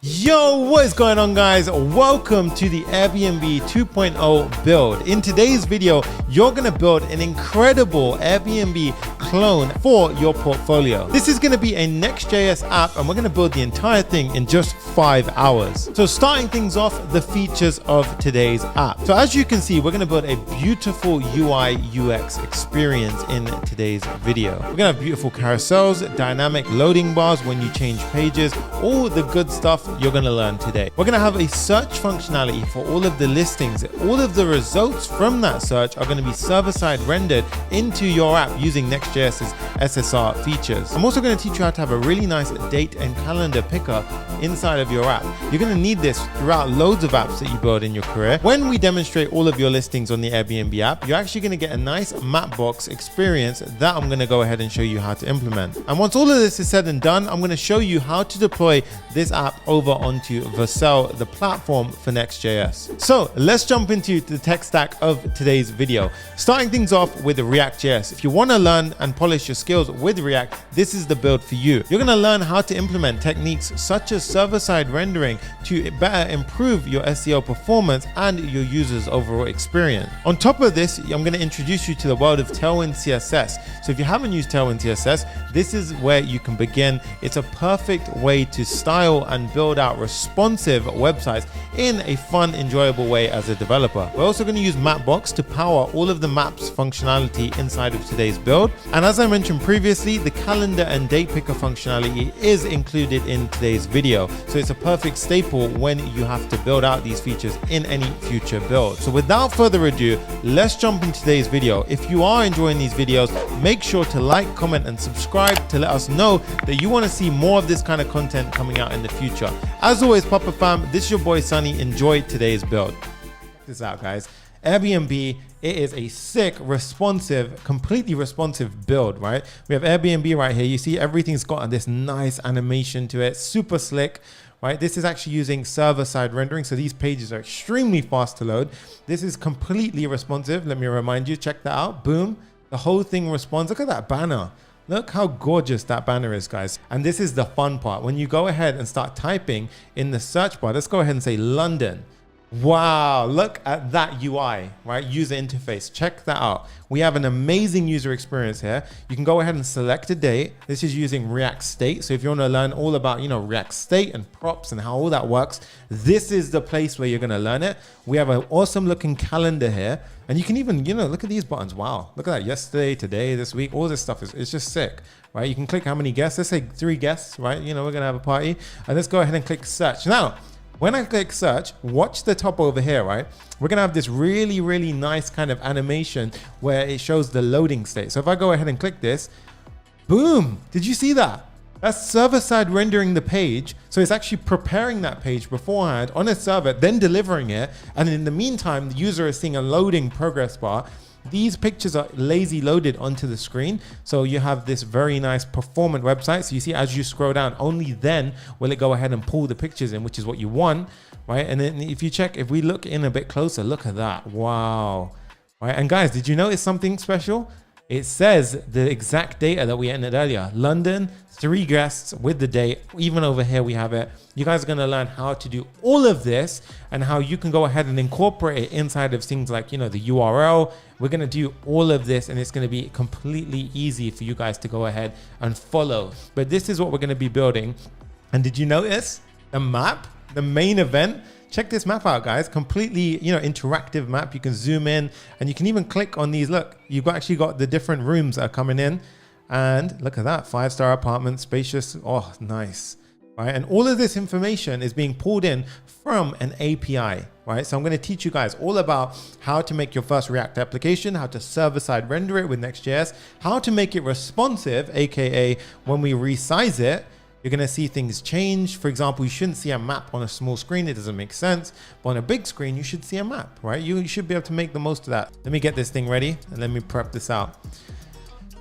Yo, what is going on, guys? Welcome to the Airbnb 2.0 build. In today's video, you're going to build an incredible Airbnb clone for your portfolio. This is going to be a Next.js app, and we're going to build the entire thing in just 5 hours. So starting things off, the features of today's app. So as you can see, we're going to build a beautiful UI UX experience in today's video. We're going to have beautiful carousels, dynamic loading bars when you change pages, all the good stuff you're going to learn today. We're going to have a search functionality for all of the listings. All of the results from that search are going to be server-side rendered into your app using Next.js's SSR features. I'm also going to teach you how to have a really nice date and calendar picker inside of your app. You're going to need this throughout loads of apps that you build in your career. When we demonstrate all of your listings on the Airbnb app, you're actually going to get a nice Mapbox experience that I'm going to go ahead and show you how to implement. And once all of this is said and done, I'm going to show you how to deploy this app over onto Vercel, the platform for Next.js. So let's jump into the tech stack of today's video. Starting things off with reactjs. If you want to learn and polish your skills with React, this is the build for you. You're going to learn how to implement techniques such as server-side rendering to better improve your SEO performance and your users' overall experience. On top of this, I'm going to introduce you to the world of Tailwind CSS. So if you haven't used Tailwind CSS, this is where you can begin. It's a perfect way to style and build out responsive websites in a fun, enjoyable way as a developer. We're also going to use Mapbox to power all of the maps functionality inside of today's build. And as I mentioned previously, the calendar and date picker functionality is included in today's video. So it's a perfect staple when you have to build out these features in any future build. So without further ado, let's jump into today's video. If you are enjoying these videos, make sure to like, comment, and subscribe to let us know that you want to see more of this kind of content coming out in the future. As always, Papa Fam, this is your boy Sunny. Enjoy today's build. Check this out, guys. Airbnb, it is a sick, responsive, completely responsive build, right? We have Airbnb right here. You see everything's got this nice animation to it, super slick, right? This is actually using server-side rendering, so these pages are extremely fast to load. This is completely responsive. Let me remind you, check that out. Boom, the whole thing responds. Look at that banner. Look how gorgeous that banner is, guys. And this is the fun part. When you go ahead and start typing in the search bar, let's go ahead and say London. Wow, look at that UI, right? User interface, check that out. We have an amazing user experience here. You can go ahead and select a date. This is using React State. So if you want to learn all about, React State and props and how all that works, this is the place where you're going to learn it. We have an awesome looking calendar here. And you can even, look at these buttons. Wow, look at that. Yesterday, today, this week, all this stuff it's just sick, right? You can click how many guests. Let's say 3 guests, right? We're going to have a party. And let's go ahead and click search. Now, when I click search, watch the top over here, right? We're going to have this really, really nice kind of animation where it shows the loading state. So if I go ahead and click this, boom, did you see that? That's server-side rendering the page. So it's actually preparing that page beforehand on a server, then delivering it. And in the meantime, the user is seeing a loading progress bar. These pictures are lazy loaded onto the screen. So you have this very nice performant website. So you see, as you scroll down, only then will it go ahead and pull the pictures in, which is what you want, right? And then if you check, if we look in a bit closer, look at that. Wow. Right. And guys, did you notice something special? It says the exact data that we entered earlier. London, 3 guests with the date. Even over here, we have it. You guys are going to learn how to do all of this and how you can go ahead and incorporate it inside of things like, the URL. We're going to do all of this, and it's going to be completely easy for you guys to go ahead and follow. But this is what we're going to be building. And did you notice the map, the main event? Check this map out, guys. Completely, interactive map. You can zoom in and you can even click on these. Look, you've actually got the different rooms that are coming in. And look at that, 5-star apartment, spacious. Oh, nice. Right. And all of this information is being pulled in from an API, right? So I'm going to teach you guys all about how to make your first React application, how to server-side render it with Next.js, how to make it responsive, AKA when we resize it, you're going to see things change. For example, you shouldn't see a map on a small screen. It doesn't make sense. But on a big screen, you should see a map, right? You should be able to make the most of that. Let me get this thing ready and let me prep this out.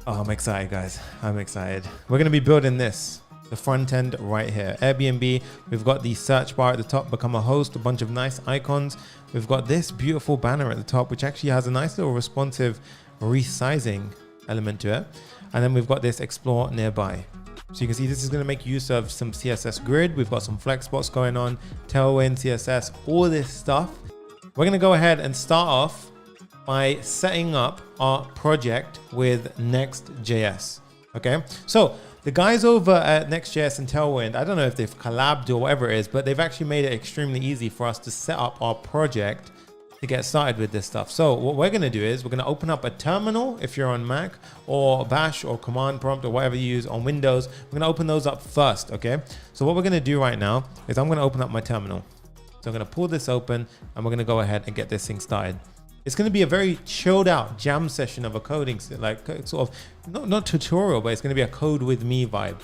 Oh, I'm excited, guys. I'm excited. We're going to be building this. The front end right here. Airbnb, we've got the search bar at the top, become a host, a bunch of nice icons. We've got this beautiful banner at the top, which actually has a nice little responsive resizing element to it. And then we've got this explore nearby. So you can see this is going to make use of some CSS grid. We've got some flexbox going on, Tailwind CSS, all this stuff. We're going to go ahead and start off by setting up our project with Next.js. Okay, so the guys over at Next.js and Tailwind, I don't know if they've collabed or whatever it is, but they've actually made it extremely easy for us to set up our project to get started with this stuff. So what we're going to do is we're going to open up a terminal if you're on Mac, or Bash or command prompt or whatever you use on Windows. We're going to open those up first. Okay, so what we're going to do right now is I'm going to open up my terminal. So I'm going to pull this open and we're going to go ahead and get this thing started. It's going to be a very chilled out jam session of a coding, like sort of not tutorial, but it's going to be a code with me vibe.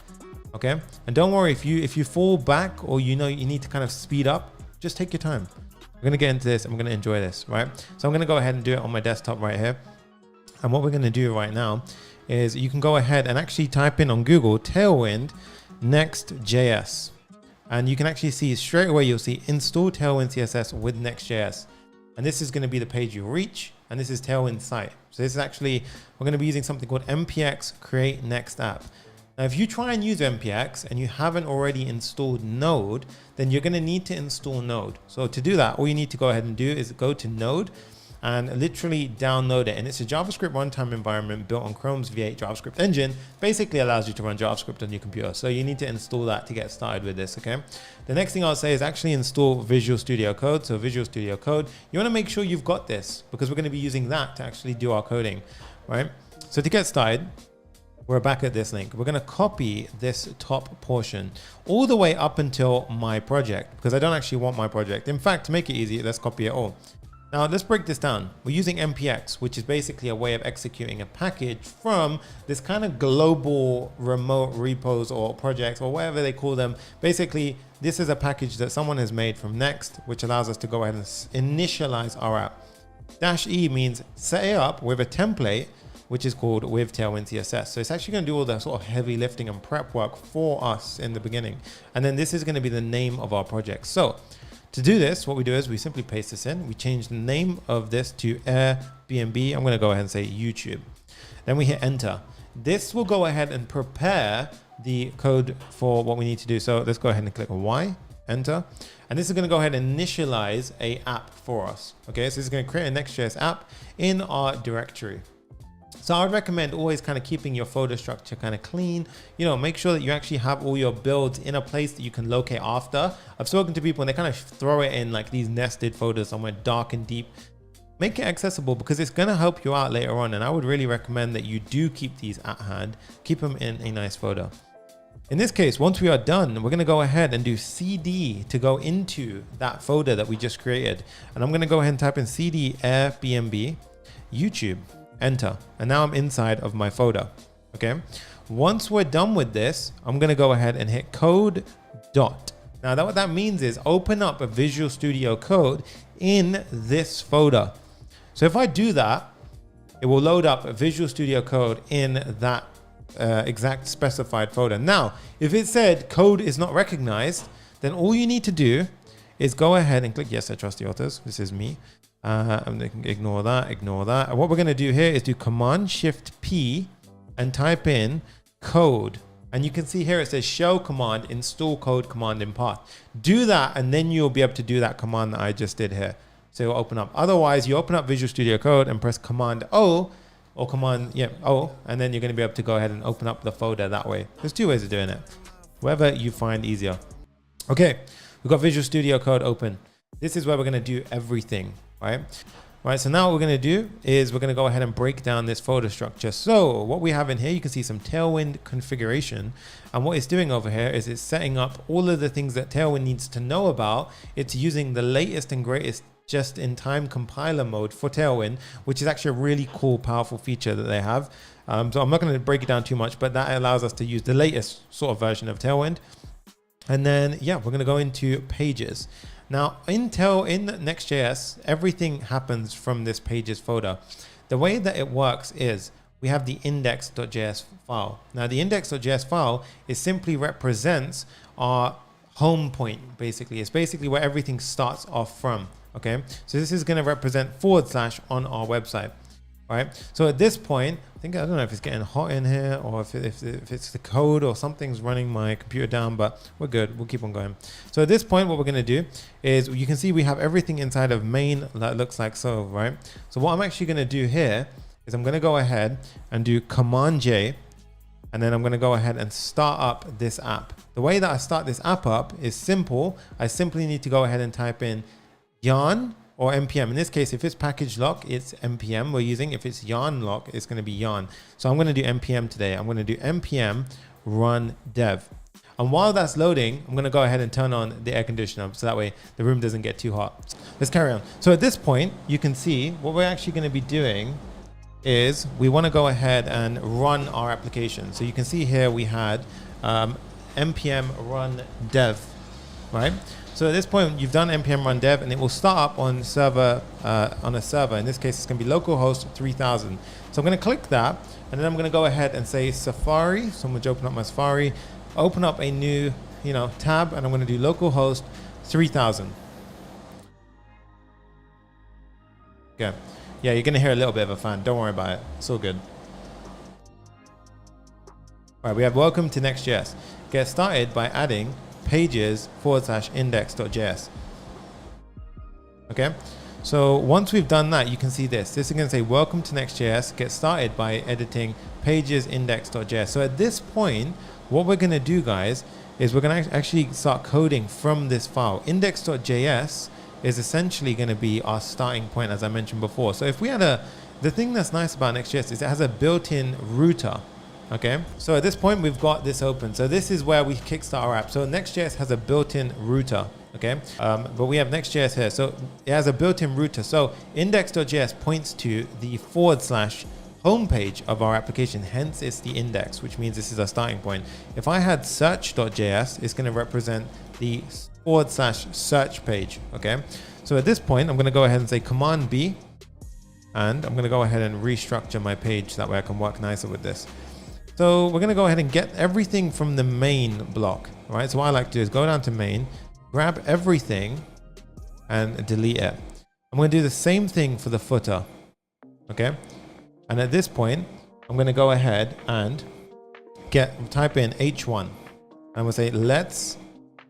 Okay, and don't worry if you fall back or you need to kind of speed up, just take your time. We're going to get into this and we're going to enjoy this, right? So I'm going to go ahead and do it on my desktop right here. And what we're going to do right now is you can go ahead and actually type in on Google Tailwind Next.js. And you can actually see straight away, you'll see install Tailwind CSS with Next.js. And this is going to be the page you reach. And this is Tailwind site. So this is actually, we're going to be using something called npx create next app. Now, if you try and use npx and you haven't already installed Node, then you're going to need to install Node. So to do that, all you need to go ahead and do is go to Node and literally download it. And it's a JavaScript runtime environment built on Chrome's V8 JavaScript engine. Basically allows you to run JavaScript on your computer. So you need to install that to get started with this, okay? The next thing I'll say is actually install Visual Studio Code. So Visual Studio Code, you want to make sure you've got this because we're going to be using that to actually do our coding, right? So to get started, we're back at this link. We're going to copy this top portion all the way up until my project because I don't actually want my project. In fact, to make it easy, let's copy it all. Now let's break this down. We're using npx, which is basically a way of executing a package from this kind of global remote repos or projects or whatever they call them. Basically, this is a package that someone has made from Next, which allows us to go ahead and initialize our app. -E means set it up with a template, which is called with Tailwind CSS. So it's actually going to do all the sort of heavy lifting and prep work for us in the beginning. And then this is going to be the name of our project. So to do this, what we do is we simply paste this in. We change the name of this to Airbnb. I'm going to go ahead and say YouTube. Then we hit enter. This will go ahead and prepare the code for what we need to do. So let's go ahead and click on Y, enter. And this is going to go ahead and initialize a app for us. Okay, so this is going to create a Next.js app in our directory. So I would recommend always kind of keeping your folder structure kind of clean. You know, make sure that you actually have all your builds in a place that you can locate after. I've spoken to people and they kind of throw it in like these nested folders somewhere dark and deep. Make it accessible because it's going to help you out later on. And I would really recommend that you do keep these at hand. Keep them in a nice folder. In this case, once we are done, we're going to go ahead and do CD to go into that folder that we just created. And I'm going to go ahead and type in CD Airbnb YouTube. Enter. And now I'm inside of my folder. Okay. Once we're done with this, I'm going to go ahead and hit code dot. Now what that means is open up a Visual Studio Code in this folder. So if I do that, it will load up a Visual Studio Code in that exact specified folder. Now, if it said code is not recognized, then all you need to do is go ahead and click yes, I trust the authors. This is me. And ignore that, ignore that. And what we're going to do here is do Command Shift P and type in code. And you can see here it says shell command, install code command in path. Do that and then you'll be able to do that command that I just did here. So it'll open up. Otherwise, you open up Visual Studio Code and press Command O or Command O, and then you're going to be able to go ahead and open up the folder that way. There's two ways of doing it. Whatever you find easier. Okay, we've got Visual Studio Code open. This is where we're going to do everything. Right, so now what we're going to do is we're going to go ahead and break down this folder structure. So what we have in here, you can see some Tailwind configuration. And what it's doing over here is it's setting up all of the things that Tailwind needs to know about. It's using the latest and greatest just-in-time compiler mode for Tailwind, which is actually a really cool, powerful feature that they have. So I'm not going to break it down too much, but that allows us to use the latest sort of version of Tailwind. And then, yeah, we're going to go into pages. Now, in Next.js, everything happens from this pages folder. The way that it works is we have the index.js file. Now, the index.js file is simply represents our home point, basically. It's basically where everything starts off from, okay? So this is going to represent / on our website. right? So at this point, I don't know if it's getting hot in here or if it's the code or something's running my computer down, but we're good. We'll keep on going. So at this point, what we're going to do is you can see we have everything inside of main that looks like so, right? So what I'm actually going to do here is I'm going to go ahead and do Command J, and then I'm going to go ahead and start up this app. The way that I start this app up is simple. I simply need to go ahead and type in yarn or npm. In this case, if it's package lock, it's npm we're using. If it's yarn lock, it's going to be yarn. So I'm going to do npm today. I'm going to do npm run dev. And while that's loading, I'm going to go ahead and turn on the air conditioner so that way the room doesn't get too hot. Let's carry on. So at this point, you can see what we're actually going to be doing is we want to go ahead and run our application. So you can see here we had npm run dev, right? So at this point, you've done npm run dev, and it will start up on server on a server. In this case, it's going to be localhost 3000. So I'm going to click that, and then I'm going to go ahead and say Safari. So I'm going to open up my Safari, open up a new tab, and I'm going to do localhost 3000. Okay. Yeah, you're going to hear a little bit of a fan. Don't worry about it. It's all good. All right, we have welcome to Next.js. Get started by adding pages/index.js. Okay, so once we've done that, you can see this is going to say welcome to Next.js, get started by editing pages/index.js. So at this point, what we're going to do, guys, is we're going to actually start coding from this file. Index.js is essentially going to be our starting point, as I mentioned before. So if we had the thing that's nice about Next.js is it has a built-in router. Okay, so at this point we've got this open. So this is where we kickstart our app. So Next.js has a built-in router. Okay, but we have Next.js here. So it has a built-in router. So index.js points to the / homepage of our application. Hence it's the index, which means this is our starting point. If I had search.js, it's going to represent the / search page. Okay, so at this point I'm going to go ahead and say Command B, and I'm going to go ahead and restructure my page. That way I can work nicer with this. So we're going to go ahead and get everything from the main block, right? So what I like to do is go down to main, grab everything and delete it. I'm going to do the same thing for the footer. Okay. And at this point, I'm going to go ahead and type in H1 and we'll say, let's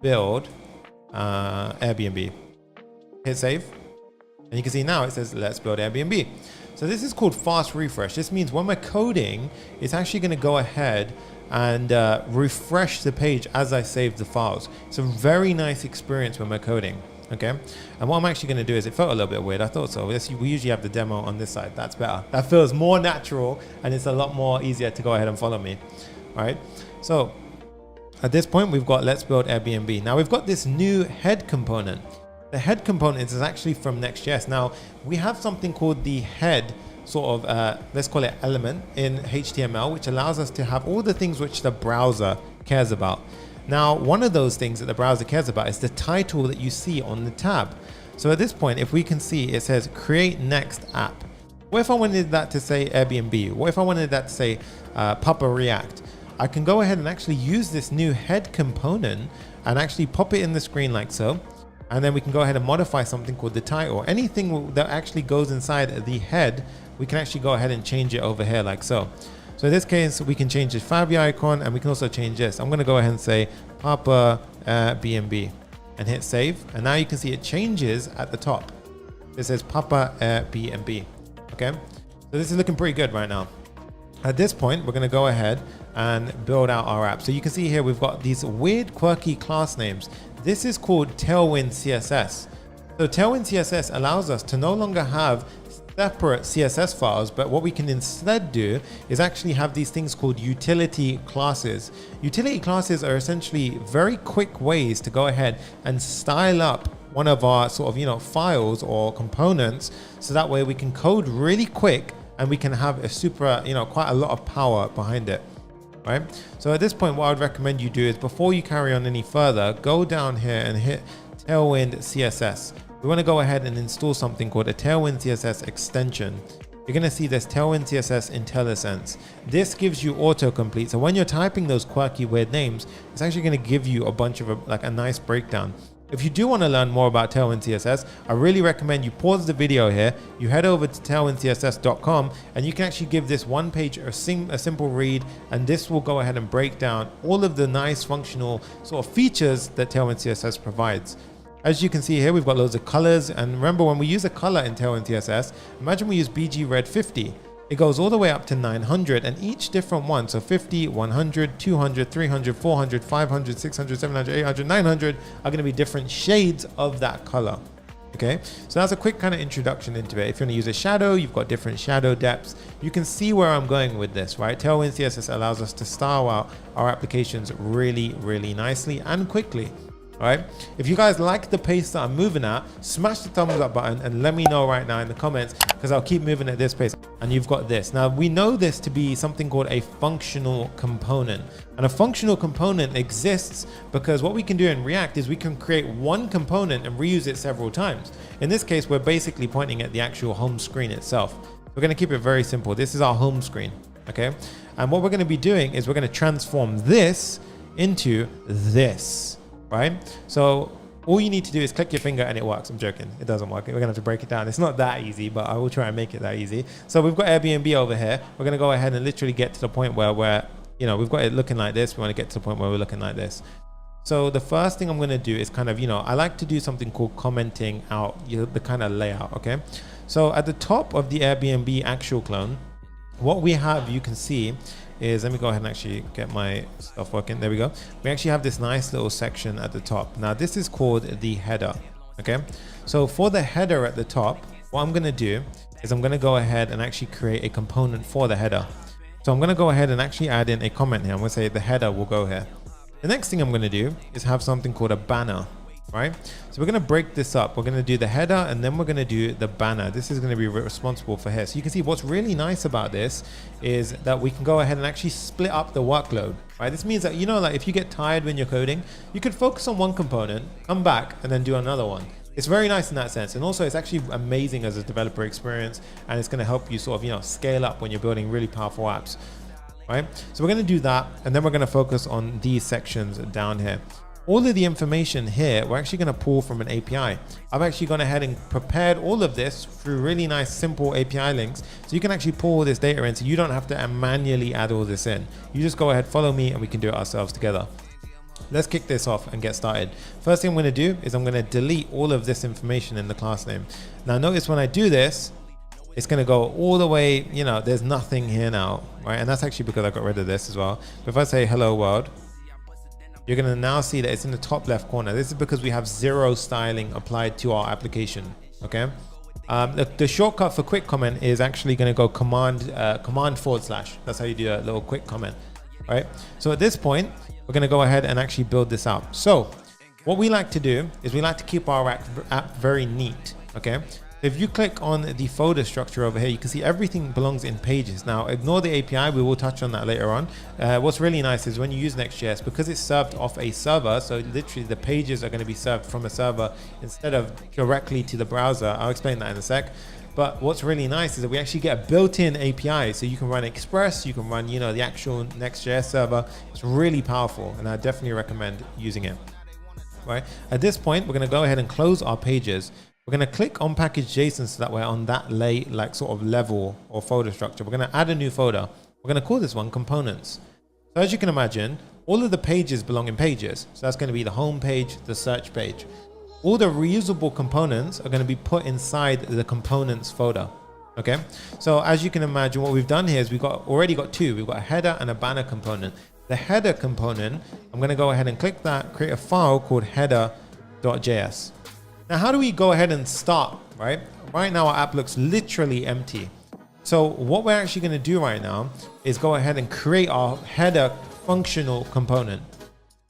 build Airbnb. Hit save. And you can see now it says, let's build Airbnb. So this is called fast refresh. This means when we're coding, it's actually going to go ahead and refresh the page as I save the files. It's a very nice experience when we're coding. Okay. And what I'm actually going to do is, it felt a little bit weird. I thought so. We usually have the demo on this side. That's better. That feels more natural and it's a lot more easier to go ahead and follow me. All right. So at this point, we've got let's build Airbnb. Now we've got this new head component. The head component is actually from Next.js. Now we have something called the head sort of, let's call it element in HTML, which allows us to have all the things which the browser cares about. Now, one of those things that the browser cares about is the title that you see on the tab. So at this point, if we can see, it says create next app. What if I wanted that to say Airbnb? What if I wanted that to say Papa React? I can go ahead and actually use this new head component and actually pop it in the screen like so. And then we can go ahead and modify something called the title. Anything that actually goes inside the head, we can actually go ahead and change it over here like so. So in this case, we can change the favy icon and we can also change this. I'm going to go ahead and say Papa Airbnb and hit save. And now you can see it changes at the top. It says Papa Airbnb. Okay. So this is looking pretty good right now. At this point, we're going to go ahead and build out our app. So you can see here, we've got these weird, quirky class names. This is called Tailwind CSS. So Tailwind CSS allows us to no longer have separate CSS files, but what we can instead do is actually have these things called utility classes. Utility classes are essentially very quick ways to go ahead and style up one of our sort of, files or components. So that way we can code really quick and we can have a super, quite a lot of power behind it. Right. So at this point, what I would recommend you do is before you carry on any further, go down here and hit Tailwind CSS. We want to go ahead and install something called a Tailwind CSS extension. You're going to see this Tailwind CSS IntelliSense. This gives you autocomplete. So when you're typing those quirky weird names, it's actually going to give you a bunch of a nice breakdown. If you do want to learn more about Tailwind CSS, I really recommend you pause the video here, you head over to tailwindcss.com, and you can actually give this one page a simple read, and this will go ahead and break down all of the nice functional sort of features that Tailwind CSS provides. As you can see here, we've got loads of colors, and remember, when we use a color in Tailwind CSS, imagine we use BG Red 50. It goes all the way up to 900, and each different one, so 50, 100, 200, 300, 400, 500, 600, 700, 800, 900 are going to be different shades of that color. Okay, so that's a quick kind of introduction into it. If you want to use a shadow, you've got different shadow depths. You can see where I'm going with this, right? Tailwind CSS allows us to style out our applications really, really nicely and quickly. All right, if you guys like the pace that I'm moving at, smash the thumbs up button and let me know right now in the comments, because I'll keep moving at this pace. And you've got this. Now, we know this to be something called a functional component. And a functional component exists because what we can do in React is we can create one component and reuse it several times. In this case, we're basically pointing at the actual home screen itself. We're going to keep it very simple. This is our home screen, okay? And what we're going to be doing is we're going to transform this into this. Right? So all you need to do is click your finger and it works. I'm joking. It doesn't work. We're going to have to break it down. It's not that easy, but I will try and make it that easy. So we've got Airbnb over here. We're going to go ahead and literally get to the point where we've got it looking like this. We want to get to the point where we're looking like this. So the first thing I'm going to do is kind of, I like to do something called commenting out the kind of layout. Okay. So at the top of the Airbnb actual clone, what we have, you can see, is, let me go ahead and actually get my stuff working. There we go. We actually have this nice little section at the top. Now this is called the header. Okay. So for the header at the top, what I'm going to do is I'm going to go ahead and actually create a component for the header. So I'm going to go ahead and actually add in a comment here. I'm going to say the header will go here. The next thing I'm going to do is have something called a banner. Right, so we're going to break this up. We're going to do the header and then we're going to do the banner. This is going to be responsible for here. So you can see what's really nice about this is that we can go ahead and actually split up the workload. Right, this means that, like if you get tired when you're coding, you could focus on one component, come back and then do another one. It's very nice in that sense, and also it's actually amazing as a developer experience, and it's going to help you sort of scale up when you're building really powerful apps. Right, so we're going to do that, and then we're going to focus on these sections down here. All of the information here, we're actually going to pull from an API. I've actually gone ahead and prepared all of this through really nice, simple API links. So you can actually pull all this data in, so you don't have to manually add all this in. You just go ahead, follow me, and we can do it ourselves together. Let's kick this off and get started. First thing I'm going to do is I'm going to delete all of this information in the class name. Now notice when I do this, it's going to go all the way, there's nothing here now, right? And that's actually because I got rid of this as well. But if I say hello world, you're going to now see that it's in the top left corner. This is because we have zero styling applied to our application. Okay. The shortcut for quick comment is actually going to go command /. That's how you do a little quick comment. Right. So at this point, we're going to go ahead and actually build this out. So what we like to do is we like to keep our app very neat. Okay. If you click on the folder structure over here, you can see everything belongs in pages. Now, ignore the API. We will touch on that later on. What's really nice is when you use Next.js, because it's served off a server, so literally the pages are going to be served from a server instead of directly to the browser. I'll explain that in a sec. But what's really nice is that we actually get a built-in API. So you can run Express, you can run, the actual Next.js server. It's really powerful, and I definitely recommend using it. Right. At this point, we're going to go ahead and close our pages. We're going to click on package.json so that we're on that sort of level or folder structure. We're going to add a new folder. We're going to call this one components. So as you can imagine, all of the pages belong in pages. So that's going to be the home page, the search page. All the reusable components are going to be put inside the components folder. Okay. So as you can imagine, what we've done here is we've already got two. We've got a header and a banner component. The header component, I'm going to go ahead and click that, create a file called header.js. Now, how do we go ahead and start, right? Right now, our app looks literally empty. So what we're actually going to do right now is go ahead and create our header functional component.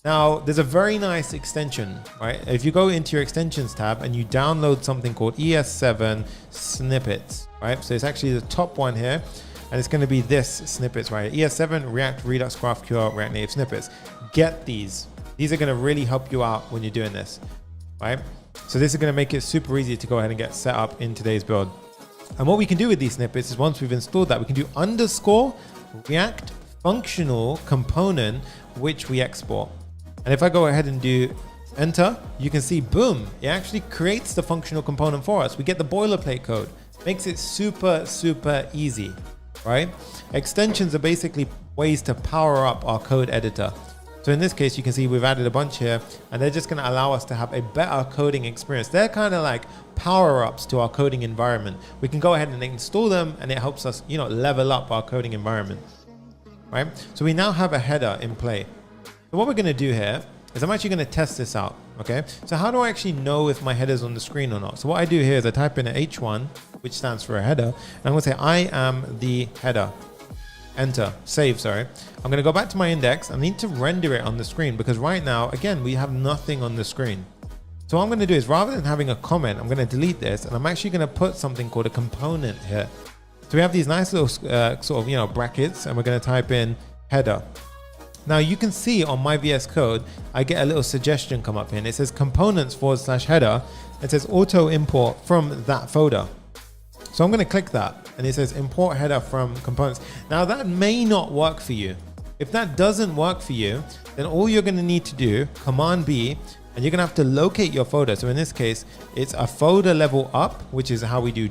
Now, there's a very nice extension, right? If you go into your extensions tab and you download something called ES7 snippets, right? So it's actually the top one here, and it's going to be this snippets, right? ES7 React Redux GraphQL React Native snippets. Get these. These are going to really help you out when you're doing this, right? So this is going to make it super easy to go ahead and get set up in today's build. And what we can do with these snippets is once we've installed that, we can do underscore React functional component, which we export. And if I go ahead and do enter, you can see, boom, it actually creates the functional component for us. We get the boilerplate code. Makes it super, super easy, right? Extensions are basically ways to power up our code editor. So in this case, you can see we've added a bunch here, and they're just going to allow us to have a better coding experience. They're kind of like power-ups to our coding environment. We can go ahead and install them, and it helps us, level up our coding environment, right? So we now have a header in play. So what we're going to do here is I'm actually going to test this out, okay? So how do I actually know if my header's on the screen or not? So what I do here is I type in a H1, which stands for a header, and I'm going to say I am the header. Enter, save, sorry. I'm going to go back to my index. I need to render it on the screen because right now, again, we have nothing on the screen. So what I'm going to do is rather than having a comment, I'm going to delete this, and I'm actually going to put something called a component here. So we have these nice little sort of, brackets, and we're going to type in header. Now you can see on my VS Code, I get a little suggestion come up here, and it says components/header. It says auto import from that folder. So I'm going to click that, and it says import header from components. Now that may not work for you. If that doesn't work for you, then all you're going to need to do, Command B, and you're going to have to locate your folder. So in this case, it's a folder level up, which is how we do ...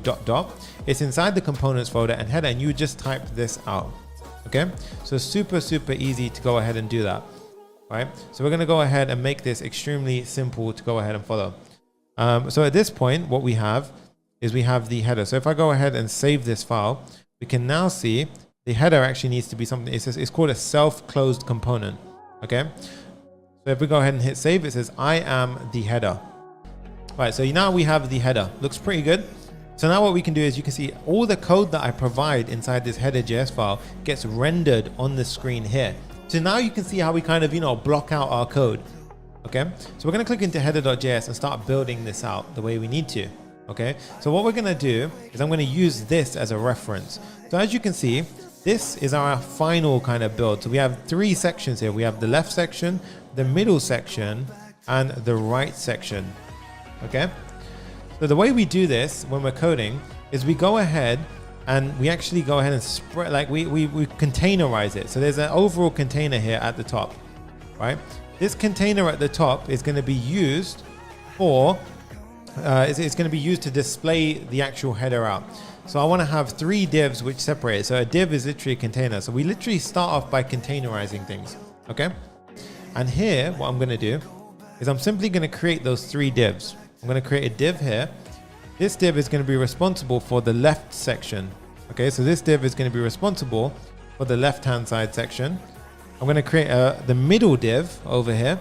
It's inside the components folder and header, and you just type this out. Okay, so super, super easy to go ahead and do that, right? So we're going to go ahead and make this extremely simple to go ahead and follow. So at this point, what we have is we have the header. So if I go ahead and save this file, we can now see the header actually needs to be something. It says it's called a self-closed component. Okay, so if we go ahead and hit save, it says I am the header. Right, so now we have the header. Looks pretty good. So now what we can do is you can see all the code that I provide inside this header.js file gets rendered on the screen here. So now you can see how we kind of, block out our code. Okay, so we're going to click into header.js and start building this out the way we need to. Okay, so what we're going to do is I'm going to use this as a reference. So as you can see, this is our final kind of build. So we have three sections here. We have the left section, the middle section, and the right section. Okay. So the way we do this when we're coding is we go ahead and we actually go ahead and spread, like we containerize it. So there's an overall container here at the top, right? This container at the top is going to be used for, it's going to be used to display the actual header out. So I want to have three divs which separate. So a div is literally a container. So we literally start off by containerizing things, okay? And here, what I'm going to do is I'm simply going to create those three divs. I'm going to create a div here. This div is going to be responsible for the left section. Okay, so this div is going to be responsible for the left-hand side section. I'm going to create the middle div over here.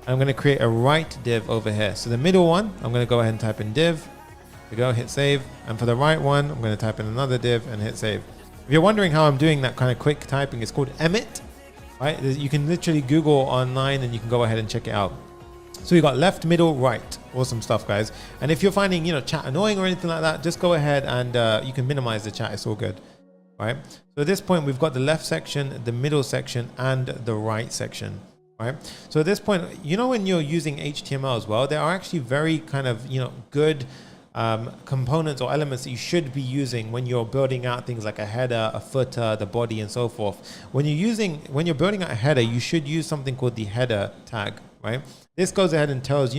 I'm going to create a right div over here. So the middle one, I'm going to go ahead and type in div. There we go, hit save. And for the right one, I'm going to type in another div and hit save. If you're wondering how I'm doing that kind of quick typing, it's called Emmet. Right? You can literally Google online and you can go ahead and check it out. So we got left, middle, right. Awesome stuff, guys. And if you're finding, chat annoying or anything like that, just go ahead and you can minimize the chat. It's all good, right? So at this point, we've got the left section, the middle section, and the right section, right? So at this point, when you're using HTML as well, there are actually very kind of, good components or elements that you should be using when you're building out things like a header, a footer, the body, and so forth. When you're building out a header, you should use something called the header tag, right? This goes ahead and tells,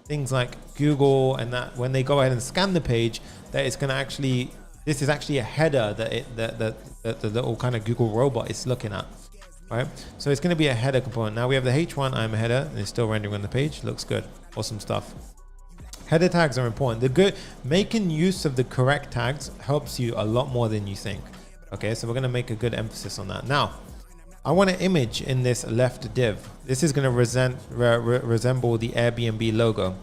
things like Google and that when they go ahead and scan the page, that it's going to actually, this is actually a header that the little kind of Google robot is looking at, right? So it's going to be a header component. Now we have the H1, I'm a header, and it's still rendering on the page. Looks good. Awesome stuff. Header tags are important. Making use of the correct tags helps you a lot more than you think. Okay, so we're going to make a good emphasis on that. Now, I want an image in this left div. This is going to resemble the Airbnb logo.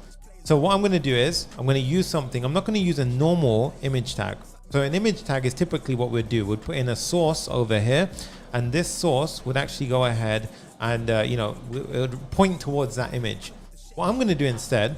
So what I'm going to do is I'm going to use something. I'm not going to use a normal image tag. So an image tag is typically what we'd do. We'd put in a source over here, and this source would actually go ahead and it would point towards that image. What I'm going to do instead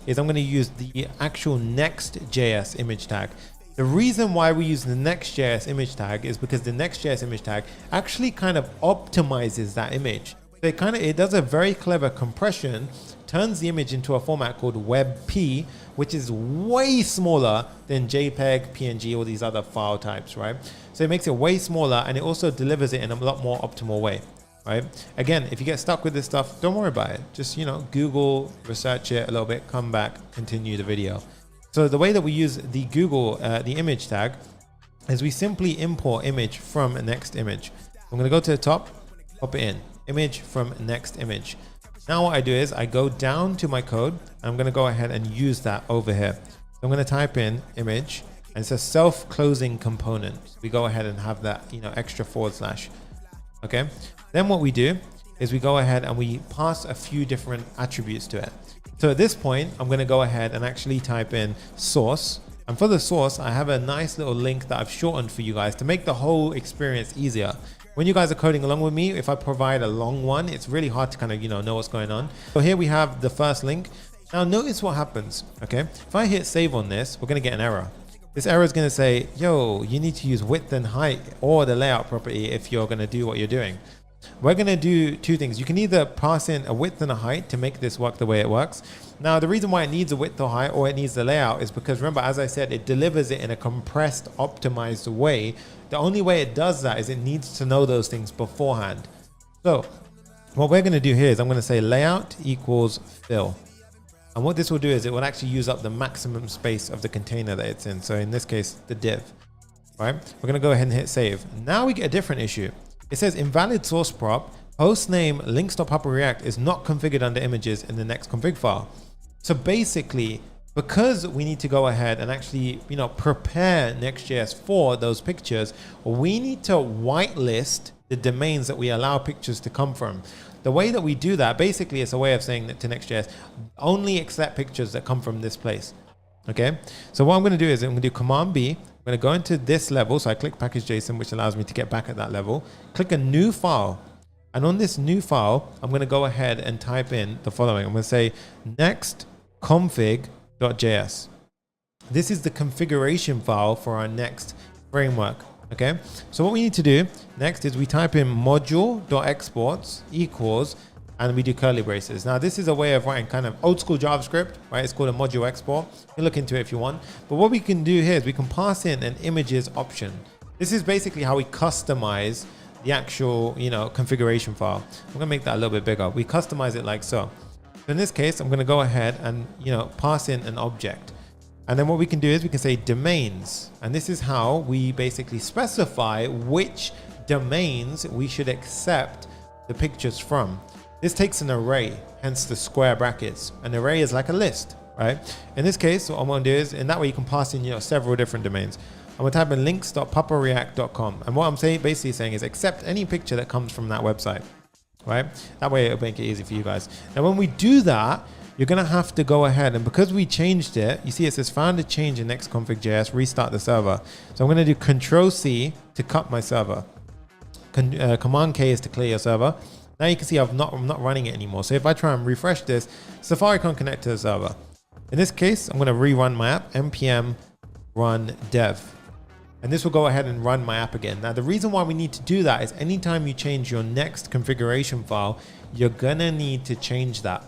is I'm going to use the actual Next.js image tag. The reason why we use the Next.js image tag is because the Next.js image tag actually kind of optimizes that image. So it does a very clever compression, turns the image into a format called WebP, which is way smaller than JPEG, PNG, all these other file types, right? So it makes it way smaller, and it also delivers it in a lot more optimal way. right? Again, if you get stuck with this stuff, don't worry about it. Just, Google, research it a little bit, come back, continue the video. So the way that we use the Google, the image tag, is we simply import image from next image. I'm going to go to the top, pop it in, image from next image. Now what I do is I go down to my code, and I'm going to go ahead and use that over here. So I'm going to type in image, and it's a self-closing component. We go ahead and have that, extra /. Okay. Then what we do is we go ahead and we pass a few different attributes to it. So at this point, I'm going to go ahead and actually type in source. And for the source, I have a nice little link that I've shortened for you guys to make the whole experience easier. When you guys are coding along with me, if I provide a long one, it's really hard to kind of, know what's going on. So here we have the first link. Now notice what happens, okay? If I hit save on this, we're going to get an error. This error is going to say, yo, you need to use width and height or the layout property if you're going to do what you're doing. We're going to do two things. You can either pass in a width and a height to make this work the way it works. Now, the reason why it needs a width or height or it needs the layout is because, remember, as I said, it delivers it in a compressed, optimized way. The only way it does that is it needs to know those things beforehand. So what we're going to do here is I'm going to say layout equals fill. And what this will do is it will actually use up the maximum space of the container that it's in. So in this case, the div, right? We're going to go ahead and hit save. Now we get a different issue. It says invalid source prop, host name links.papa-react is not configured under images in the next config file. So basically, because we need to go ahead and actually, prepare Next.js for those pictures, we need to whitelist the domains that we allow pictures to come from. The way that we do that, basically, it's a way of saying that to Next.js, only accept pictures that come from this place. Okay. So what I'm going to do is I'm going to do Command B. I'm going to go into this level. So I click package.json, which allows me to get back at that level. Click a new file. And on this new file, I'm going to go ahead and type in the following. I'm going to say next config.js. This is the configuration file for our next framework. Okay. So what we need to do next is we type in module.exports equals, and we do curly braces. Now this is a way of writing kind of old school JavaScript, right? It's called a module export. You can look into it if you want. But what we can do here is we can pass in an images option. This is basically how we customize the actual, configuration file. I'm gonna make that a little bit bigger. We customize it like so. So in this case, I'm gonna go ahead and, pass in an object. And then what we can do is we can say domains. And this is how we basically specify which domains we should accept the pictures from. This takes an array, hence the square brackets. An array is like a list, right? In this case, what I'm going to do is, in that way you can pass in several different domains. I'm going to type in links.papareact.com. And what I'm basically saying is accept any picture that comes from that website, right? That way it'll make it easy for you guys. Now, when we do that, you're going to have to go ahead, and because we changed it, you see it says found a change in next config.js, restart the server. So I'm going to do Control-C to cut my server. Command-K is to clear your server. Now you can see I'm not running it anymore. So if I try and refresh this, Safari can't connect to the server. In this case, I'm going to rerun my app, npm run dev. And this will go ahead and run my app again. Now the reason why we need to do that is anytime you change your next configuration file, you're going to need to change that.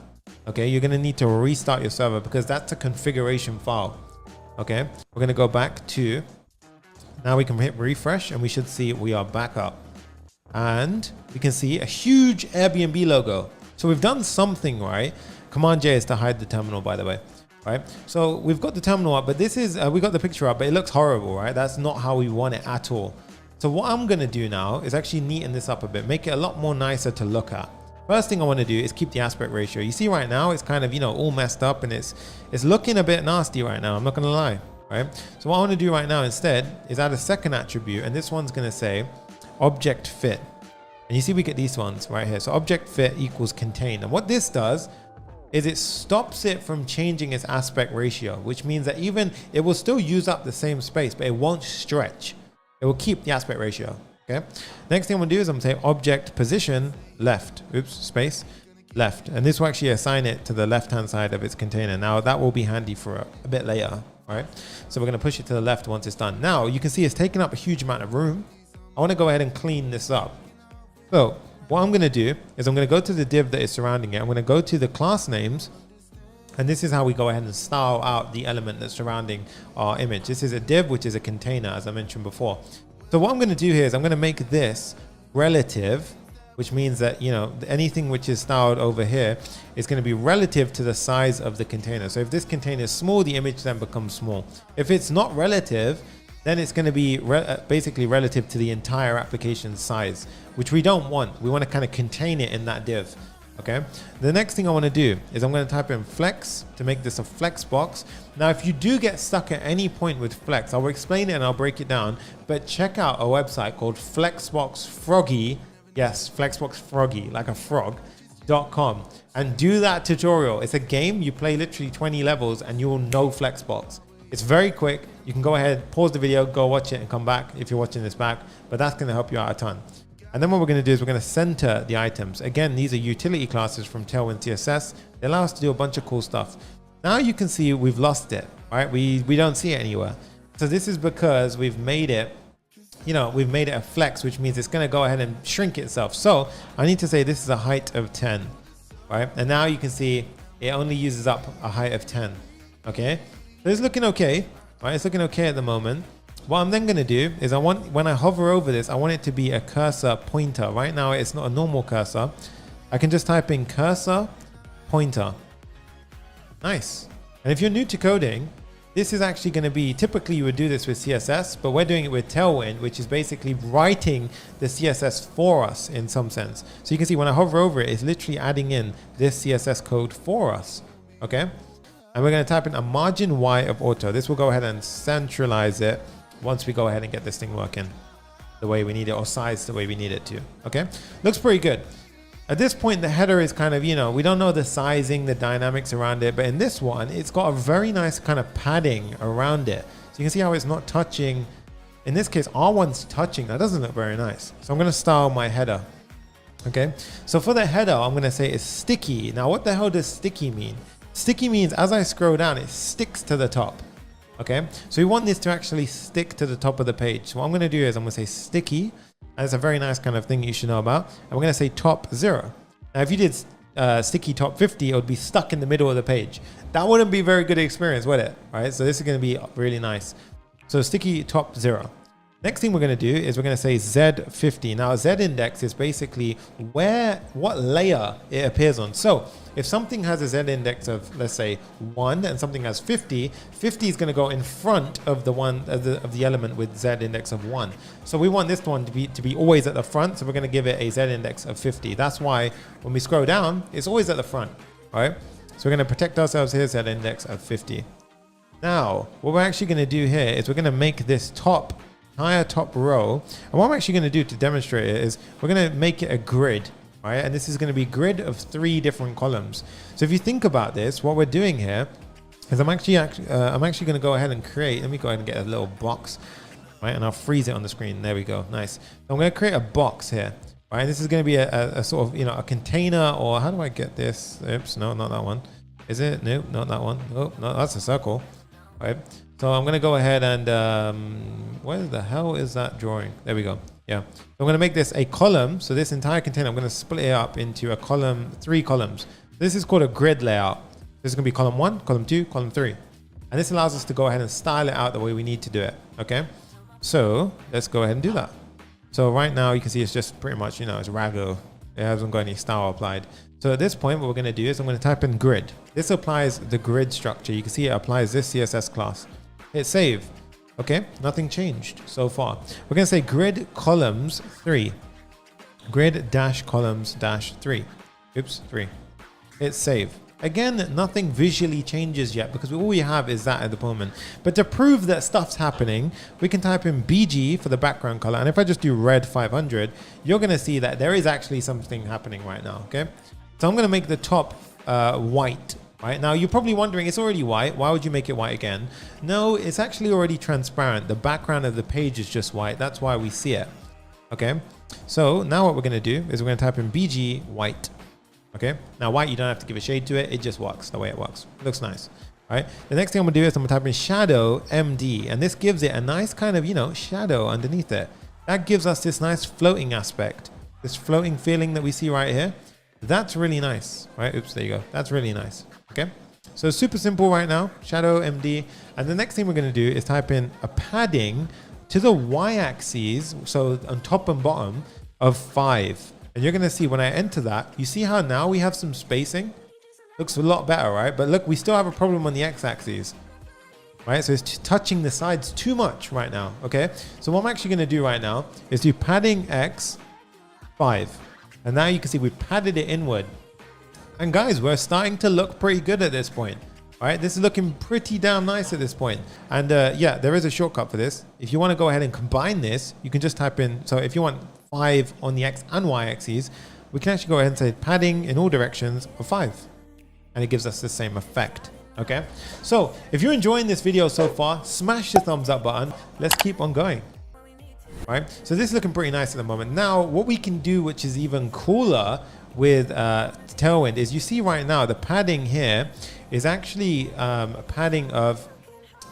Okay, you're going to need to restart your server because that's a configuration file. Okay, we're going to go back to, now we can hit refresh and we should see we are back up. And we can see a huge Airbnb logo. So we've done something right. Command J is to hide the terminal, by the way, right? So we've got the terminal up, but this is, we got the picture up, but it looks horrible, right? That's not how we want it at all. So what I'm going to do now is actually neaten this up a bit, make it a lot more nicer to look at. First thing I want to do is keep the aspect ratio. You see right now, it's kind of, all messed up and it's looking a bit nasty right now. I'm not going to lie, right? So what I want to do right now instead is add a second attribute, and this one's going to say object fit. And you see we get these ones right here. So object fit equals contain. And what this does is it stops it from changing its aspect ratio, which means that even it will still use up the same space, but it won't stretch. It will keep the aspect ratio. Okay. Next thing I'm gonna do is I'm gonna say object position left. Oops, space left. And this will actually assign it to the left-hand side of its container. Now that will be handy for a bit later. All right. So we're gonna push it to the left once it's done. Now you can see it's taking up a huge amount of room. I want to go ahead and clean this up. So what I'm going to do is I'm going to go to the div that is surrounding it. I'm going to go to the class names. And this is how we go ahead and style out the element that's surrounding our image. This is a div, which is a container, as I mentioned before. So what I'm going to do here is I'm going to make this relative which means that, you know, anything which is styled over here is going to be relative to the size of the container. So if this container is small, the image then becomes small. If it's not relative, then it's going to be basically relative to the entire application size, which we don't want. We want to kind of contain it in that div. Okay. The next thing I want to do is I'm going to type in flex to make this a flex box. Now, if you do get stuck at any point with flex, I'll explain it and I'll break it down, but check out a website called Flexbox Froggy. Yes, Flexbox Froggy, like a frog.com, and do that tutorial. It's a game. You play literally 20 levels and you'll know Flexbox. It's very quick. You can go ahead, pause the video, go watch it and come back if you're watching this back, but that's going to help you out a ton. And then what we're going to do is we're going to center the items. Again, these are utility classes from Tailwind CSS. They allow us to do a bunch of cool stuff. Now you can see we've lost it, right? We don't see it anywhere. So this is because we've made it, you know, we've made it a flex, which means it's going to go ahead and shrink itself. So I need to say this is a height of 10, right? And now you can see it only uses up a height of 10, okay? So it's looking okay, right? It's looking okay at the moment. What I'm then going to do is when I hover over this, I want it to be a cursor pointer. Right now, it's not a normal cursor. I can just type in cursor pointer. Nice. And if you're new to coding, this is actually going to be, typically you would do this with CSS, but we're doing it with Tailwind, which is basically writing the CSS for us in some sense. So you can see when I hover over it, it's literally adding in this CSS code for us. Okay. And we're going to type in a margin Y of auto. This will go ahead and centralize it once we go ahead and get this thing working the way we need it, or size the way we need it to. Okay, looks pretty good. At this point, the header is kind of, you know, we don't know the sizing, the dynamics around it, but in this one, it's got a very nice kind of padding around it. So you can see how it's not touching. In this case, R1's touching. That doesn't look very nice. So I'm going to style my header. Okay, so for the header, I'm going to say it's sticky. Now, what the hell does sticky mean? Sticky means as I scroll down, it sticks to the top. Okay, so we want this to actually stick to the top of the page. So what I'm going to do is I'm going to say sticky, and it's a very nice kind of thing you should know about. And we're going to say top 0. Now, if you did sticky top 50, it would be stuck in the middle of the page. That wouldn't be a very good experience, would it? All right, so this is going to be really nice. So sticky top 0. Next thing we're going to do is we're going to say Z50. Now, Z index is basically what layer it appears on. So if something has a Z index of, let's say 1 and something has 50, 50 is going to go in front of the element with Z index of 1. So we want this one to be always at the front. So we're going to give it a Z index of 50. That's why when we scroll down, it's always at the front. All right. So we're going to protect ourselves here, Z index of 50. Now, what we're actually going to do here is we're going to make this entire top row. And what I'm actually going to do to demonstrate it is we're going to make it a grid. All right, and this is going to be a grid of 3 different columns. So if you think about this, what we're doing here is I'm actually going to go ahead and create. Let me go ahead and get a little box, right? And I'll freeze it on the screen. There we go. Nice. So I'm going to create a box here, right? And this is going to be a sort of, you know, a container, or how do I get this? Oops, no, not that one. Is it? Nope, not that one. Oh, no, that's a circle. All right. So I'm going to go ahead and where the hell is that drawing? There we go. Yeah. So I'm going to make this a column. So this entire container, I'm going to split it up into a column, 3 columns. This is called a grid layout. This is going to be column 1, column 2, column 3. And this allows us to go ahead and style it out the way we need to do it. Okay. So let's go ahead and do that. So right now you can see it's just pretty much, you know, it's Rago. It hasn't got any style applied. So at this point, what we're going to do is I'm going to type in grid. This applies the grid structure. You can see it applies this CSS class. Hit save. Okay, nothing changed so far. We're going to say grid columns 3. Grid dash columns dash 3. Oops, 3. Hit save. Again, nothing visually changes yet because all we have is that at the moment. But to prove that stuff's happening, we can type in BG for the background color. And if I just do red 500, you're going to see that there is actually something happening right now. Okay, so I'm going to make the top white. Right now, you're probably wondering, it's already white. Why would you make it white again? No, it's actually already transparent. The background of the page is just white. That's why we see it. Okay, so now what we're going to do is we're going to type in BG white. Okay, now white, you don't have to give a shade to it. It just works the way it works. It looks nice. All right, the next thing I'm going to do is I'm going to type in shadow MD, and this gives it a nice kind of, you know, shadow underneath it. That gives us this nice floating aspect, this floating feeling that we see right here. That's really nice, right? Oops, there you go. That's really nice. Okay, so super simple right now, shadow MD. And the next thing we're going to do is type in a padding to the y-axis, so on top and bottom of 5. And you're gonna see when I enter that, you see how now we have some spacing? Looks a lot better, right? But look, we still have a problem on the x-axis, right? So it's touching the sides too much right now, okay? So what I'm actually gonna do right now is do padding x 5. And now you can see we padded it inward. And guys, we're starting to look pretty good at this point. All right, this is looking pretty damn nice at this point. And yeah, there is a shortcut for this. If you want to go ahead and combine this, you can just type in, so if you want 5 on the X and Y axes, we can actually go ahead and say padding in all directions of 5. And it gives us the same effect, okay? So if you're enjoying this video so far, smash the thumbs up button. Let's keep on going. Right, so this is looking pretty nice at the moment. Now, what we can do, which is even cooler with Tailwind, is you see right now the padding here is actually a padding of,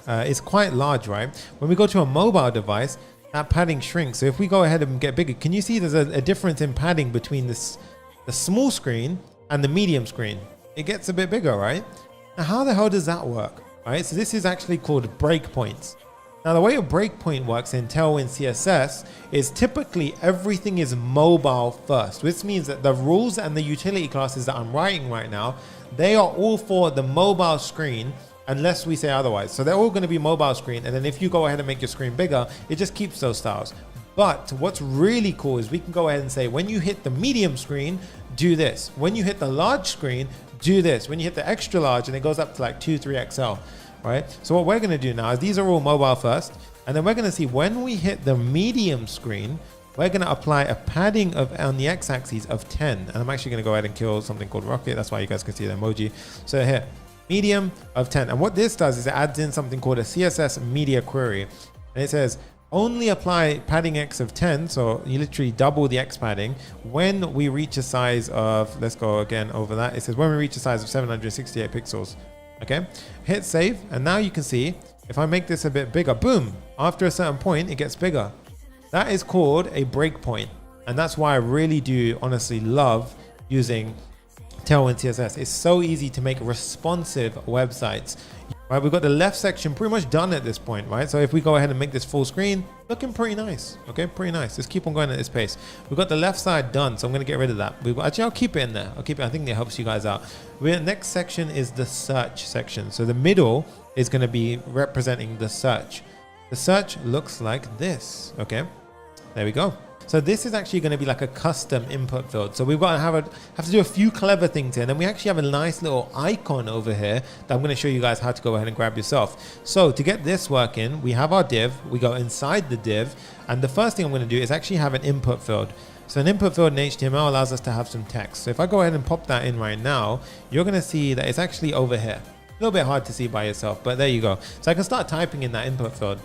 it's quite large, right? When we go to a mobile device, that padding shrinks. So if we go ahead and get bigger, can you see there's a difference in padding between the small screen and the medium screen? It gets a bit bigger, right? Now, how the hell does that work? All right, so this is actually called breakpoints. Now, the way a breakpoint works in Tailwind CSS is typically everything is mobile first, which means that the rules and the utility classes that I'm writing right now, they are all for the mobile screen unless we say otherwise. So they're all going to be mobile screen. And then if you go ahead and make your screen bigger, it just keeps those styles. But what's really cool is we can go ahead and say, when you hit the medium screen, do this. When you hit the large screen, do this. When you hit the extra large, and it goes up to like 2, 3XL. Right? So what we're going to do now is these are all mobile first, and then we're going to see when we hit the medium screen, we're going to apply a padding of on the x-axis of 10. And I'm actually going to go ahead and kill something called rocket. That's why you guys can see the emoji. So here, medium of 10. And what this does is it adds in something called a CSS media query. And it says only apply padding x of 10. So you literally double the x padding when we reach a size of, let's go again over that. It says when we reach a size of 768 pixels. Okay, hit save, and now you can see if I make this a bit bigger, boom, after a certain point it gets bigger. That is called a breakpoint, and that's why I really do honestly love using Tailwind CSS. It's so easy to make responsive websites. Right, we've got the left section pretty much done at this point, right? So if we go ahead and make this full screen, looking pretty nice. Okay, pretty nice. Let's keep on going at this pace. We've got the left side done, so I'm going to get rid of that. Actually, I'll keep it in there. I'll keep it. I think it helps you guys out. Next section is the search section. So the middle is going to be representing the search. The search looks like this. Okay, there we go. So this is actually going to be like a custom input field. So we've got to have to do a few clever things here. And then we actually have a nice little icon over here that I'm going to show you guys how to go ahead and grab yourself. So to get this working, we have our div, we go inside the div. And the first thing I'm going to do is actually have an input field. So an input field in HTML allows us to have some text. So if I go ahead and pop that in right now, you're going to see that it's actually over here. A little bit hard to see by yourself, but there you go. So I can start typing in that input field.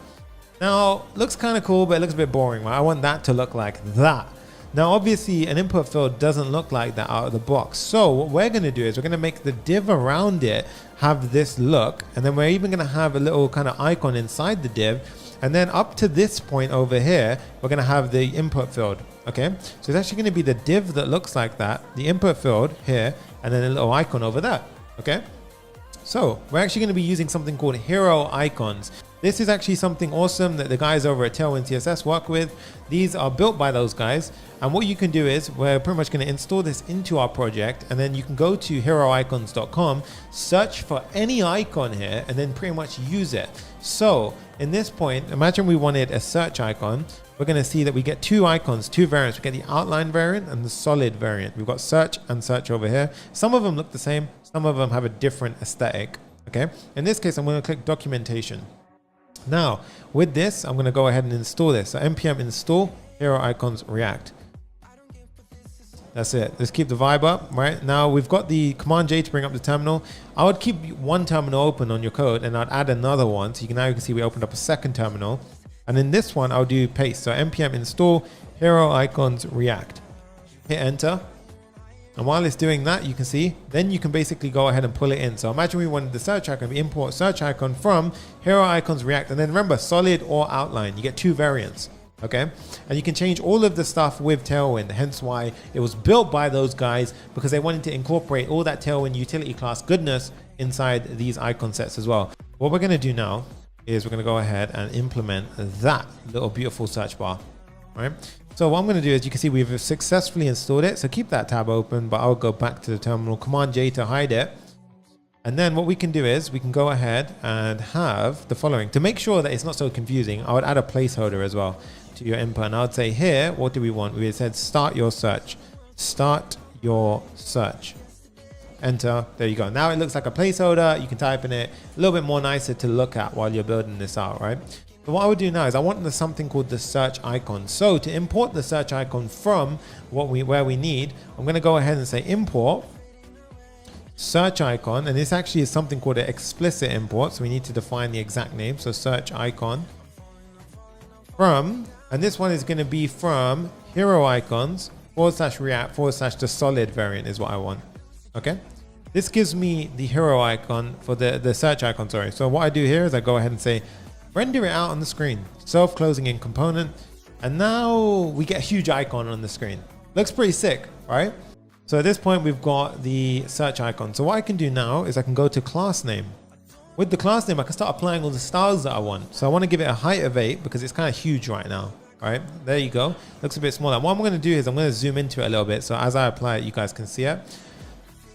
Now, looks kind of cool, but it looks a bit boring, right? I want that to look like that. Now, obviously, an input field doesn't look like that out of the box. So what we're going to do is we're going to make the div around it have this look. And then we're even going to have a little kind of icon inside the div. And then up to this point over here, we're going to have the input field. Okay, so it's actually going to be the div that looks like that, the input field here, and then a little icon over there. Okay, so we're actually going to be using something called Heroicons. This is actually something awesome that the guys over at Tailwind CSS work with. These are built by those guys. And what you can do is we're pretty much going to install this into our project. And then you can go to heroicons.com, search for any icon here, and then pretty much use it. So in this point, imagine we wanted a search icon. We're going to see that we get two icons, two variants. We get the outline variant and the solid variant. We've got search and search over here. Some of them look the same. Some of them have a different aesthetic. Okay. In this case, I'm going to click documentation. Now, with this, I'm going to go ahead and install this. So npm install Heroicons React. That's it. Let's keep the vibe up. Right now, we've got the Command J to bring up the terminal. I would keep one terminal open on your code, and I'd add another one. So you can see we opened up a second terminal. And in this one, I'll do paste. So npm install Heroicons React. Hit enter. And while it's doing that, you can see, then you can basically go ahead and pull it in. So imagine we wanted the search icon, we import search icon from Heroicons React. And then remember, solid or outline, you get two variants, okay? And you can change all of the stuff with Tailwind, hence why it was built by those guys, because they wanted to incorporate all that Tailwind utility class goodness inside these icon sets as well. What we're gonna do now is we're gonna go ahead and implement that little beautiful search bar. Right? So what I'm going to do is, you can see we've successfully installed it. So keep that tab open, but I'll go back to the terminal, Command J to hide it. And then what we can do is we can go ahead and have the following. To make sure that it's not so confusing, I would add a placeholder as well to your input. And I would say here, what do we want? We said start your search. Start your search. Enter. There you go. Now it looks like a placeholder. You can type in it. A little bit more nicer to look at while you're building this out, right? So what I would do now is I want something called the search icon. So to import the search icon from where we need, I'm going to go ahead and say import search icon, and this actually is something called an explicit import, so we need to define the exact name. So search icon from, and this one is going to be from Heroicons /react/ the solid variant is what I want. Okay, this gives me the hero icon for the search icon, sorry. So what I do here is I go ahead and say render it out on the screen, self-closing in component, and now we get a huge icon on the screen. Looks pretty sick, right? So at this point, we've got the search icon. So what I can do now is I can go to class name. With the class name, I can start applying all the styles that I want. So I want to give it a height of 8 because it's kind of huge right now. All right, there you go. Looks a bit smaller. What I'm going to do is I'm going to zoom into it a little bit. So as I apply it, you guys can see it.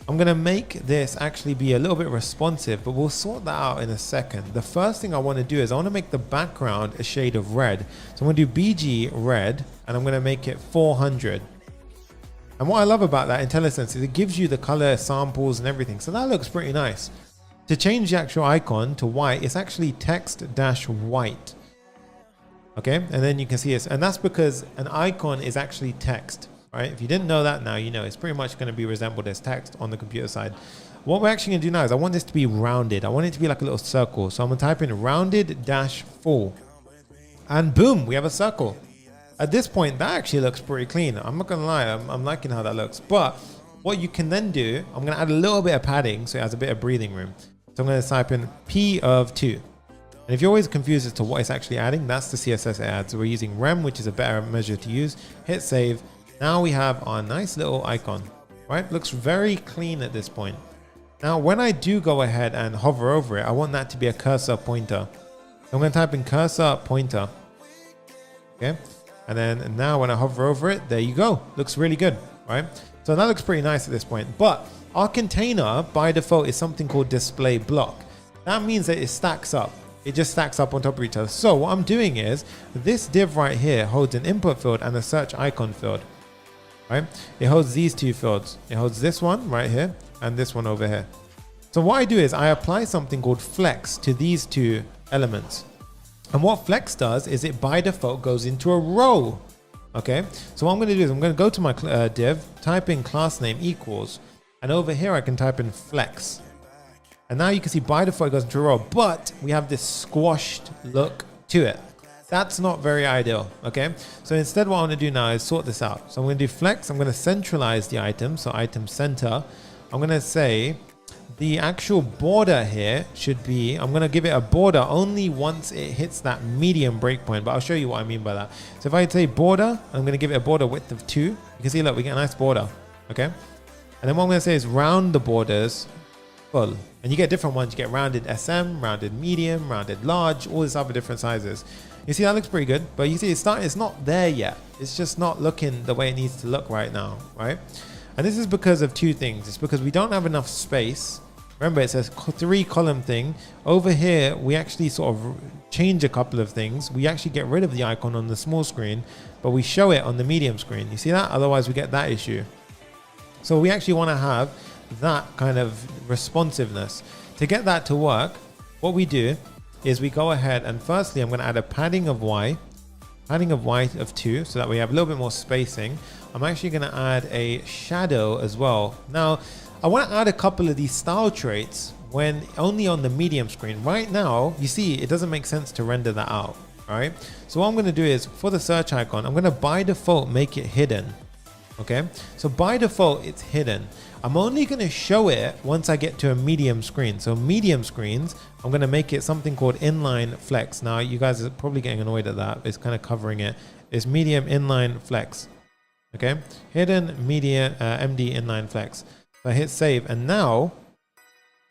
I'm going to make this actually be a little bit responsive, but we'll sort that out in a second. The first thing I want to do is I want to make the background a shade of red. So I'm going to do BG red, and I'm going to make it 400. And what I love about that IntelliSense is it gives you the color samples and everything. So that looks pretty nice. To change the actual icon to white, it's actually text-white. Okay, and then you can see it. And that's because an icon is actually text, right? If you didn't know that, now you know. It's pretty much going to be resembled as text on the computer side. What we're actually going to do now is I want this to be rounded. I want it to be like a little circle. So I'm going to type in rounded-full. And boom, we have a circle. At this point, that actually looks pretty clean. I'm not gonna lie, I'm liking how that looks. But what you can then do, I'm gonna add a little bit of padding so it has a bit of breathing room. So I'm gonna type in P of 2. And if you're always confused as to what it's actually adding, that's the CSS it adds. So we're using rem, which is a better measure to use. Hit save. Now we have our nice little icon, right? Looks very clean at this point. Now, when I do go ahead and hover over it, I want that to be a cursor pointer. So I'm gonna type in cursor pointer, okay? And then now when I hover over it, there you go. Looks really good, right? So that looks pretty nice at this point. But our container by default is something called display block. That means that it stacks up. It just stacks up on top of each other. So what I'm doing is this div right here holds an input field and a search icon field, right? It holds these two fields. It holds this one right here and this one over here. So what I do is I apply something called flex to these two elements. And what flex does is it by default goes into a row. Okay, so what I'm going to do is I'm going to go to my div, type in class name equals, and over here I can type in flex. And now you can see by default it goes into a row, but we have this squashed look to it. That's not very ideal. Okay, so instead what I'm going to do now is sort this out. So I'm going to do flex. I'm going to centralize the item. So item center. I'm going to say the actual border here should be, I'm going to give it a border only once it hits that medium breakpoint, but I'll show you what I mean by that. So if I say border, I'm going to give it a border width of 2. You can see, look, we get a nice border. Okay. And then what I'm going to say is round the borders full. And you get different ones. You get rounded SM, rounded medium, rounded large, all these other different sizes. You see, that looks pretty good, but you see it's not there yet. It's just not looking the way it needs to look right now, right? And this is because of two things. It's because we don't have enough space. Remember, it says 3-column thing. Over here, we actually sort of change a couple of things. We actually get rid of the icon on the small screen, but we show it on the medium screen. You see that? Otherwise, we get that issue. So we actually want to have that kind of responsiveness. To get that to work, what we do is we go ahead and firstly, I'm going to add a padding of Y of 2, so that we have a little bit more spacing. I'm actually going to add a shadow as well. Now, I want to add a couple of these style traits when only on the medium screen. Right now, you see, it doesn't make sense to render that out, all right? So what I'm going to do is, for the search icon, I'm going to by default make it hidden, okay? So by default, it's hidden. I'm only going to show it once I get to a medium screen. So medium screens, I'm going to make it something called inline flex. Now, you guys are probably getting annoyed at that. It's kind of covering it. It's medium inline flex, okay? Hidden media MD inline flex. So I hit save, and now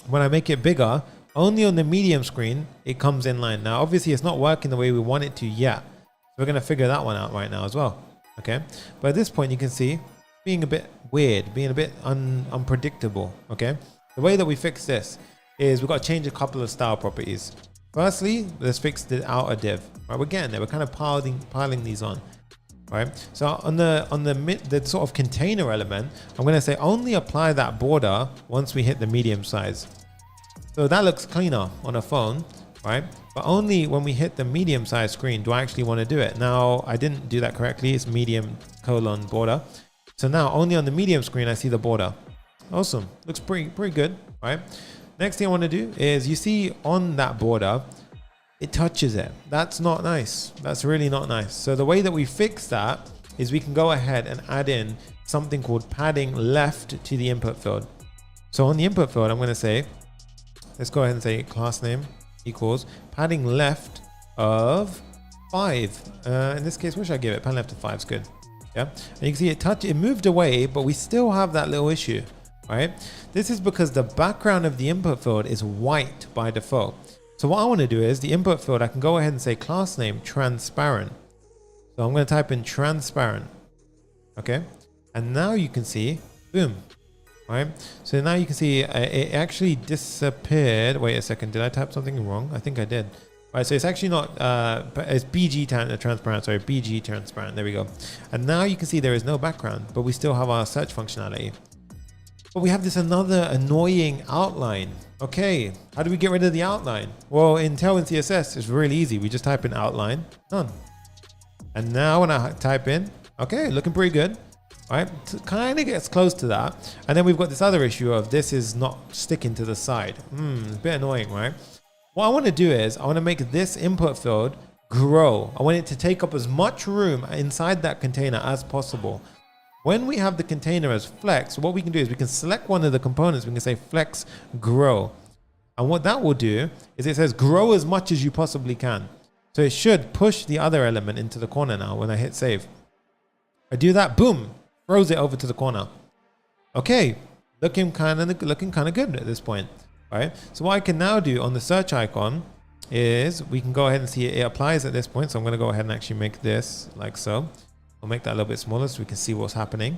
when I make it bigger, only on the medium screen, it comes in line. Now, obviously it's not working the way we want it to yet. So we're going to figure that one out right now as well. Okay, but at this point you can see being a bit weird, being a bit unpredictable. Okay, the way that we fix this is we've got to change a couple of style properties. Firstly, let's fix the outer div. Right, we're getting there. We're kind of piling these on. Right. So on the sort of container element, I'm going to say only apply that border once we hit the medium size. So that looks cleaner on a phone, right? But only when we hit the medium size screen do I actually want to do it. Now I didn't do that correctly. It's medium : border. So now only on the medium screen I see the border. Awesome. Looks pretty good, right? Next thing I want to do is, you see on that border, it touches it. That's not nice. That's really not nice. So the way that we fix that is we can go ahead and add in something called padding left to the input field. So on the input field, I'm going to say, let's go ahead and say class name equals padding left of 5. In this case, what should I give it? Padding left of 5 is good. Yeah. And you can see it moved away, but we still have that little issue, right? This is because the background of the input field is white by default. So what I want to do is the input field, I can go ahead and say class name transparent. So I'm going to type in transparent. Okay. And now you can see, boom. Right. So now you can see it actually disappeared. Wait a second. Did I type something wrong? I think I did. Right. So it's actually not, it's BG transparent. Sorry, BG transparent. There we go. And now you can see there is no background, but we still have our search functionality. But we have this another annoying outline. Okay, how do we get rid of the outline? Well, in Tailwind CSS, it's really easy. We just type in outline, none. And now when I type in, okay, looking pretty good, right? Kind of gets close to that. And then we've got this other issue of this is not sticking to the side. It's a bit annoying, right? What I want to do is I want to make this input field grow. I want it to take up as much room inside that container as possible. When we have the container as flex, what we can do is we can select one of the components. We can say flex grow. And what that will do is it says grow as much as you possibly can. So it should push the other element into the corner now when I hit save. I do that, boom, throws it over to the corner. Okay, looking kind of good at this point, right? So what I can now do on the search icon is we can go ahead and see it applies at this point. So I'm going to go ahead and actually make this like so. I'll make that a little bit smaller so we can see what's happening.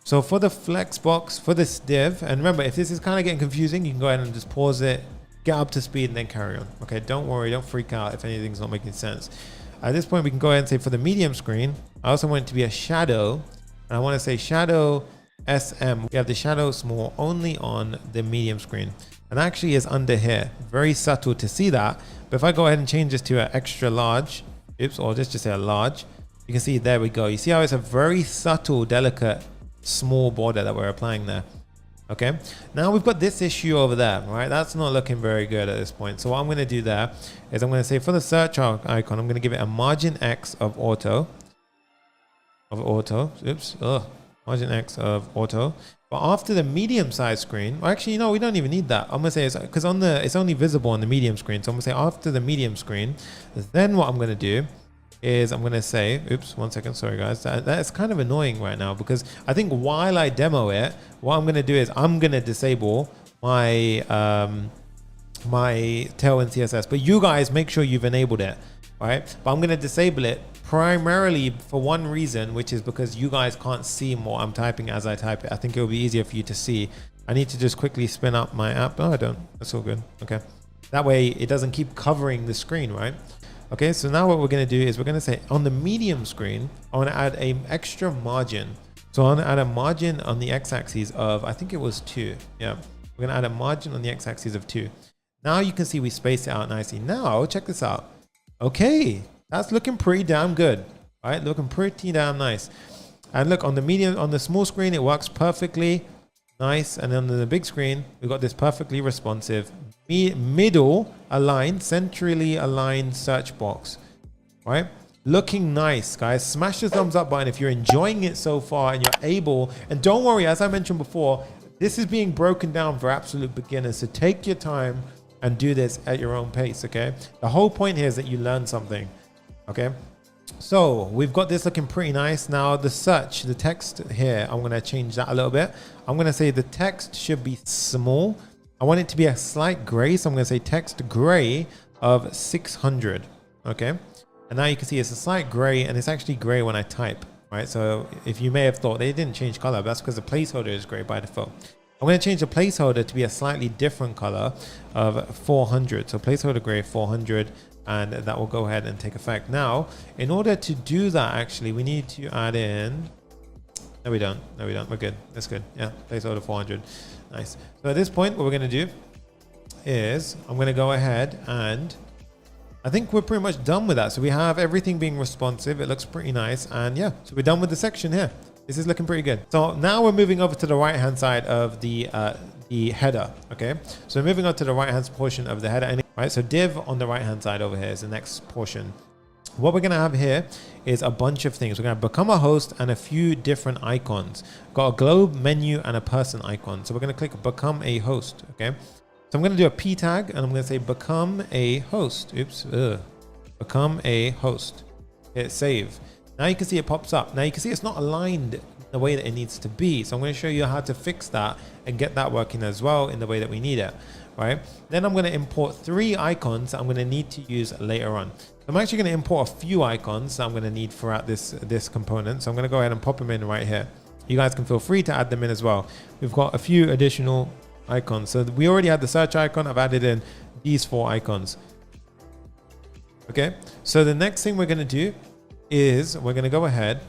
So for the flex box, for this div, and remember, if this is kind of getting confusing, you can go ahead and just pause it, get up to speed, and then carry on. Okay, don't worry, don't freak out if anything's not making sense. At this point, we can go ahead and say for the medium screen, I also want it to be a shadow, and I want to say shadow SM. We have the shadow small only on the medium screen, and actually is under here. Very subtle to see that, but if I go ahead and change this to an extra large, or just say a large, you can see, there we go. You see how it's a very subtle, delicate, small border that we're applying there. Okay. Now we've got this issue over there, right? That's not looking very good at this point. So what I'm going to do there is I'm going to say for the search icon, I'm going to give it a margin X of auto. Margin X of auto. But after the medium size screen, well, actually, no, we don't even need that. I'm going to say because it's only visible on the medium screen. So I'm going to say after the medium screen, then what I'm going to do is I'm going to say, oops, 1 second. Sorry, guys. That's kind of annoying right now because I think while I demo it, what I'm going to do is I'm going to disable my my Tailwind CSS. But you guys make sure you've enabled it, right? But I'm going to disable it primarily for one reason, which is because you guys can't see what I'm typing as I type it. I think it will be easier for you to see. I need to just quickly spin up my app. No, I don't. That's all good. Okay. That way it doesn't keep covering the screen, right? Okay, so now what we're going to do is we're going to say on the medium screen, I want to add an extra margin. So I want to add a margin on the x-axis of, I think it was 2. Yeah, we're going to add a margin on the x-axis of 2. Now you can see we space it out nicely. Now check this out. Okay, that's looking pretty damn good. All right, looking pretty damn nice. And look, on the small screen, it works perfectly nice. And then on the big screen, we've got this perfectly responsive middle aligned, centrally aligned search box, right? Looking nice, guys. Smash the thumbs up button if you're enjoying it so far and you're able. And don't worry, as I mentioned before, this is being broken down for absolute beginners. So take your time and do this at your own pace, okay? The whole point here is that you learn something, okay? So we've got this looking pretty nice. Now the search, the text here, I'm going to change that a little bit. I'm going to say the text should be small. I want it to be a slight gray. So I'm going to say text gray of 600. Okay. And now you can see it's a slight gray and it's actually gray when I type. right? So if you may have thought they didn't change color, that's because the placeholder is gray by default. I'm going to change the placeholder to be a slightly different color of 400. So placeholder gray 400, and that will go ahead and take effect. Now, in order to do that, actually, we need to add in, no, we don't. No, we don't. We're good. That's good. Yeah, placeholder 400. Nice. So at this point, what we're going to do is I'm going to go ahead and I think we're pretty much done with that. So we have everything being responsive. It looks pretty nice. And yeah, so we're done with the section here. This is looking pretty good. So now we're moving over to the right hand side of the header. Okay, so we're moving on to the right hand portion of the header. And right, so div on the right hand side over here is the next portion. What we're going to have here is a bunch of things. We're going to become a host and a few different icons. Got a globe, menu, and a person icon. So we're going to click become a host. Okay, so I'm going to do a p tag and I'm going to say become a host. Oops, become a host. Hit save. Now you can see it pops up. Now you can see it's not aligned the way that it needs to be. So I'm going to show you how to fix that and get that working as well in the way that we need it. Right. Then I'm going to import 3 icons that I'm going to need to use later on. I'm actually going to import a few icons that I'm going to need throughout this component. So I'm going to go ahead and pop them in right here. You guys can feel free to add them in as well. We've got a few additional icons. So we already had the search icon. I've added in these 4 icons. Okay. So the next thing we're going to do is we're going to go ahead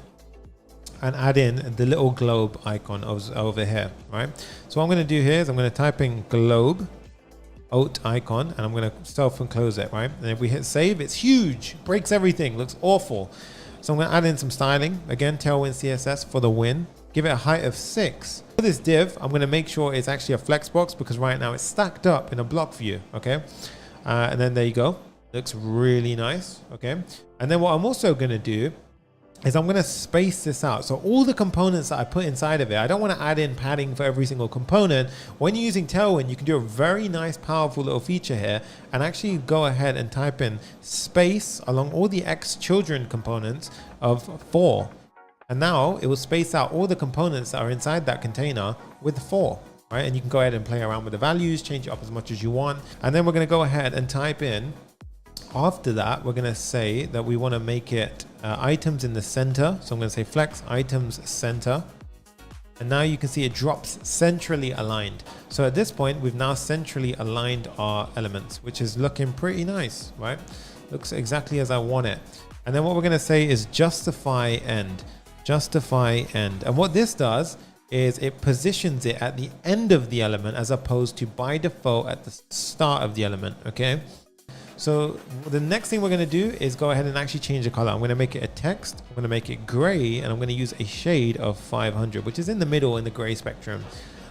and add in the little globe icon over here. Right. So what I'm going to do here is I'm going to type in globe. Alt icon, and I'm going to self and close it, right? And if we hit save, it's huge, breaks everything, looks awful. So I'm going to add in some styling. Again, Tailwind CSS for the win. Give it a height of 6. For this div, I'm going to make sure it's actually a flex box because right now it's stacked up in a block view, okay? And then there you go. Looks really nice, okay? And then what I'm also going to do is I'm going to space this out. So all the components that I put inside of it, I don't want to add in padding for every single component. When you're using Tailwind, you can do a very nice, powerful little feature here and actually go ahead and type in space along all the X children components of 4. And now it will space out all the components that are inside that container with 4, right? And you can go ahead and play around with the values, change it up as much as you want. And then we're going to go ahead and type in, after that, we're going to say that we want to make it items in the center. So I'm going to say flex items center. And now you can see it drops centrally aligned. So at this point, we've now centrally aligned our elements, which is looking pretty nice, right? Looks exactly as I want it. And then what we're going to say is justify end. Justify end. And what this does is it positions it at the end of the element as opposed to by default at the start of the element, okay? So the next thing we're going to do is go ahead and actually change the color. I'm going to make it a text. I'm going to make it gray, and I'm going to use a shade of 500, which is in the middle in the gray spectrum.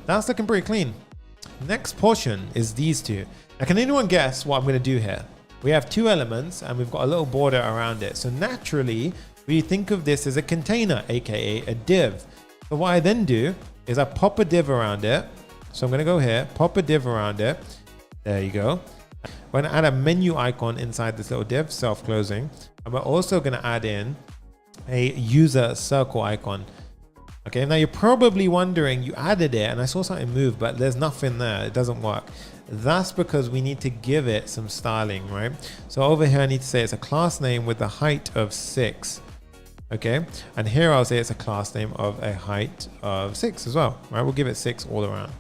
That's looking pretty clean. Next portion is these two. Now, can anyone guess what I'm going to do here? We have 2 elements and we've got a little border around it. So naturally, we think of this as a container, aka a div. So what I then do is I pop a div around it. So I'm going to go here, pop a div around it. There you go. We're going to add a menu icon inside this little div, self-closing. And we're also going to add in a user circle icon. Okay, now you're probably wondering, you added it and I saw something move, but there's nothing there. It doesn't work. That's because we need to give it some styling, right? So over here, I need to say it's a class name with a height of 6. Okay, and here I'll say it's a class name of a height of 6 as well, right? We'll give it 6 all around.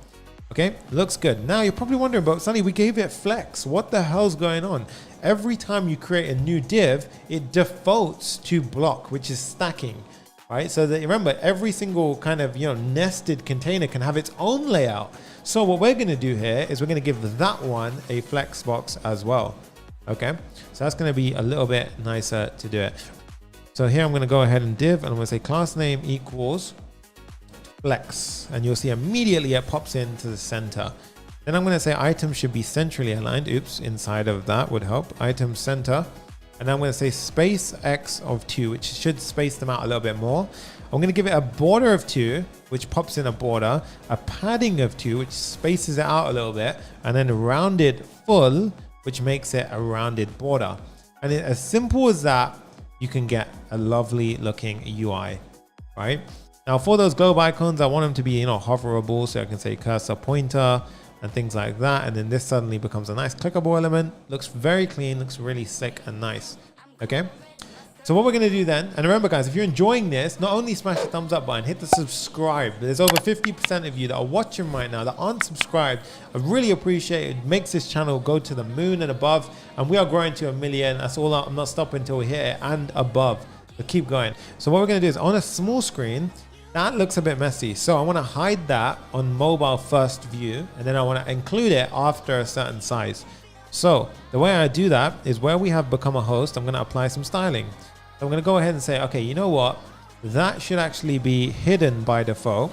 Okay, looks good. Now you're probably wondering about, Sunny, we gave it flex. What the hell's going on? Every time you create a new div, it defaults to block, which is stacking, right? So that, remember, every single kind of, nested container can have its own layout. So what we're going to do here is we're going to give that one a flex box as well. Okay, so that's going to be a little bit nicer to do it. So here I'm going to go ahead and div, and I'm going to say class name equals flex, and you'll see immediately it pops into the center. Then I'm going to say items should be centrally aligned. Oops, inside of that would help. Item center. And I'm going to say space X of 2, which should space them out a little bit more. I'm going to give it a border of 2, which pops in a border, a padding of 2, which spaces it out a little bit, and then rounded full, which makes it a rounded border. And as simple as that, you can get a lovely looking UI, right? Now for those globe icons, I want them to be, hoverable, so I can say cursor pointer and things like that. And then this suddenly becomes a nice clickable element. Looks very clean, looks really slick and nice. Okay. So what we're going to do then, and remember guys, if you're enjoying this, not only smash the thumbs up button, hit the subscribe. There's over 50% of you that are watching right now that aren't subscribed. I really appreciate it. It makes this channel go to the moon and above, and we are growing to 1 million. That's all. I'm not stopping until we hit it and above. So keep going. So what we're going to do is on a small screen, that looks a bit messy. So I want to hide that on mobile first view, and then I want to include it after a certain size. So the way I do that is where we have become a host, I'm going to apply some styling. I'm going to go ahead and say, okay, you know what? That should actually be hidden by default.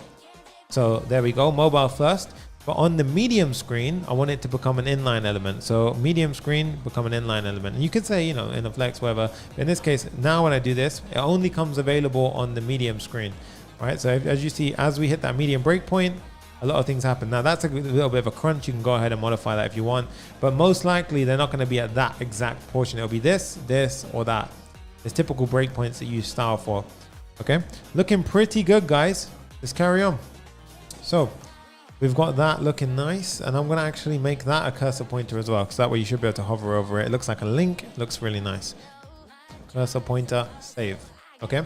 So there we go, mobile first. But on the medium screen, I want it to become an inline element. So medium screen, become an inline element. And you could say, you know, in a flex, whatever. But in this case, now when I do this, it only comes available on the medium screen. All right, so as you see, as we hit that medium breakpoint, a lot of things happen. Now that's a little bit of a crunch. You can go ahead and modify that if you want. But most likely, they're not going to be at that exact portion. It'll be this, this, or that. There's typical breakpoints that you style for. Okay, looking pretty good, guys. Let's carry on. So we've got that looking nice, and I'm going to actually make that a cursor pointer as well, because that way you should be able to hover over it. It looks like a link. It looks really nice. Cursor pointer, save. Okay,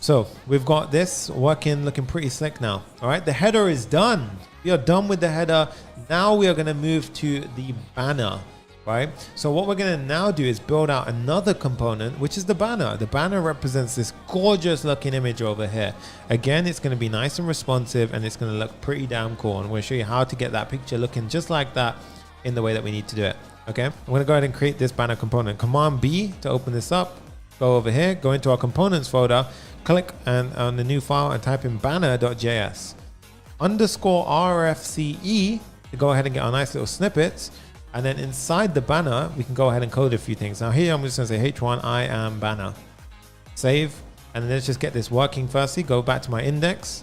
so we've got this working, looking pretty slick now. All right, the header is done. We are done with the header. Now we are going to move to the banner. Right, so what we're going to now do is build out another component, which is the banner. The banner represents this gorgeous looking image over here. Again, it's going to be nice and responsive, and it's going to look pretty damn cool. And I'm going to show you how to get that picture looking just like that in the way that we need to do it. Okay, I'm going to go ahead and create this banner component. Command B to open this up. Go over here, go into our components folder, click on the new file and type in banner.js. Underscore RFCE to go ahead and get our nice little snippets. And then inside the banner, we can go ahead and code a few things. Now here, I'm just going to say H1 I am banner. Save. And then let's just get this working firstly. Go back to my index.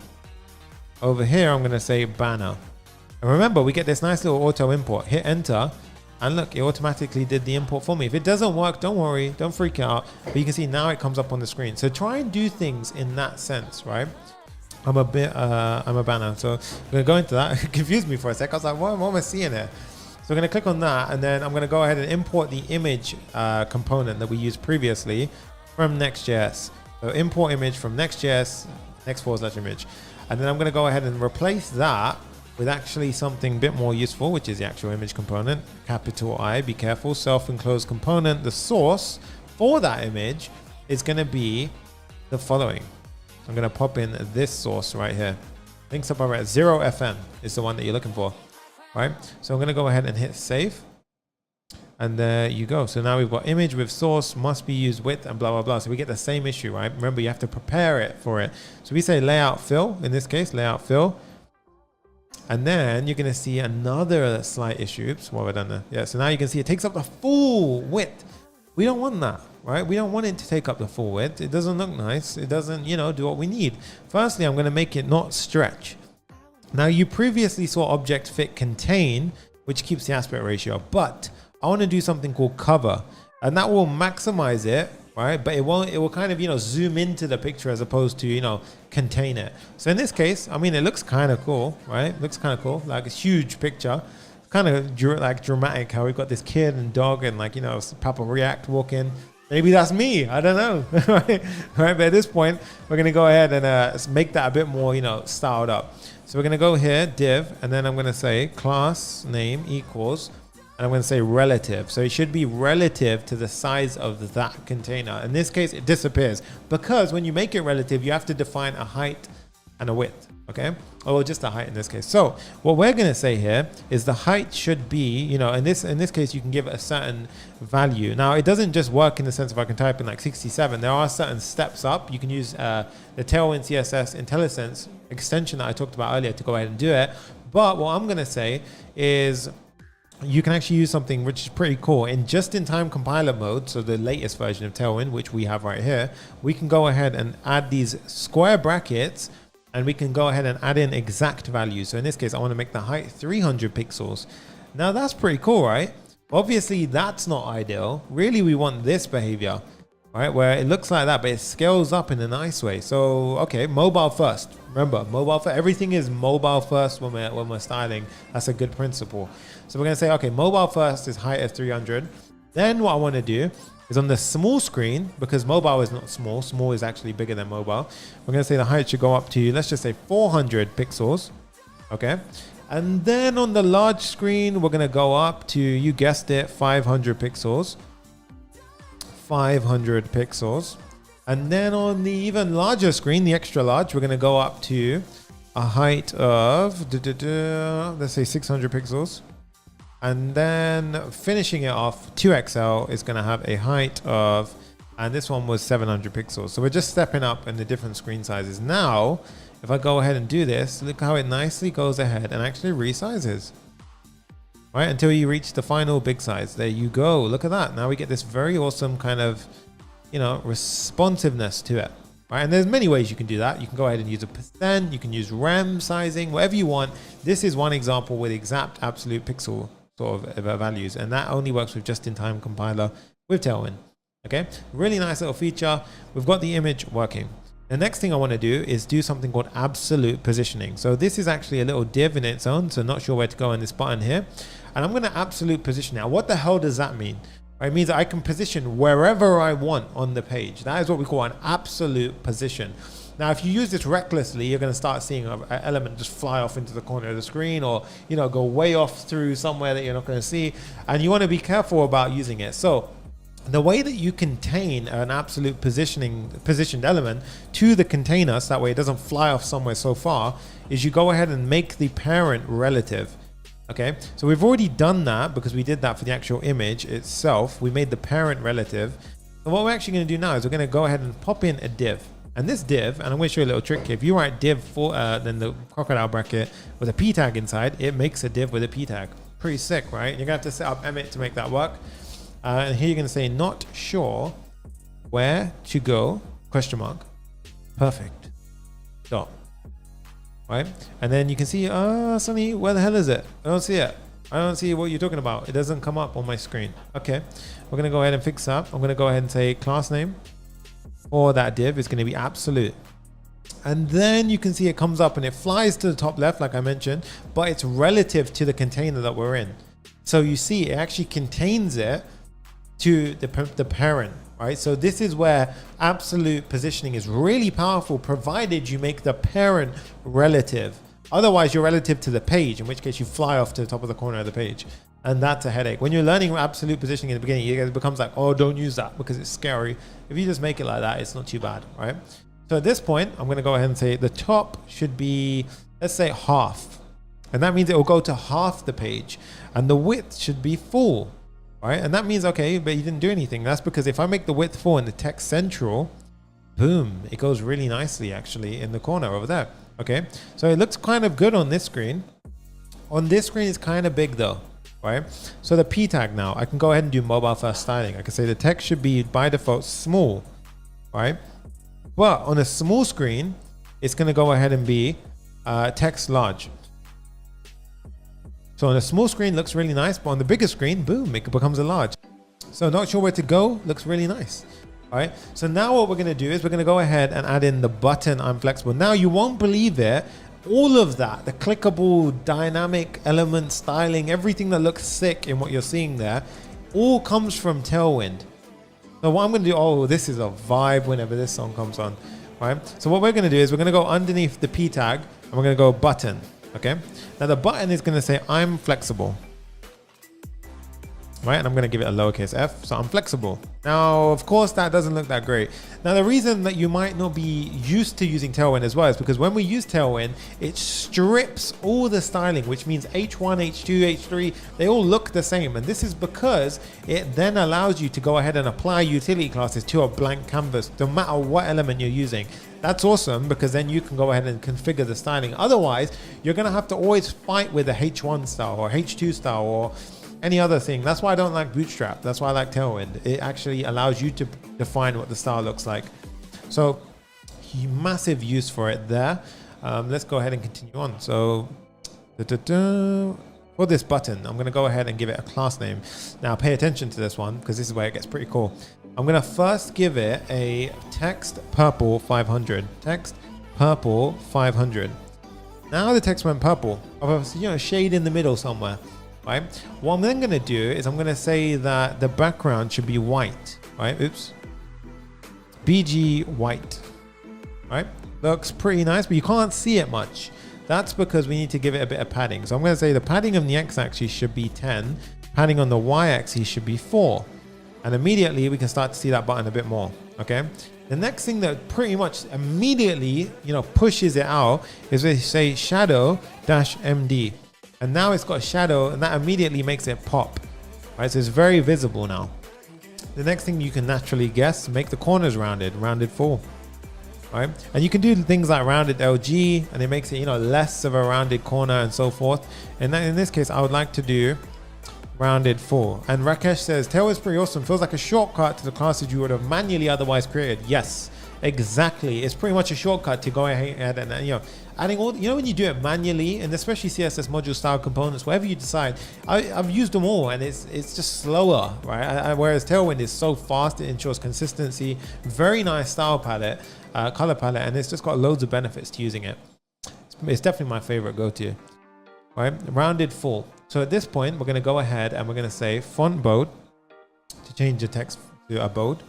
Over here, I'm going to say banner. And remember, we get this nice little auto import. Hit enter. And look, it automatically did the import for me. If it doesn't work, don't worry. Don't freak out. But you can see now it comes up on the screen. So try and do things in that sense, right? I'm a banner. So I'm going to go into that. It confused me for a sec. I was like, what am I seeing here? So we're going to click on that, and then I'm going to go ahead and import the image component that we used previously from Next.js. So import image from Next.js, next/image. And then I'm going to go ahead and replace that with actually something a bit more useful, which is the actual image component. Capital I, be careful, self-enclosed component. The source for that image is going to be the following. I'm going to pop in this source right here. Links up over at 0fm is the one that you're looking for. Right, so I'm going to go ahead and hit save, and there you go. So now we've got image with source must be used with and blah blah blah. So we get the same issue, right? Remember, you have to prepare it for it. So we say layout fill, in this case layout fill, and then you're going to see another slight issue. Oops, what have I done there? Yeah, so now you can see it takes up the full width. We don't want that, right? We don't want it to take up the full width. It doesn't look nice. It doesn't, you know, do what we need. Firstly, I'm going to make it not stretch. Now you previously saw object fit contain, which keeps the aspect ratio, but I want to do something called cover, and that will maximize it, right? But it will kind of, you know, zoom into the picture as opposed to, you know, contain it. So in this case, I mean, it looks kind of cool, right? It looks kind of cool, like a huge picture. It's kind of like dramatic how we've got this kid and dog and like, you know, Papa React walking. Maybe that's me, I don't know, right? But at this point, we're going to go ahead and make that a bit more, you know, styled up. So we're going to go here, div, and then I'm going to say class name equals, and I'm going to say relative. So it should be relative to the size of that container. In this case, it disappears because when you make it relative, you have to define a height and a width, okay? Or just a height in this case. So what we're going to say here is the height should be, you know, in this case, you can give it a certain value. Now, it doesn't just work in the sense of I can type in like 67. There are certain steps up. You can use the Tailwind CSS IntelliSense extension that I talked about earlier to go ahead and do it. But what I'm going to say is you can actually use something which is pretty cool in just-in-time compiler mode. So the latest version of Tailwind, which we have right here, we can go ahead and add these square brackets, and we can go ahead and add in exact values. So in this case, I want to make the height 300 pixels. Now that's pretty cool, right? Obviously that's not ideal. Really, we want this behavior, right? Where it looks like that, but it scales up in a nice way. So, okay, mobile first. Remember, mobile first. Everything is mobile first when we're styling. That's a good principle. So we're going to say, okay, mobile first is height of 300. Then what I want to do is on the small screen, because mobile is not small, small is actually bigger than mobile. We're going to say the height should go up to, let's just say 400 pixels. Okay. And then on the large screen, we're going to go up to, you guessed it, 500 pixels. 500 pixels. And then on the even larger screen, the extra large, we're going to go up to a height of, let's say 600 pixels. And then finishing it off, 2XL is going to have a height of, and this one was 700 pixels. So we're just stepping up in the different screen sizes. Now, if I go ahead and do this, look how it nicely goes ahead and actually resizes. Right, until you reach the final big size. There you go. Look at that. Now we get this very awesome kind of, you know, responsiveness to it. Right, and there's many ways you can do that. You can go ahead and use a percent. You can use rem sizing, whatever you want. This is one example with exact absolute pixel sort of values, and that only works with just-in-time compiler with Tailwind. Okay, really nice little feature. We've got the image working. The next thing I want to do is do something called absolute positioning. So this is actually a little div in its own, so not sure where to go on this button here. And I'm going to absolute position. Now, what the hell does that mean? It means that I can position wherever I want on the page. That is what we call an absolute position. Now, if you use this recklessly, you're going to start seeing an element just fly off into the corner of the screen, or, you know, go way off through somewhere that you're not going to see. And you want to be careful about using it. So the way that you contain an absolute positioned element to the container, so that way it doesn't fly off somewhere so far, is you go ahead and make the parent relative. Okay, so we've already done that because we did that for the actual image itself. We made the parent relative. And what we're actually going to do now is we're going to go ahead and pop in a div. And this div, and I'm going to show you a little trick here. If you write div for then the crocodile bracket with a p tag inside, it makes a div with a p tag. Pretty sick, right? You're going to have to set up Emmet to make that work. And here you're going to say not sure where to go, question mark, perfect, dot. Right? And then you can see, Sonny, where the hell is it? I don't see it. I don't see what you're talking about. It doesn't come up on my screen. Okay, we're going to go ahead and fix that. I'm going to go ahead and say class name for that div is going to be absolute. And then you can see it comes up and it flies to the top left, like I mentioned, but it's relative to the container that we're in. So you see it actually contains it to the parent, right? So this is where absolute positioning is really powerful, provided you make the parent relative. Otherwise, you're relative to the page, in which case you fly off to the top of the corner of the page. And that's a headache. When you're learning absolute positioning in the beginning, it becomes like, oh, don't use that because it's scary. If you just make it like that, it's not too bad, right? So at this point, I'm going to go ahead and say the top should be, let's say half. And that means it will go to half the page. And the width should be full, right? And that means, okay, but you didn't do anything. That's because if I make the width full and the text central, boom, it goes really nicely actually in the corner over there. Okay, so it looks kind of good on this screen. On this screen, it's kind of big though, right? So the p tag now, I can go ahead and do mobile first styling. I can say the text should be by default small, right? But on a small screen, it's going to go ahead and be text large. So on a small screen, looks really nice, but on the bigger screen, boom, it becomes a large. So not sure where to go, looks really nice. All right, so now what we're going to do is we're going to go ahead and add in the button I'm flexible. Now you won't believe it, all of that, the clickable, dynamic element styling, everything that looks sick in what you're seeing there, all comes from Tailwind. So what I'm going to do, oh, this is a vibe whenever this song comes on. All right, so what we're going to do is we're going to go underneath the p tag and we're going to go button. Okay, now the button is going to say I'm flexible. Right, and I'm going to give it a lowercase f, so I'm flexible. Now, of course, that doesn't look that great. Now, the reason that you might not be used to using Tailwind as well is because when we use Tailwind, it strips all the styling, which means H1, H2, H3, they all look the same. And this is because it then allows you to go ahead and apply utility classes to a blank canvas, no matter what element you're using. That's awesome because then you can go ahead and configure the styling. Otherwise, you're going to have to always fight with a H1 style or H2 style or any other thing. That's why I don't like Bootstrap. That's why I like Tailwind. It actually allows you to define what the style looks like. So massive use for it there. Let's go ahead and continue on. So for this button, I'm going to go ahead and give it a class name. Now pay attention to this one because this is where it gets pretty cool. I'm going to first give it a text purple 500. Text purple 500. Now the text went purple. Of a shade in the middle somewhere. right? What I'm then going to do is I'm going to say that the background should be white, right? Oops. BG white, right? Looks pretty nice, but you can't see it much. That's because we need to give it a bit of padding. So I'm going to say the padding on the x-axis should be 10. Padding on the y-axis should be 4. And immediately we can start to see that button a bit more, okay? The next thing that pretty much immediately, pushes it out is we say shadow -MD. And now it's got a shadow, and that immediately makes it pop, right? So it's very visible now. The next thing you can naturally guess, make the corners rounded full, right? And you can do things like rounded LG, and it makes it, less of a rounded corner and so forth. And in this case, I would like to do rounded full. And Rakesh says, Tailwind's pretty awesome. Feels like a shortcut to the classes you would have manually otherwise created. Yes, exactly. It's pretty much a shortcut to go ahead and, adding all, when you do it manually, and especially CSS module style components, whatever you decide, I've used them all, and it's just slower, right? Whereas Tailwind is so fast, it ensures consistency, very nice style palette, color palette, and it's just got loads of benefits to using it. It's definitely my favorite go-to, right? Rounded full. So at this point, we're going to go ahead and we're going to say font bold to change the text to a bold.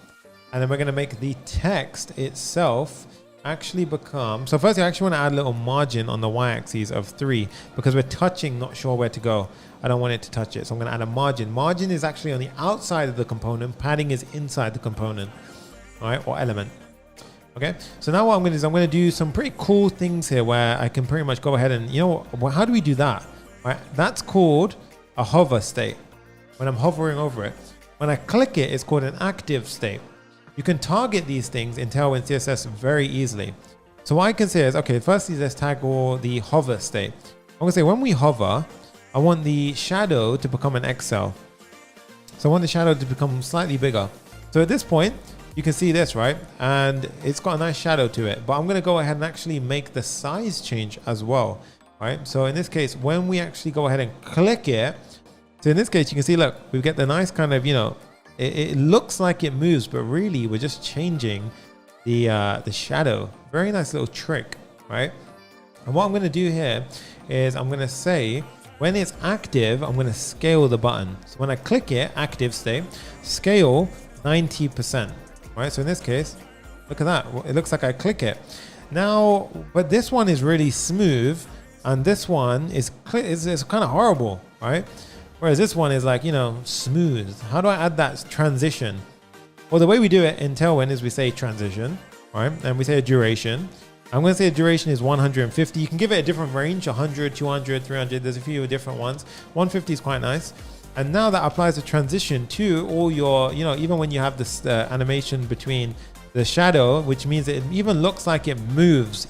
And then we're going to make the text itself actually become, so first I actually want to add a little margin on the y-axis of 3 because we're touching, not sure where to go. I don't want it to touch it. So I'm going to add a margin. Margin is actually on the outside of the component. Padding is inside the component, all right, or element. Okay, so now what I'm going to do is I'm going to do some pretty cool things here where I can pretty much go ahead and, how do we do that? Right, that's called a hover state. When I'm hovering over it, when I click it, it's called an active state. You can target these things in Tailwind CSS very easily. So what I can say is, okay, firstly, let's tag all the hover state. I'm gonna say when we hover, I want the shadow to become an XL. So I want the shadow to become slightly bigger. So at this point, you can see this, right? And it's got a nice shadow to it, but I'm gonna go ahead and actually make the size change as well. Right, so in this case, when we actually go ahead and click it, so in this case, you can see, look, we get the nice kind of, it looks like it moves, but really we're just changing the shadow. Very nice little trick, right? And what I'm going to do here is I'm going to say when it's active, I'm going to scale the button. So when I click it, active state, scale 90%, right? So in this case, look at that. It looks like I click it. Now, but this one is really smooth. And this one is kind of horrible, right? Whereas this one is like, smooth. How do I add that transition? Well, the way we do it in Tailwind is we say transition, right? And we say a duration. I'm going to say a duration is 150. You can give it a different range, 100, 200, 300. There's a few different ones. 150 is quite nice. And now that applies a transition to all your, even when you have this animation between the shadow, which means it even looks like it moves.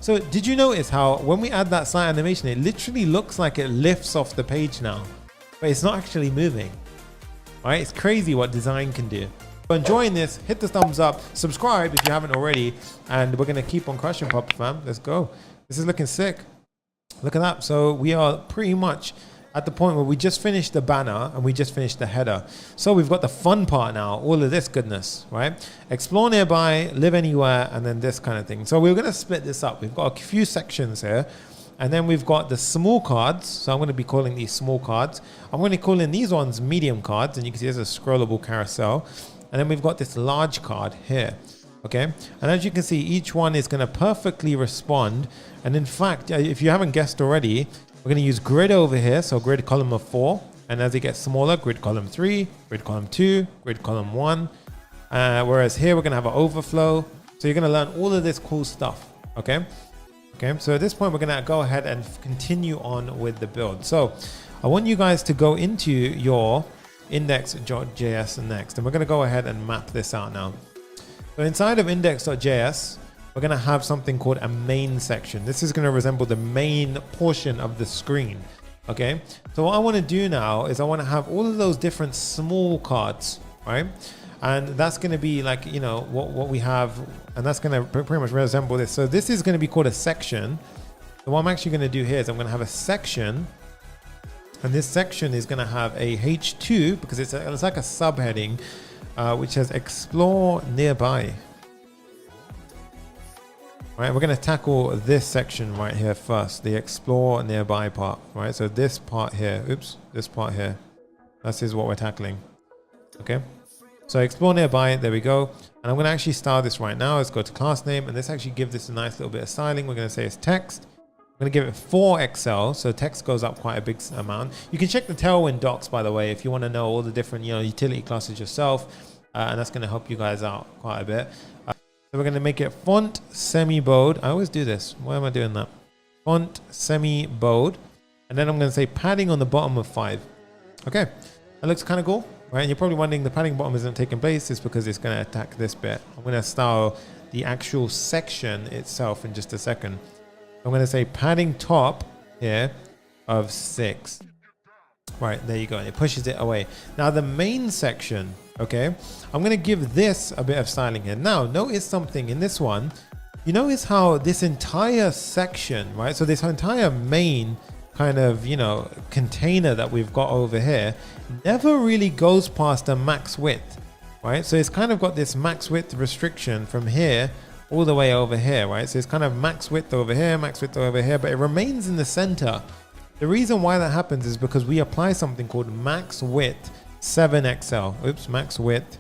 So did you notice how when we add that slight animation, it literally looks like it lifts off the page now, but it's not actually moving, right? It's crazy what design can do. If enjoying this, hit the thumbs up, subscribe if you haven't already, and we're gonna keep on crushing, Pop fam. Let's go. This is looking sick. Look at that. So we are pretty much at the point where we just finished the banner and we just finished the header. So we've got the fun part now, all of this goodness, right? Explore nearby, live anywhere, and then this kind of thing. So we're gonna split this up. We've got a few sections here, and then we've got the small cards. So I'm gonna be calling these small cards. I'm gonna call in these ones medium cards, and you can see there's a scrollable carousel. And then we've got this large card here, okay? And as you can see, each one is gonna perfectly respond. And in fact, if you haven't guessed already, we're going to use grid over here, so grid column of 4, and as it gets smaller, grid column 3, grid column 2, grid column 1, whereas here we're going to have an overflow. So you're going to learn all of this cool stuff, okay? Okay, so at this point, we're going to go ahead and continue on with the build. So I want you guys to go into your index.js next, and we're going to go ahead and map this out now. So inside of index.js, we're going to have something called a main section. This is going to resemble the main portion of the screen. Okay, so what I want to do now is I want to have all of those different small cards, right? And that's going to be like, what we have, and that's going to pretty much resemble this. So this is going to be called a section. So what I'm actually going to do here is I'm going to have a section, and this section is going to have a H2 because it's like a subheading, which says explore nearby. right? We're going to tackle this section right here first, the explore nearby part, right? So this part here, oops, this part here, this is what we're tackling. Okay. So explore nearby, there we go. And I'm going to actually style this right now. Let's go to class name, and let's actually give this a nice little bit of styling. We're going to say it's text. I'm going to give it 4XL, so text goes up quite a big amount. You can check the Tailwind docs, by the way, if you want to know all the different, utility classes yourself, and that's going to help you guys out quite a bit. So we're going to make it font semi-bold. I always do this. Why am I doing that? Font semi-bold, and then I'm going to say padding on the bottom of 5. Okay, that looks kind of cool, right? And you're probably wondering the padding bottom isn't taking place. It's because it's going to attack this bit. I'm going to style the actual section itself in just a second. I'm going to say padding top here of 6. Right, there you go. And it pushes it away. Now the main section, okay, I'm going to give this a bit of styling here. Now, notice something in this one. You notice how this entire section, right? So this entire main kind of, container that we've got over here never really goes past the max width, right? So it's kind of got this max width restriction from here all the way over here, right? So it's kind of max width over here, but it remains in the center. The reason why that happens is because we apply something called max width 7XL. Oops, max width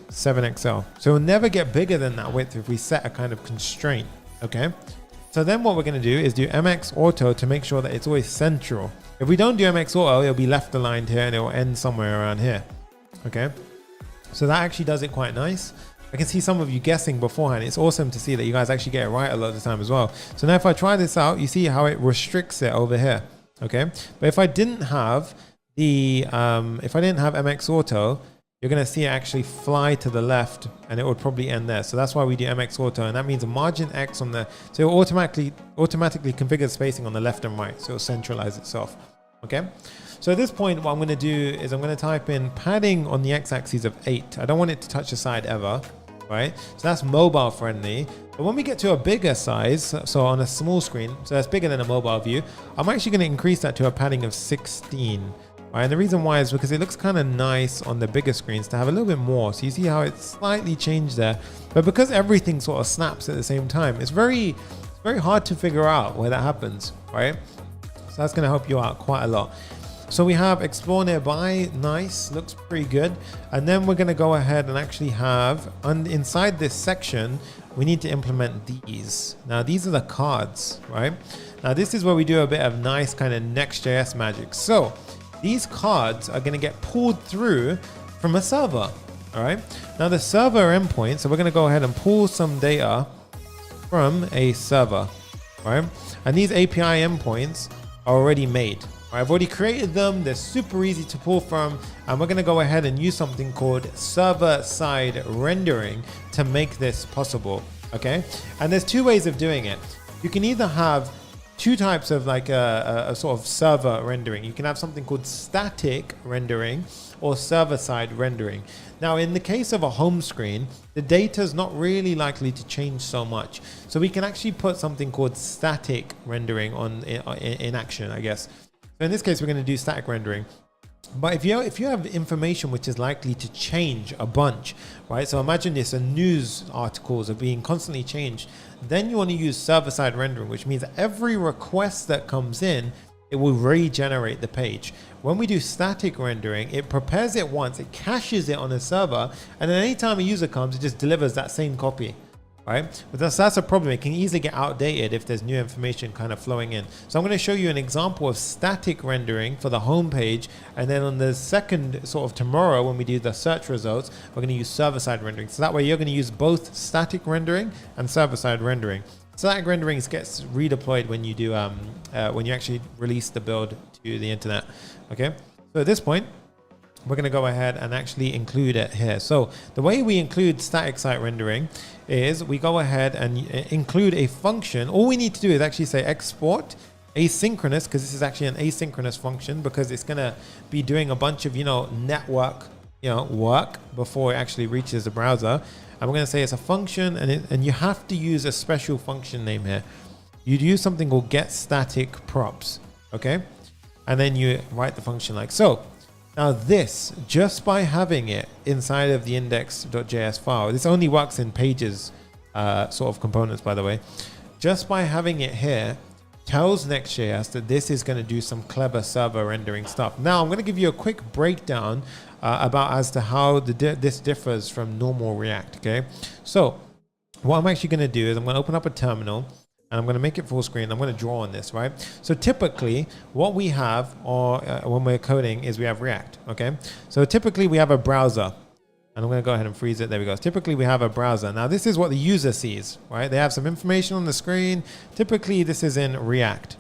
7XL. So it'll never get bigger than that width if we set a kind of constraint, okay? So then what we're going to do is do MX Auto to make sure that it's always central. If we don't do MX Auto, it'll be left aligned here and it will end somewhere around here, okay? So that actually does it quite nice. I can see some of you guessing beforehand. It's awesome to see that you guys actually get it right a lot of the time as well. So now if I try this out, you see how it restricts it over here, okay? But if I didn't have the, if I didn't have MX Auto, you're going to see it actually fly to the left and it would probably end there. So that's why we do MX Auto, and that means margin X on the, so it will automatically configure spacing on the left and right. So it'll centralize itself, okay? So at this point, what I'm going to do is I'm going to type in padding on the x-axis of 8. I don't want it to touch the side ever, right? So that's mobile friendly. But when we get to a bigger size, so on a small screen, so that's bigger than a mobile view, I'm actually going to increase that to a padding of 16. Right? And the reason why is because it looks kind of nice on the bigger screens to have a little bit more. So you see how it's slightly changed there. But because everything sort of snaps at the same time, it's very hard to figure out where that happens, right? So that's going to help you out quite a lot. So we have explore nearby, nice, looks pretty good. And then we're going to go ahead and actually have, inside this section, we need to implement these. Now these are the cards, right? Now this is where we do a bit of nice kind of Next.js magic. So these cards are going to get pulled through from a server, all right? Now the server endpoint, so we're going to go ahead and pull some data from a server, right? And these API endpoints are already made. I've already created them. They're super easy to pull from, and we're going to go ahead and use something called server-side rendering to make this possible, okay? And there's two ways of doing it. You can either have two types of like a sort of server rendering. You can have something called static rendering or server-side rendering. Now, in the case of a home screen, the data is not really likely to change so much. So we can actually put something called static rendering on in action, I guess. So in this case, we're going to do static rendering. But if you have information which is likely to change a bunch, right? So imagine this, news articles are being constantly changed. Then you want to use server-side rendering, which means every request that comes in, it will regenerate the page. When we do static rendering, it prepares it once, it caches it on a server, and then anytime a user comes, it just delivers that same copy, right? But that's a problem. It can easily get outdated if there's new information kind of flowing in. So I'm going to show you an example of static rendering for the home page, and then on the second sort of tomorrow when we do the search results, we're going to use server-side rendering. So that way you're going to use both static rendering and server-side rendering. Static rendering gets redeployed when you do when you actually release the build to the internet. Okay, so at this point, we're going to go ahead and actually include it here. So the way we include static site rendering is we go ahead and include a function. All we need to do is actually say export asynchronous, because this is actually an asynchronous function, because it's going to be doing a bunch of network work before it actually reaches the browser. And we're going to say it's a function, and you have to use a special function name here. You'd use something called get static props, okay? And then you write the function like so. Now this, just by having it inside of the index.js file, this only works in pages sort of components, by the way. Just by having it here tells Next.js that this is going to do some clever server rendering stuff. Now I'm going to give you a quick breakdown about as to how this differs from normal React. Okay, so what I'm actually going to do is I'm going to open up a terminal and I'm going to make it full screen. I'm going to draw on this, right? So typically what we have when we're coding is we have React. Okay, so typically we have a browser. And I'm going to go ahead and freeze it. There we go. Typically, we have a browser. Now, this is what the user sees, right? They have some information on the screen. Typically, this is in React,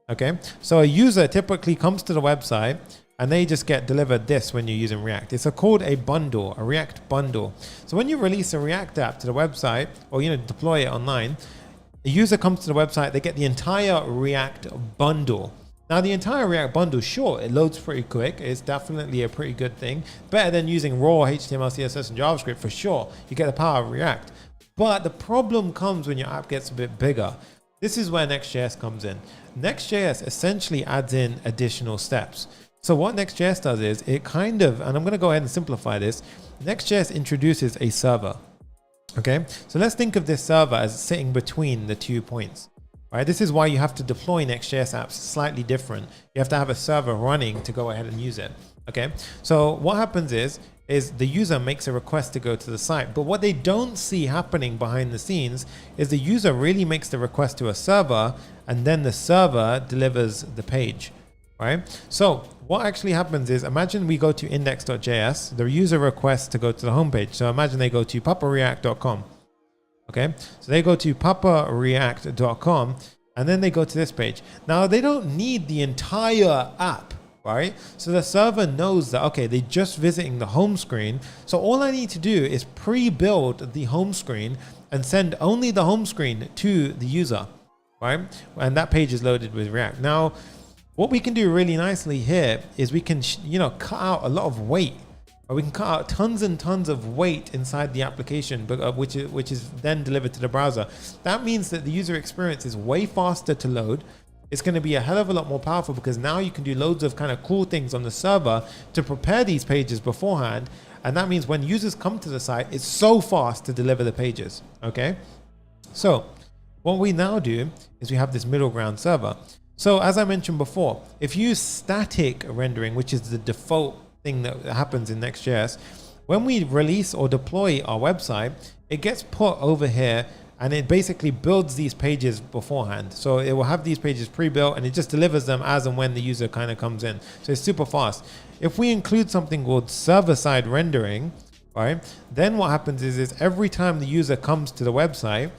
okay? So a user typically comes to the website, and they just get delivered this when you're using React. It's called a bundle, a React bundle. So when you release a React app to the website, or deploy it online, a user comes to the website, they get the entire React bundle. Now the entire React bundle, sure, it loads pretty quick. It's definitely a pretty good thing. Better than using raw HTML, CSS, and JavaScript for sure. You get the power of React. But the problem comes when your app gets a bit bigger. This is where Next.js comes in. Next.js essentially adds in additional steps. So what Next.js does is it kind of, and I'm going to go ahead and simplify this. Next.js introduces a server. Okay, so let's think of this server as sitting between the 2 points. Right, this is why you have to deploy Next.js apps slightly different. You have to have a server running to go ahead and use it. Okay, so what happens is the user makes a request to go to the site, but what they don't see happening behind the scenes is the user really makes the request to a server, and then the server delivers the page. Right, so what actually happens is, imagine we go to index.js, the user requests to go to the homepage. So imagine they go to papareact.com. Okay, so they go to papareact.com and then they go to this page. Now they don't need the entire app, right? So the server knows that, okay, they're just visiting the home screen. So all I need to do is pre-build the home screen and send only the home screen to the user, right? And that page is loaded with React. Now, what we can do really nicely here is we can, cut out a lot of weight. Or we can cut out tons and tons of weight inside the application, which is then delivered to the browser. That means that the user experience is way faster to load. It's going to be a hell of a lot more powerful because now you can do loads of kind of cool things on the server to prepare these pages beforehand. And that means when users come to the site, it's so fast to deliver the pages. Okay. So what we now do is we have this middle ground server. So as I mentioned before, if you use static rendering, which is the default thing that happens in Next.js, when we release or deploy our website, it gets put over here and it basically builds these pages beforehand. So it will have these pages pre-built and it just delivers them as and when the user kind of comes in. So it's super fast. If we include something called server-side rendering, right, then what happens is every time the user comes to the website,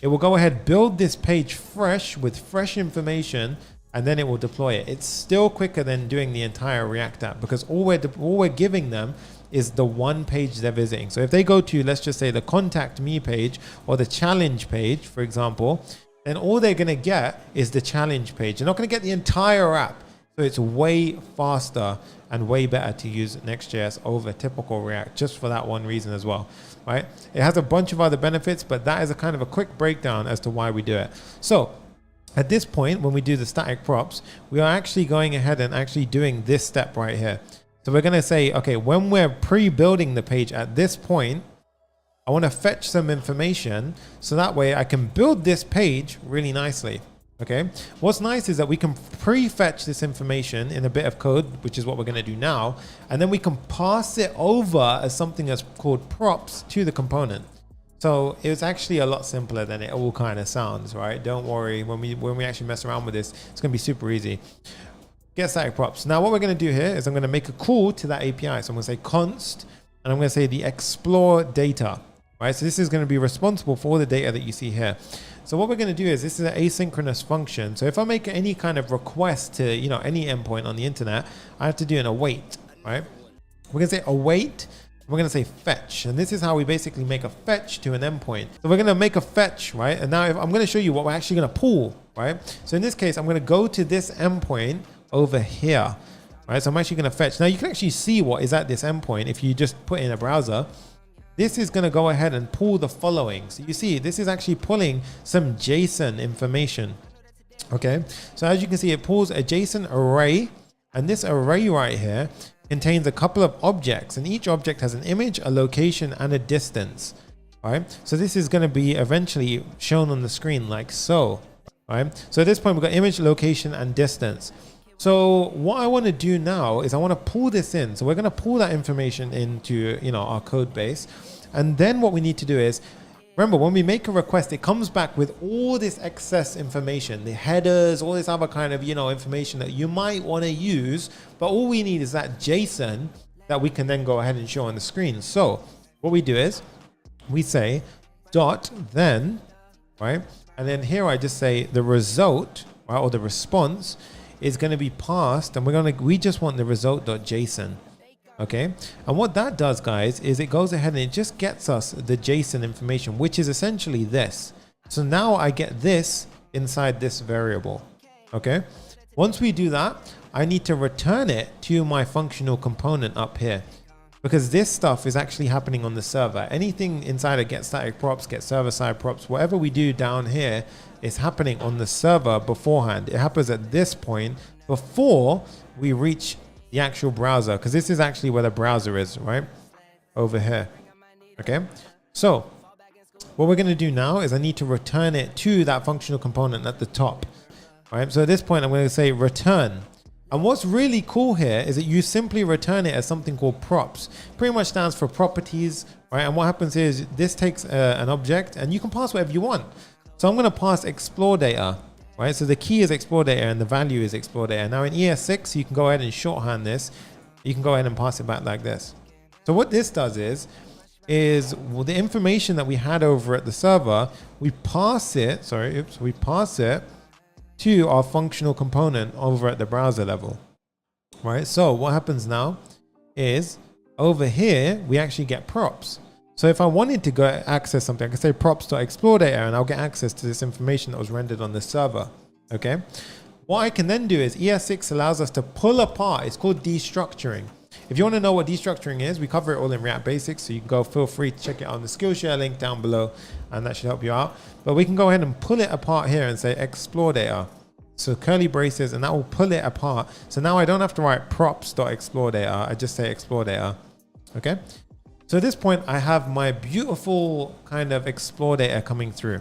it will go ahead, build this page fresh with fresh information, and then it will deploy it. It's still quicker than doing the entire React app because all we're giving them is the one page they're visiting. So if they go to, let's just say, the contact me page or the challenge page, for example, then all they're gonna get is the challenge page. They're not gonna get the entire app. So it's way faster and way better to use Next.js over typical React, just for that one reason as well, right? It has a bunch of other benefits, but that is a kind of a quick breakdown as to why we do it. So at this point, when we do the static props, we are actually going ahead and actually doing this step right here. So we're going to say, okay, when we're pre-building the page at this point, I want to fetch some information so that way I can build this page really nicely. Okay. What's nice is that we can pre-fetch this information in a bit of code, which is what we're going to do now. And then we can pass it over as something that's called props to the component. So it's actually a lot simpler than it all kind of sounds, right? Don't worry, when we actually mess around with this, it's going to be super easy. Get static props. Now what we're going to do here is I'm going to make a call to that API. So I'm going to say const, and I'm going to say the explore data, right? So this is going to be responsible for all the data that you see here. So what we're going to do is this is an asynchronous function. So if I make any kind of request to, any endpoint on the internet, I have to do an await, right? We're going to say await. We're going to say fetch, and this is how we basically make a fetch to an endpoint. So we're going to make a fetch, right? And now I'm going to show you what we're actually going to pull, right? So in this case, I'm going to go to this endpoint over here, right? So I'm actually going to fetch. Now you can actually see what is at this endpoint if you just put in a browser. This is going to go ahead and pull the following. So you see, this is actually pulling some JSON information. Okay. So as you can see, it pulls a JSON array, and this array right here contains a couple of objects, and each object has an image, a location, and a distance. All right. So this is going to be eventually shown on the screen like so. All right. So at this point, we've got image, location, and distance. So what I want to do now is I want to pull this in. So we're going to pull that information into, our code base. And then what we need to do is, remember, when we make a request, it comes back with all this excess information, the headers, all this other kind of, information that you might want to use. But all we need is that JSON that we can then go ahead and show on the screen. So what we do is we say dot then, right? And then here I just say the result, right, or the response is going to be passed, and we just want the result.json. Okay, and what that does, guys, is it goes ahead and it just gets us the JSON information, which is essentially this. So now I get this inside this variable. Okay, once we do that, I need to return it to my functional component up here, because this stuff is actually happening on the server. Anything inside of get static props, get server side props, whatever we do down here is happening on the server beforehand. It happens at this point before we reach the actual browser, because this is actually where the browser is, right? Over here. Okay. So what we're going to do now is I need to return it to that functional component at the top. All right. So at this point, I'm going to say return. And what's really cool here is that you simply return it as something called props. Pretty much stands for properties, right? And what happens here is this takes an object, and you can pass whatever you want. So I'm going to pass explore data, right? So the key is explore data and the value is explore data. Now in ES6, you can go ahead and shorthand this. You can go ahead and pass it back like this. So what this does is the information that we had over at the server, we pass it to our functional component over at the browser level, right? So what happens now is over here, we actually get props. So if I wanted to go access something, I can say props.explore data and I'll get access to this information that was rendered on the server, okay? What I can then do is ES6 allows us to pull apart. It's called destructuring. If you want to know what destructuring is, we cover it all in React Basics, so you can go feel free to check it out on the Skillshare link down below, and that should help you out. But we can go ahead and pull it apart here and say explore data. So curly braces, and that will pull it apart. So now I don't have to write props.explore data. I just say explore data. Okay. So at this point, I have my beautiful kind of explore data coming through.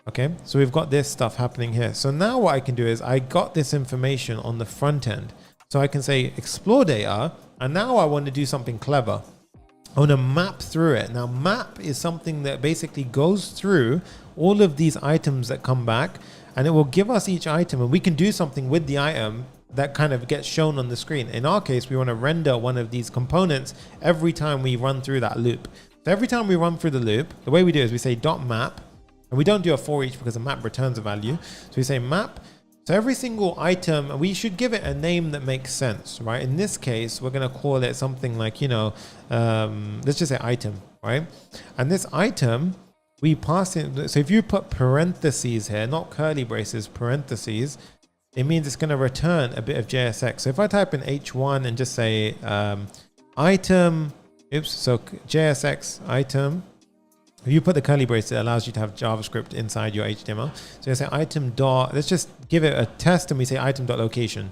Okay. So we've got this stuff happening here. So now what I can do is I got this information on the front end. So I can say explore data. And now I want to do something clever. I want to map through it. Now map is something that basically goes through all of these items that come back, and it will give us each item, and we can do something with the item that kind of gets shown on the screen. In our case, we want to render one of these components every time we run through that loop. So every time we run through the loop, the way we do is we say .map, and we don't do a for each because the map returns a value. So we say map. So every single item, we should give it a name that makes sense, right? In this case, we're going to call it something like, let's just say item, right? And this item, we pass it. So if you put parentheses here, not curly braces, parentheses, it means it's going to return a bit of JSX. So if I type in H1 and just say item, so JSX item, if you put the curly brace, it allows you to have JavaScript inside your HTML. So you say item dot, let's just give it a test, and we say item dot location.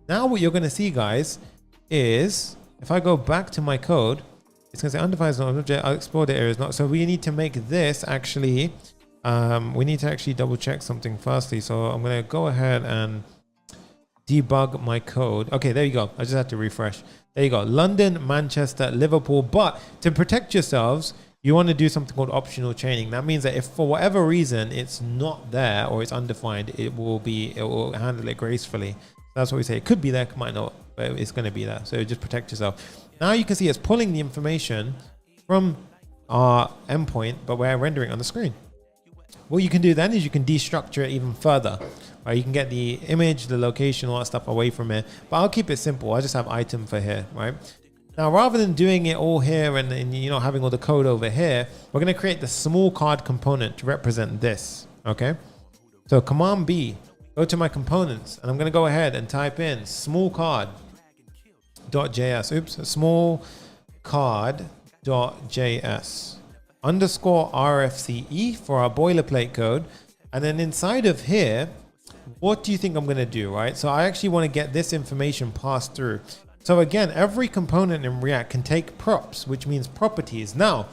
Now what you're going to see, guys, is if I go back to my code, it's going to say undefined is not an object, explore data is not. So we need to make this actually, we need to actually double check something firstly. So I'm going to go ahead and debug my code. Okay, there you go. I just had to refresh. There you go. London, Manchester, Liverpool. But to protect yourselves, you want to do something called optional chaining. That means that if for whatever reason it's not there or it's undefined, it will handle it gracefully. That's what we say. It could be there, might not, but it's going to be there. So just protect yourself. Now you can see it's pulling the information from our endpoint, but we're rendering on the screen. What you can do then is you can destructure it even further. Right? You can get the image, the location, all that stuff away from it. But I'll keep it simple. I just have item for here, right? Now, rather than doing it all here and having all the code over here, we're going to create the small card component to represent this. Okay. So Command B, go to my components, and I'm going to go ahead and type in small card.js. Small card.js underscore RFCE for our boilerplate code. And then inside of here, what do you think I'm going to do, right? So I actually want to get this information passed through. So again, every component in React can take props, which means properties. Now,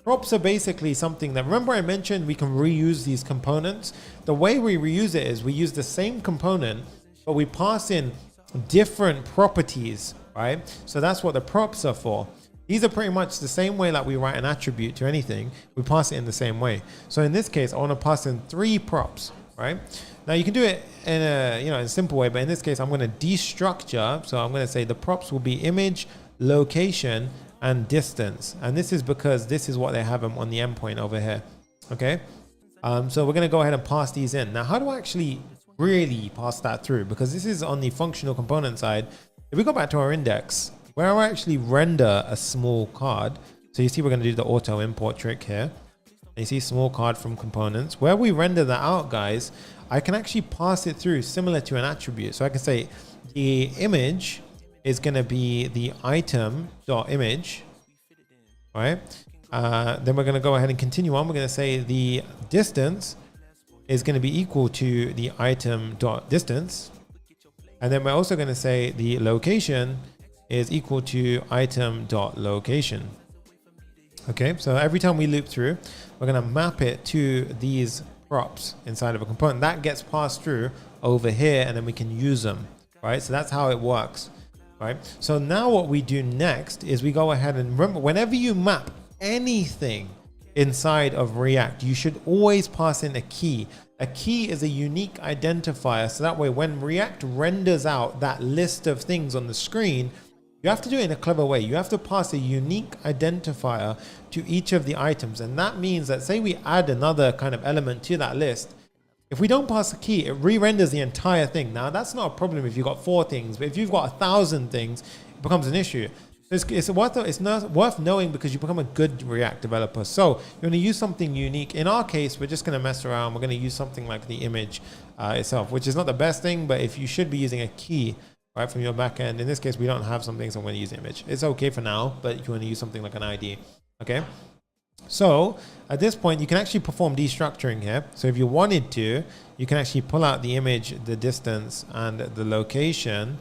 Props are basically something that, remember I mentioned we can reuse these components. The way we reuse it is we use the same component, but we pass in different properties, right? So that's what the props are for. These are pretty much the same way that we write an attribute to anything. We pass it in the same way. So in this case, I want to pass in 3 props, right? Now you can do it in a simple way, but in this case, I'm going to destructure. So I'm going to say the props will be image, location, and distance. And this is because this is what they have on the endpoint over here. Okay. So we're going to go ahead and pass these in. Now, how do I actually really pass that through? Because this is on the functional component side. If we go back to our index, where I actually render a small card. So you see, we're going to do the auto import trick here. And you see small card from components. Where we render that out, guys, I can actually pass it through similar to an attribute. So I can say the image is going to be the item.image, right? Then we're going to go ahead and continue on. We're going to say the distance is going to be equal to the item.distance. And then we're also going to say the location is equal to item.location. Okay, so every time we loop through, we're going to map it to these props inside of a component. That gets passed through over here, and then we can use them, right? So that's how it works, right? So now what we do next is we go ahead and remember, whenever you map anything inside of React, you should always pass in a key. A key is a unique identifier. So that way, when React renders out that list of things on the screen, you have to do it in a clever way. You have to pass a unique identifier to each of the items. And that means that, say we add another kind of element to that list, if we don't pass a key, it re-renders the entire thing. Now, that's not a problem if you've got 4 things, but if you've got 1,000 things, it becomes an issue. It's worth knowing because you become a good React developer. So you're going to use something unique. In our case, we're just going to mess around. We're going to use something like the image itself, which is not the best thing, but if you should be using a key, right, from your backend. In this case, we don't have something, so I'm going to use image. It's okay for now, but you want to use something like an ID. Okay. So at this point, you can actually perform destructuring here. So if you wanted to, you can actually pull out the image, the distance, and the location,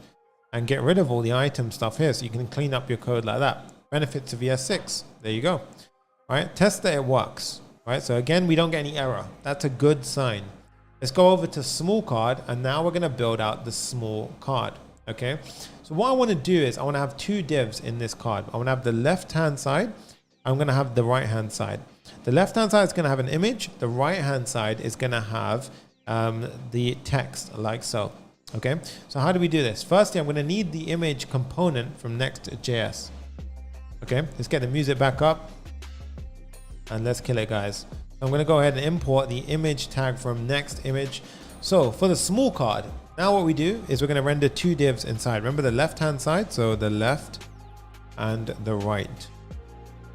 and get rid of all the item stuff here. So you can clean up your code like that. Benefits of ES6. There you go. All right. Test that it works. Right. So again, we don't get any error. That's a good sign. Let's go over to small card, and now we're going to build out the small card. Okay, so what I want to do is I want to have 2 divs in this card. I want to have the left hand side. I'm going to have the right hand side. The left hand side is going to have an image. The right hand side is going to have the text like so. Okay, so how do we do this? Firstly, I'm going to need the image component from Next.js. Okay, let's get the music back up and let's kill it, guys. I'm going to go ahead and import the image tag from Next image. So for the small card, now what we do is we're going to render 2 divs inside. Remember the left hand side, so the left and the right.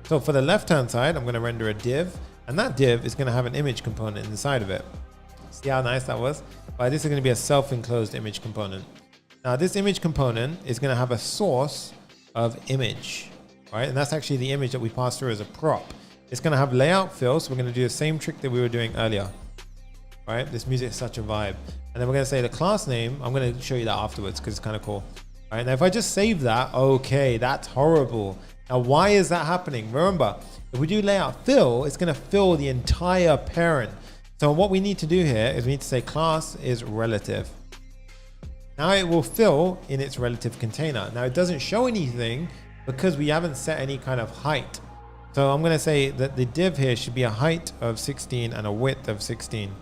So for the left hand side, I'm going to render a div, and that div is going to have an image component inside of it. See how nice that was? But this is going to be a self-enclosed image component. Now this image component is going to have a source of image, right? And that's actually the image that we pass through as a prop. It's going to have layout fill, so we're going to do the same trick that we were doing earlier. Right? This music is such a vibe. And then we're going to say the class name. I'm going to show you that afterwards because it's kind of cool. All right, now if I just save that, okay, that's horrible. Now, why is that happening? Remember, if we do layout fill, it's going to fill the entire parent. So what we need to do here is we need to say class is relative. Now it will fill in its relative container. Now it doesn't show anything because we haven't set any kind of height. So I'm going to say that the div here should be a height of 16 and a width of 16.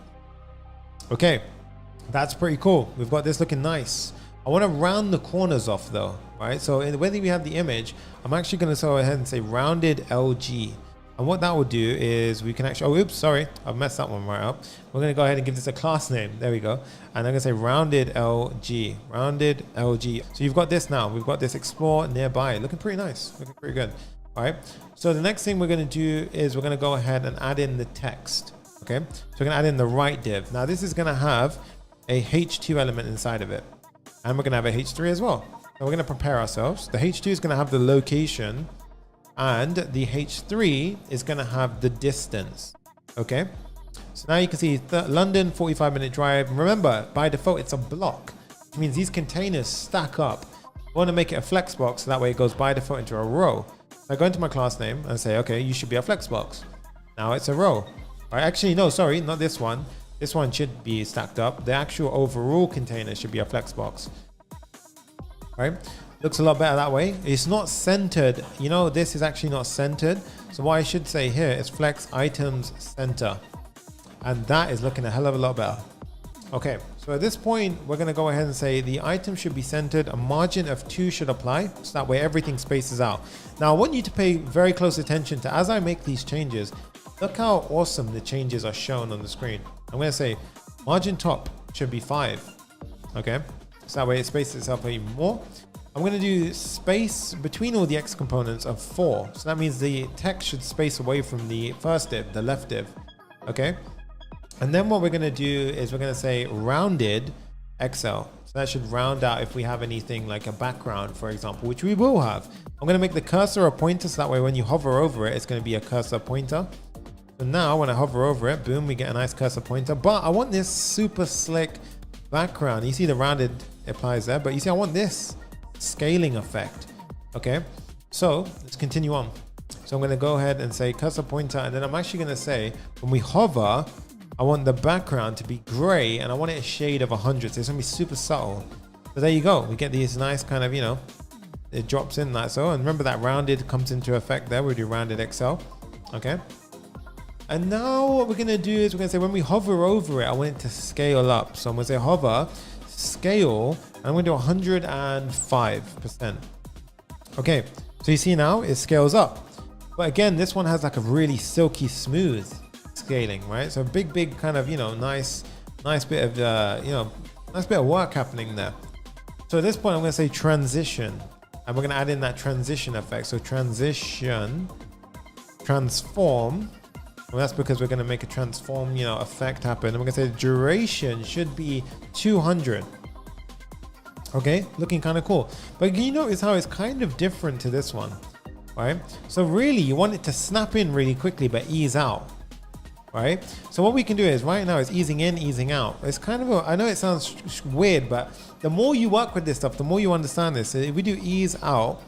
Okay, that's pretty cool. We've got this looking nice. I want to round the corners off though, right? So when we have the image, I'm actually going to go ahead and say rounded LG. And what that will do is we can actually, oh, oops, sorry, I've messed that one right up. We're going to go ahead and give this a class name. There we go. And I'm going to say rounded LG, rounded LG. So you've got this now. We've got this explore nearby. Looking pretty nice, looking pretty good. All right. So the next thing we're going to do is we're going to go ahead and add in the text. Okay, so we're going to add in the right div. Now this is going to have a H2 element inside of it, and we're going to have a H3 as well. Now we're going to prepare ourselves. The H2 is going to have the location, and the H3 is going to have the distance. Okay, so now you can see London 45-minute drive. Remember, by default it's a block, which means these containers stack up. We want to make it a flex box so that way it goes by default into a row. I go into my class name and say, okay, you should be a flexbox. Now it's a row. Right? Actually, no, sorry, not this one. This one should be stacked up. The actual overall container should be a flexbox. Right? Looks a lot better that way. It's not centered. You know, this is actually not centered. So what I should say here is flex items center. And that is looking a hell of a lot better. Okay, so at this point, we're going to go ahead and say the item should be centered. A margin of 2 should apply. So that way everything spaces out. Now, I want you to pay very close attention to, as I make these changes, look how awesome the changes are shown on the screen. I'm going to say margin top should be 5. Okay, so that way it spaces itself even more. I'm going to do space between all the X components of 4. So that means the text should space away from the first div, the left div. Okay. And then what we're going to do is we're going to say rounded XL. So that should round out if we have anything like a background, for example, which we will have. I'm going to make the cursor a pointer. So that way when you hover over it, it's going to be a cursor pointer. So now when I hover over it, boom, we get a nice cursor pointer. But I want this super slick background. You see the rounded applies there, but you see I want this scaling effect. Okay, so let's continue on. So I'm going to go ahead and say cursor pointer, and then I'm actually going to say when we hover, I want the background to be gray and I want it a shade of 100. So it's going to be super subtle. So there you go. We get these nice kind of, you know, it drops in like so. And remember that rounded comes into effect there. We'll do rounded XL. Okay. And now what we're going to do is we're going to say when we hover over it, I want it to scale up. So I'm going to say hover, scale, and I'm going to do 105%. Okay. So you see now it scales up. But again, this one has like a really silky smooth scaling, right? So big kind of, you know, nice bit of you know, nice bit of work happening there. So at this point I'm going to say transition, and we're going to add in that transition effect. So transition, transform, and that's because we're going to make a transform, you know, effect happen. And we're going to say the duration should be 200. Okay, looking kind of cool. But you notice how it's kind of different to this one, right? So really you want it to snap in really quickly but ease out. Right, so what we can do is right now is easing in, easing out. It's kind of I know it sounds weird, but the more you work with this stuff, the more you understand this. So if we do ease out,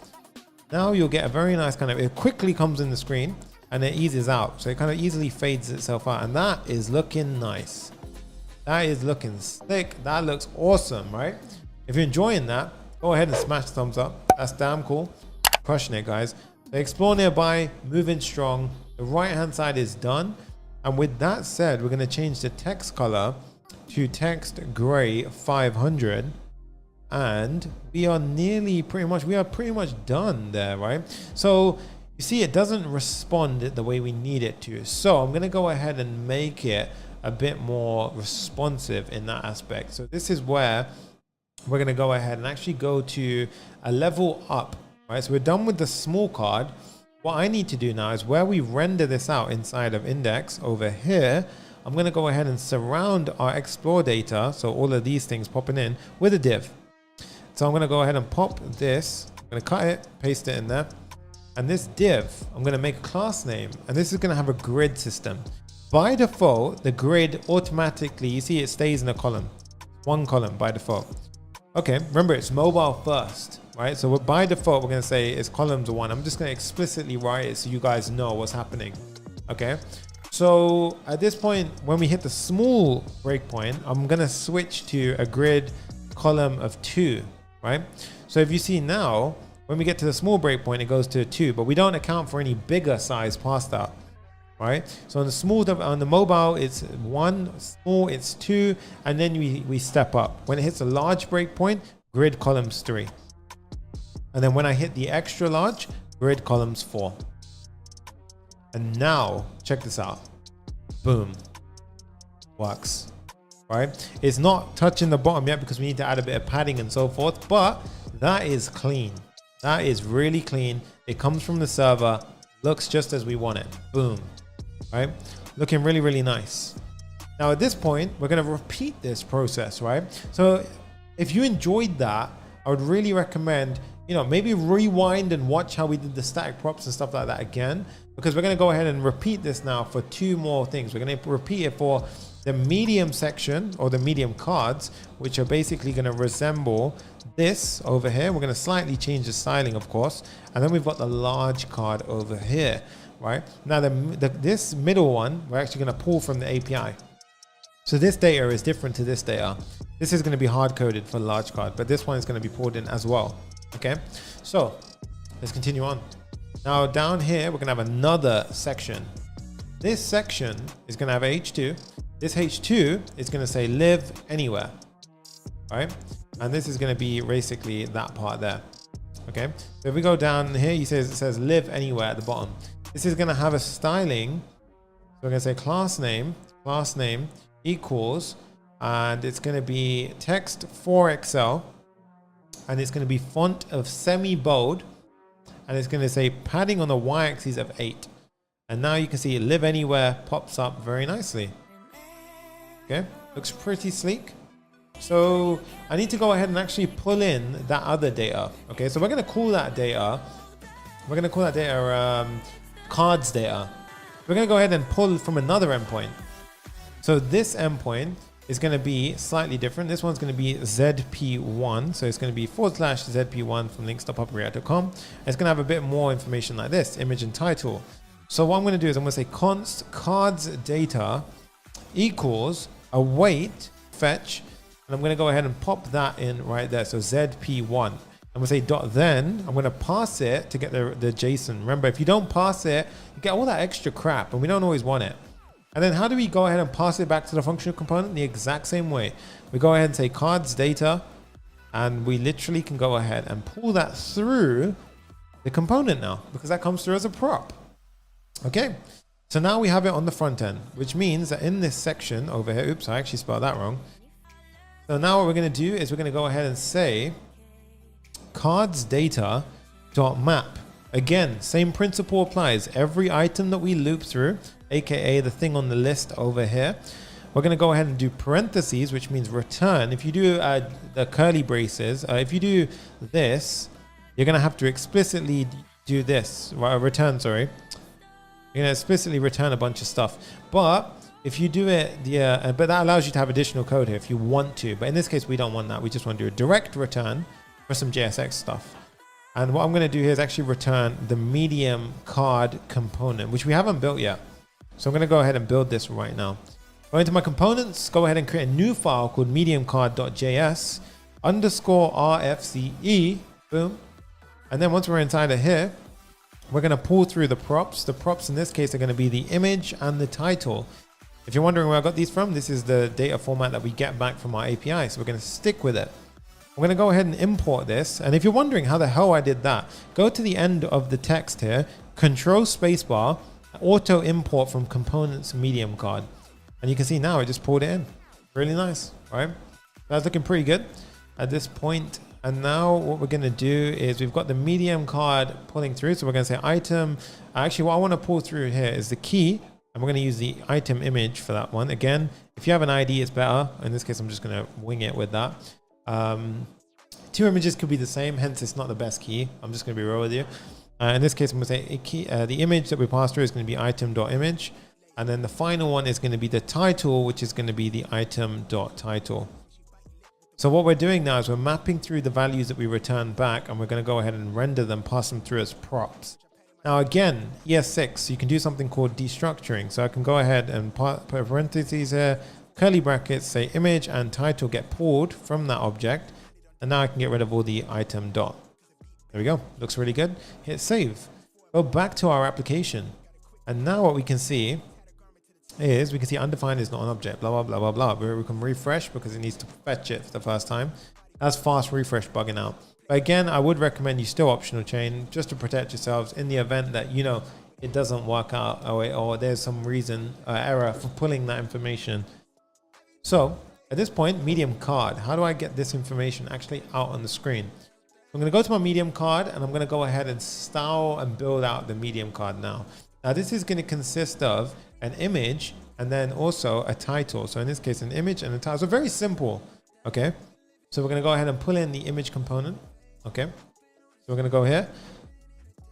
now you'll get a very nice kind of, it quickly comes in the screen and it eases out. So it kind of easily fades itself out, and that is looking nice. That is looking slick. That looks awesome, right? If you're enjoying that, go ahead and smash the thumbs up. That's damn cool. Crushing it, guys. So explore nearby, moving strong. The right hand side is done. And with that said, we're going to change the text color to text gray 500, and we are pretty much done there, right? So you see it doesn't respond the way we need it to. So I'm going to go ahead and make it a bit more responsive in that aspect. So this is where we're going to go ahead and actually go to a level up, right? So we're done with the small card. What I need to do now is where we render this out inside of index over here, I'm going to go ahead and surround our explore data. So all of these things popping in with a div. So I'm going to go ahead and pop this. I'm going to cut it, paste it in there. And this div, I'm going to make a class name, and this is going to have a grid system. By default, the grid automatically, you see it stays in a column, one column by default. Okay, remember it's mobile first. Right, so by default, we're going to say it's columns 1. I'm just going to explicitly write it so you guys know what's happening. Okay, so at this point, when we hit the small breakpoint, I'm going to switch to a grid column of 2. Right, so if you see now, when we get to the small breakpoint, it goes to 2, but we don't account for any bigger size past that. Right, so on the small, on the mobile, it's 1, small, it's 2, and then we step up. When it hits a large breakpoint, grid columns 3. And then when I hit the extra large, grid columns 4. And now, check this out. Boom. Works. Right? It's not touching the bottom yet because we need to add a bit of padding and so forth, but that is clean. That is really clean. It comes from the server, looks just as we want it. Boom. Right? Looking really, really nice. Now at this point, we're going to repeat this process, right? So if you enjoyed that, I would really recommend, you know, maybe rewind and watch how we did the static props and stuff like that again, because we're going to go ahead and repeat this now for two more things. We're going to repeat it for the medium section or the medium cards, which are basically going to resemble this over here. We're going to slightly change the styling, of course. And then we've got the large card over here, right? Now, this middle one, we're actually going to pull from the API. So this data is different to this data. This is going to be hard coded for the large card, but this one is going to be pulled in as well. Okay, so let's continue on. Now down here, we're going to have another section. This section is going to have H2. This H2 is going to say live anywhere, right? And this is going to be basically that part there. Okay, so if we go down here, it says live anywhere at the bottom. This is going to have a styling. So we're going to say class name equals, and it's going to be text for Excel, and it's going to be font of semi-bold, and it's going to say padding on the y-axis of 8. And now you can see live anywhere pops up very nicely. Okay, looks pretty sleek. So I need to go ahead and actually pull in that other data. Okay, so we're going to call that data, cards data. We're going to go ahead and pull from another endpoint. So this endpoint is going to be slightly different. This one's going to be ZP1. So it's going to be / ZP1 from links.popupreact.com. It's going to have a bit more information like this, image and title. So what I'm going to do is I'm going to say const cards data equals await fetch. And I'm going to go ahead and pop that in right there. So ZP1. I'm going to say dot then. I'm going to pass it to get the JSON. Remember, if you don't pass it, you get all that extra crap, and we don't always want it. And then how do we go ahead and pass it back to the functional component? The exact same way. We go ahead and say cards data, and we literally can go ahead and pull that through the component now, because that comes through as a prop. Okay, so now we have it on the front end, which means that in this section over here, oops, I actually spelled that wrong. So now what we're going to do is we're going to go ahead and say cards data dot map. Again, same principle applies. Every item that we loop through, aka the thing on the list over here, we're going to go ahead and do parentheses, which means return. If you do the curly braces, if you do this, you're going to have to explicitly do this, return, sorry. You're going to explicitly return a bunch of stuff. But if you do it, but that allows you to have additional code here if you want to. But in this case, we don't want that. We just want to do a direct return for some JSX stuff. And what I'm going to do here is actually return the medium card component, which we haven't built yet. So I'm going to go ahead and build this right now. Go into my components, go ahead and create a new file called mediumcard.js _rfce, boom. And then once we're inside of here, we're going to pull through the props. The props in this case are going to be the image and the title. If you're wondering where I got these from, this is the data format that we get back from our API. So we're going to stick with it. I'm going to go ahead and import this. And if you're wondering how the hell I did that, go to the end of the text here, control spacebar, auto import from components medium card. And you can see now I just pulled it in. Really nice, right? That's looking pretty good at this point. And now what we're going to do is we've got the medium card pulling through. So we're going to say item. Actually, what I want to pull through here is the key. And we're going to use the item image for that one. Again, if you have an ID, it's better. In this case, I'm just going to wing it with that. Two images could be the same, hence it's not the best key. I'm just going to be real with you. In this case, I'm going to say a key, the image that we pass through is going to be item.image. And then the final one is going to be the title, which is going to be the item.title. So what we're doing now is we're mapping through the values that we return back, and we're going to go ahead and render them, pass them through as props. Now again, ES6, you can do something called destructuring. So I can go ahead and put parentheses here, curly brackets, say image and title get pulled from that object. And now I can get rid of all the item dot. There we go. Looks really good. Hit save. Go back to our application. And now what we can see is we can see undefined is not an object, blah, blah, blah, blah, blah. But we can refresh because it needs to fetch it for the first time. That's fast refresh bugging out. But again, I would recommend you still optional chain just to protect yourselves in the event that, you know, it doesn't work out or there's some reason, error for pulling that information. So at this point, medium card, how do I get this information actually out on the screen? I'm going to go to my medium card and I'm going to go ahead and style and build out the medium card now. Now this is going to consist of an image and then also a title. So in this case, an image and a title. So very simple. Okay. So we're going to go ahead and pull in the image component. Okay. So we're going to go here,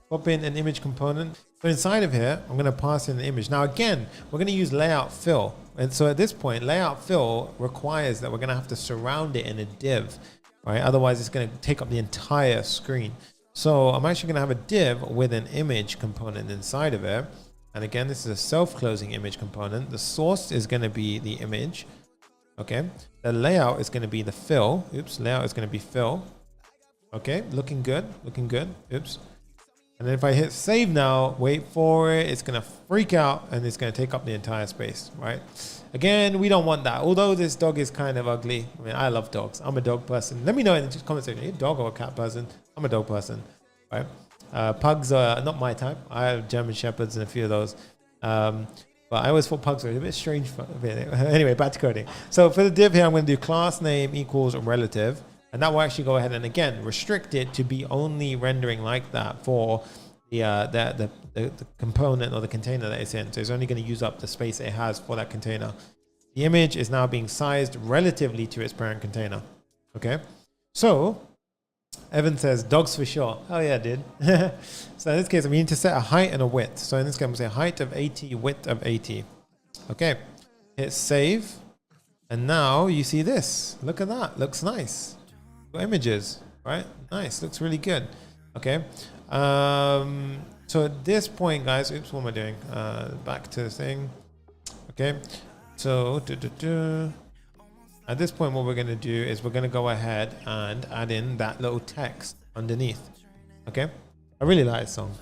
pop in an image component. So inside of here, I'm going to pass in the image. Now again, we're going to use layout fill. And so at this point, layout fill requires that we're going to have to surround it in a div, right? Otherwise it's going to take up the entire screen. So I'm actually going to have a div with an image component inside of it. And again, this is a self-closing image component. The source is going to be the image. Okay. The layout is going to be the fill. Oops. Layout is going to be fill. Okay. Looking good. Looking good. Oops. And then if I hit save now, wait for it, it's going to freak out and it's going to take up the entire space, right? Again, we don't want that. Although this dog is kind of ugly. I mean, I love dogs. I'm a dog person. Let me know in the comment section, are you a dog or a cat person? I'm a dog person, right? Pugs are not my type. I have German Shepherds and a few of those. But I always thought pugs were a bit strange. Anyway, back to coding. So for the div here, I'm going to do class name equals relative. And that will actually go ahead and again restrict it to be only rendering like that for the component or the container that it's in. So it's only going to use up the space it has for that container. The image is now being sized relatively to its parent container. Okay. So Evan says dogs for sure. Oh yeah, dude. So in this case, we need to set a height and a width. So in this case, I'm going to say height of 80, width of 80. Okay. Hit save. And now you see this. Look at that. Looks nice. Images, right? Nice, looks really good. Okay, so at this point, guys, oops, what am I doing? Back to the thing. Okay, so at this point, what we're going to do is we're going to go ahead and add in that little text underneath. Okay, I really like this song.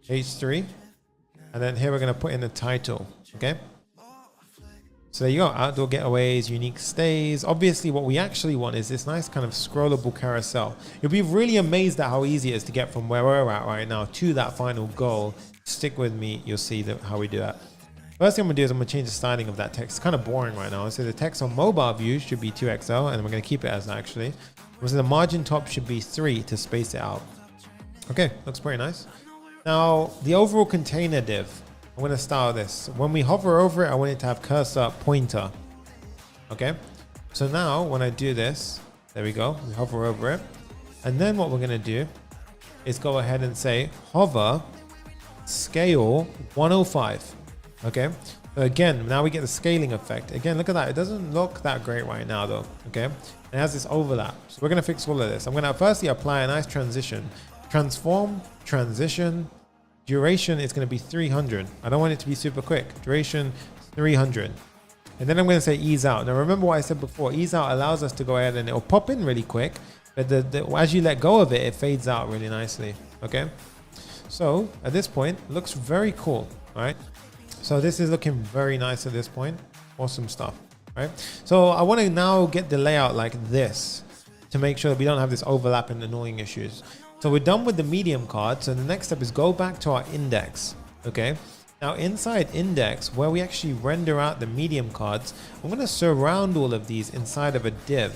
H3, and then here we're going to put in the title. Okay. So there you go, outdoor getaways, unique stays. Obviously what we actually want is this nice kind of scrollable carousel. You'll be really amazed at how easy it is to get from where we're at right now to that final goal. Stick with me, you'll see how we do that. First thing I'm gonna do is I'm gonna change the styling of that text. It's kind of boring right now. So the text on mobile view should be 2XL and we're gonna keep it as that actually. So the margin top should be 3 to space it out. Okay, looks pretty nice. Now the overall container div. I'm going to style this. When we hover over it, I want it to have cursor pointer. Okay. So now when I do this, there we go. We hover over it. And then what we're going to do is go ahead and say hover scale 105. Okay. So again, now we get the scaling effect. Again, look at that. It doesn't look that great right now though. Okay. It has this overlap. So we're going to fix all of this. I'm going to firstly apply a nice transition. Transform, transition. Duration is going to be 300. I don't want it to be super quick. Duration 300. And then I'm going to say ease out. Now remember what I said before. Ease out allows us to go ahead and it'll pop in really quick. But as you let go of it, it fades out really nicely. Okay. So at this point, looks very cool. All right. So this is looking very nice at this point. Awesome stuff. Right. So I want to now get the layout like this to make sure that we don't have this overlap and annoying issues. So we're done with the medium card. So the next step is go back to our index. Okay. Now inside index, where we actually render out the medium cards, I'm going to surround all of these inside of a div.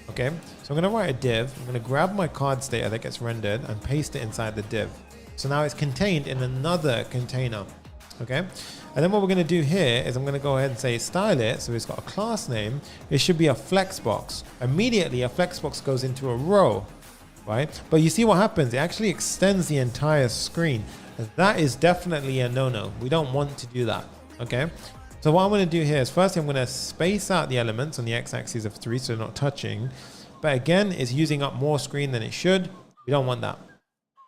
Okay. So I'm going to write a div. I'm going to grab my cards data that gets rendered and paste it inside the div. So now it's contained in another container. Okay. And then what we're going to do here is I'm going to go ahead and say style it. So it's got a class name. It should be a flexbox. Immediately a flexbox goes into a row. Right, but you see what happens, it actually extends the entire screen. That is definitely a no-no. We don't want to do that. Okay, so what I'm going to do here is firstly I'm going to space out the elements on the x-axis of 3 so they're not touching, but again it's using up more screen than it should. We don't want that.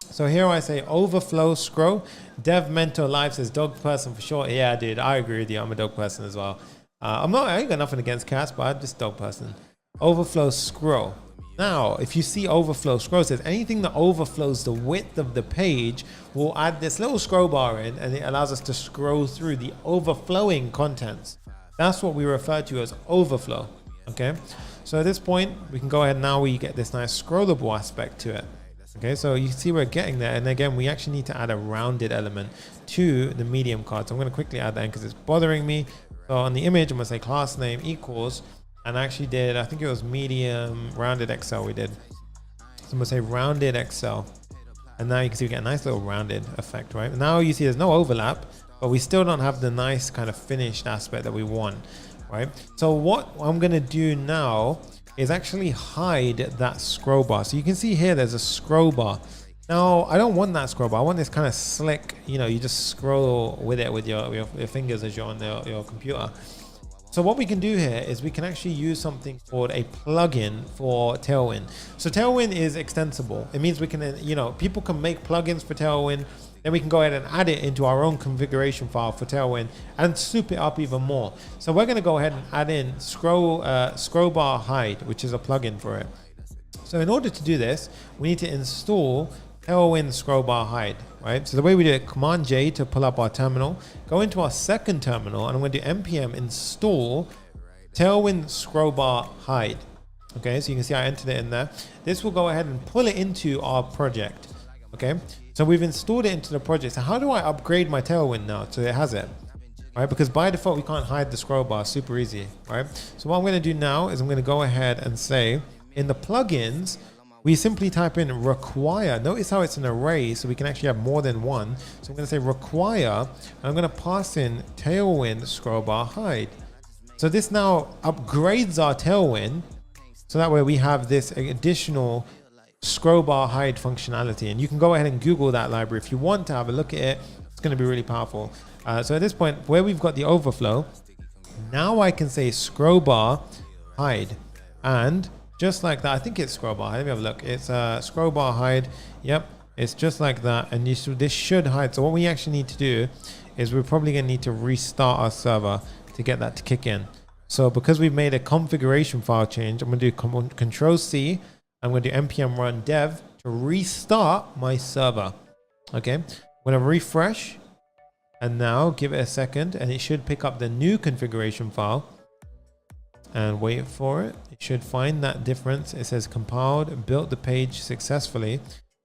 So here I say overflow scroll. Dev Mentor Live says dog person for sure. Yeah dude, I agree with you. I'm a dog person as well. I ain't got nothing against cats, but I'm just a dog person. Overflow scroll. Now, if you see overflow scroll, it says anything that overflows the width of the page will add this little scroll bar in, and it allows us to scroll through the overflowing contents. That's what we refer to as overflow. Okay, so at this point, we can go ahead now. We get this nice scrollable aspect to it. Okay, so you see we're getting there, and again, we actually need to add a rounded element to the medium card. So I'm going to quickly add that in because it's bothering me. So on the image, I'm going to say class name equals. And I actually did, I think it was medium rounded XL we did. So I'm gonna say rounded XL. And now you can see we get a nice little rounded effect, right? Now you see there's no overlap, but we still don't have the nice kind of finished aspect that we want, right? So what I'm gonna do now is actually hide that scroll bar. So you can see here there's a scroll bar. Now, I don't want that scroll bar. I want this kind of slick, you know, you just scroll with it with your fingers as you're on your computer. So what we can do here is we can actually use something called a plugin for Tailwind. So Tailwind is extensible. It means we can, you know, people can make plugins for Tailwind. Then we can go ahead and add it into our own configuration file for Tailwind and soup it up even more. So we're going to go ahead and add in Scrollbar Hide, which is a plugin for it. So in order to do this, we need to install Tailwind Scrollbar Hide, right? So the way we do it, Command J to pull up our terminal, go into our second terminal, and I'm going to do npm install Tailwind Scrollbar Hide. Okay, so you can see I entered it in there. This will go ahead and pull it into our project. Okay, so we've installed it into the project. So how do I upgrade my Tailwind now so it has it? Right, because by default we can't hide the scroll bar, super easy, right? So what I'm going to do now is I'm going to go ahead and say in the plugins, we simply type in require. Notice how it's an array, so we can actually have more than one. So I'm going to say require, and I'm going to pass in Tailwind Scrollbar Hide. So this now upgrades our Tailwind, so that way we have this additional Scrollbar Hide functionality. And you can go ahead and Google that library if you want to have a look at it. It's going to be really powerful. So at this point, where we've got the overflow, now I can say Scrollbar Hide, and just like that, I think it's Scrollbar. Let me have a look. It's Scrollbar Hide. Yep, it's just like that. And this should hide. So what we actually need to do is we're probably going to need to restart our server to get that to kick in. So because we've made a configuration file change, I'm going to do Control C. I'm going to do npm run dev to restart my server. Okay, I'm going to refresh. And now give it a second, and it should pick up the new configuration file. And wait for it. It should find that difference. It says compiled, built the page successfully.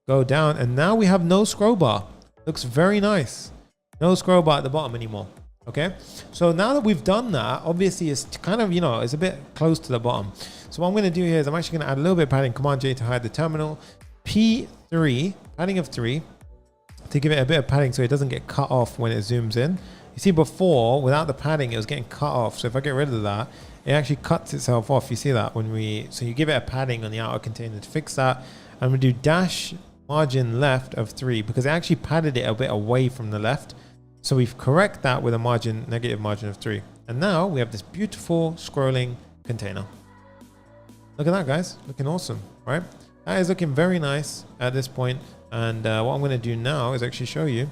Go down, and now we have no scroll bar. Looks very nice. No scroll bar at the bottom anymore. Okay, so now that we've done that, obviously it's kind of, you know, it's a bit close to the bottom. So what I'm going to do here is I'm actually going to add a little bit of padding. Command J to hide the terminal. P3, padding of 3, to give it a bit of padding so it doesn't get cut off when it zooms in. You see, before, without the padding, it was getting cut off. So if I get rid of that, it actually cuts itself off. You see that when so you give it a padding on the outer container to fix that. I'm going to do dash margin left of 3 because it actually padded it a bit away from the left. So we've correct that with a negative margin of 3. And now we have this beautiful scrolling container. Look at that, guys. Looking awesome, right? That is looking very nice at this point. And what I'm going to do now is actually show you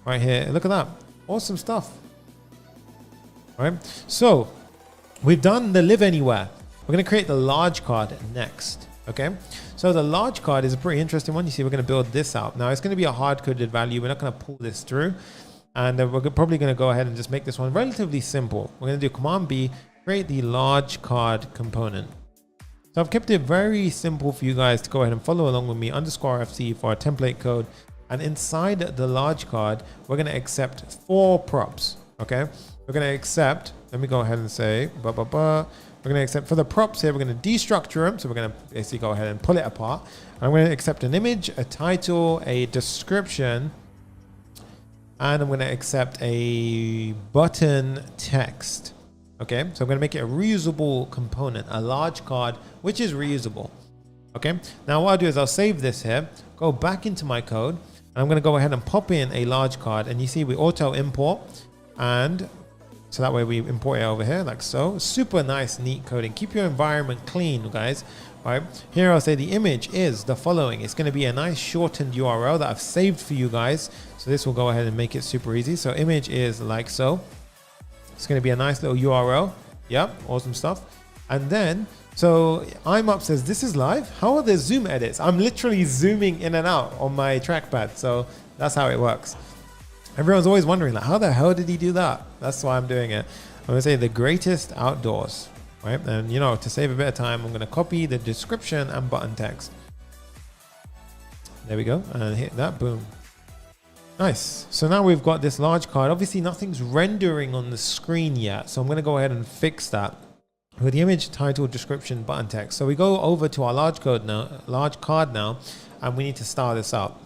right here. Look at that. Awesome stuff. All right. So we've done the live anywhere. We're going to create the large card next. Okay. So the large card is a pretty interesting one. You see, we're going to build this out. Now it's going to be a hard coded value. We're not going to pull this through. And we're probably going to go ahead and just make this one relatively simple. We're going to do Command B, create the large card component. So I've kept it very simple for you guys to go ahead and follow along with me, _FC for our template code. And inside the large card, we're going to accept 4 props. Okay. We're going to accept, let me go ahead and say, we're going to accept for the props here, we're going to destructure them. So we're going to basically go ahead and pull it apart. I'm going to accept an image, a title, a description, and I'm going to accept a button text. Okay, so I'm going to make it a reusable component, a large card, which is reusable. Okay, now what I'll do is I'll save this here, go back into my code, and I'm going to go ahead and pop in a large card. And you see we auto import, and so that way we import it over here like so. Super nice, neat coding. Keep your environment clean, guys. All right, here I'll say the image is the following. It's going to be a nice shortened URL that I've saved for you guys. So this will go ahead and make it super easy. So image is like so. It's going to be a nice little URL. Yep, awesome stuff. And then, so I'm up says, this is live. How are the zoom edits? I'm literally zooming in and out on my trackpad. So that's how it works. Everyone's always wondering, like, how the hell did he do that? That's why I'm doing it. I'm going to say the greatest outdoors, right? And, you know, to save a bit of time, I'm going to copy the description and button text. There we go. And hit that, boom. Nice. So now we've got this large card. Obviously nothing's rendering on the screen yet. So I'm going to go ahead and fix that with the image, title, description, button text. So we go over to our large card now, and we need to style this out.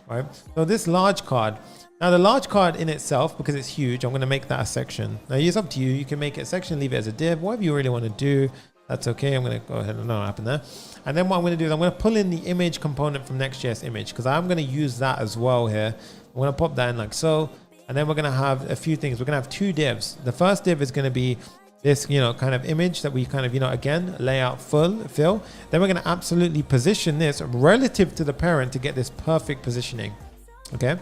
All right. So this large card, now the large card in itself, because it's huge, I'm going to make that a section. Now it's up to you. You can make it a section, leave it as a div, whatever you really want to do. That's okay. I'm going to go ahead and know what happened there. And then what I'm going to do is I'm going to pull in the image component from Next.js image, because I'm going to use that as well here. I'm going to pop that in like so. And then we're going to have a few things. We're going to have two divs. The first div is going to be this, kind of image that we kind of, again, layout fill. Then we're going to absolutely position this relative to the parent to get this perfect positioning. Okay. All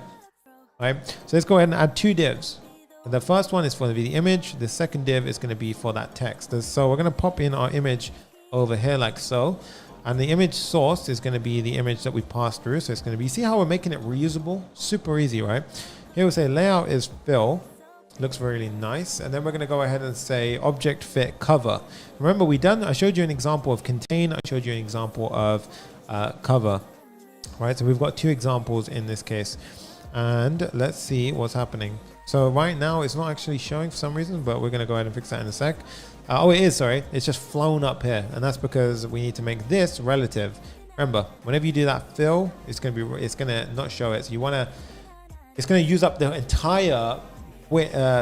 right. So let's go ahead and add two divs. The first one is for the image. The second div is going to be for that text. So we're going to pop in our image over here like so. And the image source is going to be the image that we pass through. So it's going to be, see how we're making it reusable? Super easy, right? Here we'll say layout is fill. Looks really nice. And then we're going to go ahead and say object fit cover. Remember I showed you an example of contain. I showed you an example of cover, right? So we've got two examples in this case. And let's see what's happening. So right now it's not actually showing for some reason, but we're going to go ahead and fix that in a sec. Oh, it is, sorry. It's just flown up here. And that's because we need to make this relative. Remember, whenever you do that fill, it's going to not show it. So it's going to use up the entire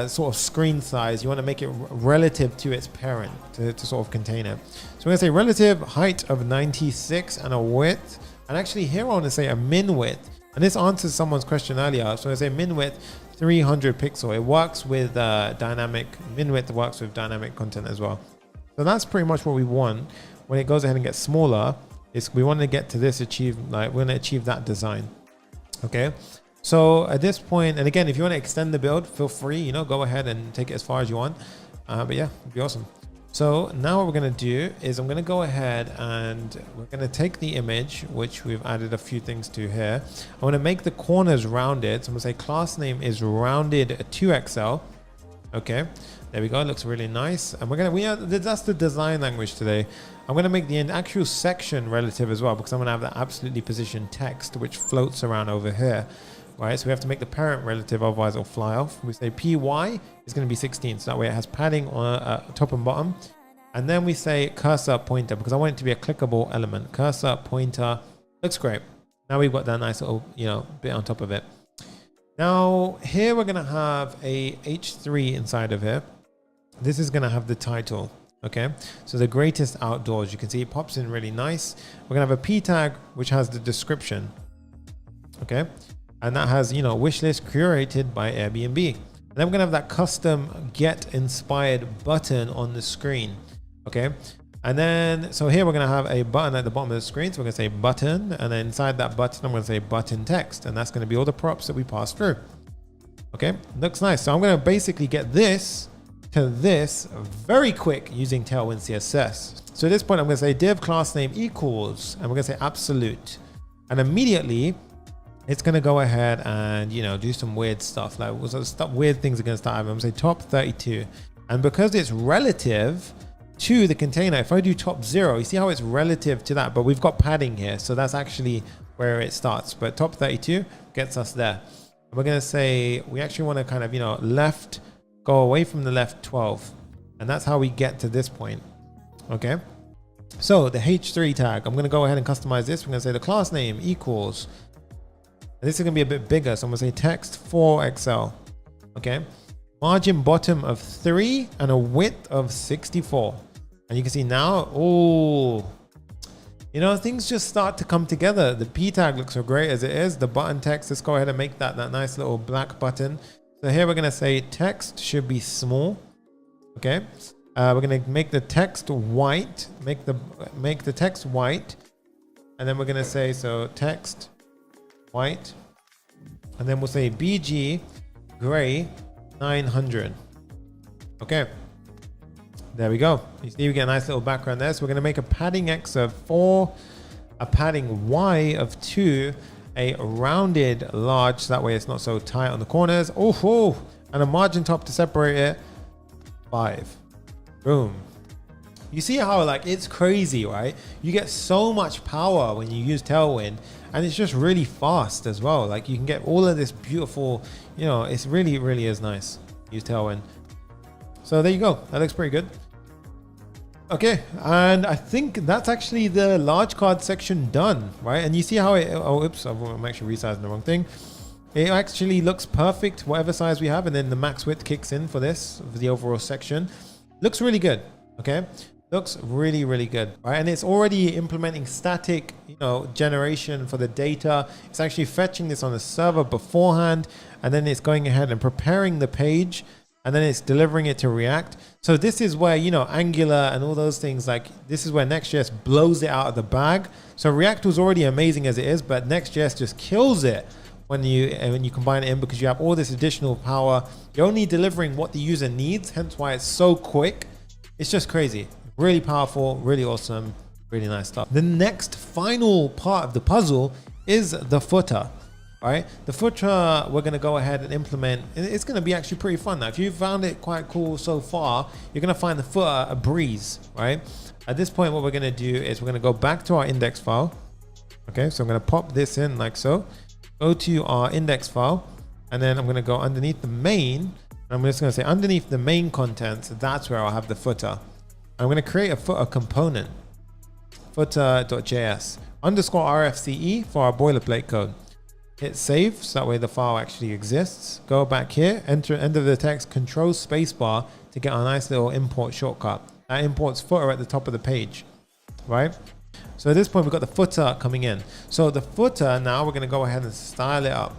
sort of screen size. You want to make it relative to its parent to sort of contain it. So we're going to say relative height of 96 and a width. And actually here I want to say a min width. And this answers someone's question earlier. So I say min width 300 pixel. It works with dynamic, min width works with dynamic content as well. So that's pretty much what we want. When it goes ahead and gets smaller, we want to get to this we're going to achieve that design. Okay. So at this point, and again, if you want to extend the build, feel free, go ahead and take it as far as you want. But yeah, it'd be awesome. So now what we're going to do is I'm going to go ahead and we're going to take the image, which we've added a few things to here. I want to make the corners rounded. So I'm going to say class name is rounded 2XL. Okay, there we go. It looks really nice. And that's the design language today. I'm going to make the actual section relative as well, because I'm going to have that absolutely positioned text, which floats around over here. Right, so we have to make the parent relative, otherwise it'll fly off. We say PY is going to be 16, so that way it has padding on top and bottom. And then we say cursor pointer, because I want it to be a clickable element. Cursor pointer looks great. Now we've got that nice little bit on top of it. Now here we're going to have a H3 inside of here. This is going to have the title. Okay, so the greatest outdoors. You can see it pops in really nice. We're going to have a P tag which has the description. Okay. And that has, wish list curated by Airbnb. And then we're going to have that custom get inspired button on the screen. Okay. And then, so here we're going to have a button at the bottom of the screen. So we're going to say button. And then inside that button, I'm going to say button text. And that's going to be all the props that we pass through. Okay. Looks nice. So I'm going to basically get this to this very quick using Tailwind CSS. So at this point, I'm going to say div class name equals, and we're going to say absolute. And immediately, it's going to go ahead and, do some weird stuff. Like weird things are going to start. I'm going to say top 32. And because it's relative to the container, if I do top 0, you see how it's relative to that, but we've got padding here. So that's actually where it starts. But top 32 gets us there. And we're going to say, we actually want to kind of, left, go away from the left 12. And that's how we get to this point. Okay. So the H3 tag, I'm going to go ahead and customize this. We're going to say the class name equals, and this is going to be a bit bigger. So I'm going to say text 4XL. Okay. Margin bottom of 3 and a width of 64. And you can see now, things just start to come together. The P tag looks so great as it is. The button text, let's go ahead and make that nice little black button. So here we're going to say text should be small. Okay. We're going to make the text white, make the text white. And then we're going to say, so text white, and then we'll say BG gray 900. Okay, there we go. You see we get a nice little background there. So we're going to make a padding X of 4, a padding Y of 2, a rounded large, so that way it's not so tight on the corners. And a margin top to separate it 5. Boom. You see how it's crazy, right? You get so much power when you use Tailwind, and it's just really fast as well. You can get all of this beautiful, it's really, really is nice. Use Tailwind. So there you go. That looks pretty good. Okay. And I think that's actually the large card section done, right? And you see how I'm actually resizing the wrong thing. It actually looks perfect, whatever size we have. And then the max width kicks in for the overall section. Looks really good. Okay. Looks really, really good, right? And it's already implementing static, generation for the data. It's actually fetching this on the server beforehand, and then it's going ahead and preparing the page, and then it's delivering it to React. So this is where, Angular and all those things, like this is where Next.js blows it out of the bag. So React was already amazing as it is, but Next.js just kills it when you combine it in, because you have all this additional power. You're only delivering what the user needs, hence why it's so quick. It's just crazy. Really powerful, really awesome, really nice stuff. The next final part of the puzzle is the footer, right? The footer we're going to go ahead and implement. It's going to be actually pretty fun now. If you found it quite cool so far, you're going to find the footer a breeze, right? At this point, what we're going to do is we're going to go back to our index file. Okay, so I'm going to pop this in like so. Go to our index file, and then I'm going to go underneath the main. I'm just going to say underneath the main contents, that's where I'll have the footer. I'm going to create a footer component, footer.js underscore RFCE for our boilerplate code. Hit save, so that way the file actually exists. Go back here, enter end of the text, control spacebar to get a nice little import shortcut. That imports footer at the top of the page, right? So at this point, we've got the footer coming in. So the footer, now we're going to go ahead and style it up.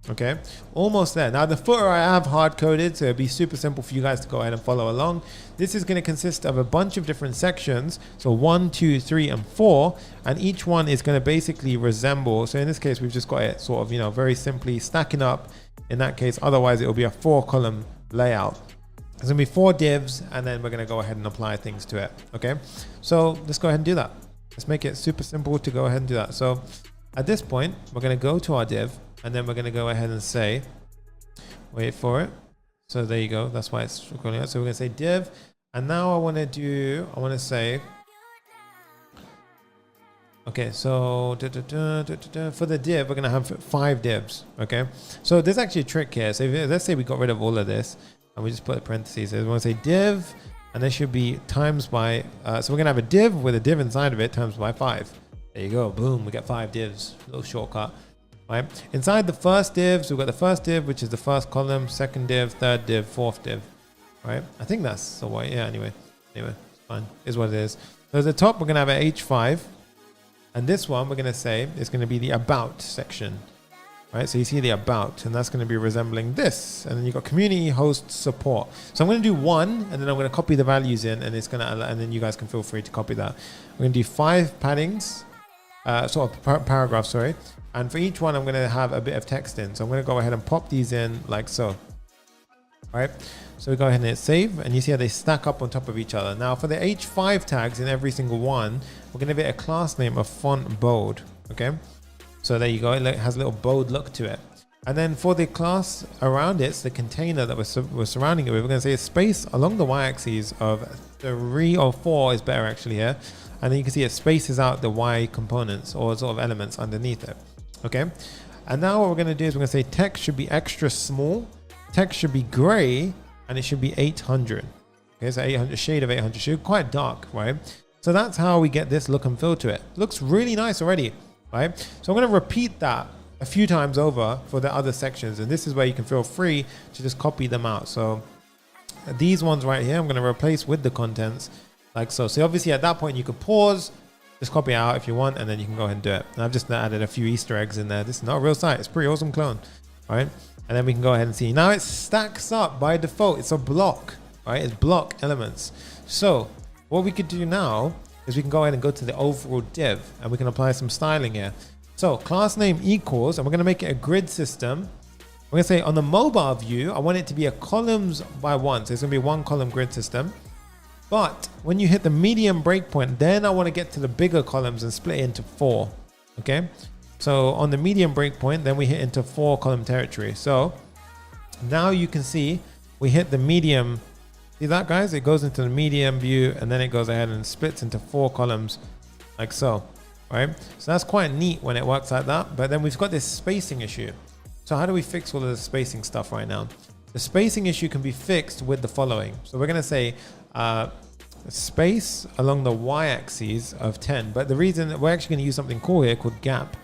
Okay, almost there. Now the footer I have hard coded, so it'll be super simple for you guys to go ahead and follow along. This is going to consist of a bunch of different sections. So 1, 2, 3, and 4, and each one is going to basically resemble. So in this case, we've just got it sort of, very simply stacking up in that case. Otherwise, it will be a 4-column layout. There's going to be 4 divs, and then we're going to go ahead and apply things to it. Okay, so let's go ahead and do that. Let's make it super simple to go ahead and do that. So at this point, we're going to go to our div, and then we're going to go ahead and say, wait for it. So there you go. That's why it's recording out. So we're going to say div. And now I want to say, okay, so for the div, we're going to have 5 divs. Okay. So there's actually a trick here. So let's say we got rid of all of this and we just put a parentheses. So we want to say div, and there should be times by, so we're going to have a div with a div inside of it times by 5. There you go. Boom. We get 5 divs. Little shortcut. Right. Inside the first divs, we've got the first div, which is the first column, second div, third div, fourth div. Right. I think that's the way. Yeah. Anyway, it's fine. Is what it is. So at the top, we're going to have an H5. And this one, we're going to say is going to be the about section. Right. So you see the about, and that's going to be resembling this. And then you've got community host support. So I'm going to do 1, and then I'm going to copy the values in, and it's going to, and then you guys can feel free to copy that. We're going to do 5 paddings, sort of paragraphs, sorry. And for each one, I'm going to have a bit of text in. So I'm going to go ahead and pop these in like so. All right. So we go ahead and hit save, and you see how they stack up on top of each other. Now for the H5 tags in every single one, we're going to give it a class name of font bold. Okay. So there you go. It has a little bold look to it. And then for the class around it, the container that we're surrounding it with, we're going to say space along the y-axis of 3 or 4 is better actually here. And then you can see it spaces out the y components or sort of elements underneath it. Okay, and now what we're going to do is we're going to say text should be extra small, text should be gray, and it should be 800. Okay, so 800, shade of 800, should be quite dark, right? So that's how we get this look and feel to it. Looks really nice already, right? So I'm going to repeat that a few times over for the other sections, and this is where you can feel free to just copy them out. So these ones right here, I'm going to replace with the contents like so. So obviously at that point you could pause, just copy it out if you want, and then you can go ahead and do it. And I've just added a few Easter eggs in there. This is not a real site. It's a pretty awesome clone, right? And then we can go ahead and see. Now it stacks up by default. It's a block, right? It's block elements. So what we could do now is we can go ahead and go to the overall div, and we can apply some styling here. So class name equals, and we're going to make it a grid system. We're going to say on the mobile view, I want it to be a columns by 1. So it's going to be 1 column grid system. But when you hit the medium breakpoint, then I want to get to the bigger columns and split it into 4. Okay. So on the medium breakpoint, then we hit into 4 column territory. So now you can see we hit the medium. See that, guys? It goes into the medium view, and then it goes ahead and splits into 4 columns like so. Right. So that's quite neat when it works like that. But then we've got this spacing issue. So how do we fix all of the spacing stuff right now? The spacing issue can be fixed with the following. So we're going to say space along the y-axis of 10. But the reason that we're actually going to use something cool here called gap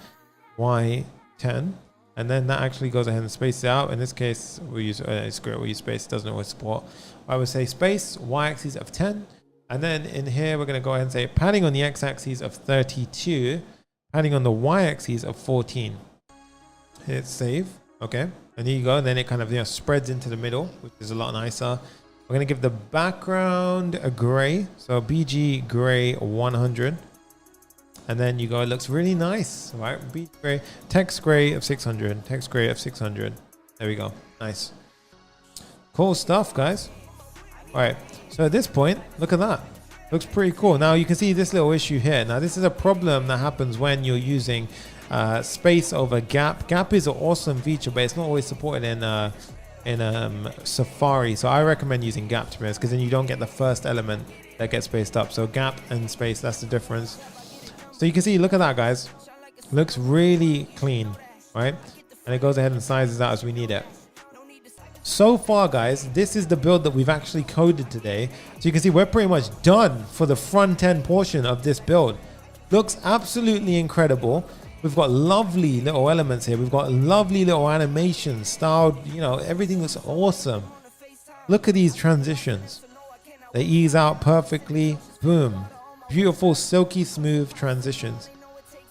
y10. And then that actually goes ahead and spaces it out. In this case, we use we'll use space. It doesn't always support. I would say space y-axis of 10. And then in here, we're going to go ahead and say padding on the x-axis of 32, padding on the y-axis of 14. Hit save. Okay. And here you go. And then it kind of spreads into the middle, which is a lot nicer. We're going to give the background a gray. So BG gray 100. And then you go, it looks really nice, right? BG gray, text gray of 600, text gray of 600. There we go. Nice. Cool stuff, guys. All right. So at this point, look at that. Looks pretty cool. Now you can see this little issue here. Now this is a problem that happens when you're using space over gap. Gap is an awesome feature, but it's not always supported in Safari. So I recommend using gap, to be honest, because then you don't get the first element that gets spaced up. So gap and space, that's the difference. So you can see, look at that, guys. Looks really clean, right? And it goes ahead and sizes out as we need it. So far, guys, this is the build that we've actually coded today. So you can see we're pretty much done for the front end portion of this build. Looks absolutely incredible. We've got lovely little elements here. We've got lovely little animations styled, everything looks awesome. Look at these transitions. They ease out perfectly. Boom. Beautiful, silky smooth transitions.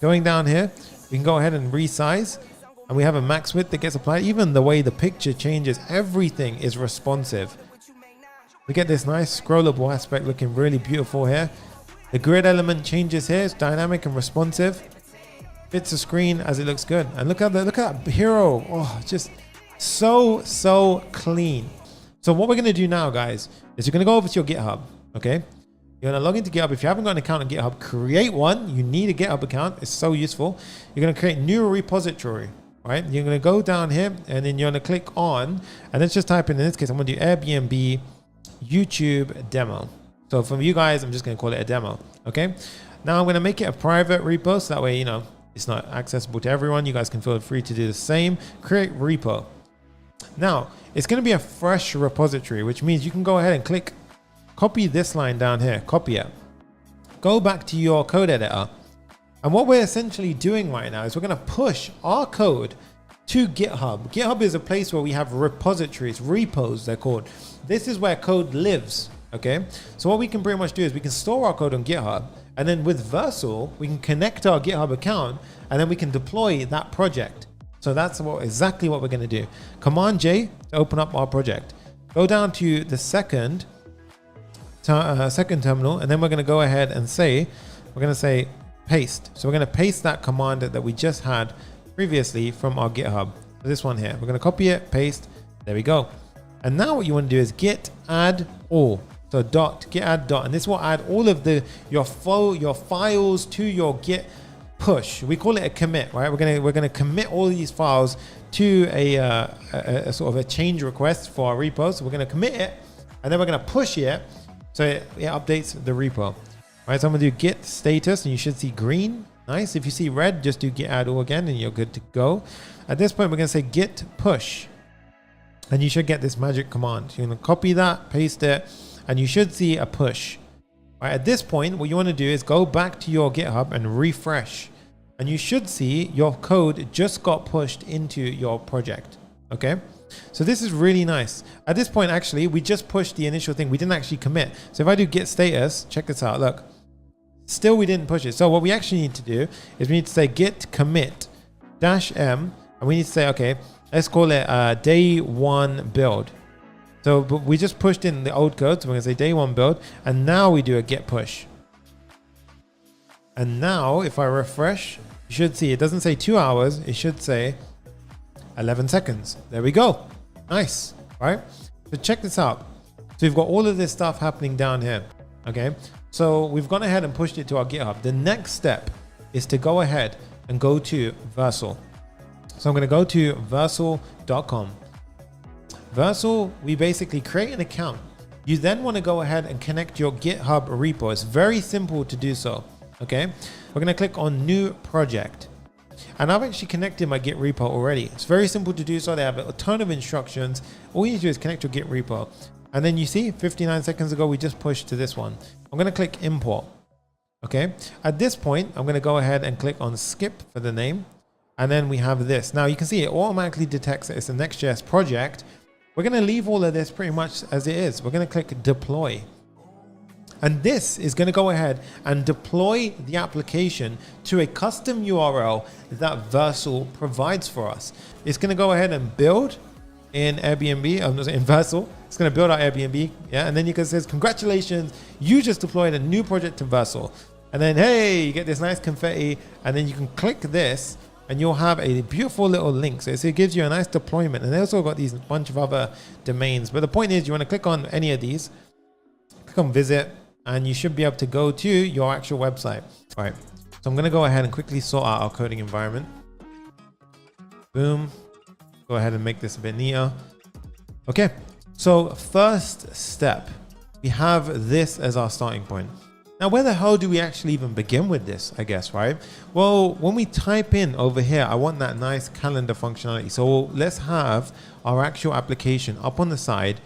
Going down here, we can go ahead and resize. And we have a max width that gets applied. Even the way the picture changes, everything is responsive. We get this nice scrollable aspect looking really beautiful here. The grid element changes here. It's dynamic and responsive. Fits the screen as it looks good. And look at that hero. Oh, just so clean. So what we're going to do now, guys, is you're going to go over to your GitHub. Okay. You're going to log into GitHub. If you haven't got an account on GitHub, create one. You need a GitHub account. It's so useful. You're going to create new repository. Right, you're going to go down here and then you're going to click on, and let's just type in this case, I'm going to do Airbnb YouTube demo. So for you guys, I'm just going to call it a demo. Okay. Now I'm going to make it a private repo. So that way, it's not accessible to everyone. You guys can feel free to do the same. Create repo. Now it's going to be a fresh repository, which means you can go ahead and click, copy this line down here, copy it, go back to your code editor. And what we're essentially doing right now is we're going to push our code to GitHub. GitHub is a place where we have repositories, repos they're called. This is where code lives, okay? So what we can pretty much do is we can store our code on GitHub, and then with Vercel, we can connect our GitHub account, and then we can deploy that project. So that's exactly what we're going to do. Command J to open up our project. Go down to the second terminal, and then we're going to go ahead and say, paste. So we're going to paste that command that we just had previously from our GitHub. So this one here, we're going to copy it, paste. There we go. And now what you want to do is git add all. So git add dot, and this will add all of your files to your git push. We call it a commit, right? We're going to commit all these files to a sort of a change request for our repo. So we're going to commit it, and then we're going to push it so it updates the repo. All right, so I'm going to do git status, and you should see green. Nice. If you see red, just do git add all again, and you're good to go. At this point, we're going to say git push, and you should get this magic command. You're going to copy that, paste it, and you should see a push. All right, at this point, what you want to do is go back to your GitHub and refresh, and you should see your code just got pushed into your project. Okay. So this is really nice. At this point, actually, we just pushed the initial thing. We didn't actually commit. So if I do git status, check this out. Look, still we didn't push it. So what we actually need to do is we need to say git commit -m, and we need to say, okay, let's call it day one build. So but we just pushed in the old code. So we're going to say day one build, and now we do a git push. And now if I refresh, you should see it doesn't say 2 hours. It should say 11 seconds. There we go. Nice, right? So check this out. So we've got all of this stuff happening down here. Okay. So we've gone ahead and pushed it to our GitHub. The next step is to go ahead and go to Vercel. So I'm going to go to vercel.com. Vercel, we basically create an account. You then want to go ahead and connect your GitHub repo. It's very simple to do so. Okay. We're going to click on new project. And I've actually connected my Git repo already. It's very simple to do so. They have a ton of instructions. All you need to do is connect your Git repo. And then you see 59 seconds ago, we just pushed to this one. I'm going to click import. Okay. At this point, I'm going to go ahead and click on skip for the name. And then we have this. Now you can see it automatically detects that it's a Next.js project. We're going to leave all of this pretty much as it is. We're going to click deploy. And this is going to go ahead and deploy the application to a custom URL that Vercel provides for us. It's going to go ahead and build in Airbnb, in Vercel. It's going to build our Airbnb. Yeah. And then you can say, congratulations, you just deployed a new project to Vercel. And then, hey, you get this nice confetti, and then you can click this and you'll have a beautiful little link. So it gives you a nice deployment. And they also got these bunch of other domains. But the point is, you want to click on any of these, click on visit, and you should be able to go to your actual website. All right. So I'm going to go ahead and quickly sort out our coding environment. Boom. Go ahead and make this a bit neater. Okay. So first step, we have this as our starting point. Now, where the hell do we actually even begin with this, I guess, right? Well, when we type in over here, I want that nice calendar functionality. So let's have our actual application up on the side,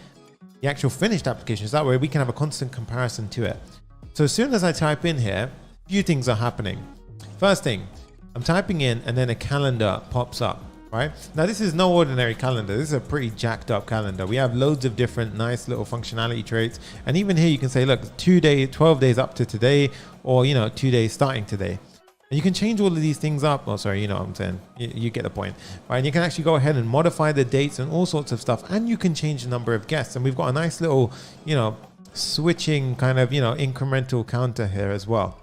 the actual finished application. So that way we can have a constant comparison to it. So as soon as I type in here, a few things are happening. First thing, I'm typing in and then a calendar pops up. Right? Now, this is no ordinary calendar. This is a pretty jacked up calendar. We have loads of different nice little functionality traits. And even here you can say, look, 2 days, 12 days up to today, or, 2 days starting today. And you can change all of these things up. Oh, sorry, you know what I'm saying. You get the point. Right? And you can actually go ahead and modify the dates and all sorts of stuff. And you can change the number of guests. And we've got a nice little, switching kind of, incremental counter here as well.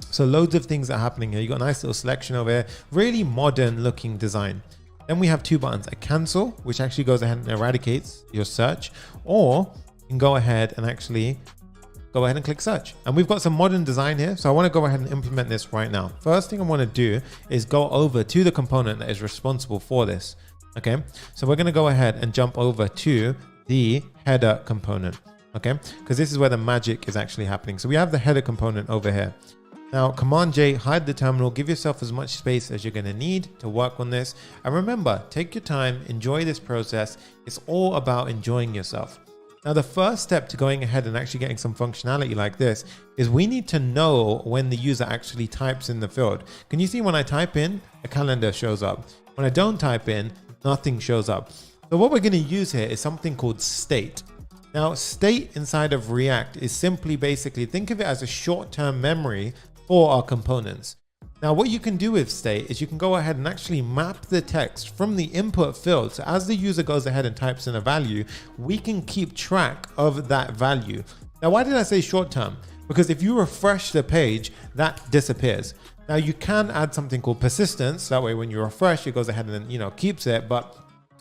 So loads of things are happening here. You got a nice little selection over here. Really modern looking design. Then we have two buttons, a cancel, which actually goes ahead and eradicates your search, or you can go ahead and actually go ahead and click search. And we've got some modern design here. So I want to go ahead and implement this right now. First thing I want to do is go over to the component that is responsible for this. Okay. So we're going to go ahead and jump over to the header component. Okay. Because this is where the magic is actually happening. So we have the header component over here. Now, Command J, hide the terminal, give yourself as much space as you're going to need to work on this. And remember, take your time, enjoy this process. It's all about enjoying yourself. Now, the first step to going ahead and actually getting some functionality like this is we need to know when the user actually types in the field. Can you see when I type in, a calendar shows up? When I don't type in, nothing shows up. So what we're going to use here is something called state. Now, state inside of React is simply basically, think of it as a short-term memory for our components. Now, what you can do with state is you can go ahead and actually map the text from the input field. So as the user goes ahead and types in a value, we can keep track of that value. Now, why did I say short term? Because if you refresh the page, that disappears. Now, you can add something called persistence. That way, when you refresh, it goes ahead and keeps it. But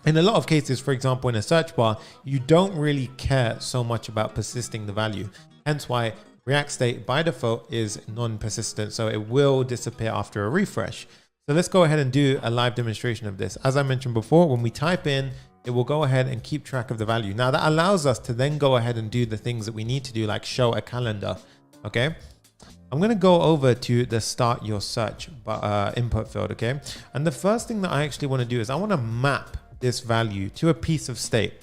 in a lot of cases, for example, in a search bar, you don't really care so much about persisting the value. Hence why React state by default is non-persistent, so it will disappear after a refresh. So let's go ahead and do a live demonstration of this. As I mentioned before, when we type in, it will go ahead and keep track of the value. Now that allows us to then go ahead and do the things that we need to do, like show a calendar. Okay. I'm going to go over to the start your search input field. Okay. And the first thing that I actually want to do is I want to map this value to a piece of state.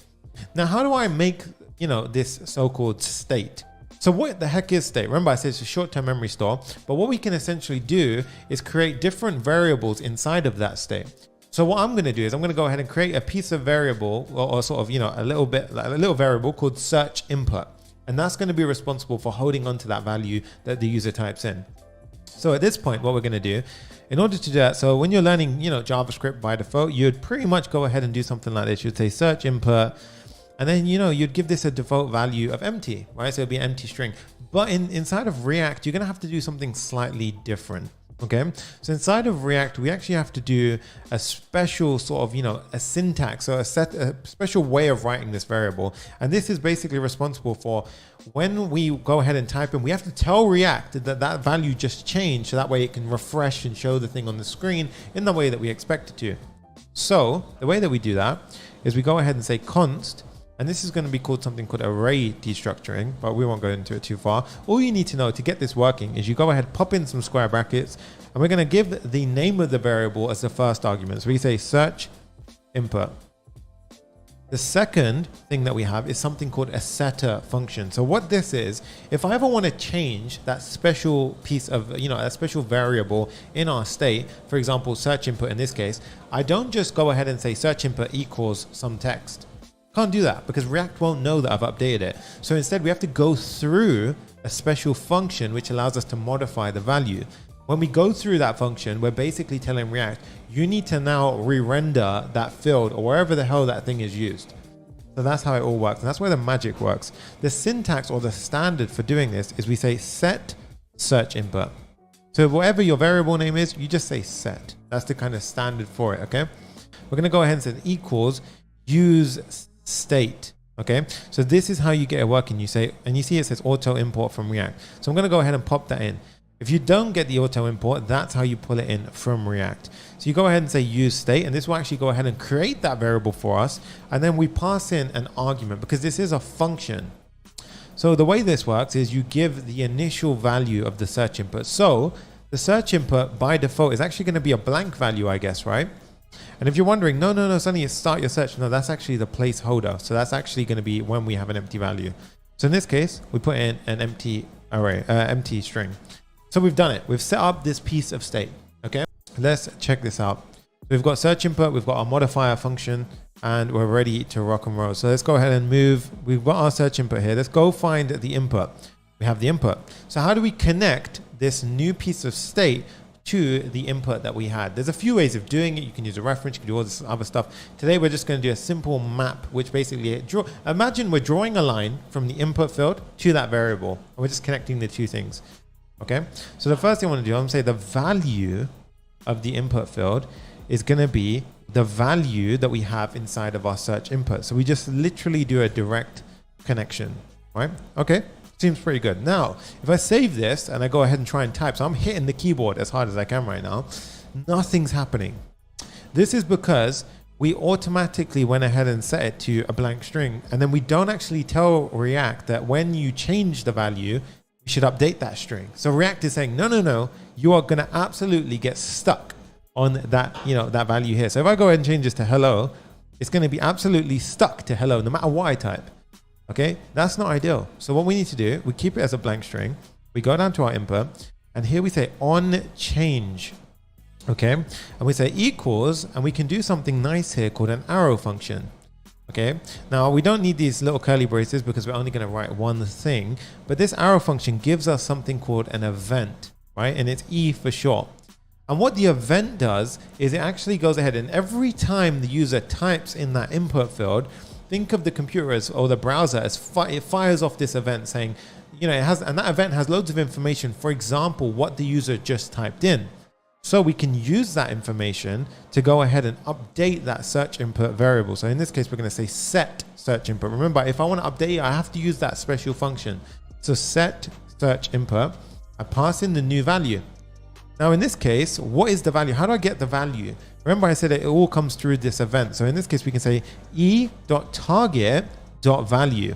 Now, how do I make, this so-called state? So what the heck is state? Remember, I said it's a short-term memory store, but what we can essentially do is create different variables inside of that state. So what I'm going to do is I'm going to go ahead and create a piece of variable or sort of, a little variable called search input. And that's going to be responsible for holding on to that value that the user types in. So at this point, what we're going to do in order to do that, so when you're learning, JavaScript by default, you'd pretty much go ahead and do something like this. You'd say search input. And then, you'd give this a default value of empty, right? So it'll be an empty string. But inside of React, you're going to have to do something slightly different. Okay. So inside of React, we actually have to do a special sort of, a syntax or a special way of writing this variable. And this is basically responsible for when we go ahead and type in, we have to tell React that value just changed. So that way it can refresh and show the thing on the screen in the way that we expect it to. So the way that we do that is we go ahead and say const. And this is going to be called something called array destructuring, but we won't go into it too far. All you need to know to get this working is you go ahead, pop in some square brackets, and we're going to give the name of the variable as the first argument. So we say search input. The second thing that we have is something called a setter function. So what this is, if I ever want to change that special piece of, a special variable in our state, for example, search input in this case, I don't just go ahead and say search input equals some text. Can't do that because React won't know that I've updated it. So instead we have to go through a special function which allows us to modify the value. When we go through that function, we're basically telling React, you need to now re-render that field or wherever the hell that thing is used. So that's how it all works. And that's where the magic works. The syntax or the standard for doing this is we say set search input. So whatever your variable name is, you just say set. That's the kind of standard for it, okay? We're gonna go ahead and say equals use state, okay? So this is how you get it working. You say, and you see it says auto import from React. So I'm gonna go ahead and pop that in. If you don't get the auto import, that's how you pull it in from React. So you go ahead and say use state, and this will actually go ahead and create that variable for us. And then we pass in an argument because this is a function. So the way this works is you give the initial value of the search input. So the search input by default is actually going to be a blank value, I guess, right? And if you're wondering, no, Sonny, start your search. No, that's actually the placeholder. So that's actually going to be when we have an empty value. So in this case, we put in an empty array, empty string. So we've done it. We've set up this piece of state. Okay, let's check this out. We've got search input, we've got our modifier function, and we're ready to rock and roll. So let's go ahead and move. We've got our search input here. Let's go find the input. We have the input. So how do we connect this new piece of state to the input that we had? There's a few ways of doing it. You can use a reference, you can do all this other stuff. Today, we're just going to do a simple map, which basically imagine we're drawing a line from the input field to that variable, and we're just connecting the two things. Okay, so the first thing I want to do, I'm going to say the value of the input field is going to be the value that we have inside of our search input. So we just literally do a direct connection, right? Okay, seems pretty good. Now, if I save this and I go ahead and try and type, so I'm hitting the keyboard as hard as I can right now, nothing's happening. This is because we automatically went ahead and set it to a blank string, and then we don't actually tell React that when you change the value, you should update that string. So React is saying, no, you are going to absolutely get stuck on that, that value here. So if I go ahead and change this to hello, it's going to be absolutely stuck to hello, no matter what I type. Okay, that's not ideal. So what we need to do, we keep it as a blank string. We go down to our input, and here we say on change. Okay, and we say equals, and we can do something nice here called an arrow function. Okay, now we don't need these little curly braces because we're only going to write one thing, but this arrow function gives us something called an event, right? And it's E for short. And what the event does is it actually goes ahead and every time the user types in that input field, think of the computer as, or the browser as it fires off this event saying, it has, and that event has loads of information. For example, what the user just typed in. So we can use that information to go ahead and update that search input variable. So in this case, we're going to say set search input. Remember, if I want to update it, I have to use that special function. So set search input, I pass in the new value. Now in this case, what is the value? How do I get the value? Remember I said it all comes through this event. So in this case, we can say e.target.value.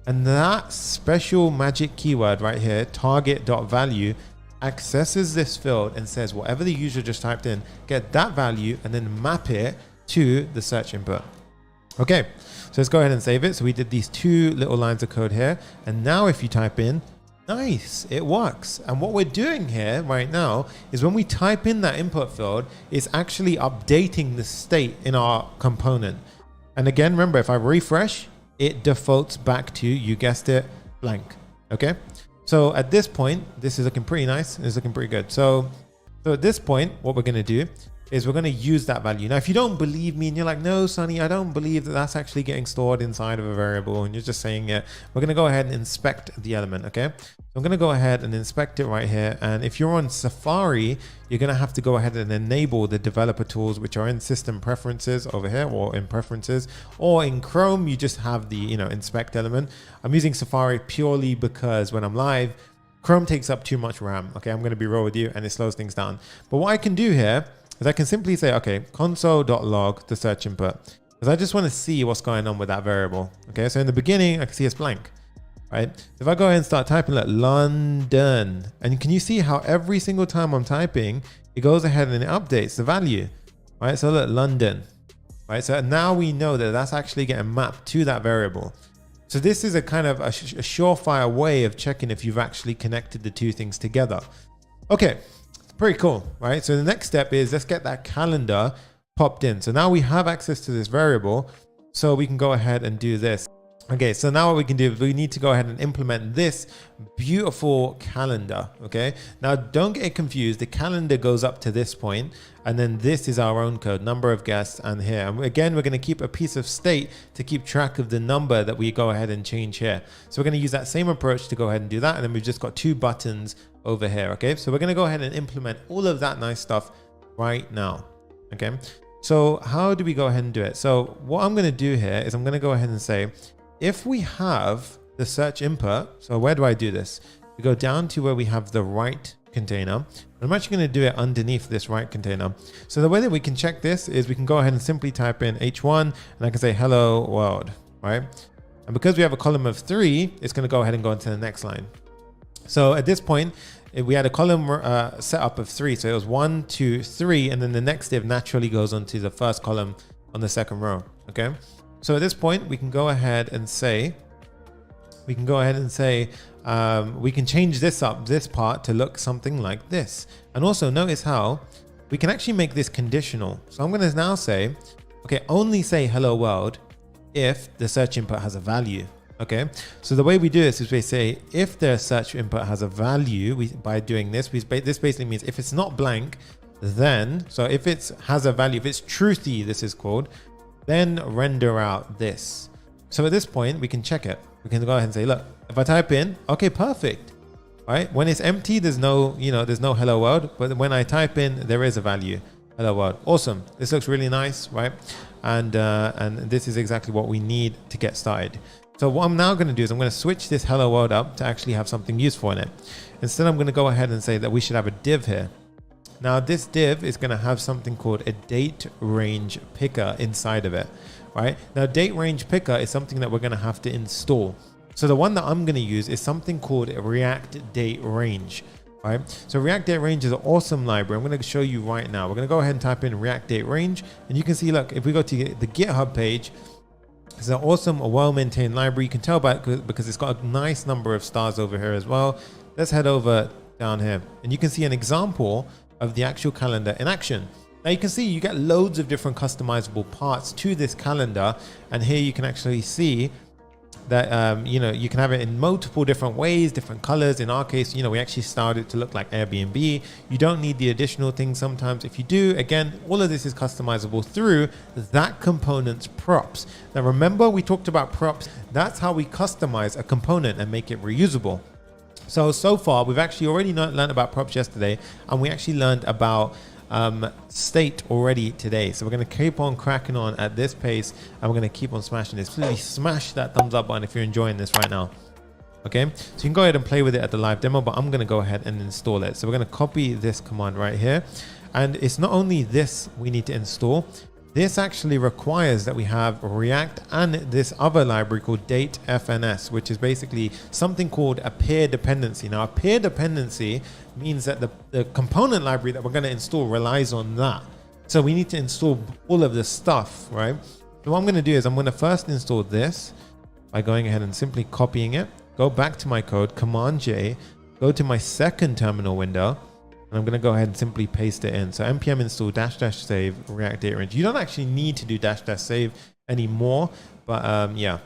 And that special magic keyword right here, target.value, accesses this field and says whatever the user just typed in, get that value and then map it to the search input. Okay, so let's go ahead and save it. So we did these two little lines of code here. And now if you type in, nice, it works. And what we're doing here right now is when we type in that input field, it's actually updating the state in our component. And again, remember, if I refresh, it defaults back to, you guessed it, blank. Okay. So at this point, this is looking pretty nice. It's looking pretty good. So at this point, what we're going to do is we're going to use that value. Now, if you don't believe me and you're like, no, Sonny, I don't believe that that's actually getting stored inside of a variable and you're just saying it, we're going to go ahead and inspect the element. Okay. So I'm going to go ahead and inspect it right here. And if you're on Safari, you're going to have to go ahead and enable the developer tools, which are in system preferences over here or in preferences, or in Chrome, you just have the, inspect element. I'm using Safari purely because when I'm live, Chrome takes up too much RAM. Okay. I'm going to be real with you and it slows things down. But what I can do here is I can simply say, okay, console.log the search input, because I just want to see what's going on with that variable. Okay, so in the beginning, I can see it's blank, right? If I go ahead and start typing like London, and can you see how every single time I'm typing, it goes ahead and it updates the value, right? So look, London, right? So now we know that that's actually getting mapped to that variable. So this is a kind of a surefire way of checking if you've actually connected the two things together. Okay. Pretty cool, right? So the next step is let's get that calendar popped in. So now we have access to this variable. So we can go ahead and do this. Okay, so now what we can do is we need to go ahead and implement this beautiful calendar. Okay, now don't get confused. The calendar goes up to this point, and then this is our own code, number of guests, and here. And again, we're going to keep a piece of state to keep track of the number that we go ahead and change here. So we're going to use that same approach to go ahead and do that. And then we've just got 2 buttons over here. Okay, so we're going to go ahead and implement all of that nice stuff right now. Okay, so how do we go ahead and do it? So what I'm going to do here is I'm going to go ahead and say, if we have the search input, so where do I do this? We go down to where we have the right container. I'm actually going to do it underneath this right container. So the way that we can check this is we can go ahead and simply type in h1 and I can say hello world, right? And because we have a column of 3, it's going to go ahead and go into the next line. So at this point, we had a column setup of 3. So it was 1, 2, 3, and then the next div naturally goes onto the first column on the second row. Okay. So at this point, we can go ahead and say, we can change this up, this part to look something like this. And also notice how we can actually make this conditional. So I'm going to now say, okay, only say hello world if the search input has a value. Okay. So the way we do this is we say, if the search input has a value, by doing this, this basically means if it's not blank, then, so if it has a value, if it's truthy, this is called, then render out this. So at this point, we can check it. We can go ahead and say, look, if I type in, okay, perfect. Right? When it's empty, there's no, there's no hello world. But when I type in, there is a value. Hello world. Awesome. This looks really nice, right? And this is exactly what we need to get started. So what I'm now going to do is I'm going to switch this hello world up to actually have something useful in it. Instead, I'm going to go ahead and say that we should have a div here. Now this div is going to have something called a date range picker inside of it, right? Now date range picker is something that we're going to have to install. So the one that I'm going to use is something called React Date Range, right? So React Date Range is an awesome library. I'm going to show you right now. We're going to go ahead and type in React Date Range, and you can see, look, if we go to the GitHub page, it's an awesome, well-maintained library. You can tell by it because it's got a nice number of stars over here as well. Let's head over down here, and you can see an example of the actual calendar in action. Now you can see you get loads of different customizable parts to this calendar, and here you can actually see that you can have it in multiple different ways, different colors. In our case, we actually styled it to look like Airbnb. You don't need the additional things sometimes. If you do, again, all of this is customizable through that component's props. Now remember, we talked about props. That's how we customize a component and make it reusable. So far, we've actually already learned about props yesterday, and we actually learned about state already today. So we're going to keep on cracking on at this pace, and we're going to keep on smashing this. Please smash that thumbs up button if you're enjoying this right now. Okay, so you can go ahead and play with it at the live demo, but I'm going to go ahead and install it. So we're going to copy this command right here. And it's not only this we need to install. This actually requires that we have React and this other library called datefns, which is basically something called a peer dependency. Now, a peer dependency means that the component library that we're going to install relies on that. So we need to install all of this stuff, right? So what I'm going to do is I'm going to first install this by going ahead and simply copying it, go back to my code, Command J, go to my second terminal window, and I'm going to go ahead and simply paste it in. So npm install --save React Date Range. You don't actually need to do --save anymore, but yeah.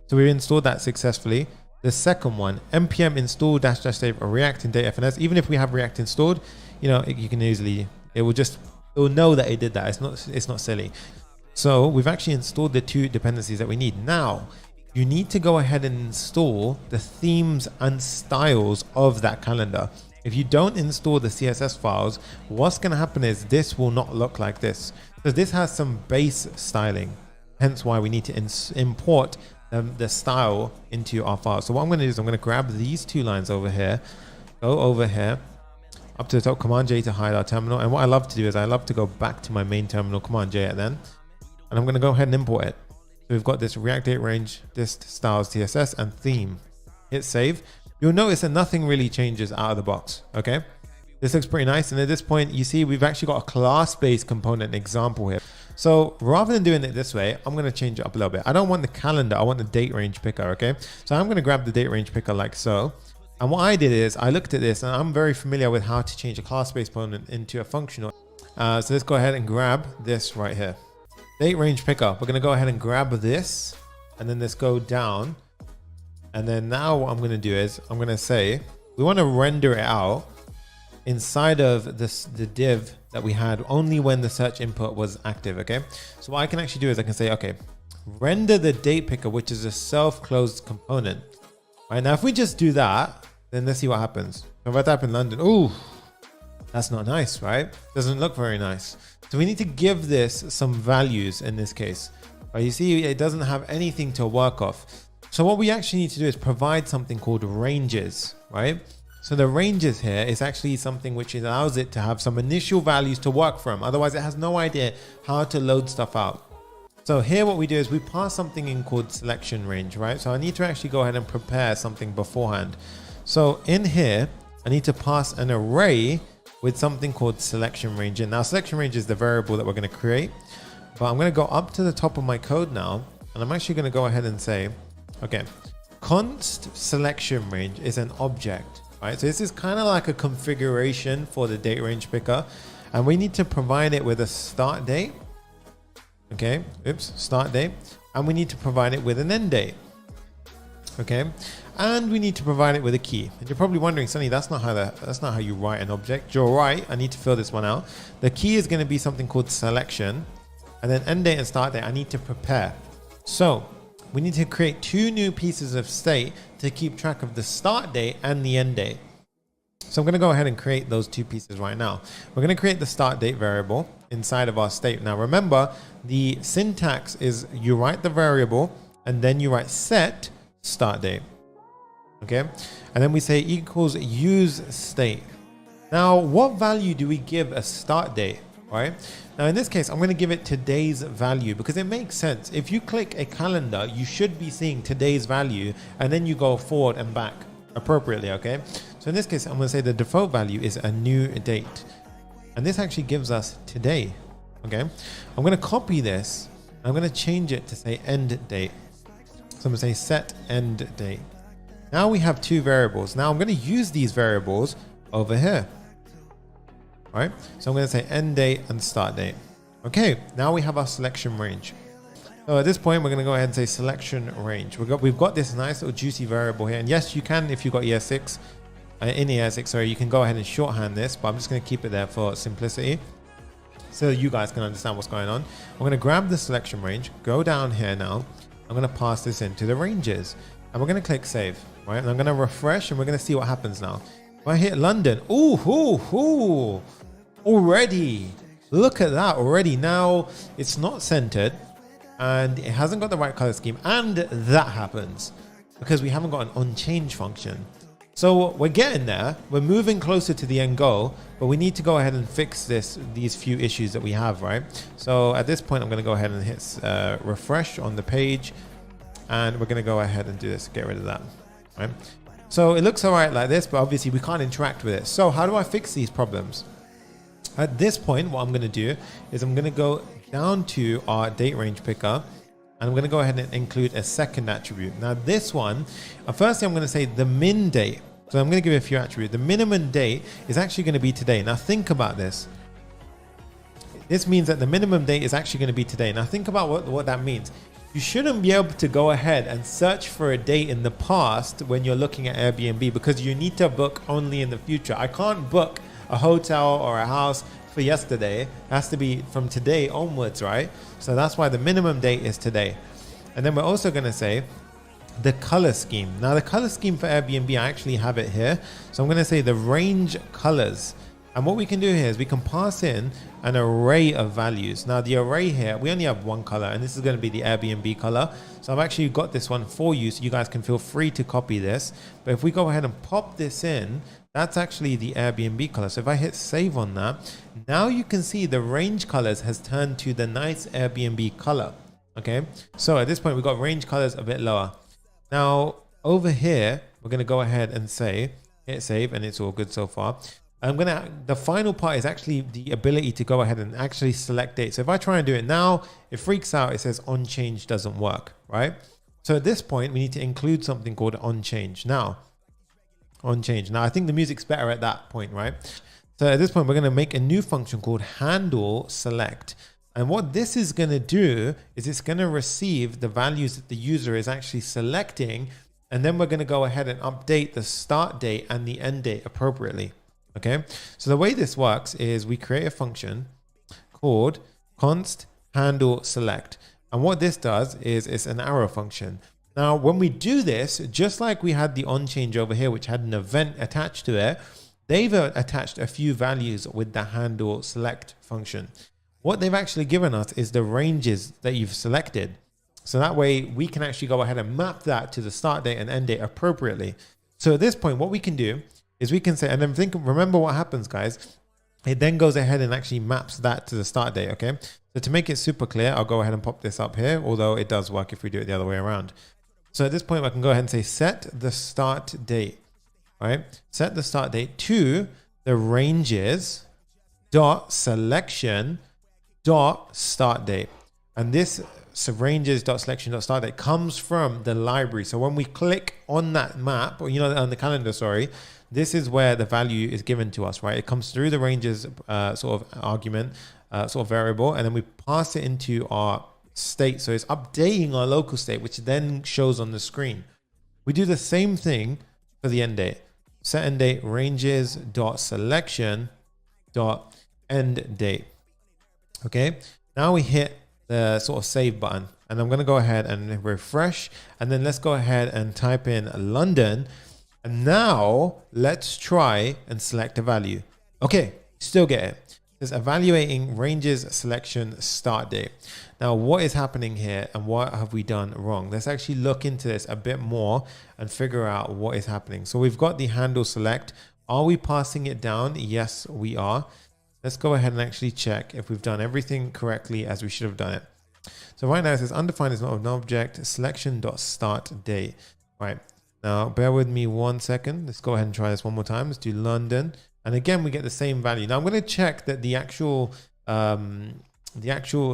So we installed that successfully. The second one, npm install --save React in datefns. Even if we have React installed, you can easily, it will know that it did that. It's not silly. So we've actually installed the 2 dependencies that we need. Now, you need to go ahead and install the themes and styles of that calendar. If you don't install the CSS files, what's going to happen is this will not look like this. So this has some base styling, hence why we need to import the style into our file. So what I'm going to do is I'm going to grab these 2 lines over here, go over here, up to the top, Command J to hide our terminal. And what I love to do is I love to go back to my main terminal, Command J at then, and I'm going to go ahead and import it. So we've got this React Date Range, this styles CSS and theme. Hit save. You'll notice that nothing really changes out of the box. Okay, this looks pretty nice. And at this point, you see we've actually got a class-based component example here. So rather than doing it this way, I'm going to change it up a little bit. I don't want the calendar, I want the date range picker. Okay, so I'm going to grab the date range picker like so. And what I did is I looked at this, and I'm very familiar with how to change a class-based component into a functional. So let's go ahead and grab this right here. date range picker. We're gonna go ahead and grab this, and then let's go down. And then now what I'm gonna do is I'm gonna say we want to render it out inside of this the div that we had only when the search input was active. Okay, so what I can actually do is I can say, okay, render the date picker, which is a self-closed component. Right, now if we just do that, then let's see what happens. If I type in London, ooh, that's not nice, right? Doesn't look very nice. So we need to give this some values in this case. Right, you see it doesn't have anything to work off. So what we actually need to do is provide something called ranges, right? So the ranges here is actually something which allows it to have some initial values to work from. Otherwise it has no idea how to load stuff out. So here what we do is we pass something in called selection range, right? So I need to actually go ahead and prepare something beforehand. So in here, I need to pass an array with something called selection range in. Now selection range is the variable that we're going to create, but I'm going to go up to the top of my code now, and I'm actually going to go ahead and say, okay, const selection range is an object, right? So this is kind of like a configuration for the date range picker, and we need to provide it with a start date. Okay, oops, start date, and we need to provide it with an end date. Okay, and we need to provide it with a key. And you're probably wondering, Sonny, that's not how you write an object. You're right. I need to fill this one out. The key is going to be something called selection, and then end date and start date I need to prepare. So we need to create two new pieces of state to keep track of the start date and the end date. So I'm going to go ahead and create those two pieces right now. We're going to create the start date variable inside of our state. Now remember, the syntax is you write the variable and then you write set start date. Okay, and then we say equals use state. Now what value do we give a start date? Right now in this case I'm going to give it today's value because it makes sense. If you click a calendar, you should be seeing today's value and then you go forward and back appropriately. Okay, so in this case I'm going to say the default value is a new date, and this actually gives us today. Okay, I'm going to copy this, I'm going to change it to say end date. So I'm going to say set end date. Now we have two variables. Now I'm going to use these variables over here. All right, so I'm going to say end date and start date. Okay, now we have our selection range. So at this point, we're going to go ahead and say selection range. We've got this nice little juicy variable here. And yes, you can, if you've got ES6, in ES6, sorry, you can go ahead and shorthand this, but I'm just going to keep it there for simplicity, so you guys can understand what's going on. I'm going to grab the selection range, go down here now. I'm going to pass this into the ranges, and we're going to click save, right? And I'm going to refresh, and we're going to see what happens now. If I hit London, ooh, already, look at that already. Now it's not centered, and it hasn't got the right color scheme, and that happens because we haven't got an onChange function. So we're getting there, we're moving closer to the end goal, but we need to go ahead and fix these few issues that we have, right? So at this point, I'm going to go ahead and hit refresh on the page, and we're going to go ahead and do this, get rid of that, right? So it looks all right like this, but obviously we can't interact with it. So how do I fix these problems? At this point, what I'm going to do is I'm going to go down to our date range picker, and I'm going to go ahead and include a second attribute. Now this one, firstly, I'm going to say the min date. So I'm going to give it a few attributes. The minimum date is actually going to be today. Now think about this. This means that the minimum date is actually going to be today. Now think about what that means. You shouldn't be able to go ahead and search for a date in the past when you're looking at Airbnb, because you need to book only in the future. I can't book a hotel or a house for yesterday. It has to be from today onwards, right? So that's why the minimum date is today. And then we're also going to say the color scheme. Now the color scheme for Airbnb, I actually have it here. So I'm going to say the range colors. And what we can do here is we can pass in an array of values. Now the array here, we only have one color, and this is going to be the Airbnb color. So I've actually got this one for you, so you guys can feel free to copy this. But if we go ahead and pop this in, that's actually the Airbnb color. So if I hit save on that, now you can see the range colors has turned to the nice Airbnb color. Okay, so at this point we've got range colors a bit lower. Now over here, we're going to go ahead and say hit save, and it's all good so far. The final part is actually the ability to go ahead and actually select date. So if I try and do it now, it freaks out. It says onChange doesn't work, right? So at this point, we need to include something called onChange. Now, onChange. Now, I think the music's better at that point, right? So at this point, we're going to make a new function called handle select. And what this is going to do is it's going to receive the values that the user is actually selecting. And then we're going to go ahead and update the start date and the end date appropriately. Okay. So the way this works is we create a function called const handle select. And what this does is it's an arrow function. Now, when we do this, just like we had the on change over here, which had an event attached to it, they've attached a few values with the handle select function. What they've actually given us is the ranges that you've selected. So that way we can actually go ahead and map that to the start date and end date appropriately. So at this point, what we can do is we can say, and then remember what happens, guys. It then goes ahead and actually maps that to the start date. Okay. So to make it super clear, I'll go ahead and pop this up here, although it does work if we do it the other way around. So at this point, I can go ahead and say set the start date, right? Set the start date to the ranges dot selection dot start date. And this ranges dot selection dot start date comes from the library. So when we click on that map, or on the calendar, sorry, this is where the value is given to us, right? It comes through the ranges sort of argument, sort of variable, and then we pass it into our state. So it's updating our local state, which then shows on the screen. We do the same thing for the end date. Set end date ranges dot selection dot end date. Okay, now we hit the sort of save button, and I'm going to go ahead and refresh, and then let's go ahead and type in London. And now let's try and select a value. Okay, still get it. It's evaluating ranges selection start date. Now, what is happening here and what have we done wrong? Let's actually look into this a bit more and figure out what is happening. So we've got the handle select. Are we passing it down? Yes, we are. Let's go ahead and actually check if we've done everything correctly as we should have done it. So right now it says undefined is not an object, selection.start date. Right. Now bear with me 1 second. Let's go ahead and try this one more time. Let's do London. And again, we get the same value. Now I'm going to check that the actual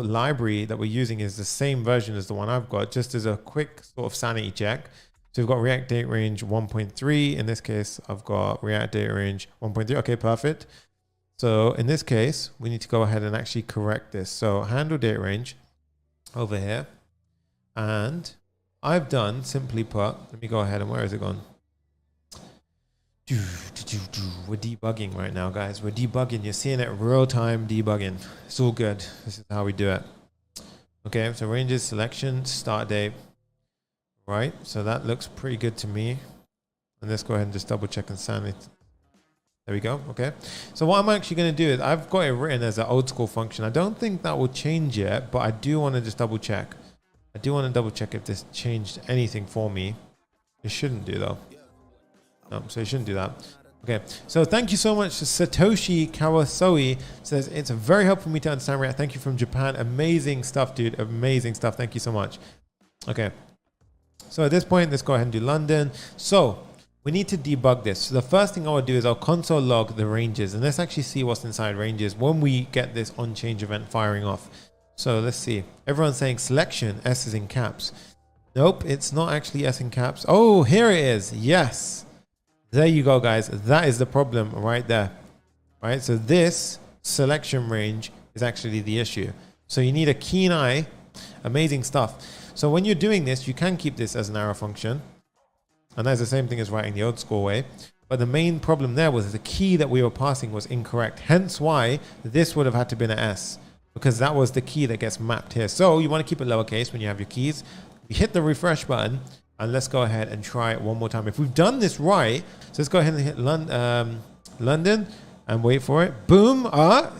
library that we're using is the same version as the one I've got, just as a quick sort of sanity check. So we've got React date range 1.3. In this case, I've got React date range 1.3. Okay, perfect. So in this case, we need to go ahead and actually correct this. So handle date range over here. And I've done, simply put, let me go ahead and where is it gone? We're debugging right now, guys. We're debugging. You're seeing it real time debugging. It's all good. This is how we do it. Okay, so ranges, selection, start date. Right, so that looks pretty good to me. And let's go ahead and just double check and sanity. There we go. Okay. So what I'm actually going to do is I've got it written as an old school function. I don't think that will change yet, but I do want to just double check. I do want to double check if this changed anything for me. It shouldn't do though. No, so it shouldn't do that. Okay. So thank you so much. Satoshi Kawasoi says it's very helpful for me to understand React. Thank you from Japan. Amazing stuff, dude. Amazing stuff. Thank you so much. Okay. So at this point, let's go ahead and do London. So we need to debug this. So the first thing I would do is I'll console log the ranges, and let's actually see what's inside ranges when we get this on change event firing off. So let's see. Everyone's saying selection, S is in caps. Nope, it's not actually S in caps. Oh, here it is. Yes. There you go, guys. That is the problem right there. Right. So this selection range is actually the issue. So you need a keen eye. Amazing stuff. So when you're doing this, you can keep this as an arrow function. And that's the same thing as writing the old school way. But the main problem there was the key that we were passing was incorrect. Hence why this would have had to be an S, because that was the key that gets mapped here. So you want to keep it lowercase when you have your keys. We hit the refresh button and let's go ahead and try it one more time. If we've done this right, so let's go ahead and hit London and wait for it. Boom.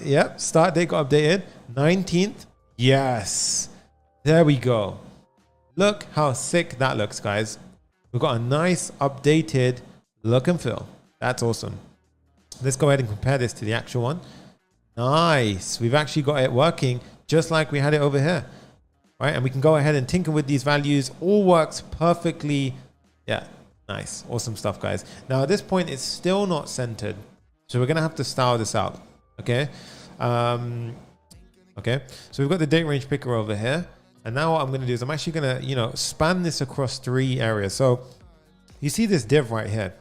Yep. Start date got updated. 19th. Yes. There we go. Look how sick that looks, guys. We've got a nice updated look and feel. That's awesome. Let's go ahead and compare this to the actual one. Nice. We've actually got it working just like we had it over here. Right? And we can go ahead and tinker with these values. All works perfectly. Yeah. Nice. Awesome stuff, guys. Now at this point, it's still not centered. So we're going to have to style this out. Okay. Okay. So we've got the date range picker over here. And now what I'm going to do is I'm actually going to, span this across 3 areas. So you see this div right here.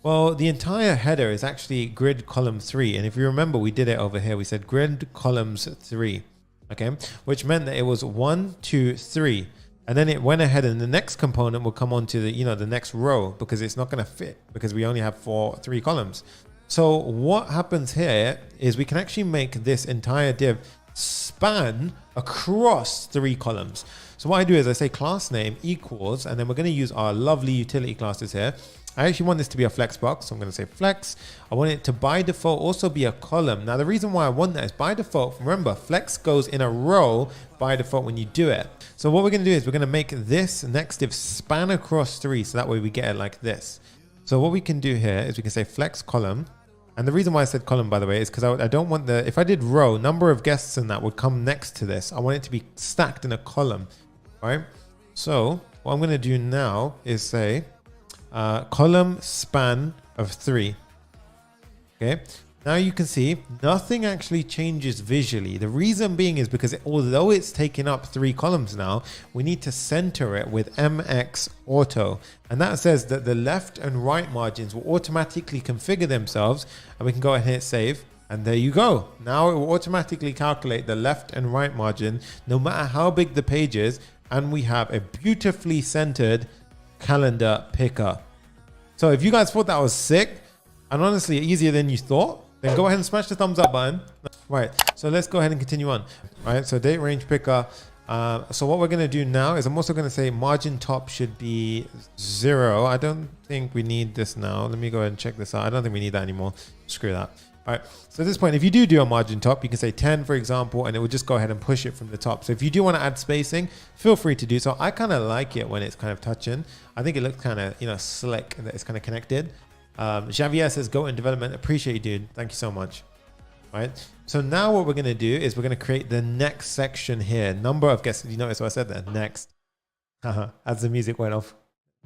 Well, the entire header is actually grid column 3. And if you remember, we did it over here. We said grid columns 3. okay, which meant that it was 1, 2, 3. And then it went ahead and the next component will come onto the, the next row because it's not going to fit because we only have 3 columns. So what happens here is we can actually make this entire div span across 3 columns. So what I do is I say class name equals, and then we're going to use our lovely utility classes here. I actually want this to be a flex box. So I'm going to say flex. I want it to by default also be a column. Now the reason why I want that is by default, remember flex goes in a row by default when you do it. So what we're going to do is we're going to make this next div span across 3. So that way we get it like this. So what we can do here is we can say flex column. And the reason why I said column, by the way, is because I don't want if I did row, number of guests in that would come next to this. I want it to be stacked in a column, right? So what I'm going to do now is say column span of 3. Okay. Now you can see nothing actually changes visually. The reason being is because although it's taking up 3 columns now, we need to center it with MX Auto. And that says that the left and right margins will automatically configure themselves, and we can go ahead and hit save. And there you go. Now it will automatically calculate the left and right margin, no matter how big the page is. And we have a beautifully centered calendar picker. So if you guys thought that was sick and honestly easier than you thought, then go ahead and smash the thumbs up button. Right, so let's go ahead and continue on. Right, so date range picker. So what we're going to do now is I'm also going to say margin top should be 0. I don't think we need this now. Let me go ahead and check this out. I don't think we need that anymore. Screw that. All right, so at this point, if you do a margin top, you can say 10, for example, and it will just go ahead and push it from the top. So if you do want to add spacing, feel free to do so. I kind of like it when it's kind of touching. I think it looks kind of, slick and that it's kind of connected. Javier says, go in development. Appreciate you, dude. Thank you so much. All right. So now what we're going to do is we're going to create the next section here. Number of guests. You notice what I said there? Next. As the music went off.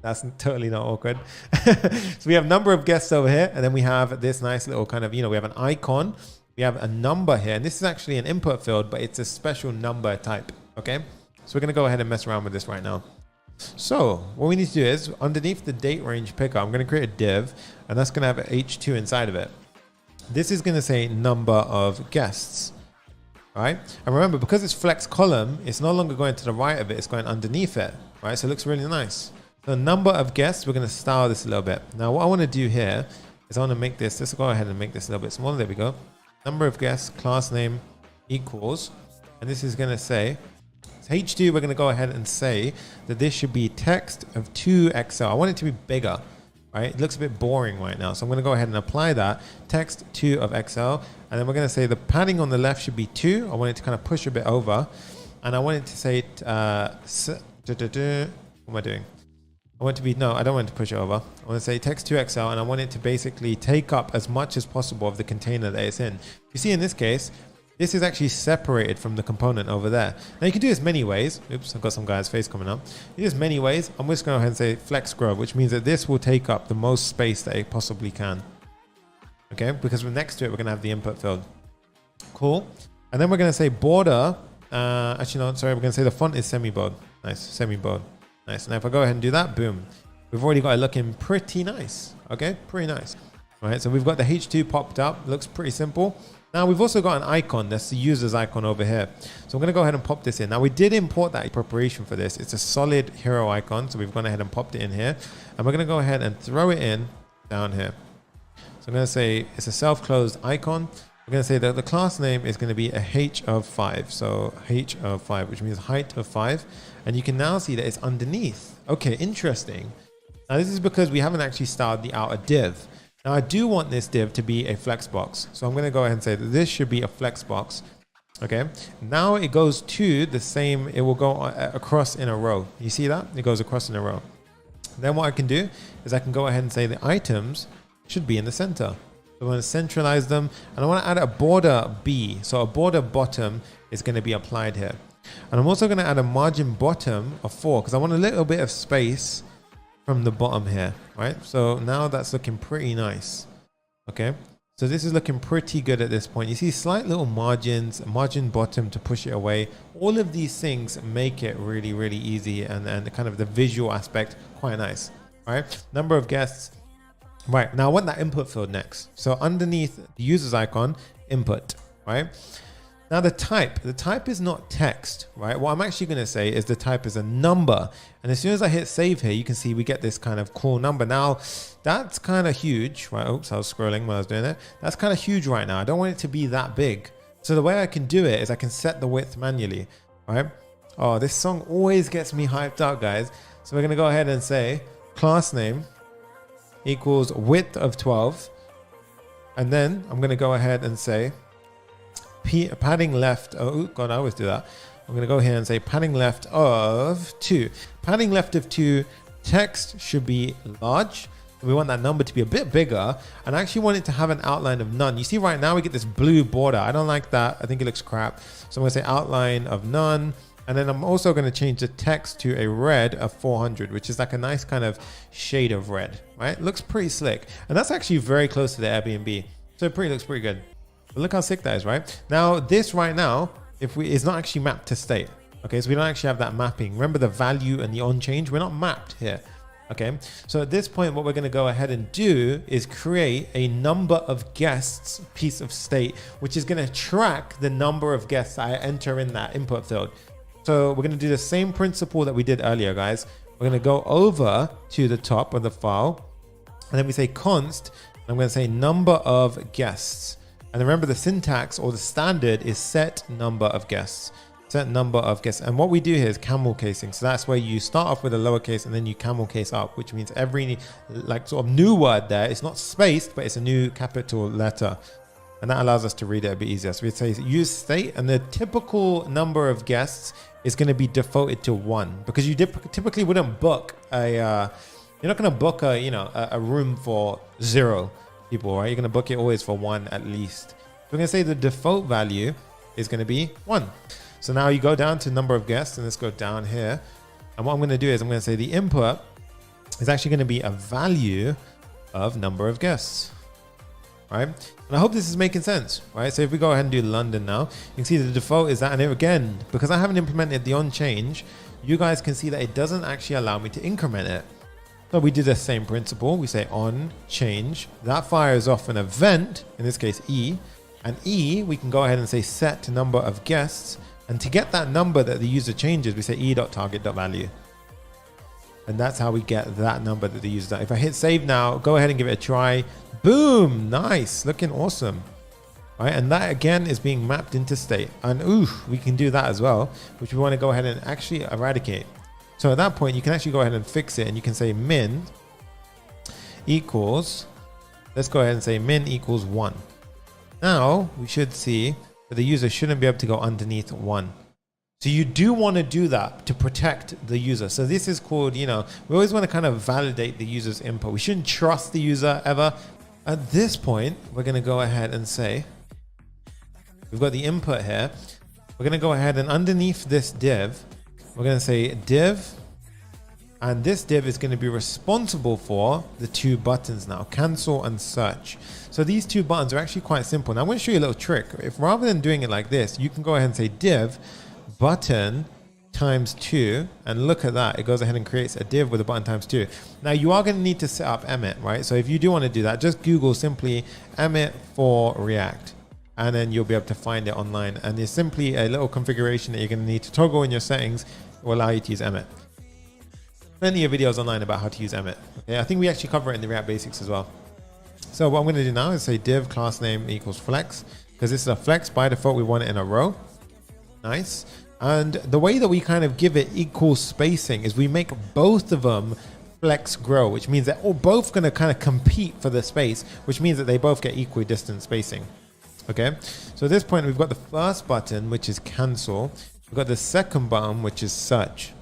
That's totally not awkward. So we have number of guests over here. And then we have this nice little kind of, we have an icon. We have a number here. And this is actually an input field, but it's a special number type. Okay. So we're going to go ahead and mess around with this right now. So what we need to do is underneath the date range picker, I'm going to create a div, and that's going to have an H2 inside of it. This is going to say number of guests. All right. And remember, because it's flex column, it's no longer going to the right of it. It's going underneath it. Right. So it looks really nice. So number of guests, we're going to style this a little bit. Now, what I want to do here is I want to make this, let's go ahead and make this a little bit smaller. There we go. Number of guests, class name equals, and this is going to say, H2, we're going to go ahead and say that this should be text of 2XL. I want it to be bigger, right? It looks a bit boring right now. So I'm going to go ahead and apply that text 2 of XL. And then we're going to say the padding on the left should be 2. I want it to kind of push a bit over. And I want it to say, what am I doing? I want it to be, no, I don't want it to push it over. I want to say text 2XL, and I want it to basically take up as much as possible of the container that it's in. You see in this case, this is actually separated from the component over there. Now you can do this many ways. Oops, I've got some guy's face coming up. You do this many ways. I'm just going to go ahead and say flex grow, which means that this will take up the most space that it possibly can. Okay, because next to it, we're going to have the input field. Cool. And then we're going to say border. Actually, no, sorry, we're going to say the font is semi-bold. Nice, semi-bold. Nice. Now if I go ahead and do that, boom. We've already got it looking pretty nice. Okay, pretty nice. All right, so we've got the H2 popped up. Looks pretty simple. Now we've also got an icon, that's the user's icon over here. So I'm going to go ahead and pop this in. Now we did import that preparation for this. It's a solid hero icon. So we've gone ahead and popped it in here. And we're going to go ahead and throw it in down here. So I'm going to say it's a self-closed icon. We're going to say that the class name is going to be a H of 5. So H of 5, which means height of 5. And you can now see that it's underneath. Okay, interesting. Now this is because we haven't actually styled the outer div. Now I do want this div to be a flex box. So I'm going to go ahead and say that this should be a flex box. Okay. Now it goes to the same, it will go across in a row. You see that? It goes across in a row. Then what I can do is I can go ahead and say the items should be in the center. So I'm going to centralize them, and I want to add a border B. So a border bottom is going to be applied here. And I'm also going to add a margin bottom of 4 because I want a little bit of space from the bottom here, right? So now that's looking pretty nice. Okay. So this is looking pretty good at this point. You see slight little margins, margin bottom to push it away. All of these things make it really, really easy, and kind of the visual aspect quite nice. All right. Number of guests. Right. Now I want that input field next. So underneath the user's icon, input, right? Now the type is not text, right? What I'm actually going to say is the type is a number. And as soon as I hit save here, you can see we get this kind of cool number. Now that's kind of huge, right? Oops, I was scrolling when I was doing it. That's kind of huge right now. I don't want it to be that big. So the way I can do it is I can set the width manually, right? Oh, this song always gets me hyped up, guys. So we're going to go ahead and say class name equals width of 12. And then I'm going to go ahead and say padding left. Oh God, I always do that. I'm going to go here and say padding left of 2. Padding left of 2, text should be large. We want that number to be a bit bigger, and I actually want it to have an outline of none. You see right now we get this blue border. I don't like that. I think it looks crap. So I'm going to say outline of none. And then I'm also going to change the text to a red of 400, which is like a nice kind of shade of red, right? Looks pretty slick. And that's actually very close to the Airbnb. So it looks pretty good. But look how sick that is, right? Now this right now, is not actually mapped to state. Okay, so we don't actually have that mapping. Remember the value and the on change, we're not mapped here. Okay, so at this point, what we're going to go ahead and do is create a number of guests piece of state, which is going to track the number of guests I enter in that input field. So we're going to do the same principle that we did earlier, guys. We're going to go over to the top of the file, and then we say const, and I'm going to say number of guests. And remember the syntax or the standard is set number of guests. Set number of guests. And what we do here is camel casing. So that's where you start off with a lowercase and then you camel case up, which means every like sort of new word there, it's not spaced, but it's a new capital letter. And that allows us to read it a bit easier. So we say use state, and the typical number of guests is going to be defaulted to 1, because you typically wouldn't book you're not going to book a room for 0 people, right? You're going to book it always for 1 at least. We're going to say the default value is going to be 1. So now you go down to number of guests, and let's go down here. And what I'm going to do is I'm going to say the input is actually going to be a value of number of guests, right? And I hope this is making sense, right? So if we go ahead and do London now, you can see the default is that. And again, because I haven't implemented the on change, you guys can see that it doesn't actually allow me to increment it. So we do the same principle. We say on change. That fires off an event, in this case E. And E, we can go ahead and say set number of guests. And to get that number that the user changes, we say e.target.value. And that's how we get that number that the user does. If I hit save now, go ahead and give it a try. Boom, nice, looking awesome. Right, and that again is being mapped into state. And we can do that as well, which we want to go ahead and actually eradicate. So at that point, you can actually go ahead and fix it, and you can say min equals, let's go ahead and say min equals 1. Now we should see that the user shouldn't be able to go underneath 1. So you do want to do that to protect the user. So this is called, we always want to kind of validate the user's input. We shouldn't trust the user ever. At this point, we're going to go ahead and say, we've got the input here. We're going to go ahead and underneath this div, we're going to say div, and this div is going to be responsible for the 2 buttons now, cancel and search. So these 2 buttons are actually quite simple. Now I'm going to show you a little trick. If rather than doing it like this, you can go ahead and say div button times 2, and look at that, it goes ahead and creates a div with a button times 2. Now you are going to need to set up Emmet, right? So if you do want to do that, just Google simply Emmet for React, and then you'll be able to find it online. And there's simply a little configuration that you're going to need to toggle in your settings. It will allow you to use Emmet. Plenty of videos online about how to use Emmet. Okay, I think we actually cover it in the React Basics as well. So what I'm going to do now is say div class name equals flex, because this is a flex. By default, we want it in a row. Nice. And the way that we kind of give it equal spacing is we make both of them flex grow, which means they're both going to kind of compete for the space, which means that they both get equidistant spacing. Okay, so at this point, we've got the first button, which is cancel. We've got the second button, which is search.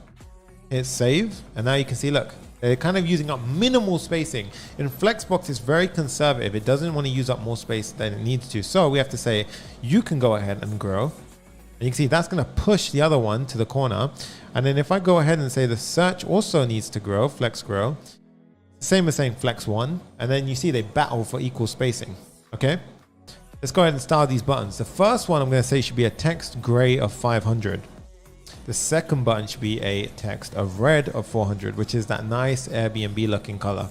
Hit save, and now you can see, look, they're kind of using up minimal spacing. In Flexbox, it's very conservative. It doesn't want to use up more space than it needs to. So we have to say, you can go ahead and grow. And you can see that's going to push the other one to the corner. And then if I go ahead and say the search also needs to grow, flex grow, same as saying flex 1. And then you see they battle for equal spacing. Okay, let's go ahead and style these buttons. The first one I'm going to say should be a text gray of 500. The second button should be a text of red of 400, which is that nice Airbnb looking color.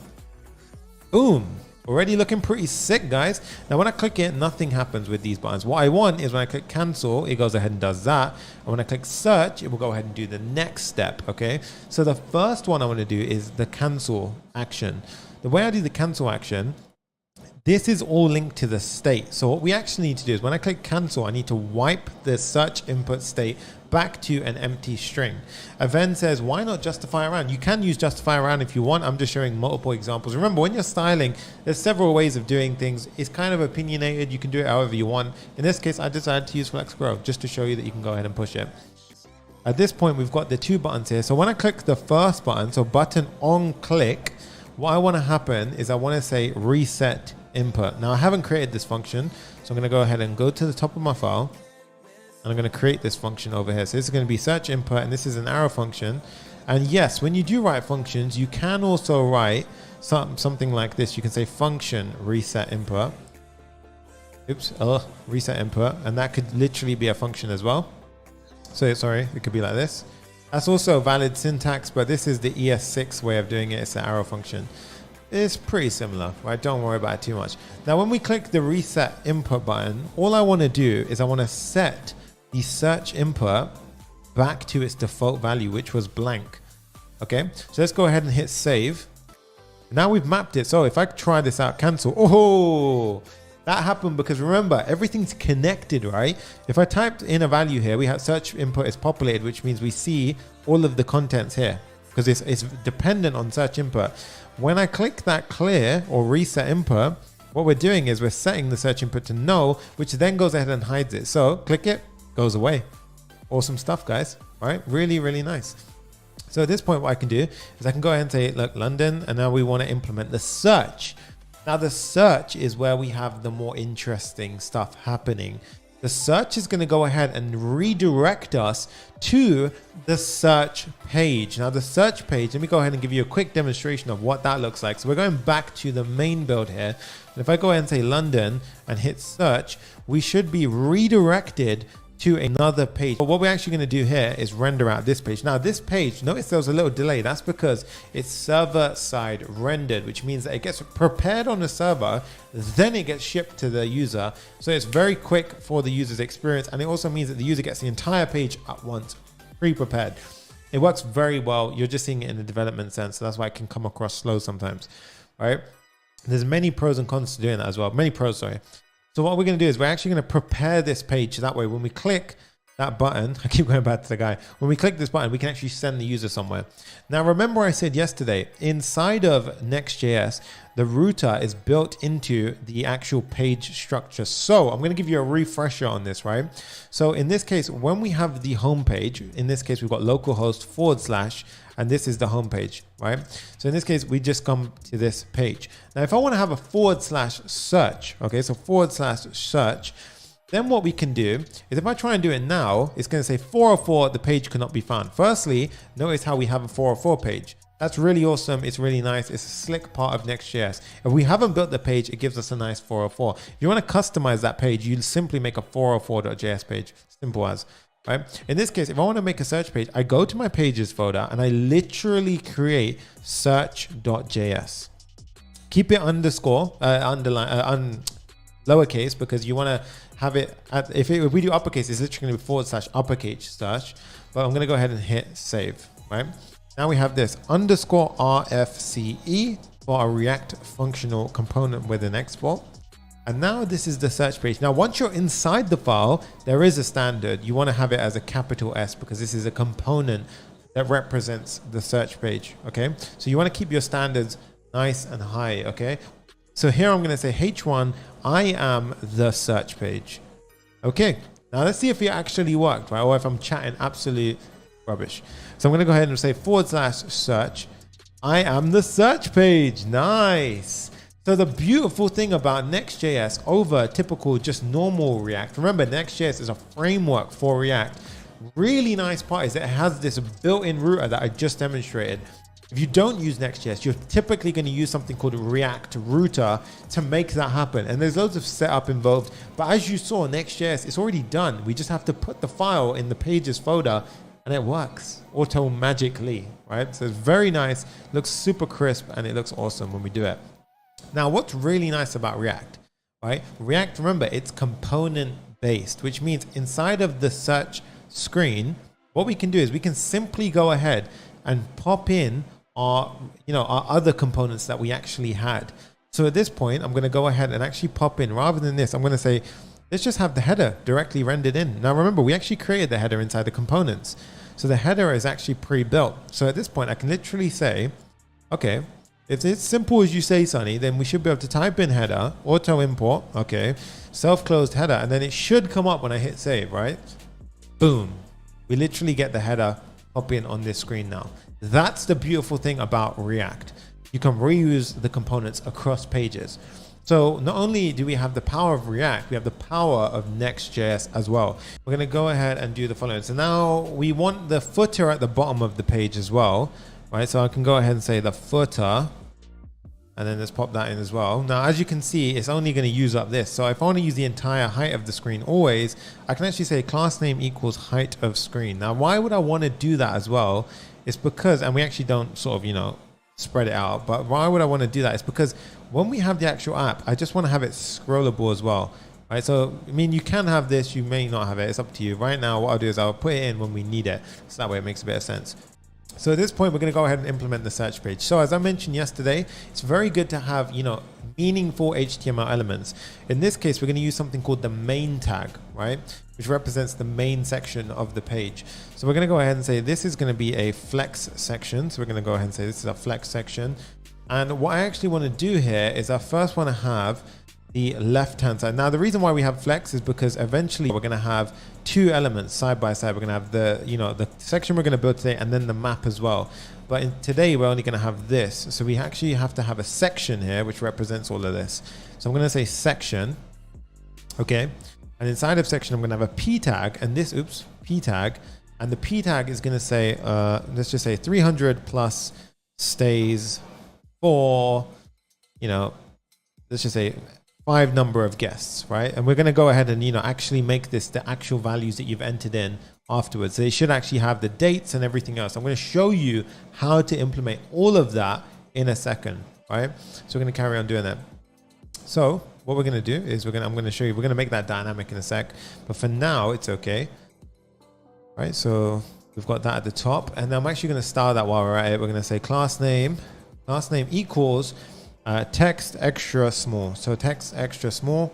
Boom. Already looking pretty sick, guys. Now, when I click it, nothing happens with these buttons. What I want is when I click cancel, it goes ahead and does that. And when I click search, it will go ahead and do the next step, okay? So the first one I want to do is the cancel action. The way I do the cancel action, this is all linked to the state. So what we actually need to do is when I click cancel, I need to wipe the search input state back to an empty string. And then says, why not justify around? You can use justify around if you want. I'm just showing multiple examples. Remember, when you're styling, there's several ways of doing things. It's kind of opinionated. You can do it however you want. In this case, I decided to use flex grow just to show you that you can go ahead and push it. At this point, we've got the two buttons here. So when I click the first button, so button on click, what I want to happen is I want to say reset input. Now I haven't created this function, so I'm going to go ahead and go to the top of my file and I'm going to create this function over here. So this is going to be search input and this is an arrow function. And yes, when you do write functions, you can also write something like this. You can say function reset input. Oops, reset input, and that could literally be a function as well. So sorry, it could be like this. That's also valid syntax, but this is the ES6 way of doing it. It's an arrow function. It's pretty similar, right? Don't worry about it too much. Now, when we click the reset input button, all I want to do is I want to set the search input back to its default value, which was blank. Okay, so let's go ahead and hit save. Now we've mapped it. So if I try this out, cancel. Oh, that happened because remember, everything's connected, right? If I typed in a value here, we have search input is populated, which means we see all of the contents here because it's dependent on search input. When I click that clear or reset input, what we're doing is we're setting the search input to no, which then goes ahead and hides it. So click it, goes away. Awesome stuff, guys, right? Really, really nice. So at this point, what I can do is I can go ahead and say, look, London, and now we want to implement the search. Now the search is where we have the more interesting stuff happening. The search is going to go ahead and redirect us to the search page. Now the search page, let me go ahead and give you a quick demonstration of what that looks like. So we're going back to the main build here. And if I go ahead and say London and hit search, we should be redirected to another page. But what we're actually going to do here is render out this page. Now this page, notice there was a little delay. That's because it's server side rendered, which means that it gets prepared on the server, then it gets shipped to the user. So it's very quick for the user's experience. And it also means that the user gets the entire page at once, pre-prepared. It works very well. You're just seeing it in the development sense. So that's why it can come across slow sometimes, right? There's many pros and cons to doing that as well. Many pros, sorry. So what we're going to do is we're actually going to prepare this page. That way, when we click that button, I keep going back to the guy. When we click this button, we can actually send the user somewhere. Now, remember I said yesterday, inside of Next.js, the router is built into the actual page structure. So I'm going to give you a refresher on this, right? So in this case, when we have the home page, in this case, we've got localhost / and this is the home page, right? So in this case, we just come to this page. Now, if I want to have a / search, okay, so / search, then what we can do is if I try and do it now, it's going to say 404, the page cannot be found. Firstly, notice how we have a 404 page. That's really awesome. It's really nice. It's a slick part of Next.js. If we haven't built the page, it gives us a nice 404. If you want to customize that page, you simply make a 404.js page. Simple as. Right? In this case, if I want to make a search page, I go to my pages folder and I literally create search.js. Keep it underscore, underline, lowercase, because you want to have it at, if we do uppercase, it's literally going to be / uppercase search, but I'm going to go ahead and hit save, right? Now we have this underscore RFCE for a React functional component with an export. And now this is the search page. Now, once you're inside the file, there is a standard. You want to have it as a capital S because this is a component that represents the search page, okay? So you want to keep your standards nice and high, okay? So here I'm going to say H1, I am the search page. Okay, now let's see if it actually worked, right? Or if I'm chatting absolute rubbish. So I'm going to go ahead and say / search, I am the search page. Nice. So the beautiful thing about Next.js over typical just normal React, remember Next.js is a framework for React. Really nice part is that it has this built-in router that I just demonstrated. If you don't use Next.js, you're typically going to use something called a React router to make that happen. And there's loads of setup involved. But as you saw, Next.js, it's already done. We just have to put the file in the pages folder and it works auto magically, right? So it's very nice, looks super crisp, and it looks awesome when we do it. Now, what's really nice about React, right? React, remember, it's component based, which means inside of the search screen, what we can do is we can simply go ahead and pop in our other components that we actually had. So at this point, I'm going to go ahead and actually pop in, rather than this, I'm going to say, let's just have the header directly rendered in. Now, remember, we actually created the header inside the components. So the header is actually pre-built. So at this point, I can literally say, okay, if it's simple as you say, Sonny, then we should be able to type in header, auto import, okay, self-closed header, and then it should come up when I hit save, right? Boom. We literally get the header pop in on this screen now. That's the beautiful thing about React. You can reuse the components across pages. So not only do we have the power of React, we have the power of Next.js as well. We're going to go ahead and do the following. So now we want the footer at the bottom of the page as well, right? So I can go ahead and say the footer, and then let's pop that in as well. Now, as you can see, it's only going to use up this. So if I want to use the entire height of the screen always, I can actually say class name equals height of screen. Now, why would I want to do that as well? It's because, and we actually don't sort of, spread it out, but why would I want to do that? It's because when we have the actual app, I just want to have it scrollable as well, right? So, I mean, you can have this, you may not have it, it's up to you. Right now, what I'll do is I'll put it in when we need it. So that way it makes a bit of sense. So at this point, we're going to go ahead and implement the search page. So as I mentioned yesterday, it's very good to have, meaningful HTML elements. In this case, we're going to use something called the main tag, right? Which represents the main section of the page. So we're going to go ahead and say this is going to be a flex section. So we're going to go ahead and say this is a flex section. And what I actually want to do here is I first want to have the left-hand side. Now, the reason why we have flex is because eventually we're going to have two elements side by side. We're going to have the section we're going to build today and then the map as well. But today we're only going to have this. So we actually have to have a section here which represents all of this. So I'm going to say section. Okay. And inside of section, I'm going to have a p tag and this, p tag. And the p tag is going to say, let's just say 300 plus stays for, let's just say 5 number of guests, right? And we're going to go ahead and, actually make this the actual values that you've entered in afterwards. So they should actually have the dates and everything else. I'm going to show you how to implement all of that in a second, right? So we're going to carry on doing that. So what we're going to do is I'm going to show you, we're going to make that dynamic in a sec, but for now it's okay. Right? So we've got that at the top, and I'm actually going to style that while we're at it. We're going to say class name equals text extra small. So text extra small.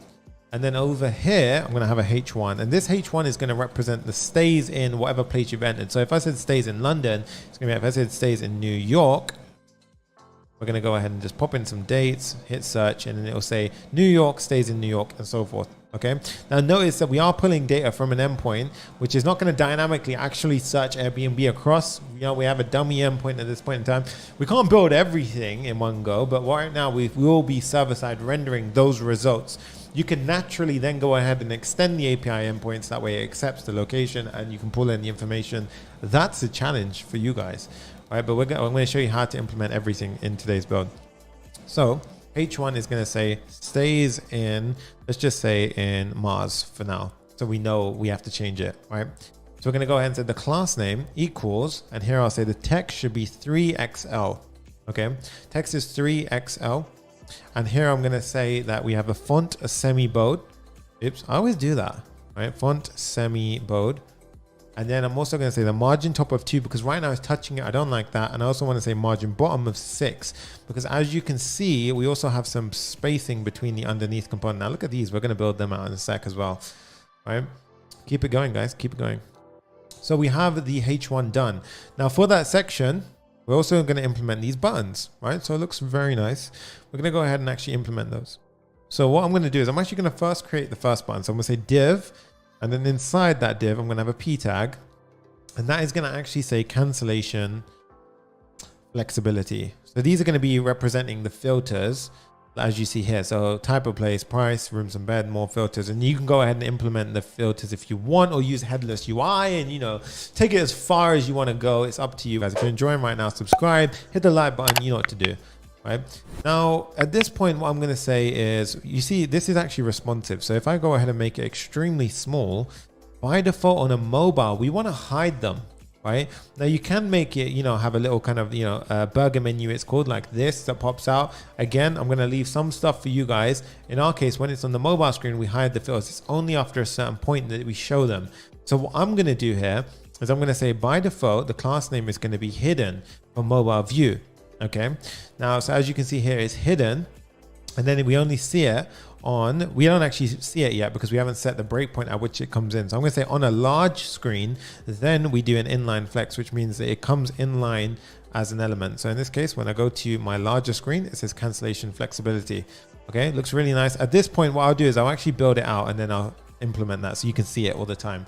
And then over here, I'm going to have a H1. And this H1 is going to represent the stays in whatever place you've entered. So if I said stays in London, it's going to be, if I said stays in New York, we're going to go ahead and just pop in some dates, hit search, and then it'll say New York stays in New York and so forth. Okay. Now notice that we are pulling data from an endpoint, which is not going to dynamically actually search Airbnb across. We have a dummy endpoint at this point in time. We can't build everything in one go, but right now we will be server-side rendering those results. You can naturally then go ahead and extend the API endpoints. That way it accepts the location and you can pull in the information. That's a challenge for you guys, right? But I'm going to show you how to implement everything in today's build. So H1 is going to say stays in, let's just say in Mars for now. So we know we have to change it, right? So we're going to go ahead and say the class name equals, and here I'll say the text should be 3XL. Okay. Text is 3XL. And here I'm going to say that we have a font, a semi-bold. Oops, I always do that, right? Font, semi-bold. And then I'm also going to say the margin top of 2, because right now it's touching it. I don't like that. And I also want to say margin bottom of 6, because as you can see, we also have some spacing between the underneath component. Now look at these. We're going to build them out in a sec as well, right? Keep it going, guys. Keep it going. So we have the H1 done. Now for that section, we're also going to implement these buttons, right? So it looks very nice. We're going to go ahead and actually implement those. So what I'm going to do is I'm actually going to first create the first button. So I'm going to say div, and then inside that div, I'm going to have a p tag, and that is going to actually say cancellation flexibility. So these are going to be representing the filters as you see here. So type of place, price, rooms and bed, more filters, and you can go ahead and implement the filters if you want, or use headless UI and take it as far as you want to go. It's up to you guys. If you're enjoying right now, subscribe, hit the like button. You know what to do. Right now, at this point, what I'm going to say is, you see, this is actually responsive. So if I go ahead and make it extremely small, by default on a mobile, we want to hide them. right? Now you can make it, you know, have a little kind of, you know, burger menu, it's called, like this, that pops out. Again, I'm going to leave some stuff for you guys. In our case, when it's on the mobile screen, we hide the fields. It's only after a certain point that we show them. So what I'm going to do here is I'm going to say by default, the class name is going to be hidden for mobile view. Okay. Now, so as you can see here, it's hidden. And then we only see it on, we don't actually see it yet because we haven't set the breakpoint at which it comes in. So I'm going to say on a large screen, then we do an inline flex, which means that it comes inline as an element. So in this case, when I go to my larger screen, it says cancellation flexibility. Okay, it looks really nice. At this point, what I'll do is I'll actually build it out and then I'll implement that so you can see it all the time.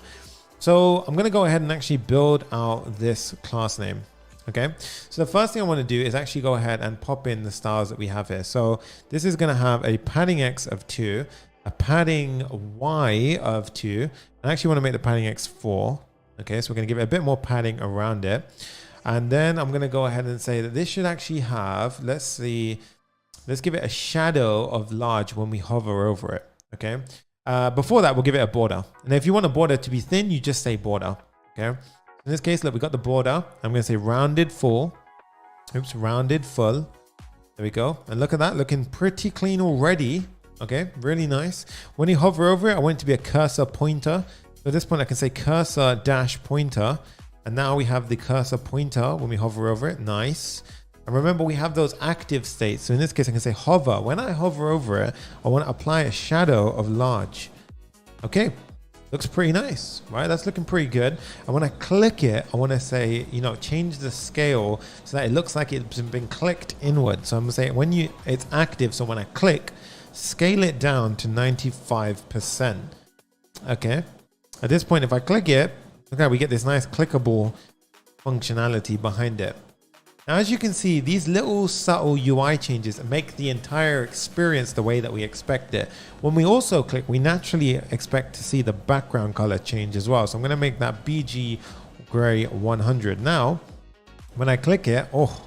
So I'm going to go ahead and actually build out this class name. Okay, so the first thing I want to do is actually go ahead and pop in the styles that we have here. So this is going to have a padding X of 2, a padding Y of 2. I actually want to make the padding X 4. Okay, so we're going to give it a bit more padding around it. And then I'm going to go ahead and say that this should actually have, let's see, let's give it a shadow of large when we hover over it. Okay, before that, we'll give it a border. And if you want a border to be thin, you just say border. Okay. In this case, look, we got the border. I'm going to say rounded full. Oops, rounded full. There we go. And look at that, looking pretty clean already. Okay, really nice. When you hover over it, I want it to be a cursor pointer. So at this point, I can say cursor dash pointer. And now we have the cursor pointer when we hover over it. Nice. And remember, we have those active states. So in this case, I can say hover. When I hover over it, I want to apply a shadow of large. Okay. Looks pretty nice, right? That's looking pretty good. And when I click it, I want to say, you know, change the scale so that it looks like it's been clicked inward. So I'm going to say when it's active. So when I click, scale it down to 95%. Okay. At this point, if I click it, okay, we get this nice clickable functionality behind it. Now, as you can see, these little subtle UI changes make the entire experience the way that we expect it. When we also click, we naturally expect to see the background color change as well. So I'm going to make that BG gray 100. Now, when I click it, oh,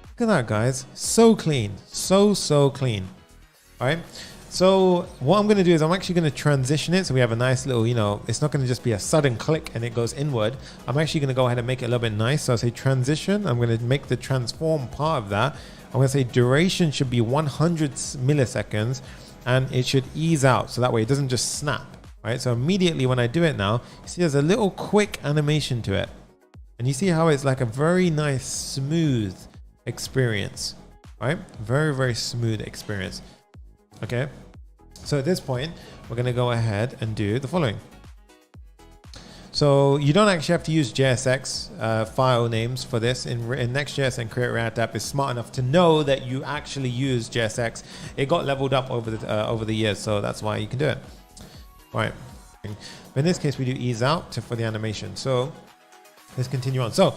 look at that, guys. So clean. So clean. All right. So what I'm going to do is I'm actually going to transition it. So we have a nice little, you know, it's not going to just be a sudden click and it goes inward. I'm actually going to go ahead and make it a little bit nice. So I'll say transition. I'm going to make the transform part of that. I'm going to say duration should be 100 milliseconds and it should ease out. So that way it doesn't just snap, right? So immediately when I do it now, you see there's a little quick animation to it. And you see how it's like a very nice, smooth experience, right? Very smooth experience. Okay, so at this point, we're going to go ahead and do the following. So you don't actually have to use JSX file names for this. In Next.js and Create React App is smart enough to know that you actually use JSX. It got leveled up over the years, so that's why you can do it. All right. But in this case, we do ease out for the animation. So let's continue on. So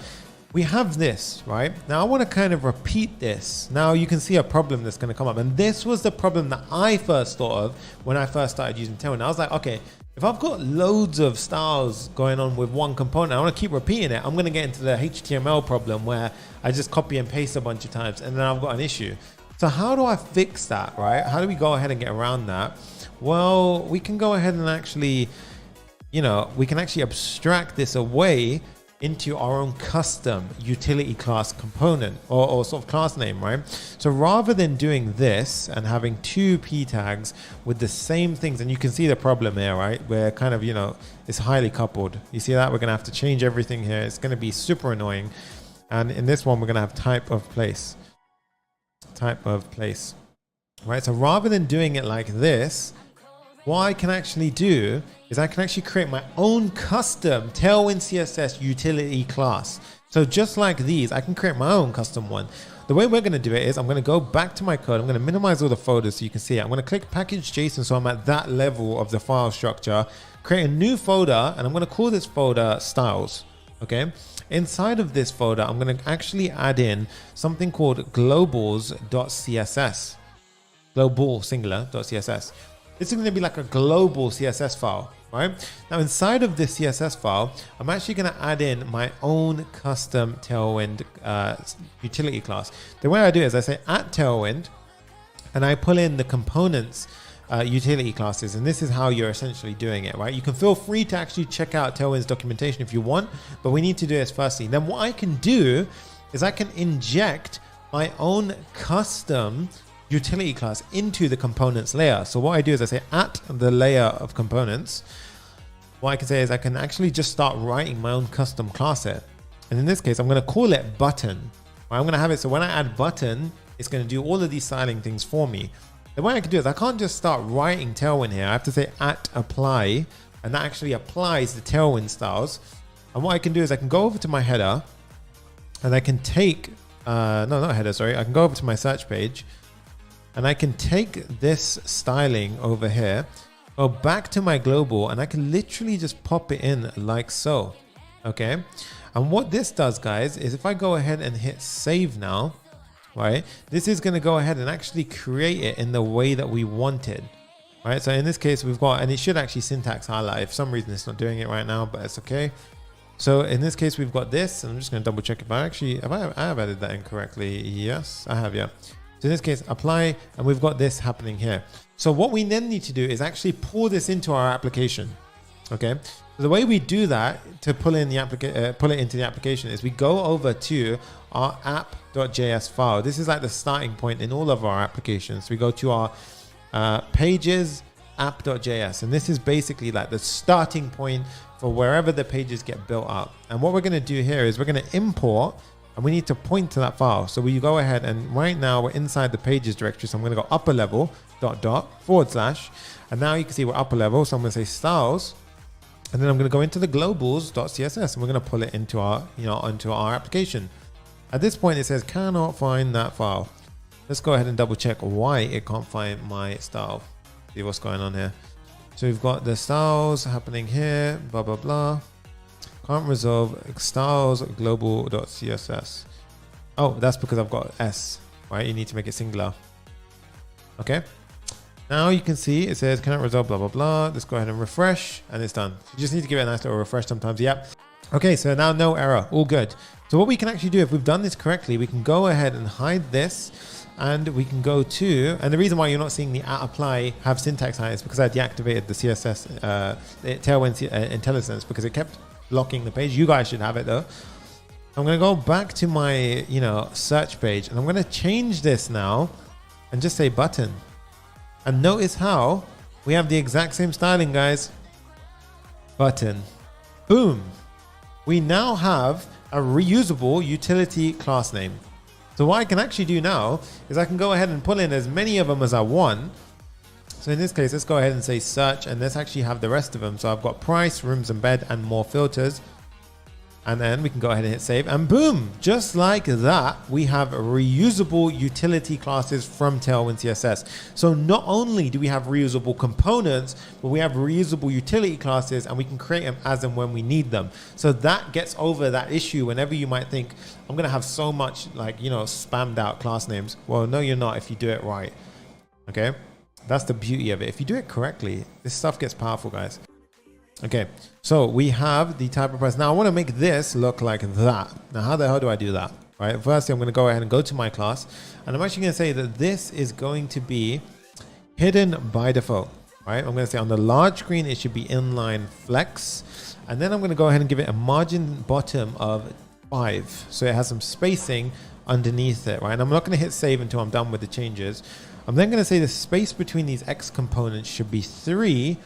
we have this, right? Now I want to kind of repeat this. Now you can see a problem that's going to come up. And this was the problem that I first thought of when I first started using Tailwind. I was like, okay, if I've got loads of styles going on with one component, I want to keep repeating it. I'm going to get into the HTML problem where I just copy and paste a bunch of times and then I've got an issue. So how do I fix that, right? How do we go ahead and get around that? Well, we can go ahead and actually, you know, we can actually abstract this away into our own custom utility class component or sort of class name, right? So rather than doing this and having two p tags with the same things, and you can see the problem here, right? We're kind of, you know, it's highly coupled. You see that? We're going to have to change everything here. It's going to be super annoying. And in this one, we're going to have type of place, right? So rather than doing it like this, what I can actually do is I can actually create my own custom Tailwind CSS utility class. So just like these, I can create my own custom one. The way we're going to do it is I'm going to go back to my code. I'm going to minimize all the folders so you can see it. I'm going to click package.json so I'm at that level of the file structure. Create a new folder and I'm going to call this folder styles. Okay. Inside of this folder, I'm going to actually add in something called globals.css. Global singular.css. This is going to be like a global CSS file, right? Now inside of this CSS file, I'm actually going to add in my own custom Tailwind utility class. The way I do it is I say @Tailwind and I pull in the components utility classes, and this is how you're essentially doing it, right? You can feel free to actually check out Tailwind's documentation if you want, but we need to do this firstly. Then what I can do is I can inject my own custom utility class into the components layer. So what I do is I say at the layer of components, what I can say is I can actually just start writing my own custom class here. And in this case, I'm going to call it button. I'm going to have it so when I add button, it's going to do all of these styling things for me. The way I can do is I can't just start writing Tailwind here. I have to say at apply, and that actually applies the Tailwind styles. And what I can do is I can go over to my header, and I can take, no, not header, sorry. I can go over to my search page, and I can take this styling over here, go back to my global, and I can literally just pop it in like so. Okay. And what this does, guys, is if I go ahead and hit save now, right, this is going to go ahead and actually create it in the way that we wanted, right? So in this case, we've got, and it should actually syntax highlight. For some reason, it's not doing it right now, but it's okay. So in this case, we've got this, and I'm just going to double check if I actually, I have added that incorrectly. Yes, I have, yeah. So in this case, apply, and we've got this happening here. So what we then need to do is actually pull this into our application, okay? So the way we do that to pull in the pull it into the application is we go over to our app.js file. This is like the starting point in all of our applications. We go to our pages app.js, and this is basically like the starting point for wherever the pages get built up. And what we're going to do here is we're going to import, and we need to point to that file. So we go ahead, and right now we're inside the pages directory. So I'm going to go upper level // and now you can see we're upper level. So I'm going to say styles. And then I'm going to go into the globals.css, and we're going to pull it into our, into our application. At this point, it says cannot find that file. Let's go ahead and double check why it can't find my style. See what's going on here. So we've got the styles happening here, blah, blah, blah. Can't resolve styles global.css. Oh, that's because I've got S, right? You need to make it singular. Okay. Now you can see it says cannot resolve blah, blah, blah. Let's go ahead and refresh, and it's done. You just need to give it a nice little refresh sometimes. Yep. Okay, so now no error, all good. So what we can actually do, if we've done this correctly, we can go ahead and hide this, and we can go to, and the reason why you're not seeing the at apply have syntax hide is because I deactivated the CSS, the Tailwind IntelliSense, because it kept blocking the page. You guys should have it though. I'm going to go back to my, search page, and I'm going to change this now and just say button. And notice how we have the exact same styling, guys. Button. Boom. We now have a reusable utility class name. So what I can actually do now is I can go ahead and pull in as many of them as I want. So in this case, let's go ahead and say search, and let's actually have the rest of them. So I've got price, rooms and bed, and more filters. And then we can go ahead and hit save, and boom, just like that, we have reusable utility classes from Tailwind CSS. So not only do we have reusable components, but we have reusable utility classes, and we can create them as and when we need them. So that gets over that issue whenever you might think, I'm going to have so much spammed out class names. Well, no, you're not if you do it right. Okay. That's the beauty of it. If you do it correctly, this stuff gets powerful, guys. Okay, so we have the type of price. Now I want to make this look like that. Now how the hell do I do that? Right, firstly, I'm going to go ahead and go to my class, and I'm actually going to say that this is going to be hidden by default. Right, I'm going to say on the large screen, it should be inline flex. And then I'm going to go ahead and give it a margin bottom of 5. So it has some spacing underneath it, right? And I'm not going to hit save until I'm done with the changes. I'm then going to say the space between these X components should be 3,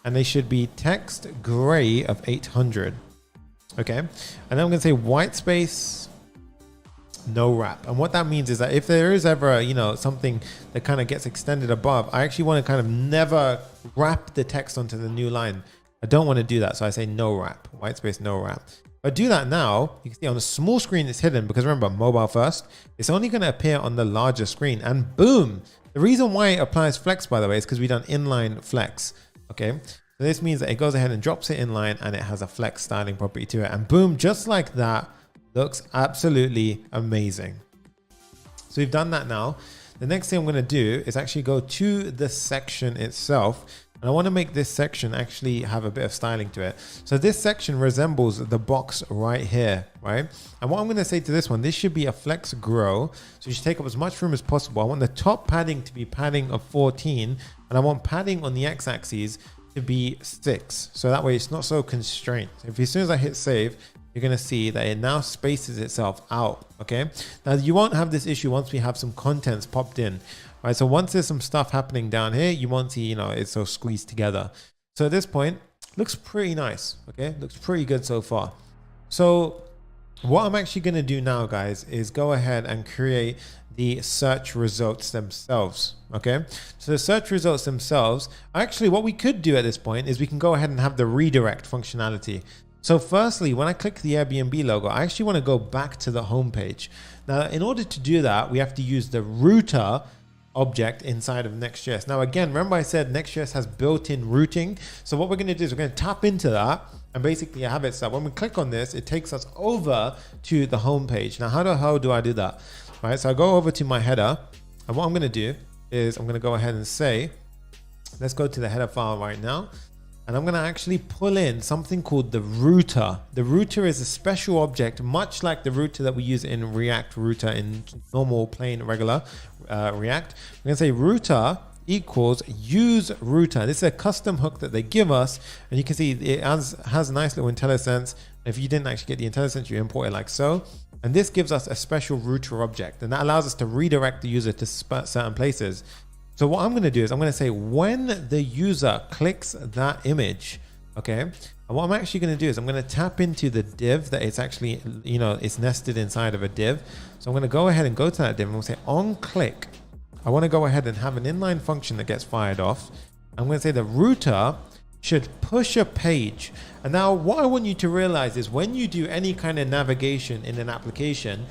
and they should be text gray of 800. Okay. And then I'm going to say white space, no wrap. And what that means is that if there is ever, something that kind of gets extended above, I actually want to kind of never wrap the text onto the new line. I don't want to do that. So I say no wrap, white space, no wrap. If I do that now, you can see on the small screen, it's hidden because remember, mobile first, it's only going to appear on the larger screen, and boom. The reason why it applies flex, by the way, is because we've done inline flex. Okay. So this means that it goes ahead and drops it inline, and it has a flex styling property to it. And boom, just like that, looks absolutely amazing. So we've done that now. The next thing I'm going to do is actually go to the section itself. And I want to make this section actually have a bit of styling to it. So this section resembles the box right here, right? And what I'm going to say to this one, this should be a flex grow. So you should take up as much room as possible. I want the top padding to be padding of 14, and I want padding on the x-axis to be 6. So that way it's not so constrained. If as soon as I hit save, you're going to see that it now spaces itself out. Okay. Now you won't have this issue once we have some contents popped in. Right, so once there's some stuff happening down here, you won't see, you know, it's so squeezed together. So at this point, looks pretty nice. Okay, looks pretty good so far. So what I'm actually going to do now, guys, is go ahead and create the search results themselves. Okay, so the search results themselves, actually what we could do at this point is we can go ahead and have the redirect functionality. So firstly, when I click the Airbnb logo, I actually want to go back to the home page. Now, in order to do that, we have to use the router object inside of Next.js. Now again, remember I said Next.js has built-in routing. So what we're going to do is we're going to tap into that and basically have it set. When we click on this, it takes us over to the home page. Now how the hell do I do that? All right, so I go over to my header, and what I'm going to do is I'm going to go ahead and say, let's go to the header file right now. And I'm going to actually pull in something called the router. The router is a special object, much like the router that we use in React router in normal, plain, regular React. We're going to say router equals use router. This is a custom hook that they give us. And you can see it has a nice little IntelliSense. If you didn't actually get the IntelliSense, you import it like so. And this gives us a special router object. And that allows us to redirect the user to certain places. So what I'm going to do is I'm going to say when the user clicks that image, okay, and what I'm actually going to do is I'm going to tap into the div that it's actually, you know, it's nested inside of a div. So I'm going to go ahead and go to that div and we'll say on click. I want to go ahead and have an inline function that gets fired off. I'm going to say the router should push a page. And now what I want you to realize is when you do any kind of navigation in an application,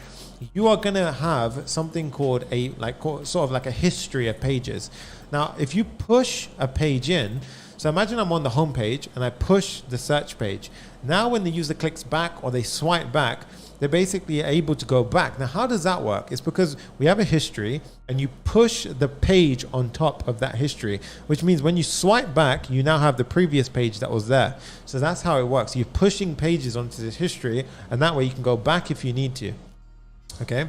you are going to have something called sort of like a history of pages. Now, if you push a page in, so imagine I'm on the home page and I push the search page. Now, when the user clicks back or they swipe back, they're basically able to go back. Now, how does that work? It's because we have a history and you push the page on top of that history, which means when you swipe back, you now have the previous page that was there. So that's how it works. You're pushing pages onto this history, and that way you can go back if you need to. Okay,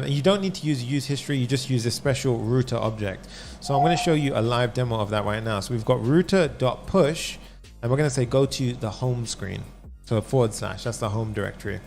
you don't need to use history, you just use a special router object. So I'm going to show you a live demo of that right now. So we've got router.push, and we're going to say go to the home screen. So / that's the home directory.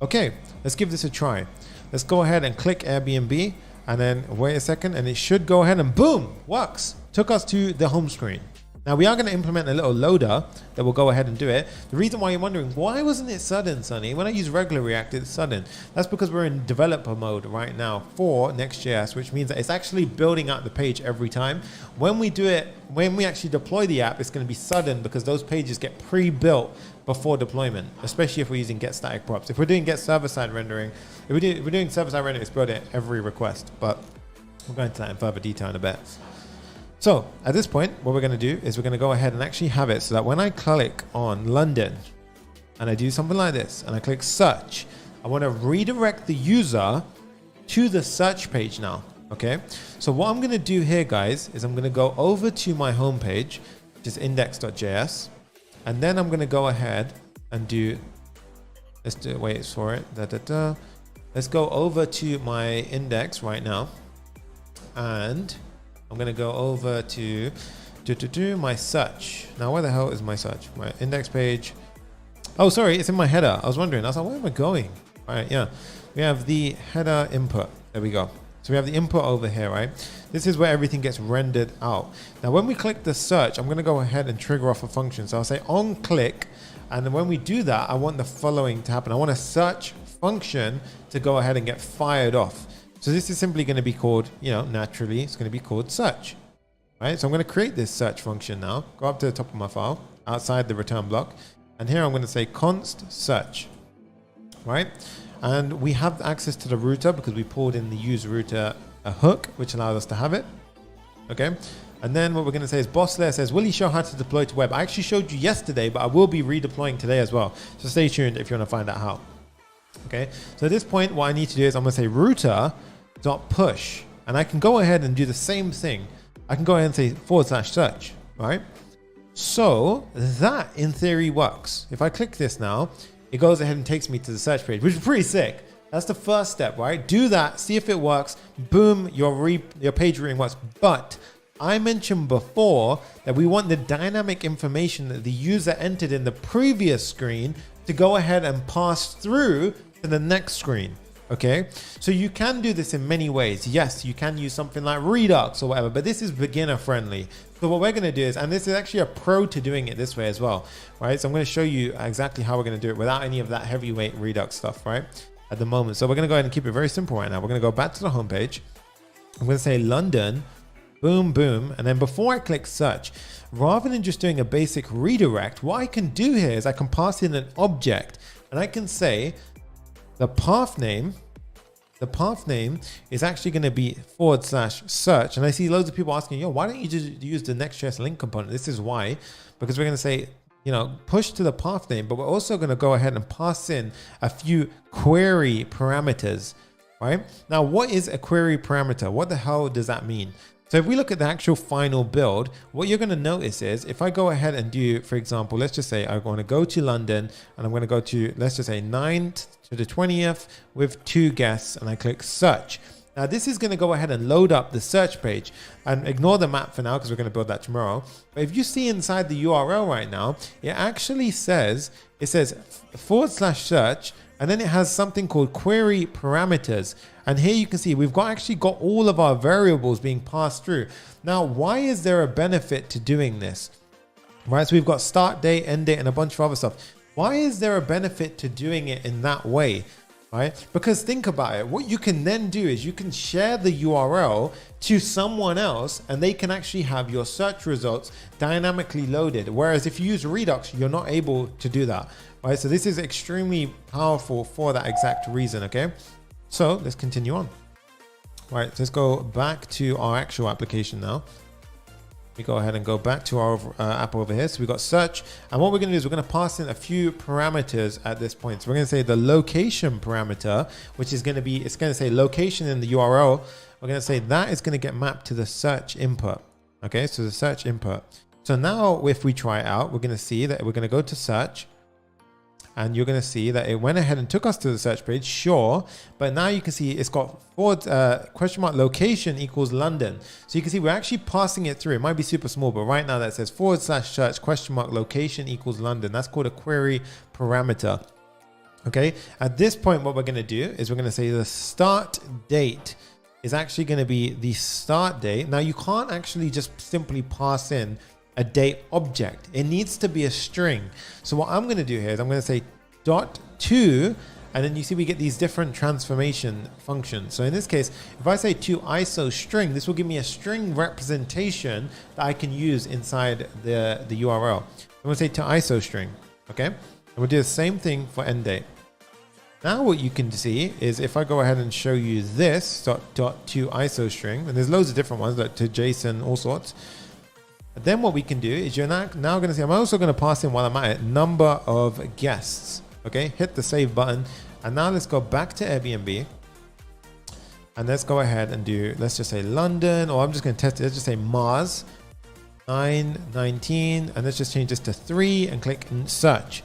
Okay, let's give this a try. Let's go ahead and click Airbnb, and then wait a second, and it should go ahead and boom, works. Took us to the home screen. Now we are going to implement a little loader that will go ahead and do it. The reason why you're wondering, why wasn't it sudden, Sonny? When I use regular React, it's sudden. That's because we're in developer mode right now for Next.js, which means that it's actually building out the page every time. When we do it, when we actually deploy the app, it's going to be sudden because those pages get pre-built before deployment, especially if we're using get static props. If we're doing get server-side rendering, if we're doing server-side rendering, it's built at every request, but we'll go into that in further detail in a bit. So at this point, what we're going to do is we're going to go ahead and actually have it so that when I click on London and I do something like this and I click search, I want to redirect the user to the search page now. Okay. So what I'm going to do here, guys, is I'm going to go over to my home page, which is index.js. And then I'm going to go ahead and do, wait for it. Let's go over to my index right now. And I'm going to go over to my search. Now, where the hell is my search? My index page. Oh, sorry, it's in my header. I was wondering. I was like, where am I going? All right, yeah. We have the header input. There we go. So we have the input over here, right? This is where everything gets rendered out. Now, when we click the search, I'm going to go ahead and trigger off a function. So I'll say on click. And then when we do that, I want the following to happen. I want a search function to go ahead and get fired off. So this is simply going to be called, you know, naturally, it's going to be called search, right? So I'm going to create this search function now, go up to the top of my file, outside the return block. And here I'm going to say const search, right? And we have access to the router because we pulled in the use router hook, which allows us to have it. Okay. And then what we're going to say is boss layer says, will you show how to deploy to web? I actually showed you yesterday, but I will be redeploying today as well. So stay tuned if you want to find out how. Okay, so at this point, what I need to do is I'm going to say router.push, and I can go ahead and do the same thing. I can go ahead and say / search, right? So that in theory works. If I click this now, it goes ahead and takes me to the search page, which is pretty sick. That's the first step, right? Do that, see if it works. Boom, your page routing works. But I mentioned before that we want the dynamic information that the user entered in the previous screen to go ahead and pass through to the next screen. Okay, so you can do this in many ways. Yes, you can use something like Redux or whatever, but this is beginner friendly. So what we're going to do is, and this is actually a pro to doing it this way as well, right? So I'm going to show you exactly how we're going to do it without any of that heavyweight Redux stuff, right? At the moment. So we're going to go ahead and keep it very simple right now. We're going to go back to the homepage. I'm going to say London, boom, boom. And then before I click search, rather than just doing a basic redirect, what I can do here is I can pass in an object and I can say, the path name is actually going to be /search. And I see loads of people asking, yo, why don't you just use the Next.js link component? This is why, because we're going to say, you know, push to the path name, but we're also going to go ahead and pass in a few query parameters, right? Now, what is a query parameter? What the hell does that mean? So if we look at the actual final build, what you're going to notice is if I go ahead and do, for example, let's just say I want to go to London and I'm going to go to, let's just say 9th to the 20th with 2 guests, and I click search. Now this is going to go ahead and load up the search page, and ignore the map for now because we're going to build that tomorrow. But if you see inside the URL right now, it actually says, it says /search, and then it has something called query parameters. And here you can see we've actually got all of our variables being passed through. Now, why is there a benefit to doing this? Right, so we've got start date, end date, and a bunch of other stuff. Why is there a benefit to doing it in that way? Right? Because think about it. What you can then do is you can share the URL to someone else and they can actually have your search results dynamically loaded. Whereas if you use Redux, you're not able to do that. Right? So this is extremely powerful for that exact reason. Okay. So let's continue on. Right. Let's go back to our actual application now. We go ahead and go back to our app over here. So we've got search. And what we're going to do is we're going to pass in a few parameters at this point. So we're going to say the location parameter, which is going to be, it's going to say location in the URL. We're going to say that is going to get mapped to the search input. Okay, so the search input. So now if we try it out, we're going to see that we're going to go to search. And you're going to see that it went ahead and took us to the search page, sure. But now you can see it's got question mark location equals London. So you can see we're actually passing it through. It might be super small, but right now that says /search question mark location equals London. That's called a query parameter. Okay. At this point, what we're going to do is we're going to say the start date is actually going to be the start date. Now you can't actually just simply pass in a date object. It needs to be a string. So what I'm going to do here is I'm going to say .to, and then you see we get these different transformation functions. So in this case, if I say to ISO string, this will give me a string representation that I can use inside the URL. I'm going to say to ISO string. Okay. And we'll do the same thing for end date. Now what you can see is if I go ahead and show you this to ISO string, and there's loads of different ones like to JSON, all sorts. Then what we can do is you're now going to see, I'm also going to pass in while I'm at it, number of guests. Okay, hit the save button. And now let's go back to Airbnb. And let's go ahead and do, let's just say London, or I'm just going to test it. Let's just say Mars 919. And let's just change this to 3 and click search.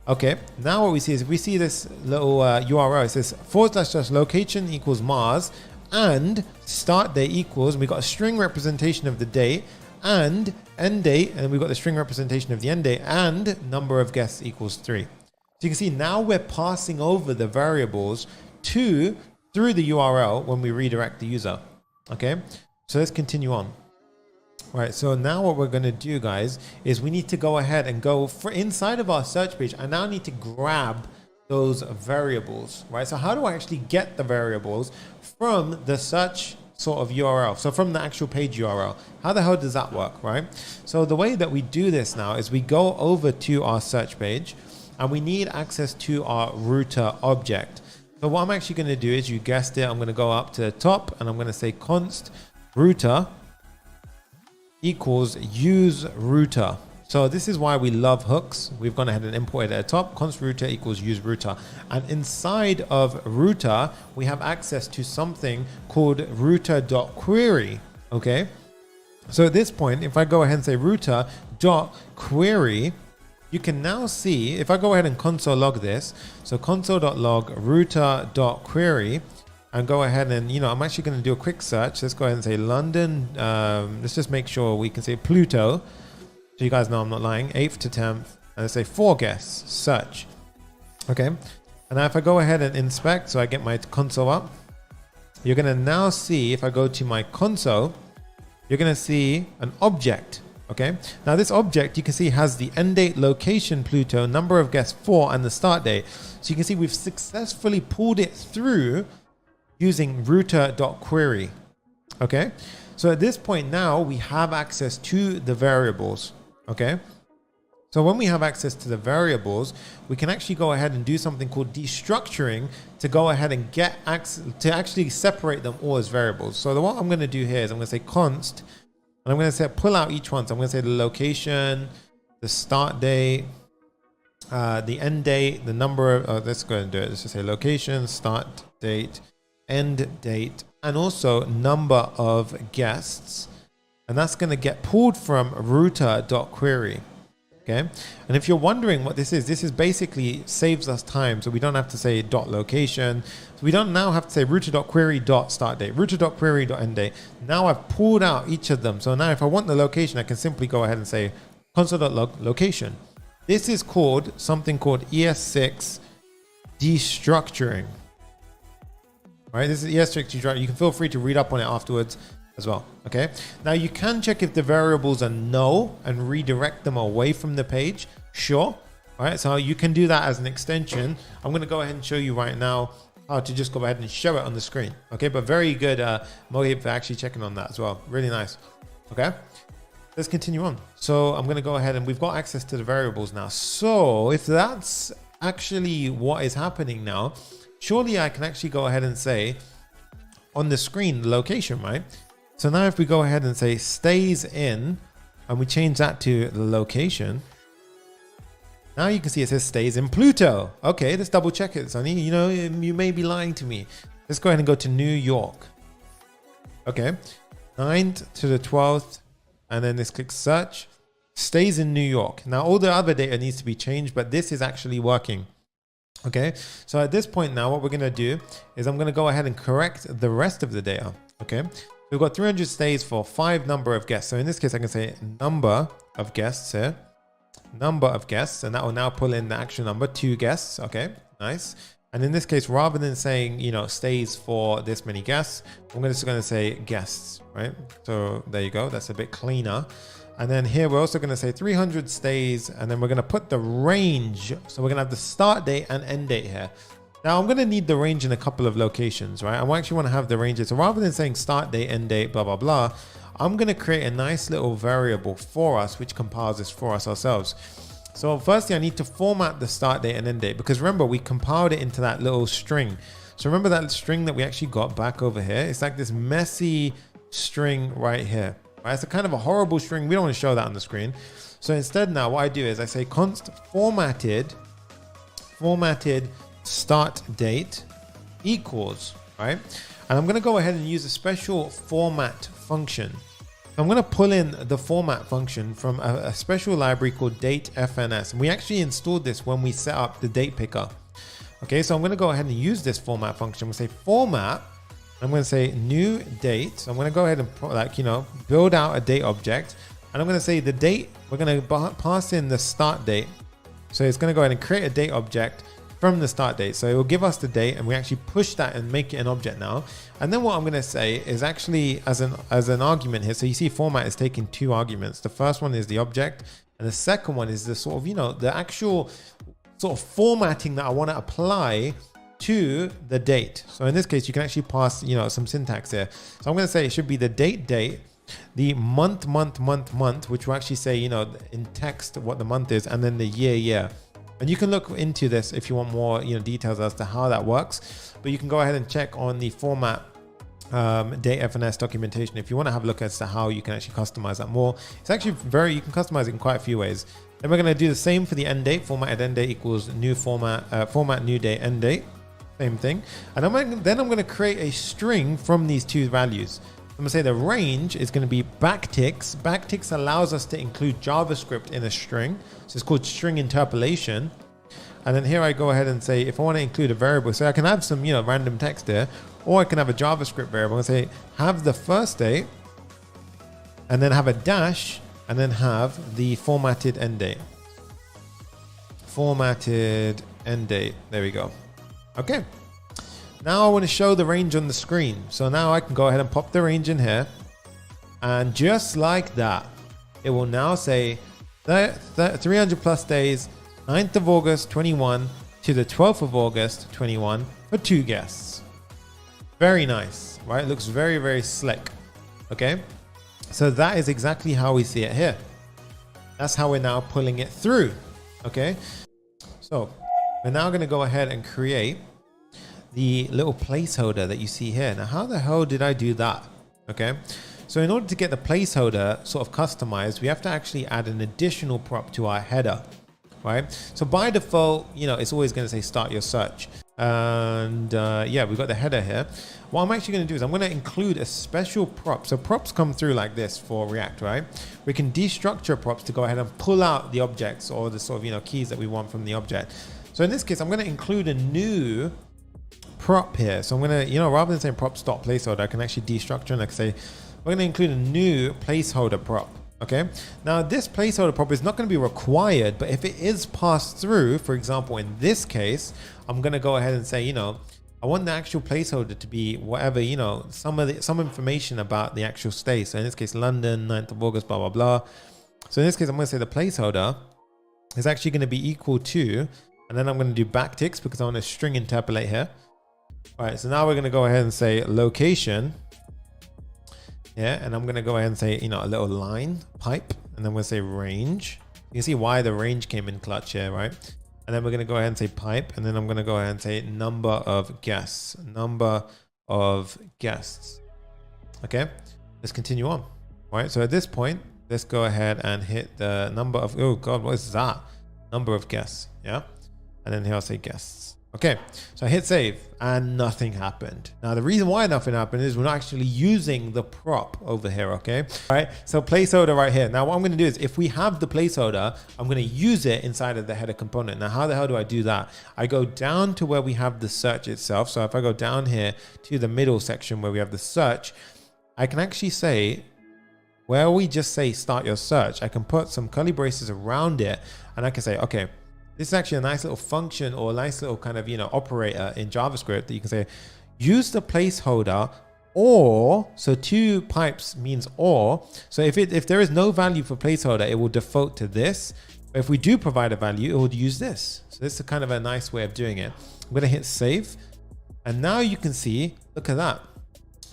Okay, now what we see is if we see this little URL, it says / location equals Mars and start date equals, we got a string representation of the date, and end date, and we've got the string representation of the end date, and number of guests equals 3. So you can see now we're passing over the variables through the URL when we redirect the user. Okay, so let's continue on. All right, so now what we're going to do, guys, is we need to go ahead and go for inside of our search page. I now need to grab those variables, right? So how do I actually get the variables from the search sort of URL? So from the actual page URL, how the hell does that work, right? So the way that we do this now is we go over to our search page and we need access to our router object. So what I'm actually going to do is, you guessed it, I'm going to go up to the top and I'm going to say const router equals use router. So this is why we love hooks. We've gone ahead and imported at the top, const router equals use router. And inside of router, we have access to something called router.query. Okay. So at this point, if I go ahead and say router.query, you can now see, if I go ahead and console log this, so console.log router.query, and go ahead and, I'm actually going to do a quick search. Let's go ahead and say London. Let's just make sure we can say Pluto. So you guys know I'm not lying. 8th to 10th. And let's say 4 guests. Search. Okay. And now if I go ahead and inspect, so I get my console up, you're going to now see, if I go to my console, you're going to see an object. Okay. Now this object, you can see, has the end date, location, Pluto, number of guests 4, and the start date. So you can see we've successfully pulled it through using router.query. Okay, so at this point now we have access to the variables. Okay, so when we have access to the variables, we can actually go ahead and do something called destructuring to go ahead and get access to actually separate them all as variables. So what I'm going to do here is I'm going to say const, and I'm going to say pull out each one. So I'm going to say the location, the start date, the end date, the number of, let's go and do it. Let's just say location, start date, end date, and also number of guests. And that's going to get pulled from router.query. Okay. And if you're wondering what this is basically saves us time. So we don't have to say dot location. So we don't now have to say router.query dot start date, router.query dot end date. Now I've pulled out each of them. So now if I want the location, I can simply go ahead and say console.log location. This is called something called ES6 destructuring. Right, this is ES6. You can feel free to read up on it afterwards as well. Okay. Now you can check if the variables are null and redirect them away from the page. Sure. All right. So you can do that as an extension. I'm going to go ahead and show you right now how to just go ahead and show it on the screen. Okay. But very good Mohib for actually checking on that as well. Really nice. Okay. Let's continue on. So I'm going to go ahead and we've got access to the variables now. So if that's actually what is happening now, surely I can actually go ahead and say on the screen, the location, right? So now if we go ahead and say stays in, and we change that to the location, now you can see it says stays in Pluto. Okay, let's double check it, Sonny. You may be lying to me. Let's go ahead and go to New York. Okay, 9th to the 12th, and then let's click search. Stays in New York. Now all the other data needs to be changed, but this is actually working. Okay, so at this point now, what we're going to do is I'm going to go ahead and correct the rest of the data. Okay, we've got 300 stays for 5 number of guests. So in this case, I can say number of guests here, number of guests, and that will now pull in the actual number, 2 guests. Okay, nice. And in this case, rather than saying, stays for this many guests, I'm just going to say guests, right? So there you go. That's a bit cleaner. And then here we're also going to say 300 stays, and then we're going to put the range. So we're going to have the start date and end date here. Now I'm going to need the range in a couple of locations, right? I actually want to have the ranges. So rather than saying start date, end date, blah, blah, blah, I'm going to create a nice little variable for us, which compiles this for us ourselves. So firstly, I need to format the start date and end date, because remember, we compiled it into that little string. So remember that string that we actually got back over here? It's like this messy string right here. Right, it's a kind of a horrible string. We don't want to show that on the screen. So instead now what I do is I say const formatted start date equals, right? And I'm going to go ahead and use a special format function. I'm going to pull in the format function from a special library called datefns. And we actually installed this when we set up the date picker. Okay, so I'm going to go ahead and use this format function. We'll say format. I'm going to say new date. So I'm going to go ahead and build out a date object. And I'm going to say the date, we're going to pass in the start date. So it's going to go ahead and create a date object from the start date. So it will give us the date, and we actually push that and make it an object now. And then what I'm going to say is actually as an argument here. So you see format is taking 2 arguments. The first one is the object, and the second one is the sort of, the actual sort of formatting that I want to apply to the date. So in this case, you can actually pass, some syntax here. So I'm going to say it should be the date, the month, which will actually say, in text what the month is, and then the year. And you can look into this if you want more, details as to how that works. But you can go ahead and check on the format datefns documentation if you want to have a look as to how you can actually customize that more. It's actually you can customize it in quite a few ways. Then we're going to do the same for the end date. Formatted end date equals new format new date end date. Same thing. And then I'm going to create a string from these 2 values. I'm gonna say the range is gonna be backticks. Backticks allows us to include JavaScript in a string. So it's called string interpolation. And then here I go ahead and say, if I want to include a variable, so I can have some, random text there, or I can have a JavaScript variable and say, have the first date, and then have a dash, and then have the formatted end date. Formatted end date. There we go. Okay. Now I want to show the range on the screen. So now I can go ahead and pop the range in here. And just like that, it will now say 300 plus days, 9th of August 21 to the 12th of August 21 for 2 guests. Very nice, right? It looks very, very slick. Okay. So that is exactly how we see it here. That's how we're now pulling it through. Okay. So we're now going to go ahead and create the little placeholder that you see here. Now, how the hell did I do that? Okay. So in order to get the placeholder sort of customized, we have to actually add an additional prop to our header. Right. So by default, it's always going to say start your search. And yeah, we've got the header here. What I'm actually going to do is I'm going to include a special prop. So props come through like this for React, right? We can destructure props to go ahead and pull out the objects or the sort of, keys that we want from the object. So in this case, I'm going to include a new prop here. So I'm going to, rather than saying props.placeholder, I can actually destructure and I can say, we're going to include a new placeholder prop. Okay, now this placeholder prop is not going to be required, but if it is passed through, for example, in this case, I'm going to go ahead and say, I want the actual placeholder to be whatever, some information about the actual stay. So in this case, London, 9th of August, blah, blah, blah. So in this case, I'm going to say the placeholder is actually going to be equal to, and then I'm going to do backticks because I want to string interpolate here. All right, so now we're going to go ahead and say location. Yeah, and I'm going to go ahead and say, a little line pipe, and then we'll say range. You can see why the range came in clutch here, right? And then we're going to go ahead and say pipe, and then I'm going to go ahead and say number of guests. Okay, let's continue on. All right, so at this point, let's go ahead and hit the number of, oh God, what is that? Number of guests, yeah? And then here I'll say guests. Okay, so I hit save and nothing happened. Now the reason why nothing happened is we're not actually using the prop over here, okay? All right, so placeholder right here. Now what I'm gonna do is if we have the placeholder, I'm gonna use it inside of the header component. Now how the hell do I do that? I go down to where we have the search itself. So if I go down here to the middle section where we have the search, I can actually say, where we just say start your search, I can put some curly braces around it and I can say, okay, this is actually a nice little function or a nice little kind of, operator in JavaScript that you can say, use the placeholder or, so 2 pipes means or. So if there is no value for placeholder, it will default to this. But if we do provide a value, it will use this. So this is kind of a nice way of doing it. I'm going to hit save. And now you can see, look at that.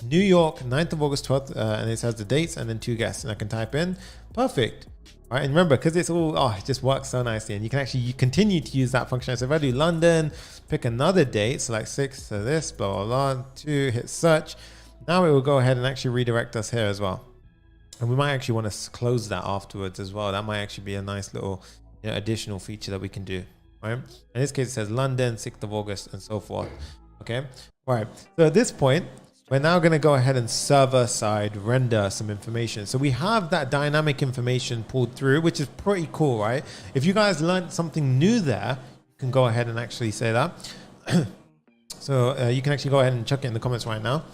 New York, 9th of August, 12th, and it has the dates and then 2 guests. And I can type in, perfect. All right, and remember, because it's all, it just works so nicely. And you can actually continue to use that function. So if I do London, pick another date, so like 6 to this, blah, blah, blah, 2, hit search. Now it will go ahead and actually redirect us here as well. And we might actually want to close that afterwards as well. That might actually be a nice little additional feature that we can do. Right? In this case, it says London, 6th of August, and so forth. Okay. All right. So at this point, we're now going to go ahead and server-side render some information. So we have that dynamic information pulled through, which is pretty cool, right? If you guys learned something new there, you can go ahead and actually say that. So you can actually go ahead and chuck it in the comments right now.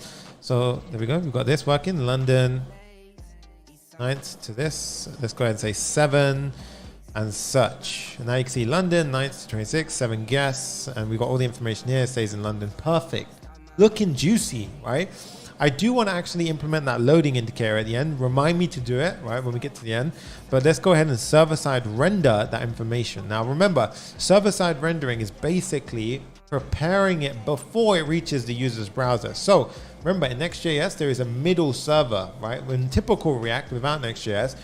So there we go. We've got this working. London 9th to this. Let's go ahead and say 7 and search. And now you can see London 9th to 26th, 7 guests. And we've got all the information here. It stays in London. Perfect. Looking juicy, right? I do want to actually implement that loading indicator at the end. Remind me to do it, right, when we get to the end. But let's go ahead and server-side render that information. Now, remember, server-side rendering is basically preparing it before it reaches the user's browser. So remember, in Next.js, there is a middle server, right? In typical React without Next.js,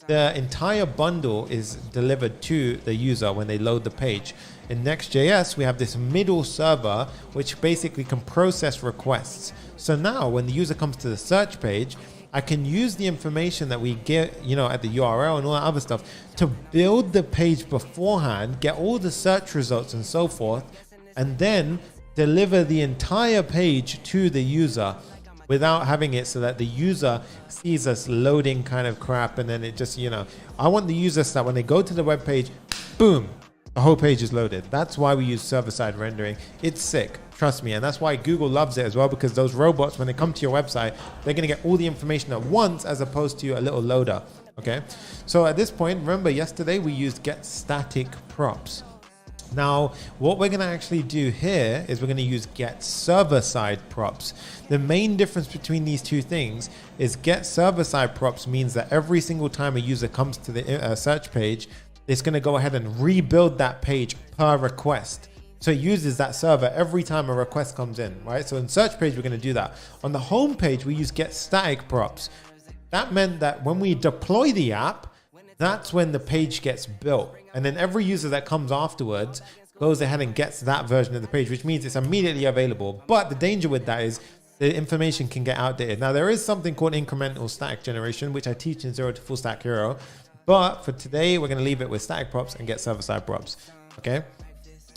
the entire bundle is delivered to the user when they load the page. In Next.js, we have this middle server, which basically can process requests. So now when the user comes to the search page, I can use the information that we get, at the URL and all that other stuff to build the page beforehand, get all the search results and so forth, and then deliver the entire page to the user without having it so that the user sees us loading kind of crap, and then it just, I want the users that when they go to the web page, boom, the whole page is loaded. That's why we use server-side rendering. It's sick, trust me. And that's why Google loves it as well, because those robots, when they come to your website, they're going to get all the information at once as opposed to a little loader. Okay, so at this point, remember yesterday we used get static props. Now, what we're going to actually do here is we're going to use get server-side props. The main difference between these two things is get server-side props means that every single time a user comes to the search page, it's going to go ahead and rebuild that page per request. So it uses that server every time a request comes in, right? So in search page, we're going to do that. On the home page, we use get static props. That meant that when we deploy the app, that's when the page gets built. And then every user that comes afterwards goes ahead and gets that version of the page, which means it's immediately available. But the danger with that is the information can get outdated. Now, there is something called incremental static generation, which I teach in 0 to Full Stack Hero. But for today, we're going to leave it with static props and get server-side props. Okay.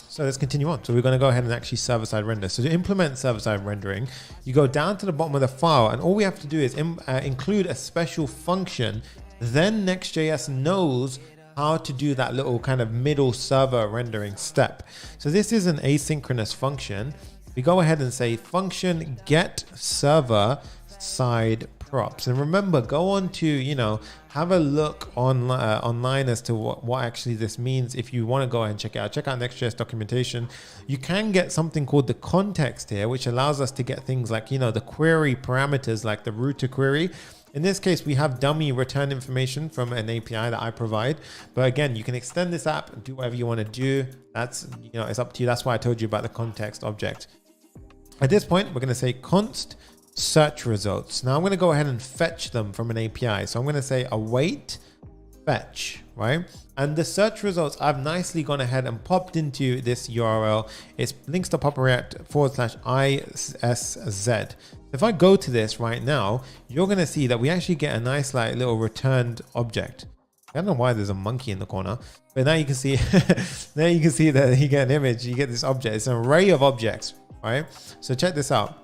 So let's continue on. So we're going to go ahead and actually server-side render. So to implement server-side rendering, you go down to the bottom of the file, and all we have to do is include a special function. Then Next.js knows how to do that little kind of middle server rendering step. So this is an asynchronous function. We go ahead and say function get server side props. And remember, go on to, have a look online as to what actually this means. If you want to go ahead and check it out, check out Next.js documentation. You can get something called the context here, which allows us to get things like, the query parameters, like the router query. In this case, we have dummy return information from an API that I provide. But again, you can extend this app and do whatever you want to do. That's, it's up to you. That's why I told you about the context object. At this point, we're going to say const search results. Now I'm going to go ahead and fetch them from an API. So I'm going to say await fetch, right? And the search results, I've nicely gone ahead and popped into this URL. It's links.popreact/ISZ. If I go to this right now, you're going to see that we actually get a nice little returned object. I don't know why there's a monkey in the corner, but now you can see, now you can see that you get an image, you get this object. It's an array of objects, right? So check this out.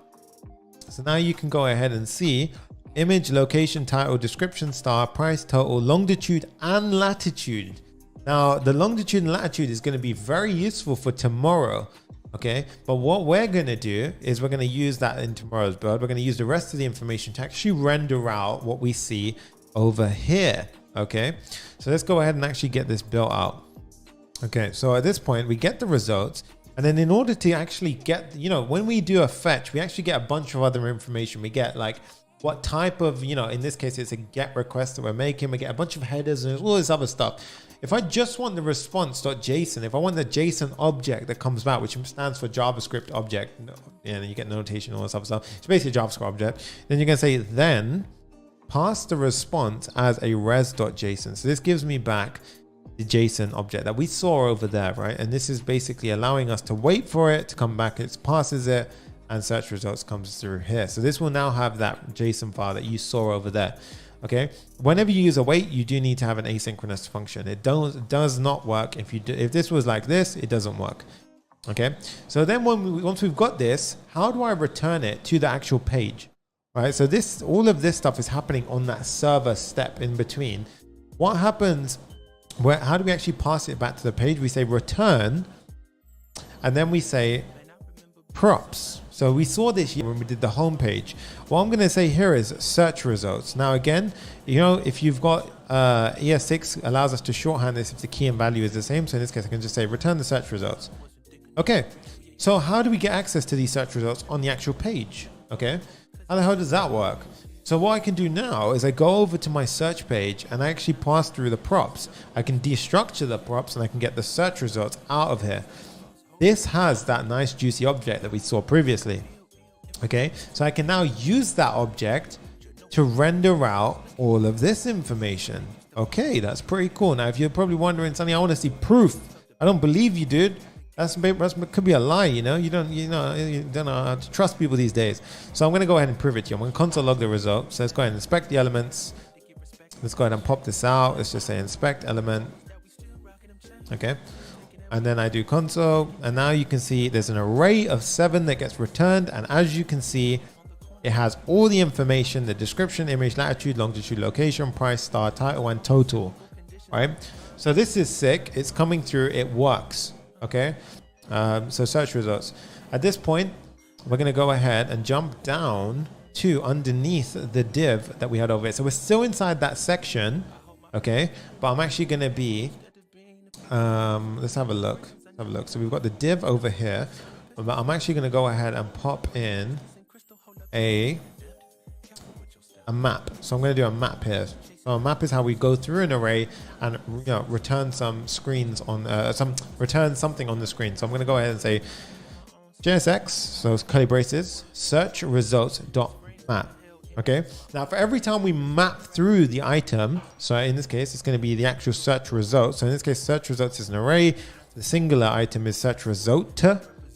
So now you can go ahead and see image, location, title, description, star, price, total, longitude, and latitude. Now the longitude and latitude is going to be very useful for tomorrow. Okay, but what we're going to do is we're going to use that in tomorrow's build. We're going to use the rest of the information to actually render out what we see over here. Okay, so let's go ahead and actually get this built out. Okay, so at this point we get the results. And then in order to actually get, when we do a fetch, we actually get a bunch of other information. We get like what type of, in this case, it's a get request that we're making. We get a bunch of headers and all this other stuff. If I just want the response.json, if I want the JSON object that comes back, which stands for JavaScript object, and you get notation, all this other stuff. It's basically a JavaScript object. Then you're going to say, then pass the response as a res.json. So this gives me back the JSON object that we saw over there, right? And this is basically allowing us to wait for it to come back. It passes it and search results comes through here. So this will now have that JSON file that you saw over there. Okay. Whenever you use await, you do need to have an asynchronous function. It does not work. If this was like this, it doesn't work. Okay. So then once we've got this, how do I return it to the actual page? Right. So all of this stuff is happening on that server step in between. What happens? How do we actually pass it back to the page? We say return, and then we say props. So we saw this here when we did the home page. What I'm going to say here is search results. Now again, if you've got ES6 allows us to shorthand this if the key and value is the same. So in this case, I can just say return the search results. Okay. So how do we get access to these search results on the actual page? Okay. How the hell does that work? So what I can do now is I go over to my search page and I actually pass through the props. I can destructure the props and I can get the search results out of here. This has that nice juicy object that we saw previously. Okay, so I can now use that object to render out all of this information. Okay, that's pretty cool. Now, if you're probably wondering, Sonny, I want to see proof. I don't believe you, dude. That could be a lie, you don't know how to trust people these days. So I'm going to go ahead and prove it to you. I'm going to console log the result. So let's go ahead and inspect the elements. Let's go ahead and pop this out. Let's just say inspect element. Okay. And then I do console. And now you can see there's an array of 7 that gets returned. And as you can see, it has all the information, the description, image, latitude, longitude, location, price, star, title, and total, right? So this is sick. It's coming through. It works. Okay. So search results. At this point, we're going to go ahead and jump down to underneath the div that we had over here. So we're still inside that section. Okay. But I'm actually going to be, let's have a look. So we've got the div over here, but I'm actually going to go ahead and pop in a map. So I'm going to do a map here. So a map is how we go through an array and return some screens on return something on the screen. So I'm going to go ahead and say JSX, so it's curly braces, search results dot map. Okay. Now for every time we map through the item, so in this case it's going to be the actual search results. So in this case, search results is an array. The singular item is search result,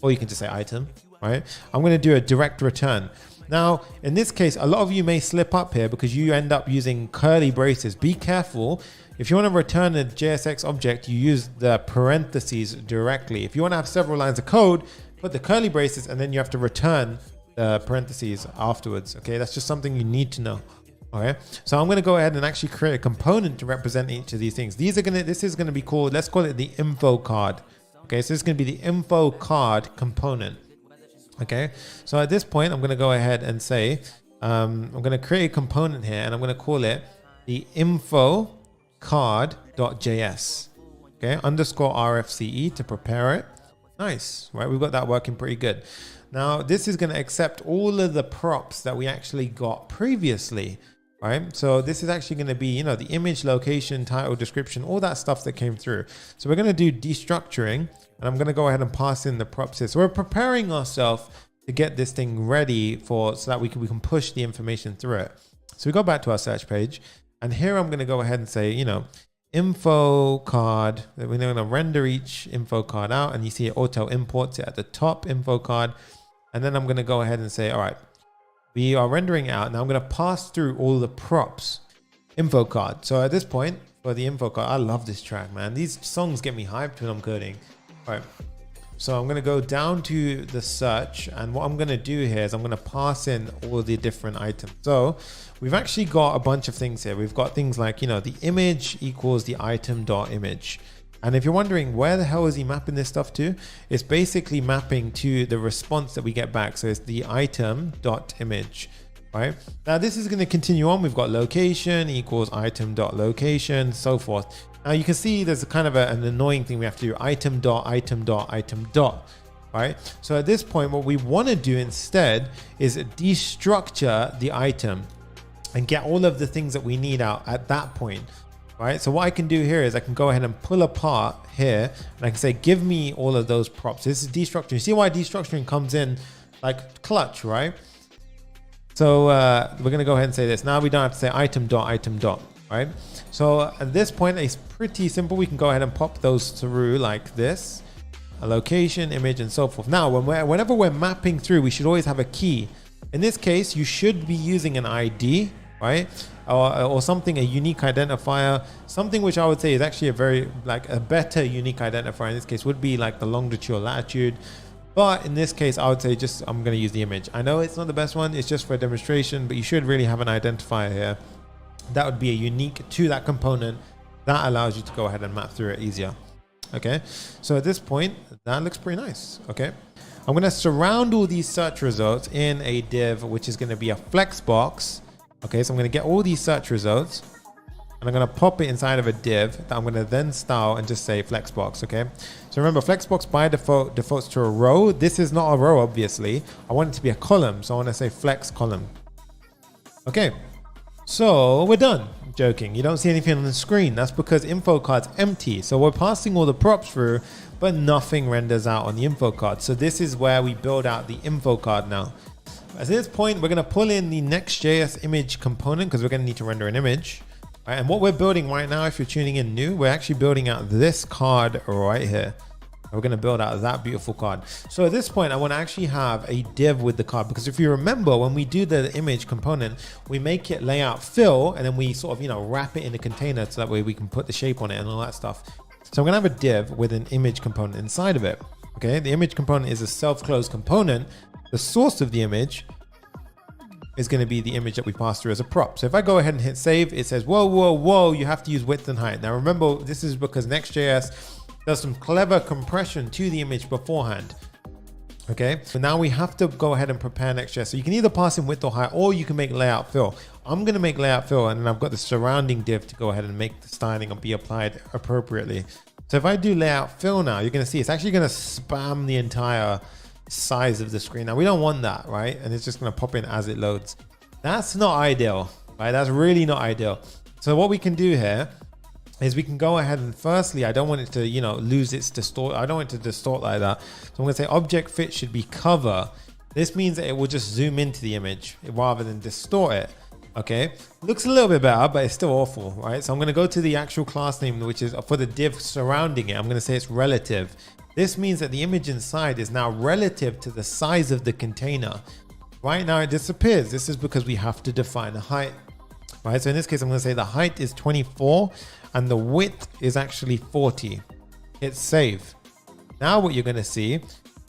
or you can just say item, right? I'm going to do a direct return. Now, in this case, a lot of you may slip up here because you end up using curly braces. Be careful. If you want to return a JSX object, you use the parentheses directly. If you want to have several lines of code, put the curly braces and then you have to return the parentheses afterwards. Okay, that's just something you need to know. Okay, so I'm going to go ahead and actually create a component to represent each of these things. This is going to be called, let's call it the info card. Okay, so this is going to be the info card component. Okay, so at this point, I'm going to go ahead and say, I'm going to create a component here and I'm going to call it the info card.js. Okay, underscore RFCE to prepare it. Nice, right? We've got that working pretty good. Now, this is going to accept all of the props that we actually got previously. Right, so this is actually going to be, the image, location, title, description, all that stuff that came through. So we're going to do destructuring, and I'm going to go ahead and pass in the props here. So we're preparing ourselves to get this thing ready so that we can push the information through it. So we go back to our search page, and here I'm going to go ahead and say, info card. We're going to render each info card out, and you see it auto imports it at the top, info card, and then I'm going to go ahead and say, all right. We are rendering it out. Now I'm going to pass through all the props. Info card. So at this point, for the info card, I love this track, man. These songs get me hyped when I'm coding. All right. So I'm going to go down to the search. And what I'm going to do here is I'm going to pass in all the different items. So we've actually got a bunch of things here. We've got things like, the image equals the item.image. And if you're wondering where the hell is he mapping this stuff to, it's basically mapping to the response that we get back. So it's the item.image, right? Now this is going to continue on. We've got location equals item.location, so forth. Now you can see there's a kind of an annoying thing we have to do, item.item.item. Right? So at this point, what we want to do instead is destructure the item and get all of the things that we need out at that point. Right, so what I can do here is I can go ahead and pull apart here and I can say, give me all of those props. This is destructuring. You see why destructuring comes in like clutch, right? So we're going to go ahead and say this. Now we don't have to say item.item. Right? So at this point, it's pretty simple. We can go ahead and pop those through like this, a location, image, and so forth. Now, whenever we're mapping through, we should always have a key. In this case, you should be using an ID, right? Or something, a unique identifier, something which I would say is actually a better unique identifier in this case would be like the longitude or latitude. But in this case, I would say I'm going to use the image. I know it's not the best one. It's just for a demonstration, but you should really have an identifier here. That would be a unique to that component that allows you to go ahead and map through it easier. Okay. So at this point, that looks pretty nice. Okay. I'm going to surround all these search results in a div, which is going to be a flex box. Okay, so I'm going to get all these search results and I'm going to pop it inside of a div that I'm going to then style and just say flexbox. Okay, so remember, flexbox by default defaults to a row. This is not a row, obviously. I want it to be a column, so I want to say flex column. Okay, so we're done. I'm joking, you don't see anything on the screen. That's because info card's empty. So we're passing all the props through, but nothing renders out on the info card. So this is where we build out the info card now. At this point, we're going to pull in the Next.js image component because we're going to need to render an image. Right, and what we're building right now, if you're tuning in new, we're actually building out this card right here. We're going to build out that beautiful card. So at this point, I want to actually have a div with the card, because if you remember, when we do the image component, we make it layout fill, and then we sort of, wrap it in a container so that way we can put the shape on it and all that stuff. So I'm going to have a div with an image component inside of it. Okay, the image component is a self-closed component. The source of the image is going to be the image that we pass through as a prop. So if I go ahead and hit save, it says, whoa, whoa, whoa, you have to use width and height. Now remember, this is because Next.js does some clever compression to the image beforehand. Okay, so now we have to go ahead and prepare Next.js. So you can either pass in width or height, or you can make layout fill. I'm going to make layout fill, and then I've got the surrounding div to go ahead and make the styling and be applied appropriately. So if I do layout fill now, you're going to see it's actually going to spam the entire size of the screen. Now we don't want that, right? And it's just going to pop in as it loads. That's not ideal, right? That's really not ideal. So what we can do here is we can go ahead and firstly, I don't want it to, you know, lose its distort. I don't want it to distort like that. So I'm going to say object fit should be cover. This means that it will just zoom into the image rather than distort it. Okay, looks a little bit better, but it's still awful, right? So I'm going to go to the actual class name, which is for the div surrounding it. I'm going to say it's relative. This means that the image inside is now relative to the size of the container. Right now it disappears. This is because we have to define a height, right? So in this case, I'm going to say the height is 24 and the width is actually 40. Hit save. Now what you're going to see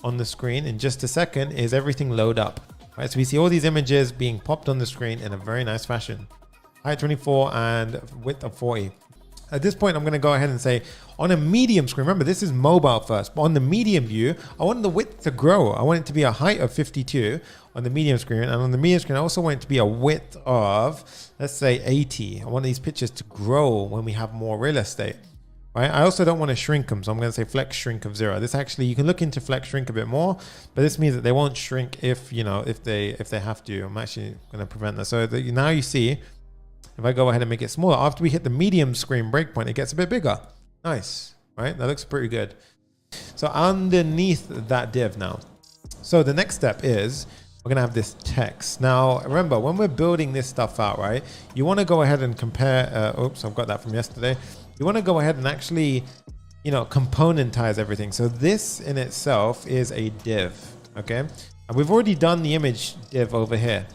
on the screen in just a second is everything load up, right? So we see all these images being popped on the screen in a very nice fashion. Height 24 and width of 40. At this point, I'm going to go ahead and say on a medium screen, remember this is mobile first, but on the medium view, I want the width to grow. I want it to be a height of 52 on the medium screen. And on the medium screen, I also want it to be a width of, let's say 80. I want these pictures to grow when we have more real estate, right? I also don't want to shrink them. So I'm going to say flex shrink of 0. This actually, you can look into flex shrink a bit more, but this means that they won't shrink if, you know, if they have to. I'm actually going to prevent that. So now you see, if I go ahead and make it smaller, after we hit the medium screen breakpoint, it gets a bit bigger. Nice, right? That looks pretty good. So underneath that div now. So the next step is we're gonna have this text. Now, remember, when we're building this stuff out, right, you wanna go ahead and compare, oops, I've got that from yesterday. You wanna go ahead and actually, you know, componentize everything. So this in itself is a div, okay? And we've already done the image div over here.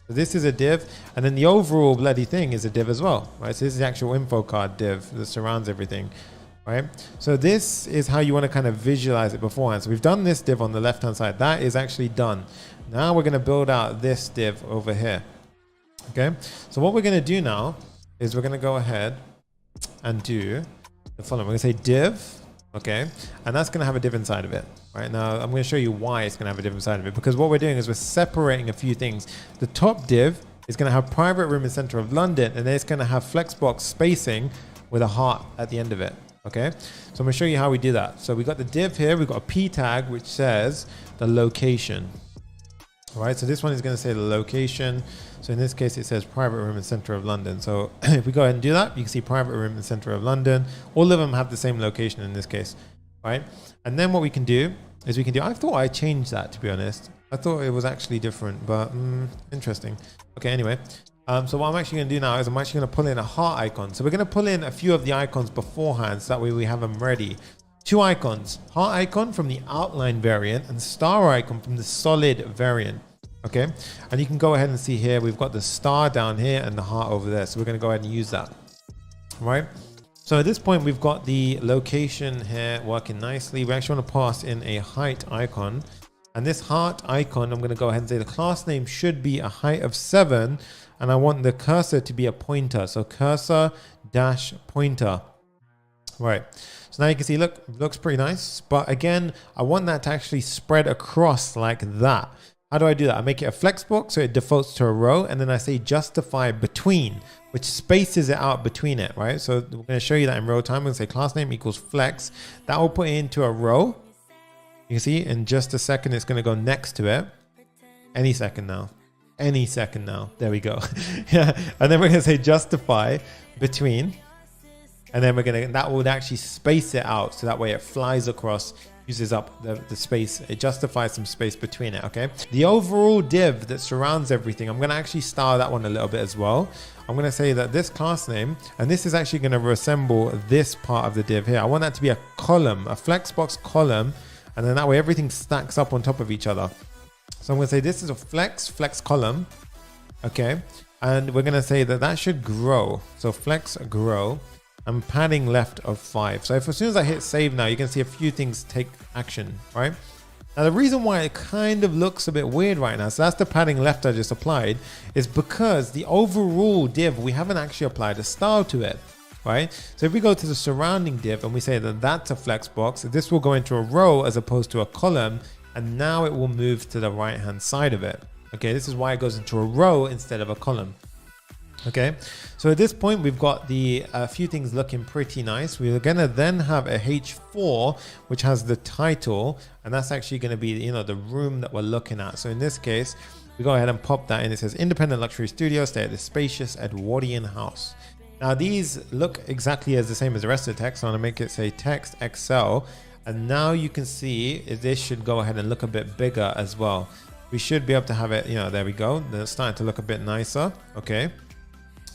So this is a div, and then the overall bloody thing is a div as well, right? So this is the actual info card div that surrounds everything, right? So this is how you want to kind of visualize it beforehand. So we've done this div on the left-hand side. That is actually done. Now we're going to build out this div over here, okay? So what we're going to do now is we're going to go ahead and do the following. We're going to say div, okay? And that's going to have a div inside of it. Right now, I'm going to show you why it's going to have a div inside of it, because what we're doing is we're separating a few things. The top div is going to have private room in center of London, and then it's going to have flexbox spacing with a heart at the end of it. Okay, so I'm going to show you how we do that. So we got the div here. We've got a p tag which says the location. All right, so this one is going to say the location. So in this case, it says private room in center of London. So if we go ahead and do that, you can see private room in center of London. All of them have the same location in this case. Right, and then what we can do is I thought I changed that, to be honest. I thought it was actually different, but interesting. Okay, anyway, so what I'm actually going to do now is I'm actually going to pull in a heart icon. So we're going to pull in a few of the icons beforehand, so that way we have them ready. 2 icons, heart icon from the outline variant and star icon from the solid variant. Okay, and you can go ahead and see here, we've got the star down here and the heart over there. So we're going to go ahead and use that. All right. So at this point, we've got the location here working nicely. We actually want to pass in a height icon. And this heart icon, I'm going to go ahead and say the class name should be a height of 7. And I want the cursor to be a pointer. So cursor dash pointer. Right. So now you can see, look, it looks pretty nice. But again, I want that to actually spread across like that. How do I do that? I make it a flexbox so it defaults to a row, and then I say justify between, which spaces it out between it, right? So we're going to show you that in real time. We're going to say class name equals flex. That will put it into a row. You can see in just a second, it's going to go next to it. Any second now. Any second now. There we go. Yeah. And then we're going to say justify between. And then that would actually space it out. So that way it flies across, uses up the space. It justifies some space between it, okay? The overall div that surrounds everything, I'm going to actually style that one a little bit as well. I'm going to say that this class name, and this is actually going to resemble this part of the div here. I want that to be a column, a flexbox column, and then that way everything stacks up on top of each other. So I'm going to say this is a flex column, okay? And we're going to say that that should grow. So flex grow. I'm padding left of 5. So as soon as I hit save now, you can see a few things take action, right? Now the reason why it kind of looks a bit weird right now, so that's the padding left I just applied, is because the overall div, we haven't actually applied a style to it, right? So if we go to the surrounding div and we say that that's a flex box, this will go into a row as opposed to a column, and now it will move to the right hand side of it. Okay, this is why it goes into a row instead of a column. Okay, so at this point we've got the few things looking pretty nice. We're gonna then have a H4 which has the title, and that's actually going to be, you know, the room that we're looking at. So in this case we go ahead and pop that in. It says independent luxury studio, stay at the spacious Edwardian house. Now these look exactly as the same as the rest of the text, so I'm gonna make it say text Excel, and now you can see this should go ahead and look a bit bigger as well. We should be able to have it, you know, there we go, it's starting to look a bit nicer. Okay,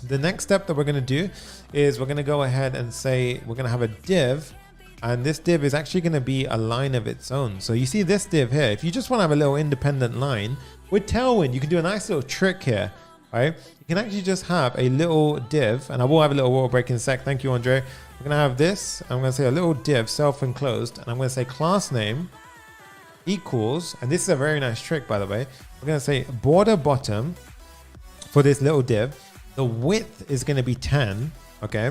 the next step that we're going to do is we're going to go ahead and say we're going to have a div, and this div is actually going to be a line of its own. So you see this div here, if you just want to have a little independent line with Tailwind, you can do a nice little trick here, right? You can actually just have a little div, and I will have a little water break in a sec. Thank you, Andre. We're going to have this. I'm going to say a little div self-enclosed, and I'm going to say class name equals, and this is a very nice trick by the way, we're going to say border bottom for this little div. The width is going to be 10, okay?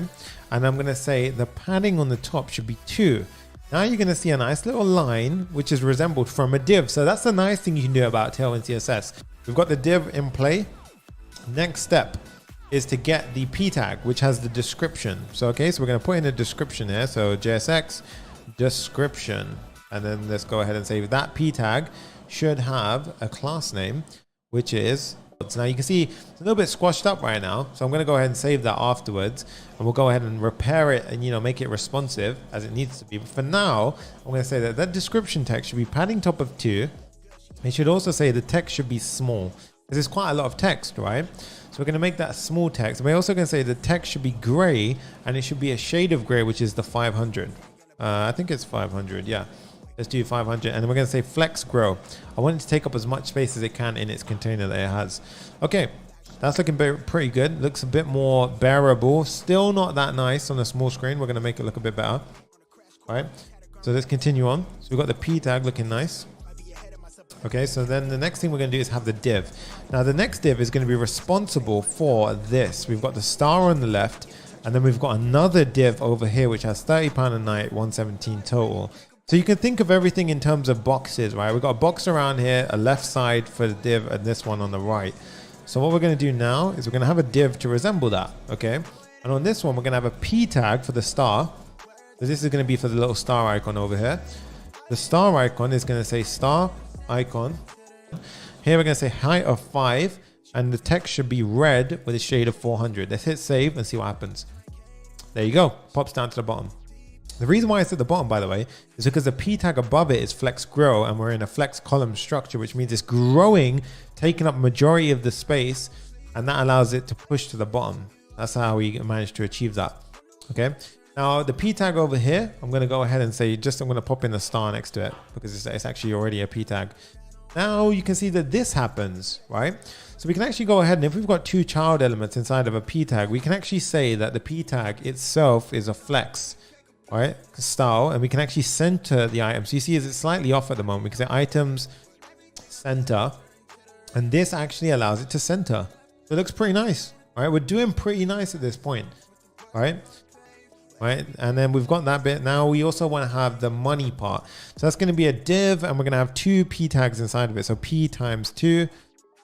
And I'm going to say the padding on the top should be 2. Now you're going to see a nice little line which is resembled from a div. So that's the nice thing you can do about Tailwind CSS. We've got the div in play. Next step is to get the p tag which has the description. So okay, so we're going to put in a description here. So JSX description, and then let's go ahead and say that p tag should have a class name which is. So now you can see it's a little bit squashed up right now, so I'm going to go ahead and save that afterwards, and we'll go ahead and repair it and, you know, make it responsive as it needs to be. But for now I'm going to say that that description text should be padding top of 2. It should also say the text should be small because there's quite a lot of text, right? So we're going to make that small text. We're also going to say the text should be gray, and it should be a shade of gray, which is the 500. I think it's 500, yeah. Let's do 500, and then we're going to say flex grow. I want it to take up as much space as it can in its container that it has. Okay, that's looking pretty good. Looks a bit more bearable. Still not that nice on a small screen. We're going to make it look a bit better. All right, so let's continue on. So we've got the p tag looking nice. Okay, so then the next thing we're going to do is have the div. Now the next div is going to be responsible for this. We've got the star on the left, and then we've got another div over here which has £30 a night, 117 total. So you can think of everything in terms of boxes, right? We've got a box around here, a left side for the div, and this one on the right. So what we're going to do now is we're going to have a div to resemble that, okay? And on this one, we're going to have a p tag for the star. So this is going to be for the little star icon over here. The star icon is going to say star icon. Here we're going to say height of 5, and the text should be red with a shade of 400. Let's hit save and see what happens. There you go, pops down to the bottom. The reason why it's at the bottom, by the way, is because the p tag above it is flex grow, and we're in a flex column structure, which means it's growing, taking up majority of the space, and that allows it to push to the bottom. That's how we managed to achieve that. Okay. Now the p tag over here, I'm going to go ahead and say I'm going to pop in a star next to it because it's actually already a p tag. Now you can see that this happens, right? So we can actually go ahead, and if we've got 2 child elements inside of a p tag, we can actually say that the p tag itself is a flex. All right, style, and we can actually center the item. So you see, is it's slightly off at the moment. We can say items center, and this actually allows it to center. So it looks pretty nice. All right, we're doing pretty nice at this point. All right, and then we've got that bit. Now we also want to have the money part. So that's going to be a div, and we're going to have 2 p tags inside of it. So p times 2.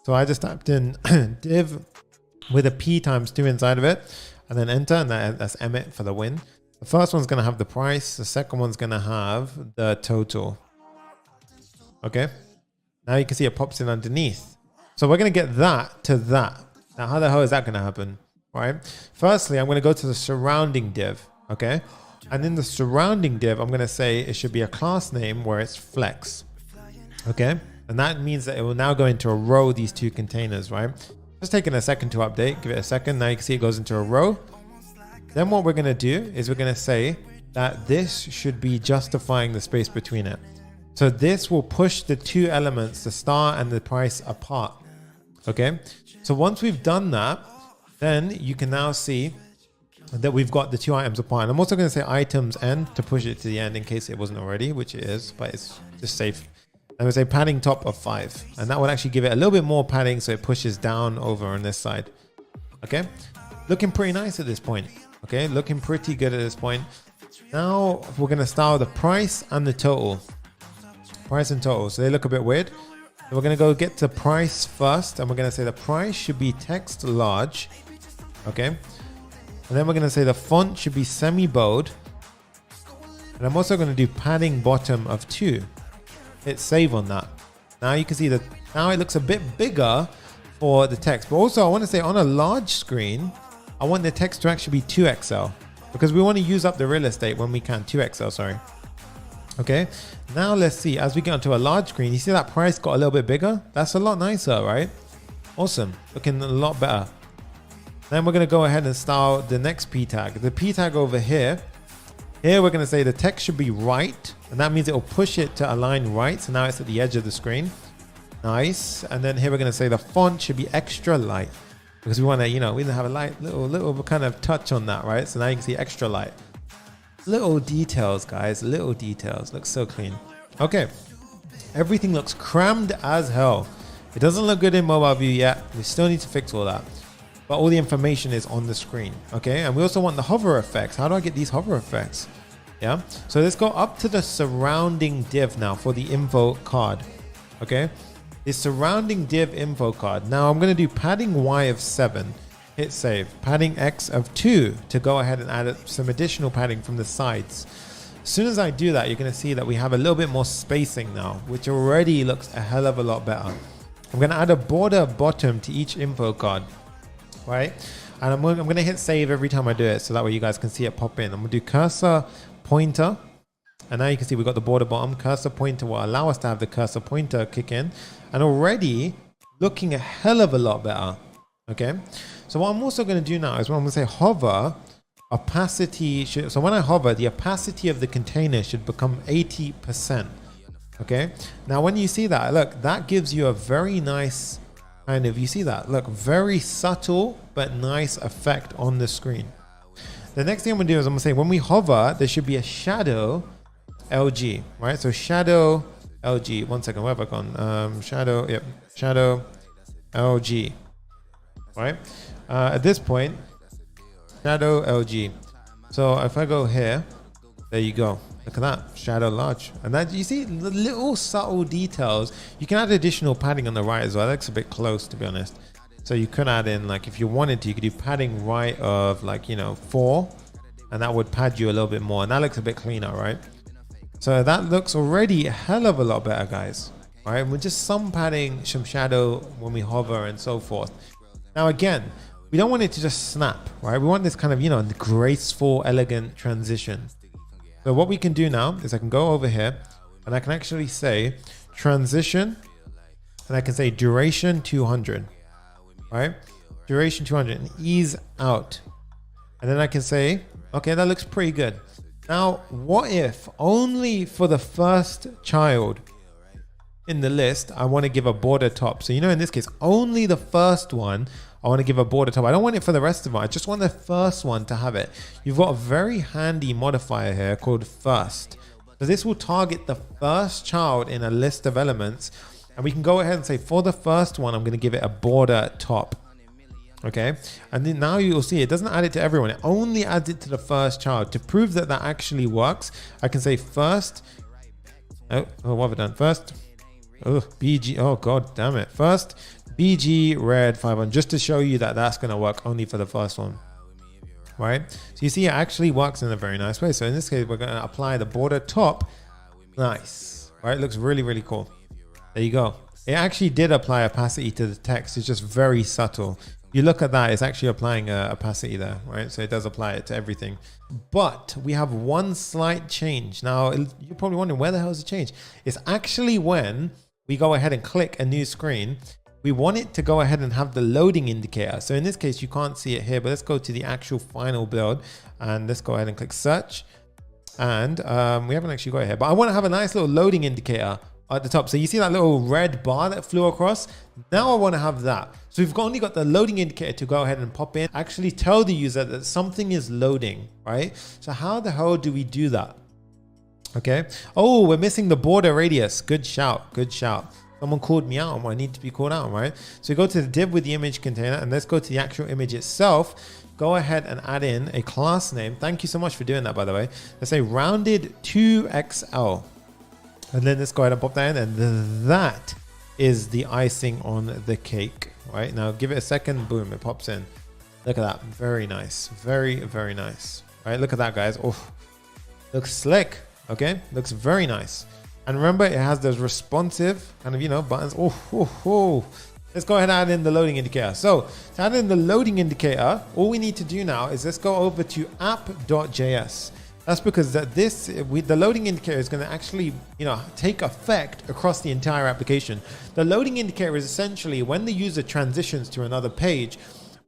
So I just typed in div with a p times 2 inside of it, and then enter, and that's Emmett for the win. The first one's going to have the price. The second one's going to have the total. Okay. Now you can see it pops in underneath. So we're going to get that to that. Now, how the hell is that going to happen? All right. Firstly, I'm going to go to the surrounding div. Okay. And in the surrounding div, I'm going to say it should be a class name where it's flex. Okay. And that means that it will now go into a row, these 2 containers, right? Just taking a second to update. Give it a second. Now you can see it goes into a row. Then what we're going to do is we're going to say that this should be justifying the space between it. So this will push the 2 elements, the star and the price, apart. Okay. So once we've done that, then you can now see that we've got the 2 items apart. And I'm also going to say items end to push it to the end in case it wasn't already, which it is, but it's just safe. And we say padding top of 5. And that would actually give it a little bit more padding so it pushes down over on this side. Okay, looking pretty nice at this point. Okay, looking pretty good at this point. Now we're going to style the price and the total. Price and total. So they look a bit weird. So we're going to go get to price first. And we're going to say the price should be text large. Okay. And then we're going to say the font should be semi-bold. And I'm also going to do padding bottom of 2. Hit save on that. Now you can see that now it looks a bit bigger for the text. But also I want to say on a large screen, I want the text to actually be 2XL because we want to use up the real estate when we can. 2XL, sorry. Okay. Now let's see, as we get onto a large screen, you see that price got a little bit bigger? That's a lot nicer, right? Awesome. Looking a lot better. Then we're going to go ahead and style the next P tag. The P tag over here. Here we're going to say the text should be right. And that means it will push it to align right. So now it's at the edge of the screen. Nice. And then here we're going to say the font should be extra light. Because we want to, you know, we have a light little kind of touch on that, right? So now you can see extra light. Little details, guys. Little details. Looks so clean. Okay. Everything looks crammed as hell. It doesn't look good in mobile view yet. We still need to fix all that. But all the information is on the screen. Okay. And we also want the hover effects. How do I get these hover effects? Yeah. So let's go up to the surrounding div now for the info card. Okay. The surrounding div info card. Now I'm going to do padding Y of 7. Hit save. Padding X of 2 to go ahead and add some additional padding from the sides. As soon as I do that, you're going to see that we have a little bit more spacing now, which already looks a hell of a lot better. I'm going to add a border bottom to each info card, right? And I'm going to hit save every time I do it, so that way you guys can see it pop in. I'm going to do cursor pointer. And now you can see we've got the border bottom. Cursor pointer will allow us to have the cursor pointer kick in. And already looking a hell of a lot better. Okay. So what I'm also going to do now is when I'm going to say hover, opacity should, so when I hover, the opacity of the container should become 80%. Okay. Now when you see that, look, that gives you a very nice kind of, you see that, look, very subtle but nice effect on the screen. The next thing I'm going to do is I'm going to say when we hover, there should be a shadow LG, right? So shadow LG. One second, where have I gone? Shadow, yep, shadow LG, right? At this point, shadow LG. So if I go here, there you go. Look at that, shadow large. And that, you see the little subtle details. You can add additional padding on the right as well. That looks a bit close, to be honest. So you could add in, like, if you wanted to, you could do padding right of, like, you know, 4, and that would pad you a little bit more. And that looks a bit cleaner, right? So that looks already a hell of a lot better, guys. All right, with just some padding, some shadow when we hover and so forth. Now, again, we don't want it to just snap, right? We want this kind of, you know, graceful, elegant transition. So what we can do now is I can go over here and I can actually say transition, and I can say duration 200, right? Duration 200 and ease out. And then I can say, okay, that looks pretty good. Now, what if only for the first child in the list, I want to give a border top. So, you know, in this case, only the first one, I want to give a border top. I don't want it for the rest of them. I just want the first one to have it. You've got a very handy modifier here called first. So this will target the first child in a list of elements. And we can go ahead and say for the first one, I'm going to give it a border top. Okay, and then now you'll see it doesn't add it to everyone. It only adds it to the first child. To prove that that actually works, I can say first. Oh, what have I done? First, BG. Oh, God damn it. First, BG red 500, just to show you that that's going to work only for the first one. Right? So you see, it actually works in a very nice way. So in this case, we're going to apply the border top. Nice. Right? It looks really, really cool. There you go. It actually did apply opacity to the text. It's just very subtle. You look at that, it's actually applying opacity there, right? So it does apply it to everything. But we have one slight change. Now, you're probably wondering, where the hell is the change? It's actually when we go ahead and click a new screen, we want it to go ahead and have the loading indicator. So in this case, you can't see it here, but let's go to the actual final build and let's go ahead and click search. And we haven't actually got it here, but I want to have a nice little loading indicator at the top. So you see that little red bar that flew across? Now I want to have that. So we've only got the loading indicator to go ahead and pop in, actually tell the user that something is loading, right? So how the hell do we do that? Okay. Oh, we're missing the border radius. Good shout. Good shout. Someone called me out on what I need to be called out, right? So we go to the div with the image container, and let's go to the actual image itself. Go ahead and add in a class name. Thank you so much for doing that, by the way. Let's say rounded 2XL. And then let's go ahead and pop that in, and that is the icing on the cake, right? Now give it a second. Boom, it pops in. Look at that. Very nice. Very, very nice. Right? Look at that, guys. Oh, looks slick. Okay, looks very nice. And remember, it has those responsive kind of, you know, buttons. Oh. Let's go ahead and add in the loading indicator. So to add in the loading indicator, all we need to do now is let's go over to app.js. That's because the loading indicator is going to actually, you know, take effect across the entire application. The loading indicator is essentially when the user transitions to another page,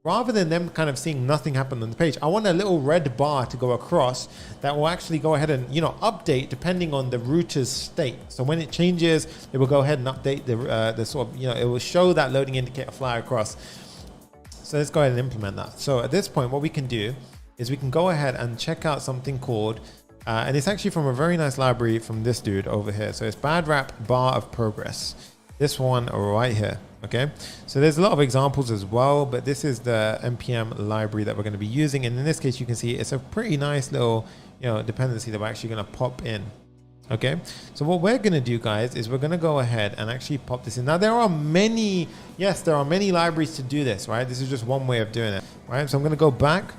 rather than them kind of seeing nothing happen on the page, I want a little red bar to go across that will actually go ahead and, you know, update depending on the router's state. So when it changes, it will go ahead and update the sort of, you know, it will show that loading indicator fly across. So let's go ahead and implement that. So at this point, what we can do is we can go ahead and check out something called, and it's actually from a very nice library from this dude over here. So it's bad wrap bar of progress. This one right here. Okay, so there's a lot of examples as well, but this is the npm library that we're going to be using, and in this case you can see it's a pretty nice little, you know, dependency that we're actually going to pop in. Okay, so what we're going to do, guys, is we're going to go ahead and actually pop this in. Now there are many libraries to do this, right? This is just one way of doing it, right? So I'm going to go back.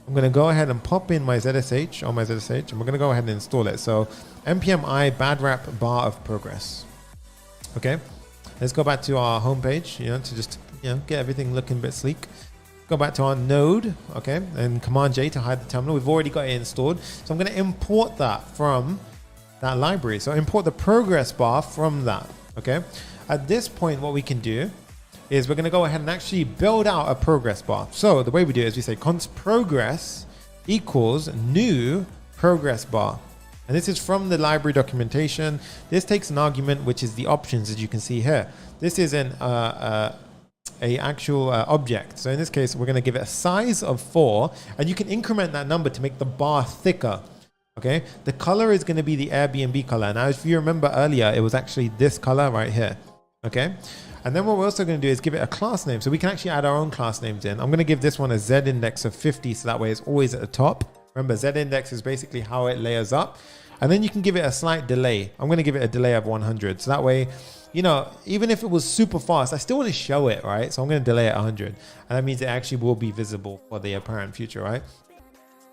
I'm going to go ahead and pop in my ZSH on my ZSH, and we're going to go ahead and install it. So npm I bad wrap bar of progress. Okay. Let's go back to our homepage, you know, to just, you know, get everything looking a bit sleek. Go back to our node, okay, and Command J to hide the terminal. We've already got it installed. So I'm going to import that from that library. So import the progress bar from that, okay. At this point, what we can do is we're going to go ahead and actually build out a progress bar. So the way we do it is we say const progress equals new progress bar. And this is from the library documentation. This takes an argument, which is the options, as you can see here. This is an actual object. So in this case, we're going to give it a size of 4, and you can increment that number to make the bar thicker. Okay, the color is going to be the Airbnb color. Now, if you remember earlier, it was actually this color right here. Okay, and then what we're also going to do is give it a class name. So we can actually add our own class names in. I'm going to give this one a Z index of 50, so that way it's always at the top. Remember, Z index is basically how it layers up. And then you can give it a slight delay. I'm going to give it a delay of 100. So that way, you know, even if it was super fast, I still want to show it, right? So I'm going to delay it 100. And that means it actually will be visible for the apparent future, right?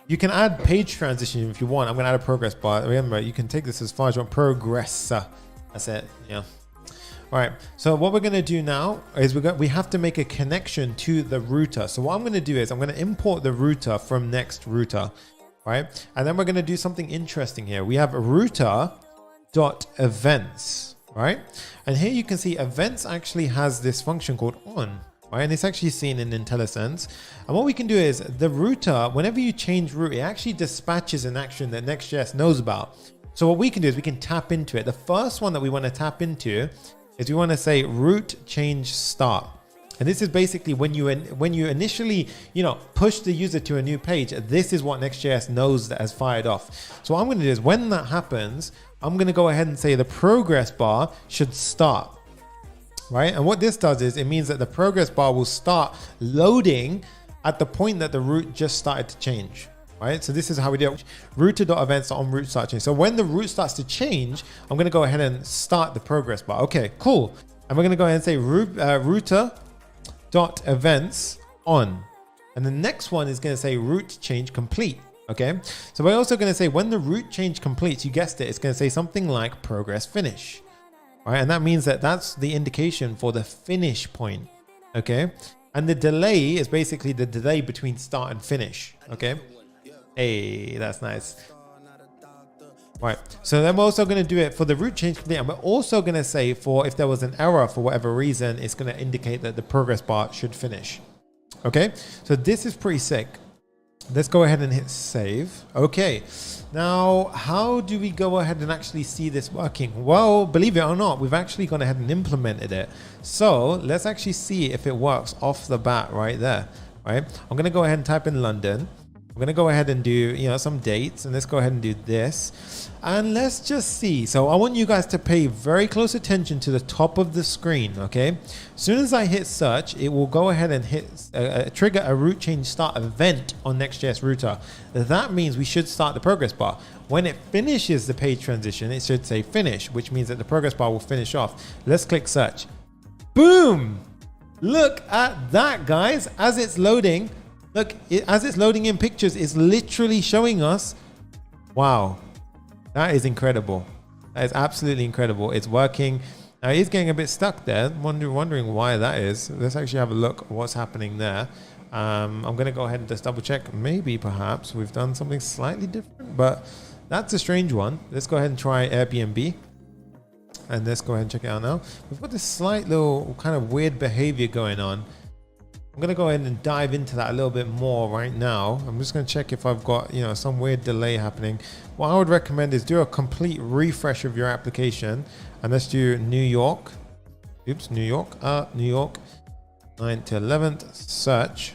You can add page transition if you want. I'm going to add a progress bar. Remember, you can take this as far as you want. Progress. That's it. Yeah. All right. So what we're going to do now is we have to make a connection to the router. So what I'm going to do is I'm going to import the router from Next router. Right, and then we're going to do something interesting here. We have router.events, right? And here you can see events actually has this function called on, right? And it's actually seen in IntelliSense. And what we can do is the router, whenever you change route, it actually dispatches an action that Next.js knows about. So what we can do is we can tap into it. The first one that we want to tap into is we want to say route change start. And this is basically when you initially, you know, push the user to a new page, this is what Next.js knows that has fired off. So what I'm going to do is when that happens, I'm going to go ahead and say the progress bar should start, right? And what this does is it means that the progress bar will start loading at the point that the route just started to change, right? So this is how we do it. Router.events on route start change. So when the route starts to change, I'm going to go ahead and start the progress bar. Okay, cool. And we're going to go ahead and say router.events on, and the next one is going to say route change complete. Okay, so we're also going to say when the route change completes, you guessed it, it's going to say something like progress finish. All right, and that means that that's the indication for the finish point. Okay, and the delay is basically the delay between start and finish. Okay, hey, that's nice. Right, so then we're also going to do it for the route change complete, and we're also going to say for if there was an error for whatever reason, it's going to indicate that the progress bar should finish. Okay, so this is pretty sick. Let's go ahead and hit save. Okay, now how do we go ahead and actually see this working? Well, believe it or not, we've actually gone ahead and implemented it. So let's actually see if it works off the bat right there. Right, I'm going to go ahead and type in London. I'm We're gonna go ahead and do, some dates, and let's go ahead and do this. And let's just see. So I want you guys to pay very close attention to the top of the screen, okay? As soon as I hit search, it will go ahead and trigger a route change start event on Next.js router. That means we should start the progress bar. When it finishes the page transition, it should say finish, which means that the progress bar will finish off. Let's click search. Boom! Look at that, guys. As it's loading, look, as it's loading in pictures, it's literally showing us. Wow, that is incredible. That is absolutely incredible. It's working. Now it is getting a bit stuck there. Wondering why that is. Let's actually have a look at what's happening there. I'm going to go ahead and just double check. Maybe perhaps we've done something slightly different, but that's a strange one. Let's go ahead and try Airbnb. And let's go ahead and check it out now. We've got this slight little kind of weird behavior going on. I'm going to go ahead and dive into that a little bit more right now. I'm just going to check if I've got, some weird delay happening. What I would recommend is do a complete refresh of your application. And let's do New York. Oops, New York. New York. 9th to 11th. Search.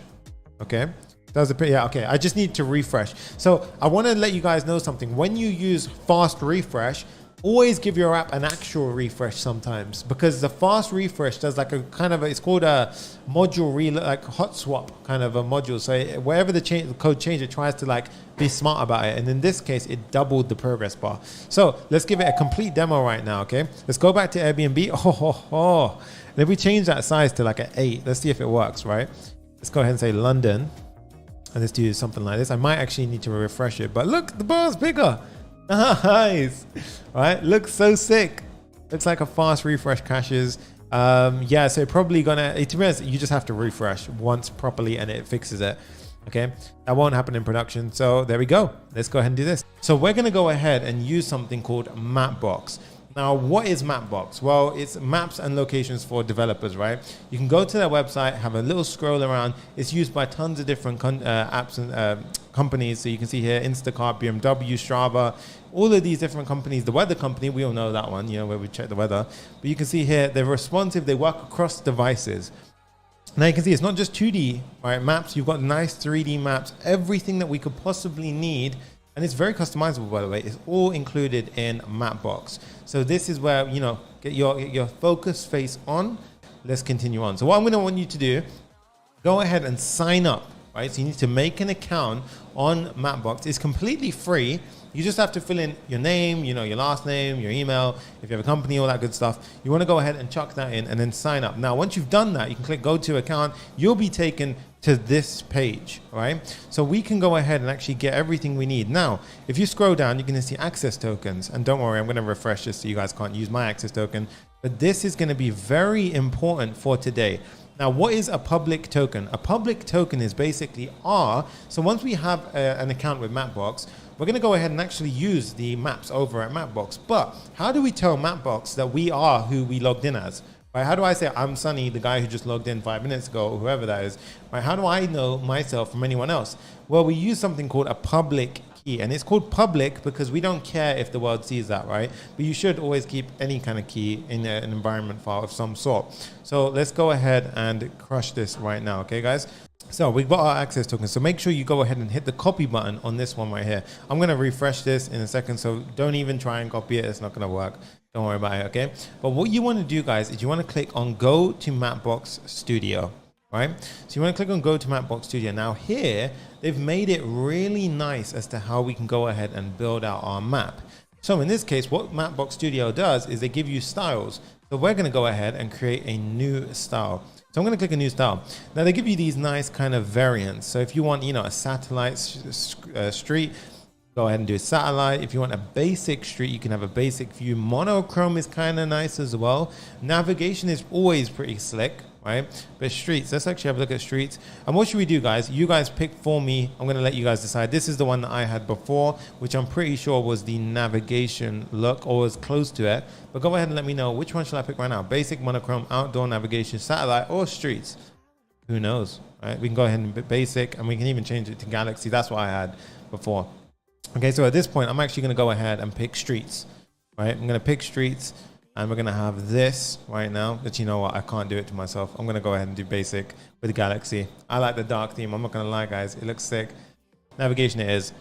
Okay. Okay. I just need to refresh. So I want to let you guys know something. When you use fast refresh, always give your app an actual refresh sometimes, because the fast refresh does like a kind of it's called a module like hot swap kind of a module. So wherever the code change, it tries to like be smart about it. And in this case, it doubled the progress bar. So let's give it a complete demo right now. Okay, let's go back to Airbnb. And if we change that size to like an 8, let's see if it works. Right. Let's go ahead and say London, and let's do something like this. I might actually need to refresh it, but look, the bar's bigger. Nice, right? Looks so sick. Looks like a fast refresh crashes. Yeah, so probably to be honest, you just have to refresh once properly and it fixes it. Okay, that won't happen in production. So there we go. Let's go ahead and do this. So we're going to go ahead and use something called Mapbox. Now, what is Mapbox? Well, it's maps and locations for developers, right? You can go to their website, have a little scroll around. It's used by tons of different apps and companies. So you can see here, Instacart, BMW, Strava, all of these different companies. The weather company, we all know that one, where we check the weather. But you can see here, they're responsive. They work across devices. Now you can see it's not just 2D, right? Maps, you've got nice 3D maps, everything that we could possibly need. And it's very customizable, by the way. It's all included in Mapbox. So this is where, get your focus face on. Let's continue on. So what I'm going to want you to do, go ahead and sign up, right? So you need to make an account on Mapbox. It's completely free. You just have to fill in your name, your last name, your email, if you have a company, all that good stuff. You want to go ahead and chuck that in and then sign up. Now, once you've done that, you can click go to account. You'll be taken to this page, right? So we can go ahead and actually get everything we need. Now, if you scroll down, you're going to see access tokens. And don't worry, I'm going to refresh this so you guys can't use my access token. But this is going to be very important for today. Now, what is a public token? A public token is basically so once we have an account with Mapbox, we're going to go ahead and actually use the maps over at Mapbox. But how do we tell Mapbox that we are who we logged in as? Right? How do I say I'm Sunny, the guy who just logged in 5 minutes ago, or whoever that is? Right? How do I know myself from anyone else? Well, we use something called a public key, and it's called public because we don't care if the world sees that, right? But you should always keep any kind of key in an environment file of some sort. So let's go ahead and crush this right now, okay, guys? So we've got our access token. So make sure you go ahead and hit the copy button on this one right here. I'm going to refresh this in a second. So don't even try and copy it. It's not going to work. Don't worry about it. Okay. But what you want to do, guys, is you want to click on go to Mapbox Studio, right? So you want to click on go to Mapbox Studio. Now here, they've made it really nice as to how we can go ahead and build out our map. So in this case, what Mapbox Studio does is they give you styles. So we're going to go ahead and create a new style. So I'm going to click a new style. Now they give you these nice kind of variants. So if you want, a satellite street, go ahead and do a satellite. If you want a basic street, you can have a basic view. Monochrome is kind of nice as well. Navigation is always pretty slick, right? But streets, let's actually have a look at streets. And what should we do, guys? You guys pick for me. I'm going to let you guys decide. This is the one that I had before, which I'm pretty sure was the navigation look or was close to it. But go ahead and let me know, which one should I pick right now? Basic, monochrome, outdoor, navigation, satellite, or streets? Who knows, right? We can go ahead and pick basic, and we can even change it to galaxy. That's what I had before. Okay, so at this point, I'm actually going to go ahead and pick streets, right? I'm going to pick streets, and we're going to have this right now. But you know what? I can't do it to myself. I'm going to go ahead and do basic with galaxy. I like the dark theme. I'm not going to lie, guys. It looks sick. navigation it is.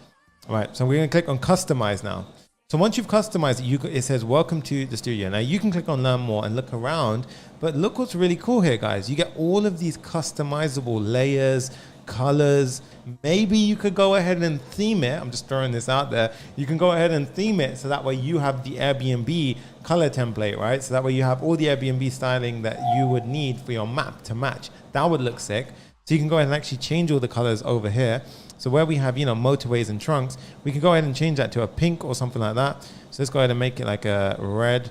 All right, so we're gonna click on customize now. So once you've customized it, it says welcome to the studio. Now you can click on learn more and look around, but look what's really cool here, guys. You get all of these customizable layers, colors. Maybe you could go ahead and theme it. I'm just throwing this out there. You can go ahead and theme it so that way you have the Airbnb color template, right? So that way you have all the Airbnb styling that you would need for your map to match. That would look sick. So you can go ahead and actually change all the colors over here. So where we have, motorways and trunks, we can go ahead and change that to a pink or something like that. So let's go ahead and make it like a red.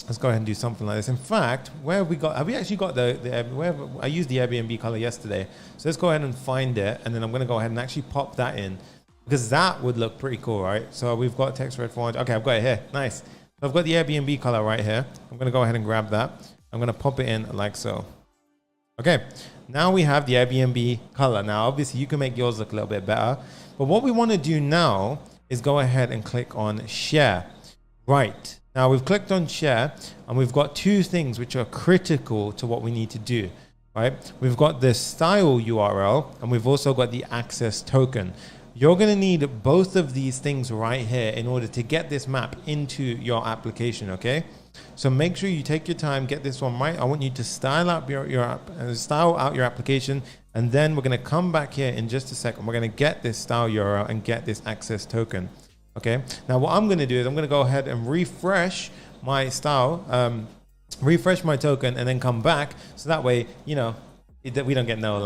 Let's go ahead and do something like this. In fact, have we actually got I used the Airbnb color yesterday. So let's go ahead and find it. And then I'm going to go ahead and actually pop that in because that would look pretty cool, right? So we've got text red 400. Okay, I've got it here. Nice. So I've got the Airbnb color right here. I'm going to go ahead and grab that. I'm going to pop it in like so. Okay, now we have the Airbnb color. Now, obviously, you can make yours look a little bit better. But what we want to do now is go ahead and click on share. Right. Now, we've clicked on share, and we've got two things which are critical to what we need to do. Right? We've got the style URL, and we've also got the access token. You're going to need both of these things right here in order to get this map into your application, okay? So make sure you take your time, get this one right. I want you to style out your application, and then we're going to come back here in just a second. We're going to get this style URL and get this access token. Okay. Now what I'm going to do is I'm going to go ahead and refresh my style, refresh my token, and then come back. So that way, we don't get no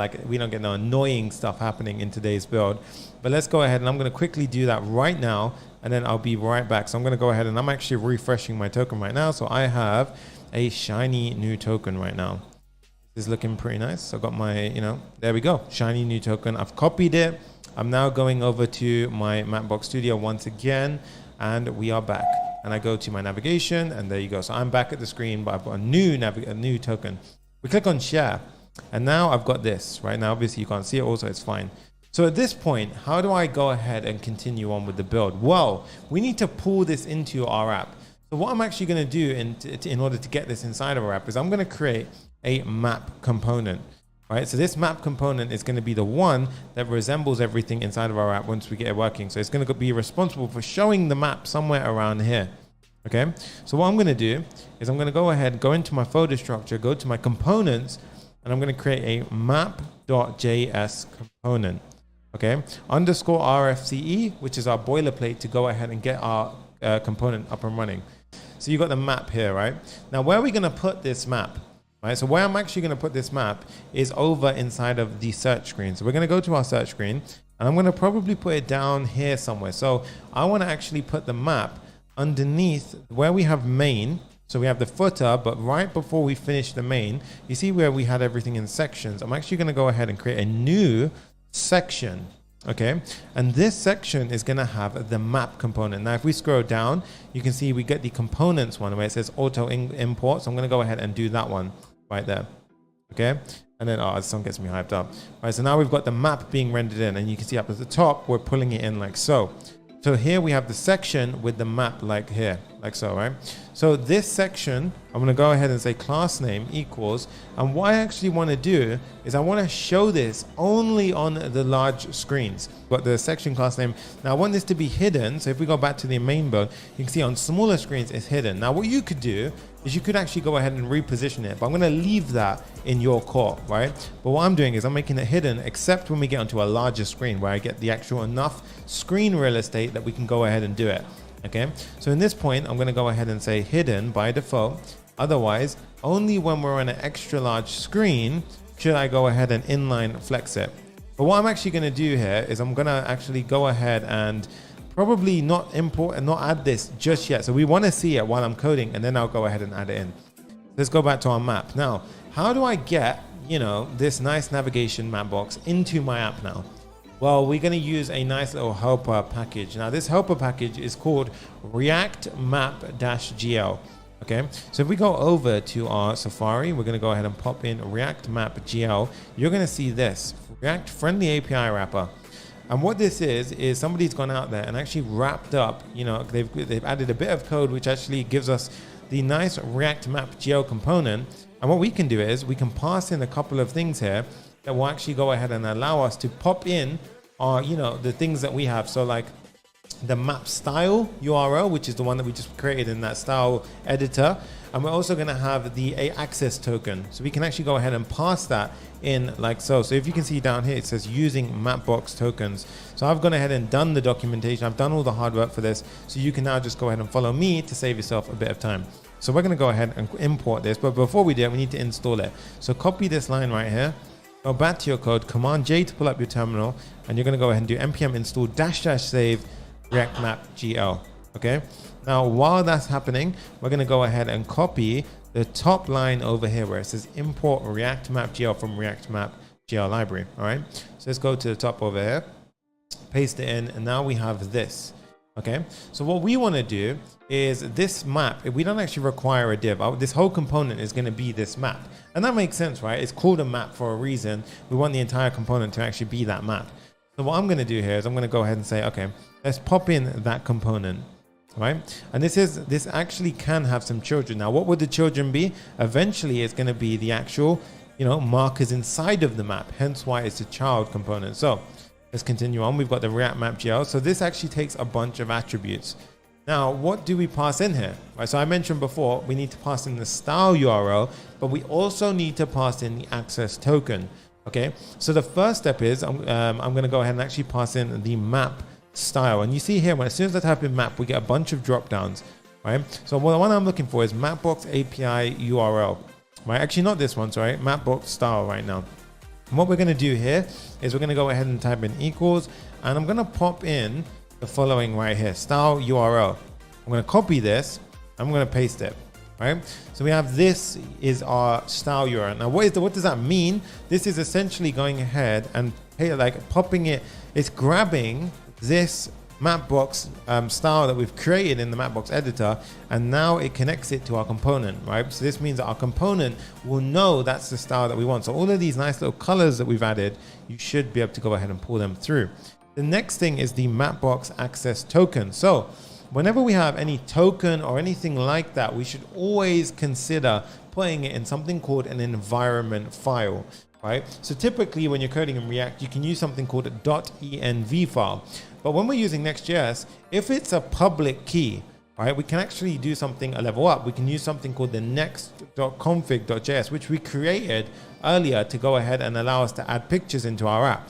annoying stuff happening in today's build. But let's go ahead and I'm going to quickly do that right now, and then I'll be right back. So I'm going to go ahead and I'm actually refreshing my token right now. So I have a shiny new token right now. This is looking pretty nice. So I got my, there we go. Shiny new token. I've copied it. I'm now going over to my Mapbox studio once again, and we are back. And I go to my navigation, and there you go. So I'm back at the screen, but I've got a new token. We click on share, and now I've got this right now. Obviously you can't see it also, it's fine. So at this point, how do I go ahead and continue on with the build? Well, we need to pull this into our app. So what I'm actually going to do in order to get this inside of our app is I'm going to create a map component. Right? So this map component is going to be the one that resembles everything inside of our app once we get it working. So it's going to be responsible for showing the map somewhere around here. Okay. So what I'm going to do is I'm going to go ahead, go into my folder structure, go to my components, and I'm going to create a map.js component. Okay. Underscore RFCE, which is our boilerplate to go ahead and get our component up and running. So you got the map here, right? Now, where are we going to put this map? Right, so where I'm actually going to put this map is over inside of the search screen. So we're going to go to our search screen, and I'm going to probably put it down here somewhere. So I want to actually put the map underneath where we have main. So we have the footer, but right before we finish the main, you see where we had everything in sections. I'm actually going to go ahead and create a new section. Okay, and this section is going to have the map component. Now, if we scroll down, you can see we get the components one where it says auto import. So I'm going to go ahead and do that one right there. Okay, and then this song gets me hyped up. All right, so now we've got the map being rendered in, and you can see up at the top we're pulling it in like so. So here we have the section with the map like here, like so, right? So this section, I'm going to go ahead and say class name equals, and what I actually want to do is I want to show this only on the large screens. Got the section class name. Now I want this to be hidden. So if we go back to the main build, you can see on smaller screens it's hidden. Now what you could do is you could actually go ahead and reposition it, but I'm going to leave that in your core, right? But what I'm doing is I'm making it hidden, except when we get onto a larger screen where I get the actual enough screen real estate that we can go ahead and do it. Okay, so in this point, I'm going to go ahead and say hidden by default. Otherwise, only when we're on an extra large screen should I go ahead and inline flex it. But what I'm actually going to do here is I'm going to actually go ahead and probably not import and not add this just yet. So we want to see it while I'm coding, and then I'll go ahead and add it in. Let's go back to our map. Now, how do I get, this nice navigation map box into my app now? Well, we're going to use a nice little helper package. Now, this helper package is called React Map-GL. Okay, so if we go over to our Safari, we're going to go ahead and pop in React Map-GL. You're going to see this React Friendly API Wrapper. And what this is somebody's gone out there and actually wrapped up, they've added a bit of code which actually gives us the nice React Map-GL component. And what we can do is we can pass in a couple of things here that will actually go ahead and allow us to pop in are, you know, the things that we have. So like the map style URL, which is the one that we just created in that style editor. And we're also going to have the access token. So we can actually go ahead and pass that in like so. So if you can see down here, it says using Mapbox tokens. So I've gone ahead and done the documentation. I've done all the hard work for this. So you can now just go ahead and follow me to save yourself a bit of time. So we're going to go ahead and import this. But before we do it, we need to install it. So copy this line right here. Go back to your code, Command J to pull up your terminal. And you're going to go ahead and do npm install -- save React Map GL. Okay. Now, while that's happening, we're going to go ahead and copy the top line over here where it says import React Map GL from React Map GL library. All right. So let's go to the top over here, paste it in, and now we have this. Okay. So what we want to do is this map, we don't actually require a div. This whole component is going to be this map. And that makes sense, right? It's called a map for a reason. We want the entire component to actually be that map. So what I'm going to do here is I'm going to go ahead and say, okay, let's pop in that component. Right, and this actually can have some children. Now, what would the children be? Eventually, it's going to be the actual, you know, markers inside of the map. Hence why it's a child component. So let's continue on. We've got the React Map GL. So this actually takes a bunch of attributes. Now, what do we pass in here? Right, so I mentioned before we need to pass in the style URL, but we also need to pass in the access token. Okay, so the first step is I'm going to go ahead and actually pass in the map style. And you see here, as soon as I type in map, we get a bunch of drop downs, right? So the one I'm looking for is Mapbox API URL, right? Actually, not this one, sorry, Mapbox style right now. And what we're going to do here is we're going to go ahead and type in equals, and I'm going to pop in the following right here, style URL. I'm going to copy this, I'm going to paste it, right? So we have this is our style URL. Now, what does that mean? This is essentially going ahead and popping it, it's grabbing this Mapbox style that we've created in the Mapbox editor, and now it connects it to our component, right? So this means that our component will know that's the style that we want. So all of these nice little colors that we've added, you should be able to go ahead and pull them through. The next thing is the Mapbox access token. So whenever we have any token or anything like that, we should always consider putting it in something called an environment file. Right? So typically when you're coding in React, you can use something called a .env file. But when we're using Next.js, if it's a public key, right, we can actually do something a level up. We can use something called the Next.config.js, which we created earlier to go ahead and allow us to add pictures into our app.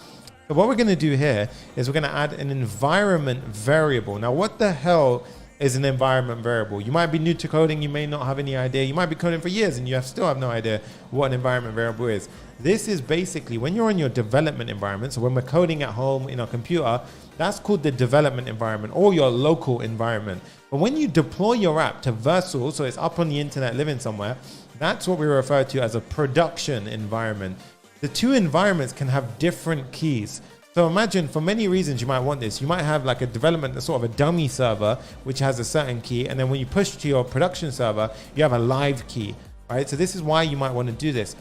So what we're going to do here is we're going to add an environment variable. Now, what the hell is an environment variable? You might be new to coding, you may not have any idea. You might be coding for years and you still have no idea what an environment variable is. This is basically when you're in your development environment. So when we're coding at home in our computer, that's called the development environment or your local environment. But when you deploy your app to Vercel, so it's up on the internet living somewhere, that's what we refer to as a production environment. The two environments can have different keys. So imagine, for many reasons you might want this. You might have like a development, sort of a dummy server, which has a certain key. And then when you push to your production server, you have a live key, right? So this is why you might want to do this.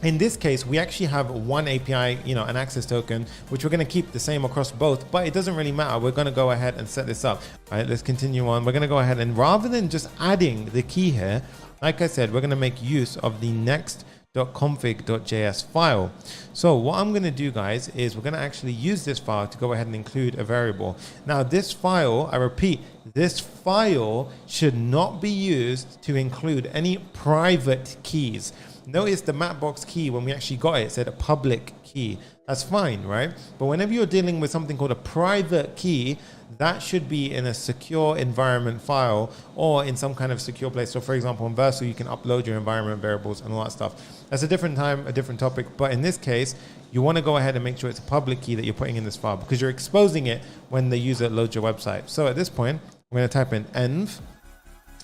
In this case, we actually have one API, you know, an access token, which we're going to keep the same across both, but it doesn't really matter. We're going to go ahead and set this up. All right, let's continue on. We're going to go ahead and rather than just adding the key here, like I said, we're going to make use of the Next.config.js file. So what I'm going to do, guys, is we're going to actually use this file to go ahead and include a variable. Now, this file, I repeat, this file should not be used to include any private keys. Notice the Mapbox key, when we actually got it, said a public key. That's fine, right? But whenever you're dealing with something called a private key, that should be in a secure environment file or in some kind of secure place. So for example, on Vercel, you can upload your environment variables and all that stuff. That's a different time, a different topic. But in this case, you want to go ahead and make sure it's a public key that you're putting in this file because you're exposing it when the user loads your website. So at this point, I'm going to type in env,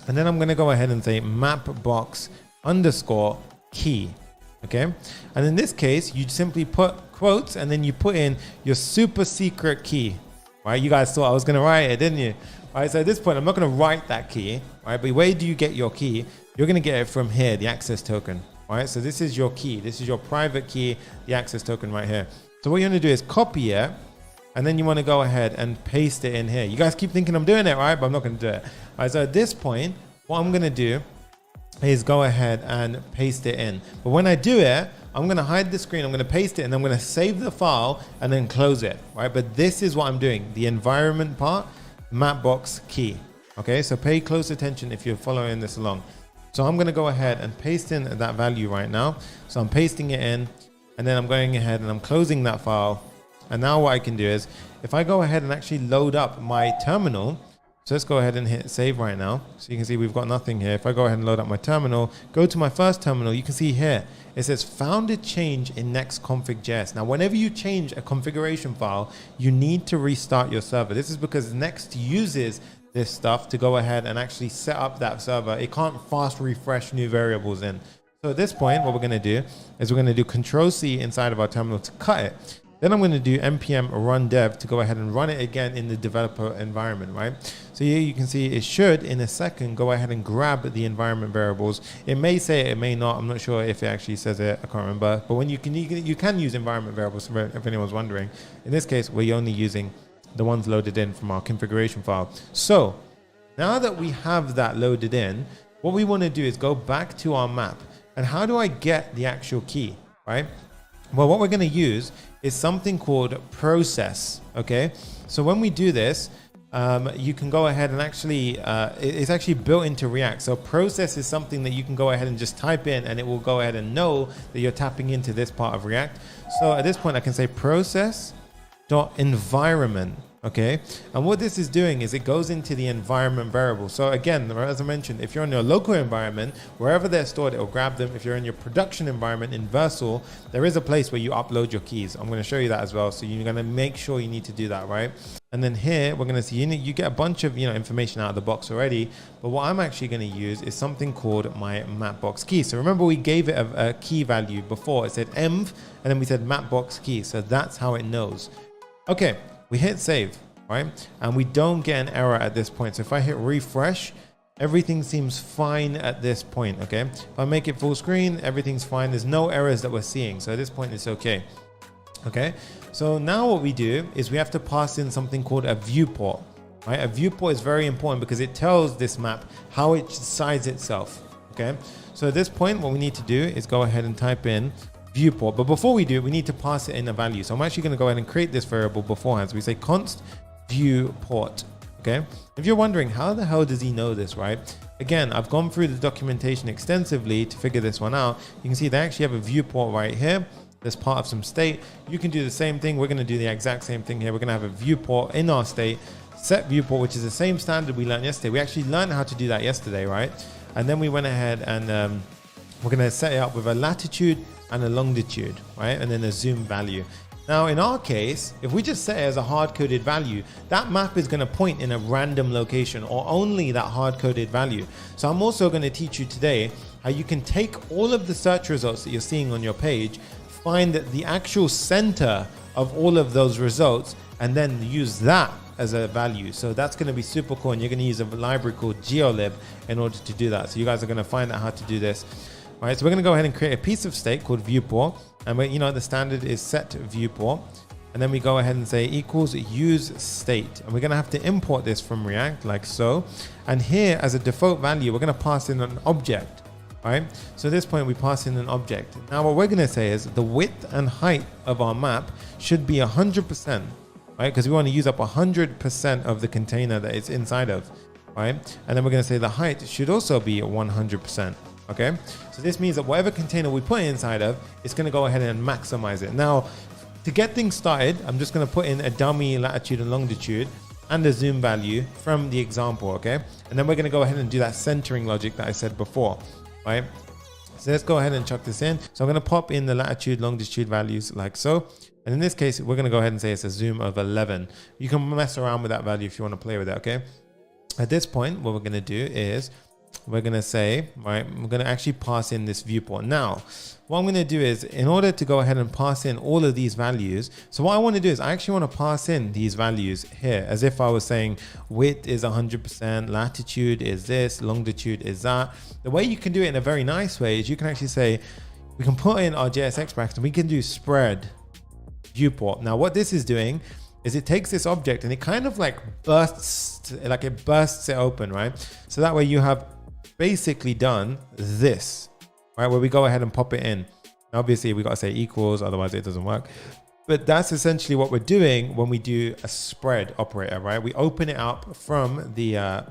and then I'm going to go ahead and say mapbox underscore key. Okay. And in this case, you simply put quotes and then you put in your super secret key. Right? You guys thought I was going to write it, didn't you? Right? So at this point, I'm not going to write that key. Right? But where do you get your key? You're going to get it from here, the access token. Right? So this is your key. This is your private key, the access token right here. So what you're going to do is copy it. And then you want to go ahead and paste it in here. You guys keep thinking I'm doing it, right? But I'm not going to do it. All right, so at this point, what I'm going to do is go ahead and paste it in. But when I do it, I'm going to hide the screen, I'm going to paste it, and I'm going to save the file and then close it, right? But this is what I'm doing. The environment part, Mapbox key. Okay, so pay close attention if you're following this along. So I'm going to go ahead and paste in that value right now. So I'm pasting it in, and then I'm going ahead and I'm closing that file. And now what I can do is, if I go ahead and actually load up my terminal, so let's go ahead and hit save right now. So you can see we've got nothing here. If I go ahead and load up my terminal, go to my first terminal, you can see here, it says found a change in Next.js. Now, whenever you change a configuration file, you need to restart your server. This is because Next uses this stuff to go ahead and actually set up that server. It can't fast refresh new variables in. So at this point, what we're gonna do is we're gonna do Control-C inside of our terminal to cut it. Then I'm going to do npm run dev to go ahead and run it again in the developer environment, right? So here you can see it should in a second go ahead and grab the environment variables. It may say it, it may not. I'm not sure if it actually says it. I can't remember. But when you can use environment variables if anyone's wondering. In this case, we're only using the ones loaded in from our configuration file. So now that we have that loaded in, what we want to do is go back to our map. And how do I get the actual key, right? Well, what we're going to use is something called process. Okay, so when we do this, you can go ahead and actually it's actually built into React. So process is something that you can go ahead and just type in, and it will go ahead and know that you're tapping into this part of React. So at this point, I can say process.environment. Okay, and what this is doing is it goes into the environment variable. So again, as I mentioned, if you're on your local environment, wherever they're stored, it will grab them. If you're in your production environment in Vercel, there is a place where you upload your keys. I'm going to show you that as well. So you're going to make sure you need to do that, right? And then here we're going to see you get a bunch of information out of the box already. But what I'm actually going to use is something called my Mapbox key. So remember we gave it a key value before. It said env, and then we said Mapbox key. So that's how it knows. Okay. We hit save, right? And we don't get an error at this point. So if I hit refresh, everything seems fine at this point, okay? If I make it full screen, everything's fine. There's no errors that we're seeing. So at this point, it's okay. Okay, so now what we do is we have to pass in something called a viewport, right? A viewport is very important because it tells this map how it should size itself, okay? So at this point, what we need to do is go ahead and type in viewport. But before we do, we need to pass it in a value. So I'm actually going to go ahead and create this variable beforehand. So we say const viewport. Okay. If you're wondering how the hell does he know this, right? Again, I've gone through the documentation extensively to figure this one out. You can see they actually have a viewport right here. That's part of some state. You can do the same thing. We're going to do the exact same thing here. We're going to have a viewport in our state, set viewport, which is the same standard we learned yesterday. We actually learned how to do that yesterday, right? And then we went ahead and we're going to set it up with a latitude and a longitude, right? And then a zoom value. Now, in our case, if we just set it as a hard-coded value, that map is going to point in a random location or only that hard-coded value. So I'm also going to teach you today how you can take all of the search results that you're seeing on your page, find the actual center of all of those results, and then use that as a value. So that's going to be super cool. And you're going to use a library called geolib in order to do that. So you guys are going to find out how to do this. All right, so we're going to go ahead and create a piece of state called viewport, and the standard is set viewport, and then we go ahead and say equals use state, and we're going to have to import this from React like so. And here as a default value, we're going to pass in an object. All right, so at this point we pass in an object. Now what we're going to say is the width and height of our map should be 100%, right? Because we want to use up 100% of the container that it's inside of, right? And then we're going to say the height should also be 100%. Okay, so this means that whatever container we put inside of, it's going to go ahead and maximize it. Now, to get things started, I'm just going to put in a dummy latitude and longitude and a zoom value from the example, okay? And then we're going to go ahead and do that centering logic that I said before, right? So let's go ahead and chuck this in. So I'm going to pop in the latitude, longitude values like so. And in this case, we're going to go ahead and say it's a zoom of 11. You can mess around with that value if you want to play with it, okay? At this point, what we're going to do is we're going to say, right, we're going to actually pass in this viewport. Now, what I'm going to do is, in order to go ahead and pass in all of these values, so what I want to do is I actually want to pass in these values here as if I was saying width is 100%, latitude is this, longitude is that. The way you can do it in a very nice way is you can actually say, we can put in our JSX bracket and we can do spread viewport. Now, what this is doing is it takes this object and it kind of like bursts it open, right? So that way you have basically done this, right? Where we go ahead and pop it in. Obviously we got to say equals, otherwise it doesn't work. But that's essentially what we're doing when we do a spread operator, right? We open it up from the,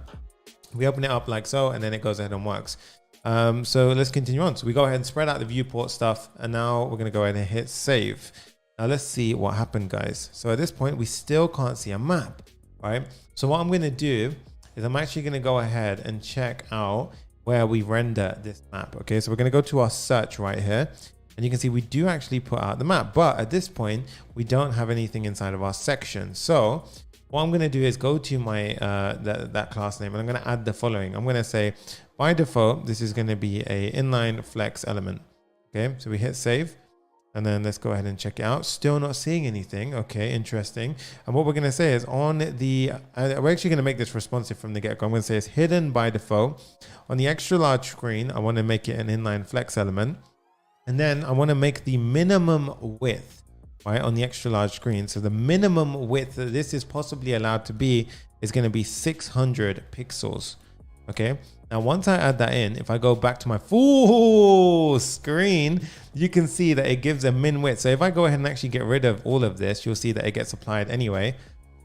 we open it up like so, and then it goes ahead and works. So let's continue on. So we go ahead and spread out the viewport stuff, and now we're going to go ahead and hit save. Now let's see what happened, guys. So at this point, we still can't see a map, right? So what I'm going to do is I'm actually going to go ahead and check out where we render this map. Okay, so we're going to go to our search right here. And you can see we do actually put out the map, but at this point, we don't have anything inside of our section. So what I'm going to do is go to my that class name, and I'm going to add the following. I'm going to say, by default, this is going to be a inline flex element. Okay, so we hit save, and then let's go ahead and check it out. Still not seeing anything. Okay, interesting. And what we're going to say is on the, we're actually going to make this responsive from the get-go. I'm going to say it's hidden by default. On the extra large screen, I want to make it an inline flex element. And then I want to make the minimum width, right, on the extra large screen. So the minimum width that this is possibly allowed to be is going to be 600 pixels. Okay. Now, once I add that in, if I go back to my full screen, you can see that it gives a min width. So if I go ahead and actually get rid of all of this, you'll see that it gets applied anyway.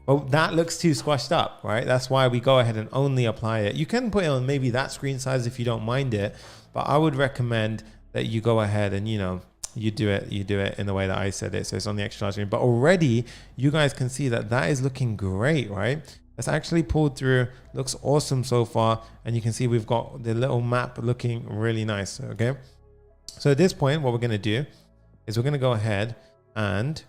But that looks too squashed up, right? That's why we go ahead and only apply it. You can put it on maybe that screen size if you don't mind it, but I would recommend that you go ahead and, you know, you do it in the way that I said it. So it's on the extra large screen, but already you guys can see that that is looking great, right? It's actually pulled through, looks awesome so far. And you can see we've got the little map looking really nice. Okay. So at this point, what we're going to do is we're going to go ahead and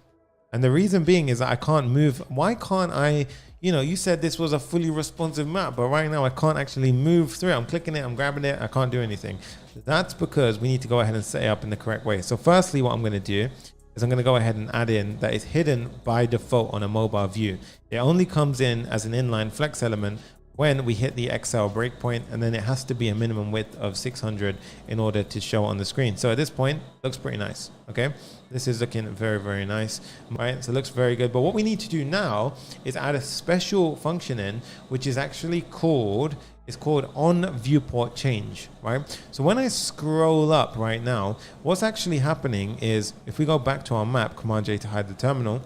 the reason being is that I can't move. Why can't I, you know, you said this was a fully responsive map, but right now I can't actually move through it. I'm clicking it, I'm grabbing it, I can't do anything. That's because we need to go ahead and set it up in the correct way. So firstly, what I'm going to do is I'm going to go ahead and add in that it's hidden by default on a mobile view. It only comes in as an inline flex element when we hit the XL breakpoint, and then it has to be a minimum width of 600 in order to show on the screen. So at this point, looks pretty nice. Okay, this is looking very, very nice, right? So it looks very good. But what we need to do now is add a special function in, which is actually called, it's called on viewport change, right? So when I scroll up right now, what's actually happening is if we go back to our map, Command J to hide the terminal,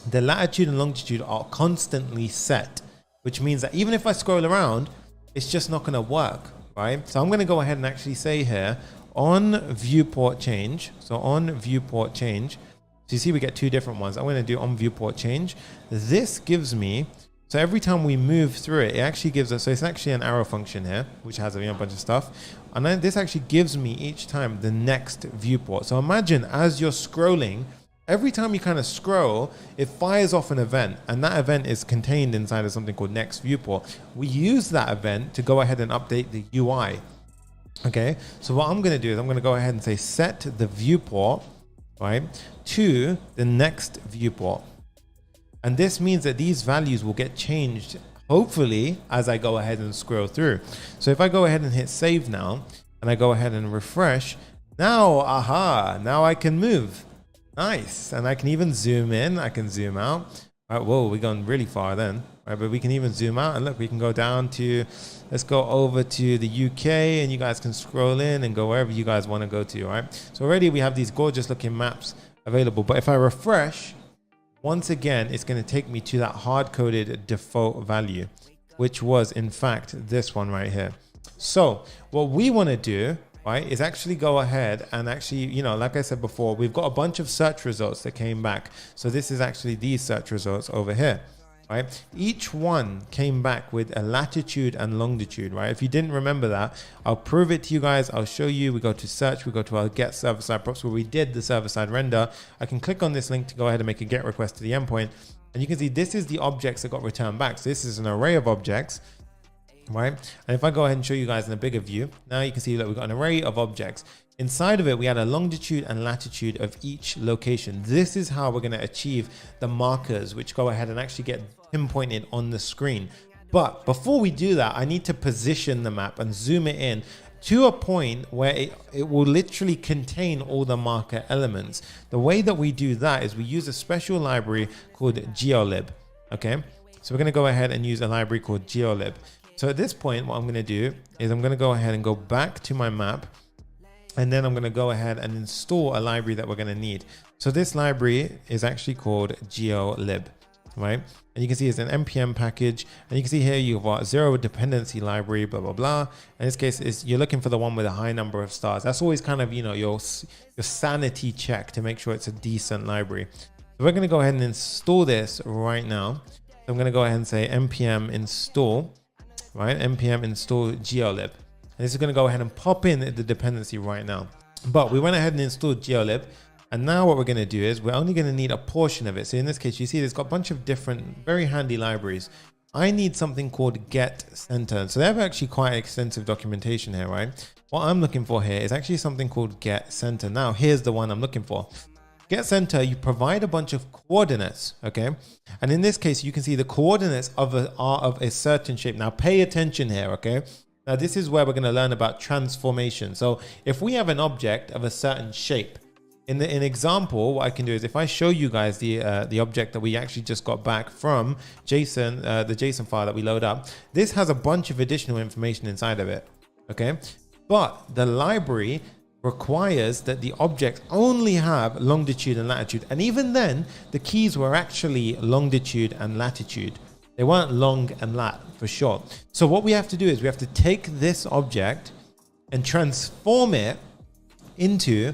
the latitude and longitude are constantly set, which means that even if I scroll around, it's just not going to work, right? So I'm going to go ahead and actually say here on viewport change. So on viewport change, so you see we get two different ones. I'm going to do on viewport change. This gives me, so every time we move through it, it actually gives us, so it's actually an arrow function here, which has a bunch of stuff. And then this actually gives me each time the next viewport. So imagine as you're scrolling, every time you kind of scroll, it fires off an event, and that event is contained inside of something called Next Viewport. We use that event to go ahead and update the UI. Okay, so what I'm going to do is I'm going to go ahead and say set the viewport, right, to the next viewport. And this means that these values will get changed, hopefully, as I go ahead and scroll through. So if I go ahead and hit save now, and I go ahead and refresh, now, aha, now I can move. Nice. And I can even zoom in, I can zoom out. All right, whoa, we're going really far then. Right, but we can even zoom out, and look, we can go down to, let's go over to the UK, and you guys can scroll in and go wherever you guys want to go to, right? So already we have these gorgeous looking maps available. But if I refresh, once again, it's going to take me to that hard-coded default value, which was in fact this one right here. So what we want to do, right, is actually go ahead and actually, you know, like I said before, we've got a bunch of search results that came back. So this is actually these search results over here, right? Each one came back with a latitude and longitude, right? If you didn't remember that, I'll prove it to you guys. I'll show you. We go to search, we go to our get server-side props where we did the server-side render. I can click on this link to go ahead and make a get request to the endpoint. And you can see this is the objects that got returned back. So this is an array of objects, right? And if I go ahead and show you guys in a bigger view, now you can see that we've got an array of objects. Inside of it, we had a longitude and latitude of each location. This is how we're going to achieve the markers, which go ahead and actually get pinpointed on the screen. But before we do that, I need to position the map and zoom it in to a point where it will literally contain all the marker elements. The way that we do that is we use a special library called geolib. Okay, so we're going to go ahead and use a library called geolib. So at this point, what I'm going to do is I'm going to go ahead and go back to my map. And then I'm going to go ahead and install a library that we're going to need. So this library is actually called geolib, right? And you can see it's an npm package, and you can see here you've got zero dependency library, blah blah blah. In this case, you're looking for the one with a high number of stars. That's always kind of, you know, your sanity check to make sure it's a decent library. So we're going to go ahead and install this right now. So I'm going to go ahead and say npm install, right? npm install geolib. And this is going to go ahead and pop in the dependency right now. But we went ahead and installed geolib. And now what we're going to do is we're only going to need a portion of it. So in this case, you see it's got a bunch of different, very handy libraries. I need something called get center. So they have actually quite extensive documentation here, right? What I'm looking for here is actually something called get center. Now, here's the one I'm looking for. Get center, you provide a bunch of coordinates, okay? And in this case, you can see the coordinates are of a certain shape. Now, pay attention here, okay? Now, this is where we're going to learn about transformation. So if we have an object of a certain shape, in an example, what I can do is if I show you guys the object that we actually just got back from JSON, the JSON file that we load up, this has a bunch of additional information inside of it, okay? But the library requires that the object only have longitude and latitude. And even then, the keys were actually longitude and latitude. They weren't long and lat for short. So what we have to do is we have to take this object and transform it into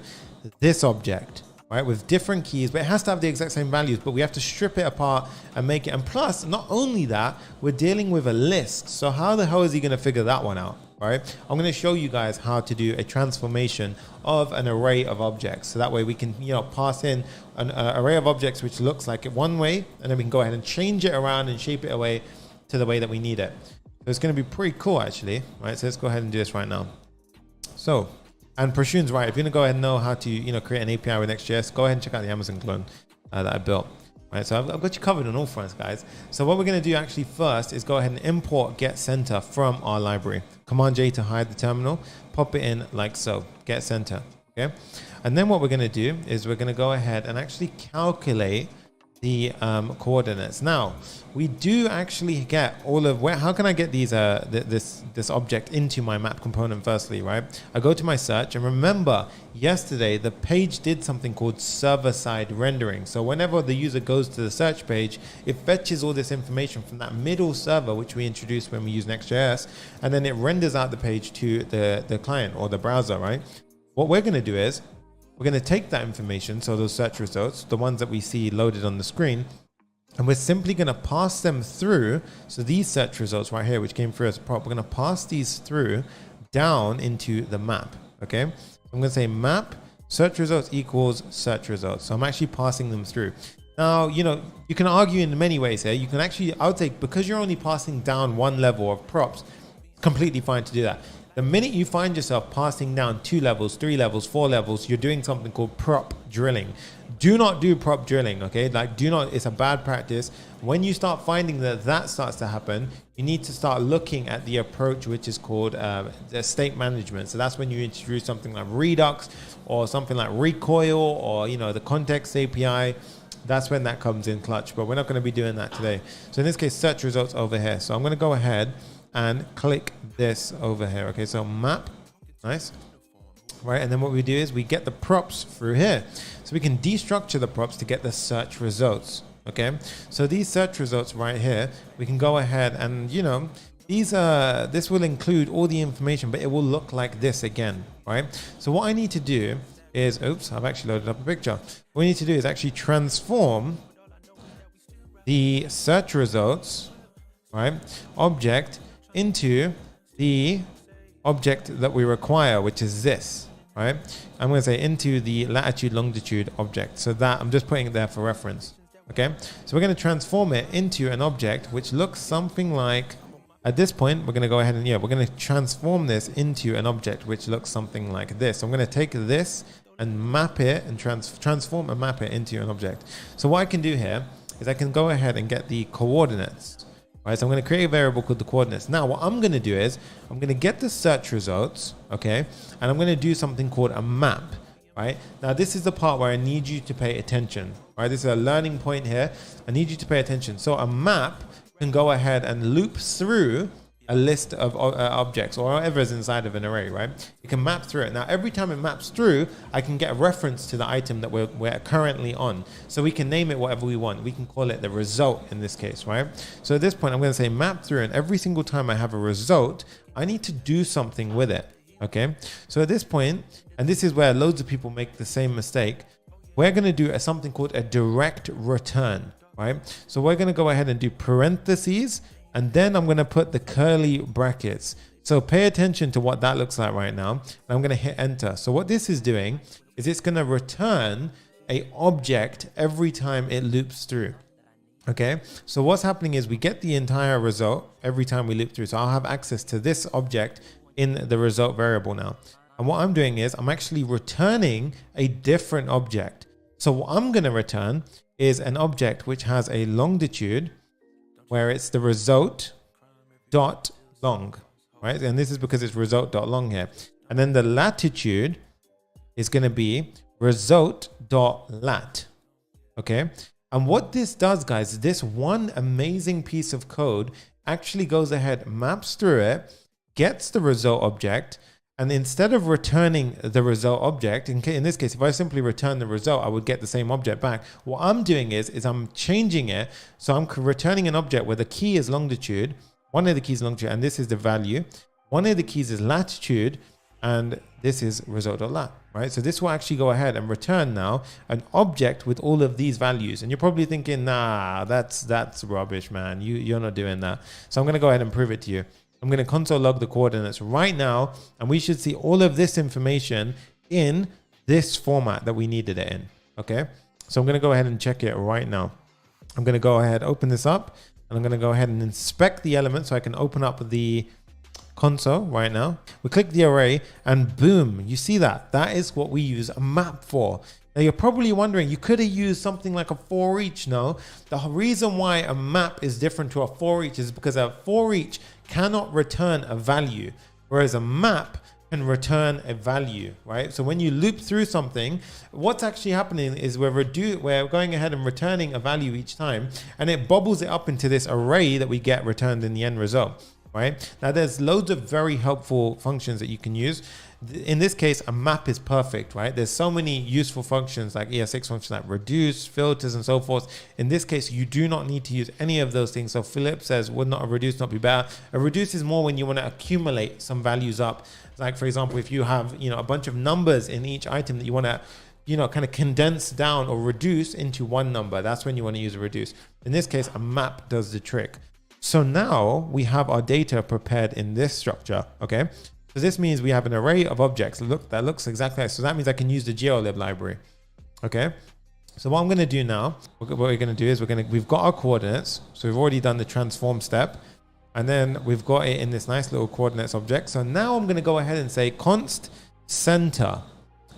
this object, right, with different keys, but it has to have the exact same values, but we have to strip it apart and make it. And plus, not only that, we're dealing with a list. So how the hell is he going to figure that one out, right? I'm going to show you guys how to do a transformation of an array of objects. So that way we can, you know, pass in an array of objects which looks like it one way, and then we can go ahead and change it around and shape it away to the way that we need it. So it's going to be pretty cool actually, right? So let's go ahead and do this right now. So, and Prashun's right. If you're gonna go ahead and know how to, you know, create an API with Next.js, go ahead and check out the Amazon clone that I built. Right, so I've got you covered on all fronts, guys. So what we're gonna do actually first is go ahead and import get center from our library. Command J to hide the terminal, pop it in like so, get center, okay? And then what we're gonna do is we're gonna go ahead and actually calculate the coordinates. Now we do actually get all of how can I get these this object into my map component? Firstly, right, I go to my search, and remember yesterday the page did something called server-side rendering. So whenever the user goes to the search page, it fetches all this information from that middle server which we introduced when we use Next.js, and then it renders out the page to the client or the browser, right? What we're going to do is we're going to take that information, so those search results, the ones that we see loaded on the screen, and we're simply going to pass them through. So these search results right here, which came through as a prop, we're going to pass these through down into the map, okay? I'm going to say map search results equals search results. So I'm actually passing them through. Now, you know, you can argue in many ways here. You can actually, I would say, because you're only passing down one level of props, completely fine to do that. The minute you find yourself passing down 2 levels, 3 levels, 4 levels, you're doing something called prop drilling. Do not do prop drilling, okay? Like, do not, it's a bad practice. When you start finding that starts to happen, you need to start looking at the approach which is called the state management. So that's when you introduce something like Redux or something like Recoil or, you know, the context API. That's when that comes in clutch, but we're not going to be doing that today. So in this case, search results over here. So I'm going to go ahead and click this over here. Okay, so map, nice, right? And then what we do is we get the props through here. So we can destructure the props to get the search results, okay? So these search results right here, we can go ahead and, you know, this will include all the information, but it will look like this again, right? So what I need to do is, oops, I've actually loaded up a picture. What we need to do is actually transform the search results, right, object into the object that we require, which is this, right? I'm going to say into the latitude longitude object. So that I'm just putting it there for reference. Okay, so we're going to transform it into an object which looks something like, at this point we're going to go ahead and we're going to transform this into an object which looks something like this. So I'm going to take this and map it and transform and map it into an object. So what I can do here is I can go ahead and get the coordinates. Right, so I'm going to create a variable called the coordinates. Now what I'm going to do is I'm going to get the search results, okay, and I'm going to do something called a map. Right, now this is the part where I need you to pay attention. Right, this is a learning point here. I need you to pay attention. So a map can go ahead and loop through a list of objects or whatever is inside of an array, right? It can map through it. Now, every time it maps through, I can get a reference to the item that we're currently on. So we can name it whatever we want. We can call it the result in this case, right? So at this point, I'm going to say map through, and every single time I have a result, I need to do something with it, okay? So at this point, and this is where loads of people make the same mistake, we're going to do something called a direct return, right? So we're going to go ahead and do parentheses, and then I'm going to put the curly brackets. So pay attention to what that looks like right now. And I'm going to hit enter. So what this is doing is it's going to return an object every time it loops through. Okay, so what's happening is we get the entire result every time we loop through. So I'll have access to this object in the result variable now. And what I'm doing is I'm actually returning a different object. So what I'm going to return is an object which has a longitude where it's the result dot long, right? And this is because it's result dot long here. And then the latitude is going to be result dot lat. Okay. And what this does, guys, this one amazing piece of code actually goes ahead, maps through it, gets the result object, and instead of returning the result object, in this case, if I simply return the result, I would get the same object back. What I'm doing is I'm changing it. So I'm returning an object where the key is longitude. One of the keys is longitude, and this is the value. One of the keys is latitude, and this is result.lat, right? So this will actually go ahead and return now an object with all of these values. And you're probably thinking, nah, that's rubbish, man. You're not doing that. So I'm going to go ahead and prove it to you. I'm going to console log the coordinates right now, and we should see all of this information in this format that we needed it in. Okay, so I'm going to go ahead and check it right now. I'm going to go ahead, open this up, and I'm going to go ahead and inspect the element so I can open up the console right now. We click the array, and boom, you see that. That is what we use a map for. Now you're probably wondering, you could have used something like a for each. No, the reason why a map is different to a for each is because a for each cannot return a value, whereas a map can return a value, right? So when you loop through something, what's actually happening is we're going ahead and returning a value each time, and it bubbles it up into this array that we get returned in the end result, right? Now there's loads of very helpful functions that you can use. In this case, a map is perfect, right? There's so many useful functions like ES6 functions like reduce, filters, and so forth. In this case, you do not need to use any of those things. So Philip says, would not a reduce not be better? A reduce is more when you want to accumulate some values up. Like for example, if you have, a bunch of numbers in each item that you want to, kind of condense down or reduce into one number, that's when you want to use a reduce. In this case, a map does the trick. So now we have our data prepared in this structure, okay? So this means we have an array of objects that looks exactly like, so that means I can use the geolib library, okay? So what I'm going to do now, what we're going to do is we've got our coordinates. So we've already done the transform step, and then we've got it in this nice little coordinates object. So now I'm going to go ahead and say const center.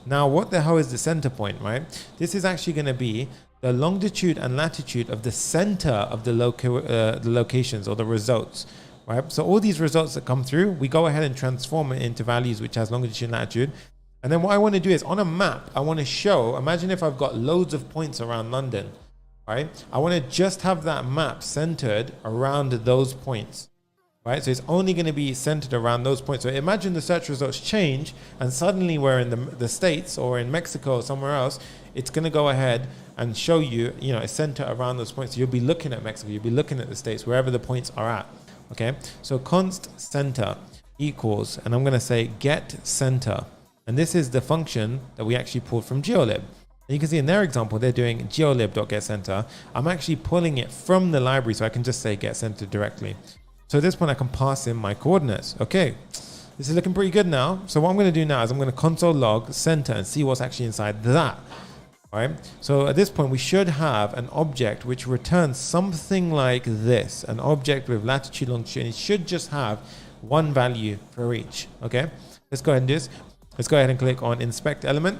Now, what the hell is the center point, right? This is actually going to be the longitude and latitude of the center of the locations or the results. Right? So all these results that come through, we go ahead and transform it into values which has longitude and latitude. And then what I want to do is on a map, I want to show, imagine if I've got loads of points around London, right? I want to just have that map centered around those points, right? So it's only going to be centered around those points. So imagine the search results change and suddenly we're in the States or in Mexico or somewhere else. It's going to go ahead and show you, a center around those points. So you'll be looking at Mexico, you'll be looking at the States, wherever the points are at. Okay, so const center equals, and I'm going to say get center. And this is the function that we actually pulled from geolib. And you can see in their example, they're doing geolib.getCenter. I'm actually pulling it from the library, so I can just say get center directly. So at this point, I can pass in my coordinates. Okay, this is looking pretty good now. So what I'm going to do now is I'm going to console log center and see what's actually inside that. All right, so at this point we should have an object which returns something like this, an object with latitude, longitude, and it should just have one value for each. Okay, let's go ahead and do this. Let's go ahead and click on inspect element,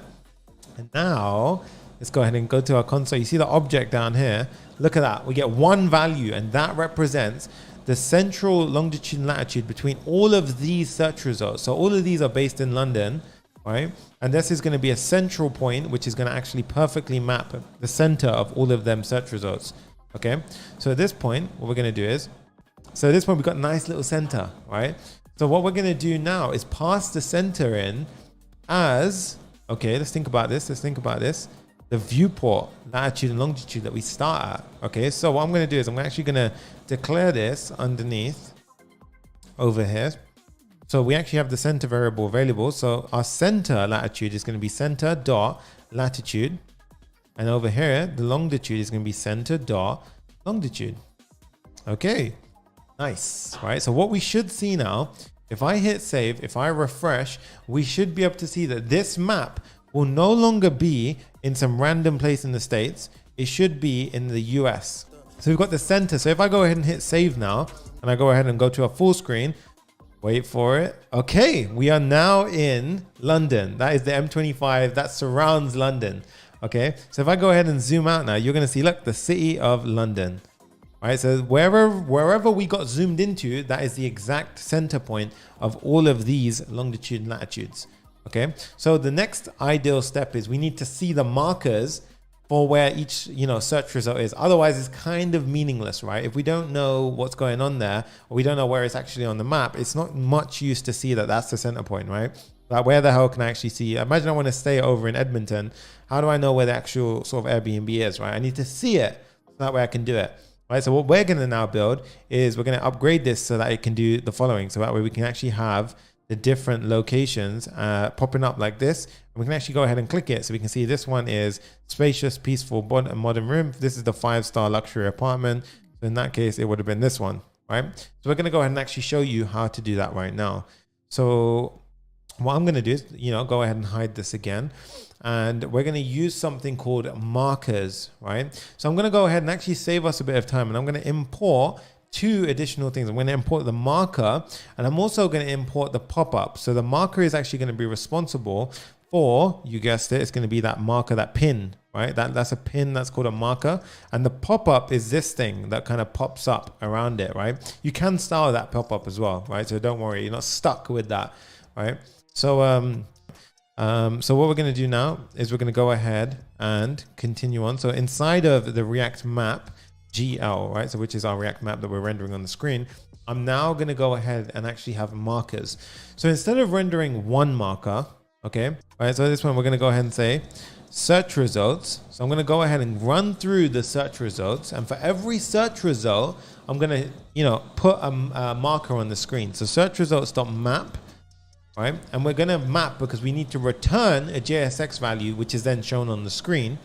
and now let's go ahead and go to our console. You see the object down here, look at that, we get one value, and that represents the central longitude and latitude between all of these search results. So all of these are based in London, right? And this is going to be a central point, which is going to actually perfectly map the center of all of them search results. Okay, so at this point, what we're going to do is So at this point, we've got a nice little center, right? So what we're going to do now is pass the center in as, okay, let's think about this. The viewport, latitude and longitude that we start at. Okay, so what I'm going to do is I'm actually going to declare this underneath over here. So we actually have the center variable available. So our center latitude is going to be center dot latitude. And over here, the longitude is going to be center dot longitude. Okay, nice, right? So what we should see now, if I hit save, if I refresh, we should be able to see that this map will no longer be in some random place in the States. It should be in the US. So we've got the center. So if I go ahead and hit save now, and I go ahead and go to a full screen, wait for it. Okay, we are now in London. That is the M25 that surrounds London. Okay, so if I go ahead and zoom out now, you're going to see, look, the city of London. All right, so wherever we got zoomed into, that is the exact center point of all of these longitude and latitudes. Okay, so the next ideal step is we need to see the markers for where each search result is. Otherwise, it's kind of meaningless, right? If we don't know what's going on there, or we don't know where it's actually on the map, it's not much use to see that that's the center point, right? Like, where the hell can I actually see? Imagine I want to stay over in Edmonton. How do I know where the actual sort of Airbnb is, right? I need to see it. So that way I can do it. Right, so what we're going to now build is we're going to upgrade this so that it can do the following. So that way we can actually have the different locations popping up like this. And we can actually go ahead and click it. So we can see this one is spacious, peaceful, modern room. This is the 5-star luxury apartment. So in that case, it would have been this one, right? So we're going to go ahead and actually show you how to do that right now. So what I'm going to do is, go ahead and hide this again. And we're going to use something called markers, right? So I'm going to go ahead and actually save us a bit of time, and I'm going to import 2 additional things. I'm going to import the marker, and I'm also going to import the pop-up. So the marker is actually going to be responsible for, you guessed it, it's going to be that marker, that pin, right? That's a pin that's called a marker. And the pop-up is this thing that kind of pops up around it, right? You can style that pop-up as well, right? So don't worry, you're not stuck with that, right? So what we're going to do now is we're going to go ahead and continue on. So inside of the React map GL, right? So which is our React map that we're rendering on the screen. I'm now going to go ahead and actually have markers. So instead of rendering one marker, okay, right? So this one, we're going to go ahead and say search results. So I'm going to go ahead and run through the search results. And for every search result, I'm going to, put a marker on the screen. So search results.map. Right? And we're going to map because we need to return a JSX value, which is then shown on the screen.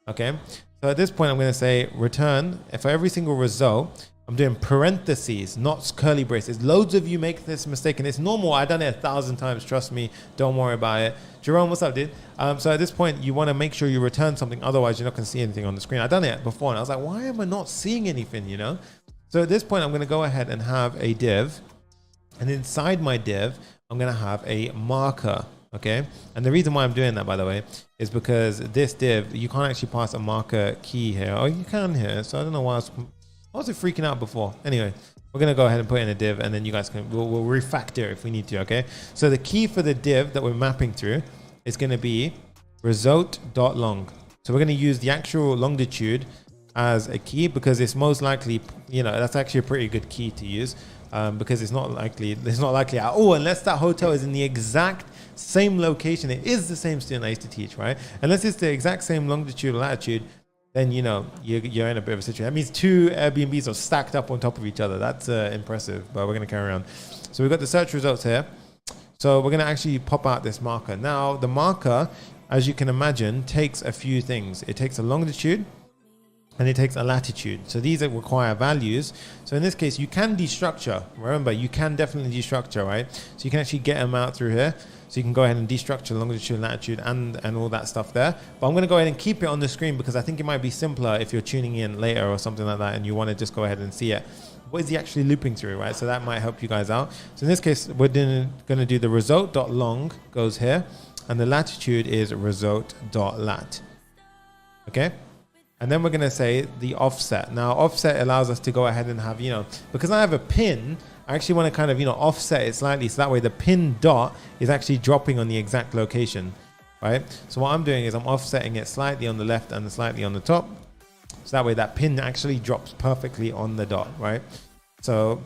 Okay. So at this point, I'm going to say return. For every single result, I'm doing parentheses, not curly braces. Loads of you make this mistake, and it's normal. I've done it 1,000 times. Trust me. Don't worry about it. Jerome, what's up, dude? So at this point, you want to make sure you return something. Otherwise, you're not going to see anything on the screen. I've done it before, and I was like, why am I not seeing anything, So at this point, I'm going to go ahead and have a div. And inside my div, I'm going to have a marker, okay? And the reason why I'm doing that, by the way, is because this div, you can't actually pass a marker key here. Oh, you can here. So I don't know why I was freaking out before. Anyway, we're going to go ahead and put in a div, and then you guys we'll refactor if we need to, okay? So the key for the div that we're mapping through is going to be result.long. So we're going to use the actual longitude as a key because it's most likely, that's actually a pretty good key to use. Because it's not likely at all unless that hotel is in the exact same location. It is the same student I used to teach, right? Unless it's the exact same longitude or latitude, then you're in a bit of a situation. That means 2 Airbnbs are stacked up on top of each other. That's impressive, but we're going to carry on. So we've got the search results here. So we're going to actually pop out this marker. Now the marker, as you can imagine, takes a few things. It takes a longitude, and it takes a latitude. So these require values. So in this case, you can destructure. Remember, you can definitely destructure, right? So you can actually get them out through here. So you can go ahead and destructure longitude, latitude, and all that stuff there. But I'm going to go ahead and keep it on the screen because I think it might be simpler if you're tuning in later or something like that and you want to just go ahead and see it. What is he actually looping through, right? So that might help you guys out. So in this case, we're going to do the result.long goes here, and the latitude is result.lat. Okay? And then we're going to say the offset. Now, offset allows us to go ahead and have, because I have a pin, I actually want to kind of, offset it slightly. So that way the pin dot is actually dropping on the exact location, right? So what I'm doing is I'm offsetting it slightly on the left and slightly on the top. So that way that pin actually drops perfectly on the dot, right? So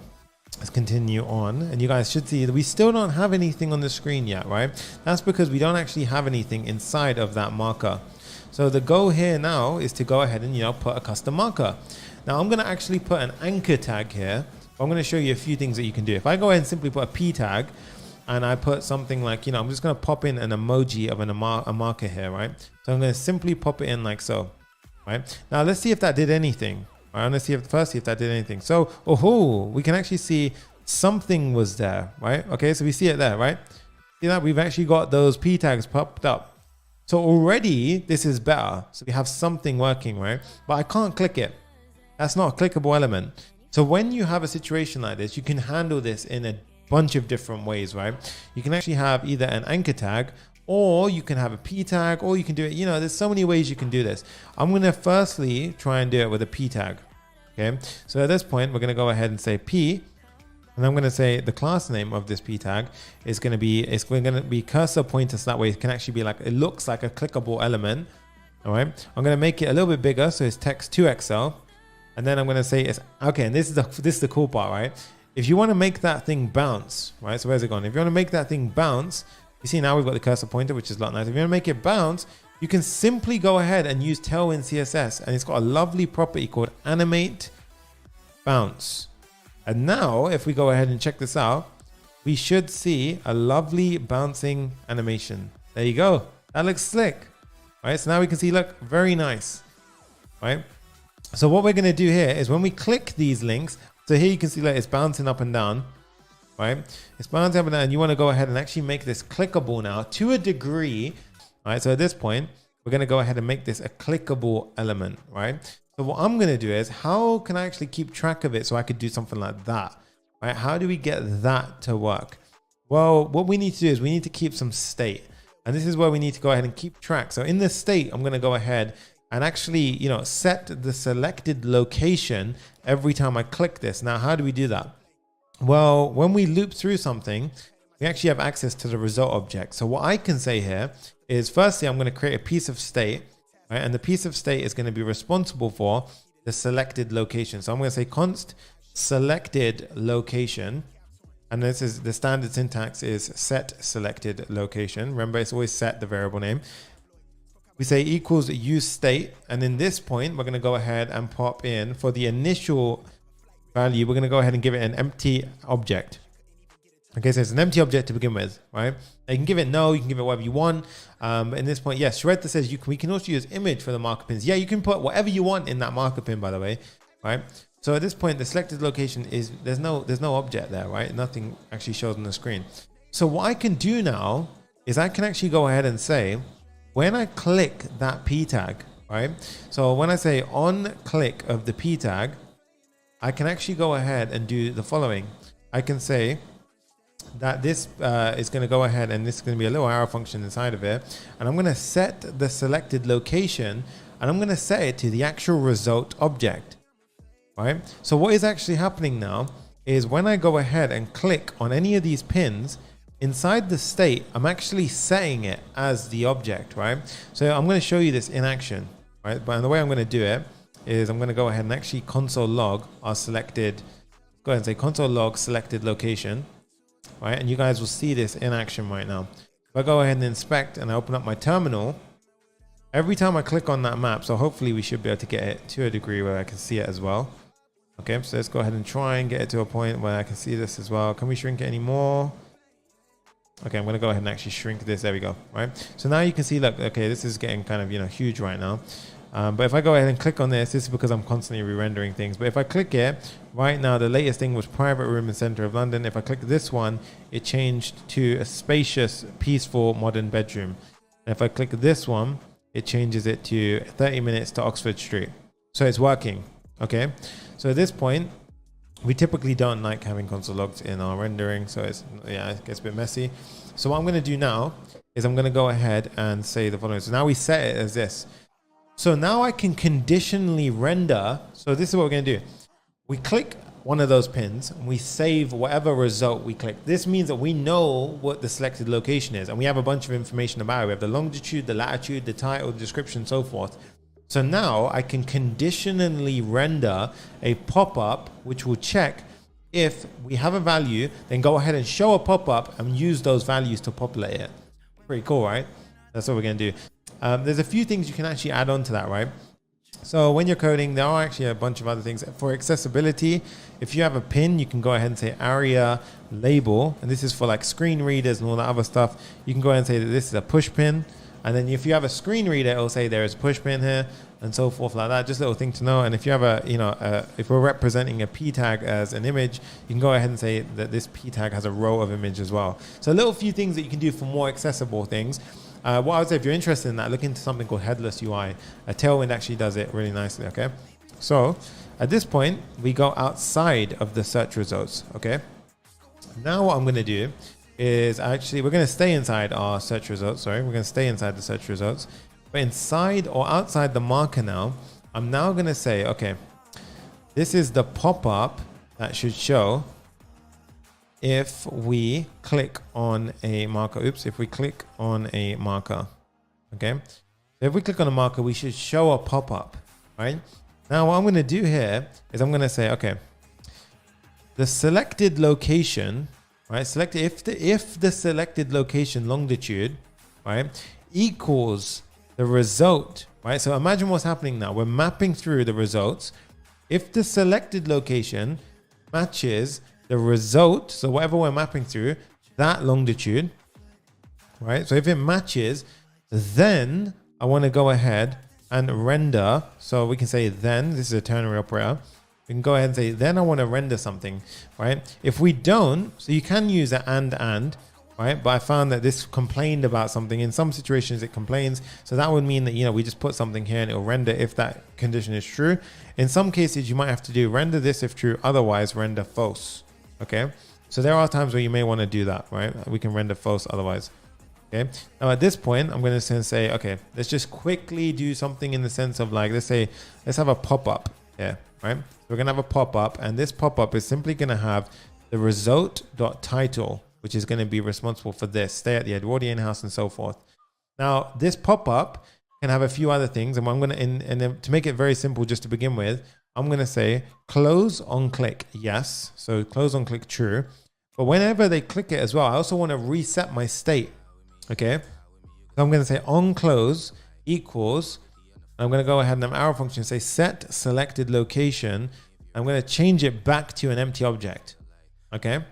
Let's continue on, and you guys should see that we still don't have anything on the screen yet, right? That's because we don't actually have anything inside of that marker. So the goal here now is to go ahead and, you know, put a custom marker. Now I'm going to actually put an anchor tag here. I'm going to show you a few things that you can do. If I go ahead and simply put a P tag, and I put something like, you know, I'm just going to pop in an emoji of a marker here, right? So I'm going to simply pop it in like so, right? Now let's see if that did anything. All right, let's see if that did anything. So, we can actually see something was there, right? Okay, so we see it there, right? See that? We've actually got those P tags popped up. So already this is better. So we have something working, right? But I can't click it. That's not a clickable element. So when you have a situation like this, you can handle this in a bunch of different ways, right? You can actually have either an anchor tag, or you can have a P tag, or you can do it, you know, there's so many ways you can do this. I'm going to firstly try and do it with a P tag. Okay, so at this point, we're going to go ahead and say P, and I'm going to say the class name of this P tag is going to be cursor pointer, so that way it can actually be like, it looks like a clickable element. All right, I'm going to make it a little bit bigger, so it's text 2XL, and then I'm going to say it's okay. And this is the cool part, right? If you want to make that thing bounce, right? So where's it gone? If you want to make that thing bounce, you see now we've got the cursor pointer, which is a lot nicer. If you want to make it bounce, you can simply go ahead and use Tailwind CSS, and it's got a lovely property called animate bounce. And now if we go ahead and check this out, we should see a lovely bouncing animation. There you go. That looks slick, right? So now we can see, look, very nice, right? So what we're going to do here is when we click these links, so here you can see, like, it's bouncing up and down, right? It's bouncing up and down, and you want to go ahead and actually make this clickable now to a degree, right? So at this point, we're going to go ahead and make this a clickable element, right? So what I'm going to do is, how can I actually keep track of it so I could do something like that, right? How do we get that to work? Well, what we need to do is we need to keep some state, and this is where we need to go ahead and keep track. So in this state, I'm going to go ahead and actually, you know, set the selected location every time I click this. Now, how do we do that? Well, when we loop through something, we actually have access to the result object. So what I can say here is, firstly, I'm going to create a piece of state, right? And the piece of state is going to be responsible for the selected location. So I'm going to say const selected location. And this is the standard syntax is set selected location. Remember, it's always set the variable name. We say equals use state, and in this point, we're going to go ahead and pop in for the initial value. We're going to go ahead and give it an empty object. Okay, so it's an empty object to begin with, right? You can give it no, you can give it whatever you want. In this point, yes, Shredder says we can also use image for the marker pins. Yeah, you can put whatever you want in that marker pin, by the way, right? So at this point, the selected location is there's no object there, right? Nothing actually shows on the screen. So what I can do now is I can actually go ahead and say, when I click that P tag, right? So when I say on click of the P tag, I can actually go ahead and do the following. I can say that this is going to go ahead, and this is going to be a little arrow function inside of it. And I'm going to set the selected location, and I'm going to set it to the actual result object, right? So what is actually happening now is when I go ahead and click on any of these pins, inside the state, I'm actually setting it as the object, right? So I'm going to show you this in action, right? But the way I'm going to do it is I'm going to go ahead and actually console log our selected, go ahead and say console log selected location, right? And you guys will see this in action right now. If I go ahead and inspect and I open up my terminal, every time I click on that map, so hopefully we should be able to get it to a degree where I can see it as well. Okay, so let's go ahead and try and get it to a point where I can see this as well. Can we shrink it any more? Okay, I'm going to go ahead and actually shrink this. There we go. Right. So now you can see, look, okay, this is getting kind of, you know, huge right now. But if I go ahead and click on this is because I'm constantly re-rendering things. But if I click it right now, the latest thing was private room in center of London. If I click this one, it changed to a spacious, peaceful, modern bedroom. And if I click this one, it changes it to 30 minutes to Oxford Street. So it's working. Okay. So at this point, we typically don't like having console logs in our rendering, so it's, yeah, it gets a bit messy. So what I'm going to do now is I'm going to go ahead and say the following. So now we set it as this. So now I can conditionally render. So this is what we're going to do. We click one of those pins and we save whatever result we click. This means that we know what the selected location is, and we have a bunch of information about it. We have the longitude, the latitude, the title, the description, so forth. So now I can conditionally render a pop-up which will check if we have a value, then go ahead and show a pop-up and use those values to populate it. Pretty cool, right? That's what we're going to do. There's a few things you can actually add on to that, right? So when you're coding, there are actually a bunch of other things. For accessibility, if you have a pin, you can go ahead and say ARIA label. And this is for like screen readers and all that other stuff. You can go ahead and say that this is a push pin. And then if you have a screen reader, it'll say there is a push pin here and so forth like that. Just a little thing to know. And if you have if we're representing a p tag as an image, you can go ahead and say that this p tag has a row of image as well. So a little few things that you can do for more accessible things. What I would say, if you're interested in that, look into something called headless UI. Tailwind actually does it really nicely, okay? So at this point, we go outside of the search results, okay? Now what I'm gonna do is we're gonna stay inside our search results, we're gonna stay inside the search results. But inside or outside the marker now, I'm now gonna say, okay, this is the pop-up that should show if we click on a marker. If we click on a marker, okay? So if we click on a marker, we should show a pop-up, right? Now what I'm gonna do here is I'm gonna say, okay, the selected location, right? If the selected location longitude, right, equals the result, right? So imagine what's happening now. We're mapping through the results. If the selected location matches the result, so whatever we're mapping through, that longitude, right? So if it matches, then I want to go ahead and render. So we can say then, this is a ternary operator. We can go ahead and say, then I want to render something, right? If we don't, so you can use an and, right? But I found that this complained about something. In some situations it complains. So that would mean that, we just put something here and it'll render if that condition is true. In some cases, you might have to do render this if true, otherwise render false. Okay, so there are times where you may want to do that, right? We can render false otherwise. Okay, now at this point, I'm going to say, okay, let's just quickly do something in the sense of like, let's have a pop-up here, right? So we're going to have a pop-up, and this pop-up is simply going to have the result.title, which is going to be responsible for this, stay at the Edwardian house and so forth. Now, this pop-up can have a few other things, and I'm going to, and then to make it very simple just to begin with, I'm going to say close on click, yes. So close on click, true. But whenever they click it as well, I also want to reset my state. Okay. So I'm going to say on close equals, I'm going to go ahead and have arrow function, say set selected location. I'm going to change it back to an empty object. Okay.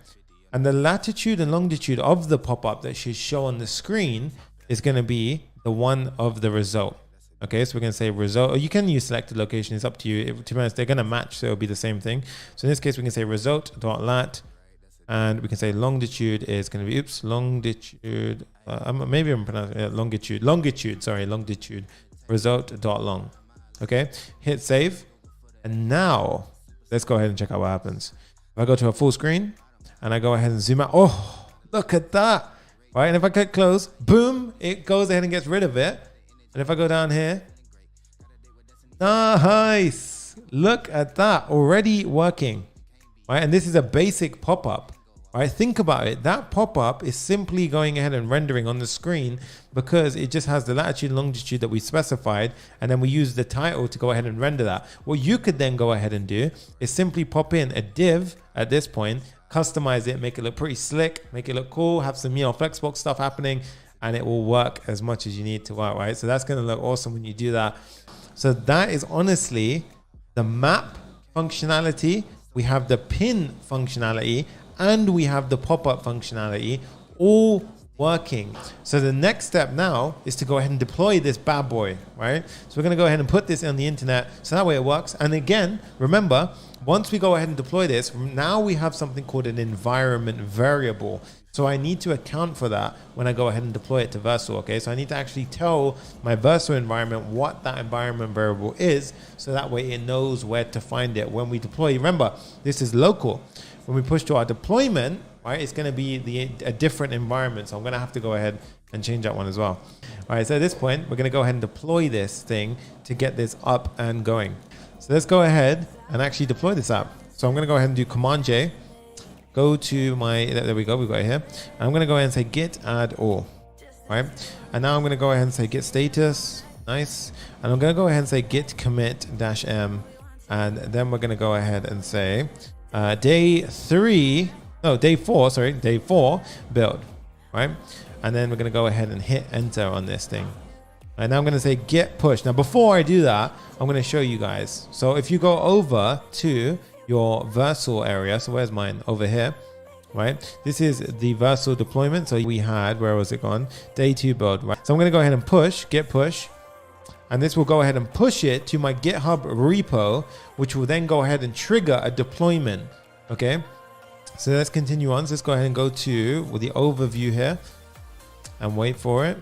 And the latitude and longitude of the pop-up that should show on the screen is going to be the one of the result. Okay, so we're going to say result, or you can use selected location, it's up to you. To be honest, they're going to match, so it'll be the same thing. So in this case, we can say result.lat, and we can say longitude is going to be, longitude, maybe I'm pronouncing it longitude, result.long. Okay, hit save. And now let's go ahead and check out what happens. If I go to a full screen and I go ahead and zoom out, oh, look at that, right? And if I click close, boom, it goes ahead and gets rid of it. And if I go down here, nice, look at that, already working, right? And this is a basic pop-up, right? Think about it. That pop-up is simply going ahead and rendering on the screen because it just has the latitude and longitude that we specified. And then we use the title to go ahead and render that. What you could then go ahead and do is simply pop in a div at this point, customize it, make it look pretty slick, make it look cool, have some, Flexbox stuff happening, and it will work as much as you need to work, right? So that's going to look awesome when you do that. So that is honestly the map functionality. We have the pin functionality and we have the pop-up functionality all working. So the next step now is to go ahead and deploy this bad boy, right? So we're going to go ahead and put this on the internet so that way it works. And again, remember, once we go ahead and deploy this, now we have something called an environment variable. So I need to account for that when I go ahead and deploy it to Vercel, okay? So I need to actually tell my Vercel environment what that environment variable is, so that way it knows where to find it when we deploy. Remember, this is local. When we push to our deployment, right, it's gonna be a different environment. So I'm gonna have to go ahead and change that one as well. All right, so at this point, we're gonna go ahead and deploy this thing to get this up and going. So let's go ahead and actually deploy this app. So I'm gonna go ahead and do Command J. Go to my, there we go, we've got it here. I'm gonna go ahead and say git add all, right? And now I'm gonna go ahead and say git status, nice. And I'm gonna go ahead and say git commit -m. And then we're gonna go ahead and say day 4 build, right? And then we're going to go ahead and hit enter on this thing. And now I'm going to say get push. Now, before I do that, I'm going to show you guys. So if you go over to your Vercel area, so where's mine? Over here, right? This is the Vercel deployment. So we had, where was it gone? Day 2 build, right? So I'm going to go ahead and push, get push. And this will go ahead and push it to my GitHub repo, which will then go ahead and trigger a deployment. Okay. So let's continue on. So let's go ahead and go to the overview here and wait for it.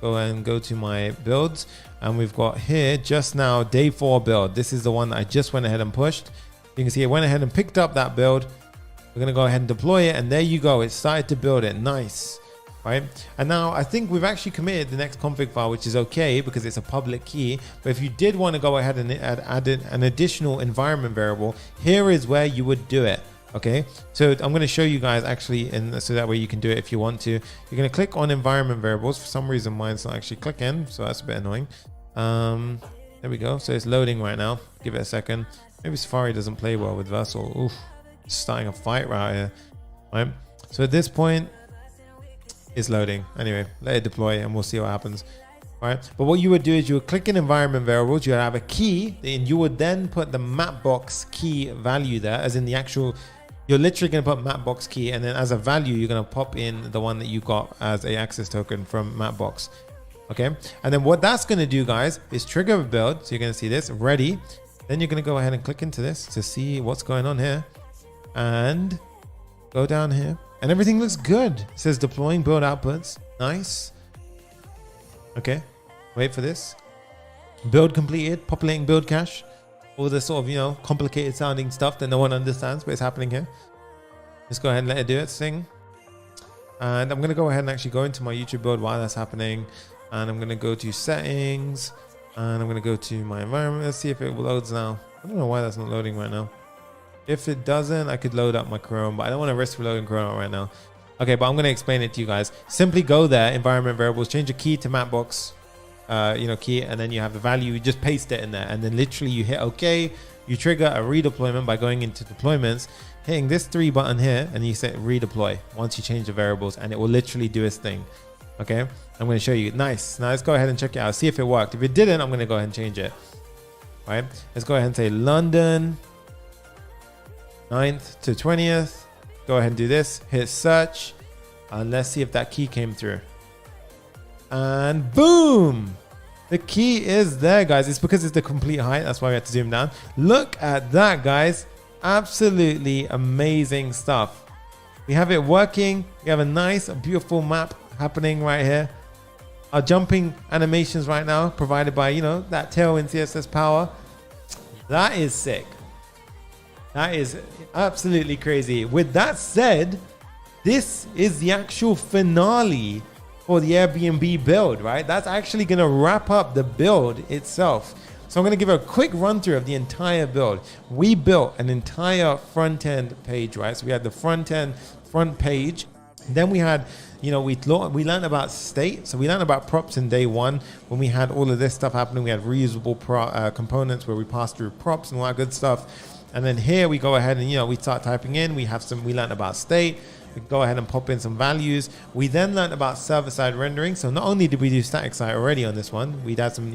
Go ahead and go to my builds. And we've got here just now day 4 build. This is the one that I just went ahead and pushed. You can see it went ahead and picked up that build. We're going to go ahead and deploy it. And there you go. It started to build it. Nice. Right. And now I think we've actually committed the next config file, which is okay because it's a public key. But if you did want to go ahead and add an additional environment variable, here is where you would do it. Okay, so I'm going to show you guys actually, so that way you can do it if you want to. You're going to click on environment variables. For some reason, mine's not actually clicking, so that's a bit annoying. There we go. So it's loading right now. Give it a second. Maybe Safari doesn't play well with Vercel. Oof, it's starting a fight right here. Right. So at this point, it's loading. Anyway, let it deploy and we'll see what happens. Right. But what you would do is you would click in environment variables. You would have a key, and you would then put the Mapbox key value there, as in the actual. You're literally going to put Mapbox key, and then as a value, you're going to pop in the one that you got as a access token from Mapbox. Okay. And then what that's going to do, guys, is trigger a build. So you're going to see this ready. Then you're going to go ahead and click into this to see what's going on here, and go down here, and everything looks good. It says deploying build outputs. Nice. Okay. Wait for this. Build completed. Populating build cache. All the sort of, complicated sounding stuff that no one understands, but it's happening here. Let's go ahead and let it do its thing. And I'm going to go ahead and actually go into my YouTube build while that's happening. And I'm going to go to settings. And I'm going to go to my environment. Let's see if it loads now. I don't know why that's not loading right now. If it doesn't, I could load up my Chrome, but I don't want to risk loading Chrome right now. Okay, but I'm going to explain it to you guys. Simply go there, environment variables, change the key to Mapbox. Key, and then you have the value, you just paste it in there, and then literally you hit OK. You trigger a redeployment by going into deployments, hitting this 3 button here, and you say redeploy once you change the variables, and it will literally do its thing. Okay, I'm going to show you. Nice. Now let's go ahead and check it out, see if it worked. If it didn't, I'm going to go ahead and change it. All right, let's go ahead and say London 9th to 20th. Go ahead and do this, hit search, and let's see if that key came through. And boom, the key is there, guys. It's because it's the complete height. That's why we had to zoom down. Look at that, guys. Absolutely amazing stuff. We have it working. We have a nice, beautiful map happening right here. Our jumping animations right now provided by, that Tailwind CSS power. That is sick. That is absolutely crazy. With that said, this is the actual finale for the Airbnb build, right? That's actually going to wrap up the build itself. So I'm going to give a quick run through of the entire build. We built an entire front end page, right? So we had the front page. Then we had, we learned about state. So we learned about props in day 1 when we had all of this stuff happening. We had reusable components where we passed through props and all that good stuff. And then here we go ahead and, we start typing in. We learned about state. We go ahead and pop in some values. We then learned about server-side rendering. So not only did we do static site already on this one, we'd had some,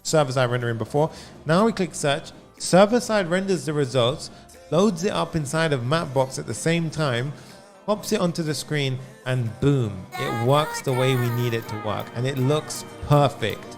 server-side rendering before. Now we click search. Server-side renders the results, loads it up inside of Mapbox at the same time, pops it onto the screen, and boom, it works the way we need it to work. And it looks perfect.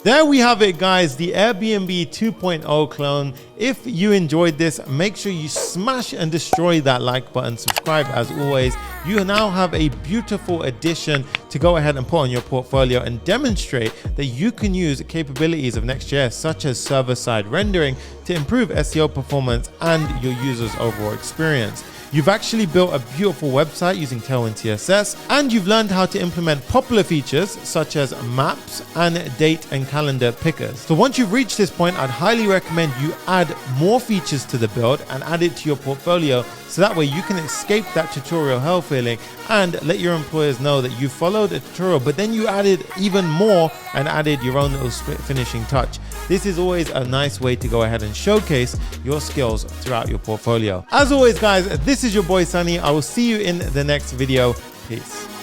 There we have it, guys, the Airbnb 2.0 clone. If you enjoyed this, make sure you smash and destroy that like button, subscribe as always. You now have a beautiful addition to go ahead and put on your portfolio and demonstrate that you can use capabilities of Next.js such as server-side rendering to improve SEO performance and your users' overall experience. You've actually built a beautiful website using Tailwind CSS, and you've learned how to implement popular features such as maps and date and calendar pickers. So once you've reached this point, I'd highly recommend you add more features to the build and add it to your portfolio, so that way you can escape that tutorial hell feeling and let your employers know that you followed a tutorial, but then you added even more and added your own little finishing touch. this is always a nice way to go ahead and showcase your skills throughout your portfolio. As always, guys, this is your boy Sunny. I will see you in the next video. Peace.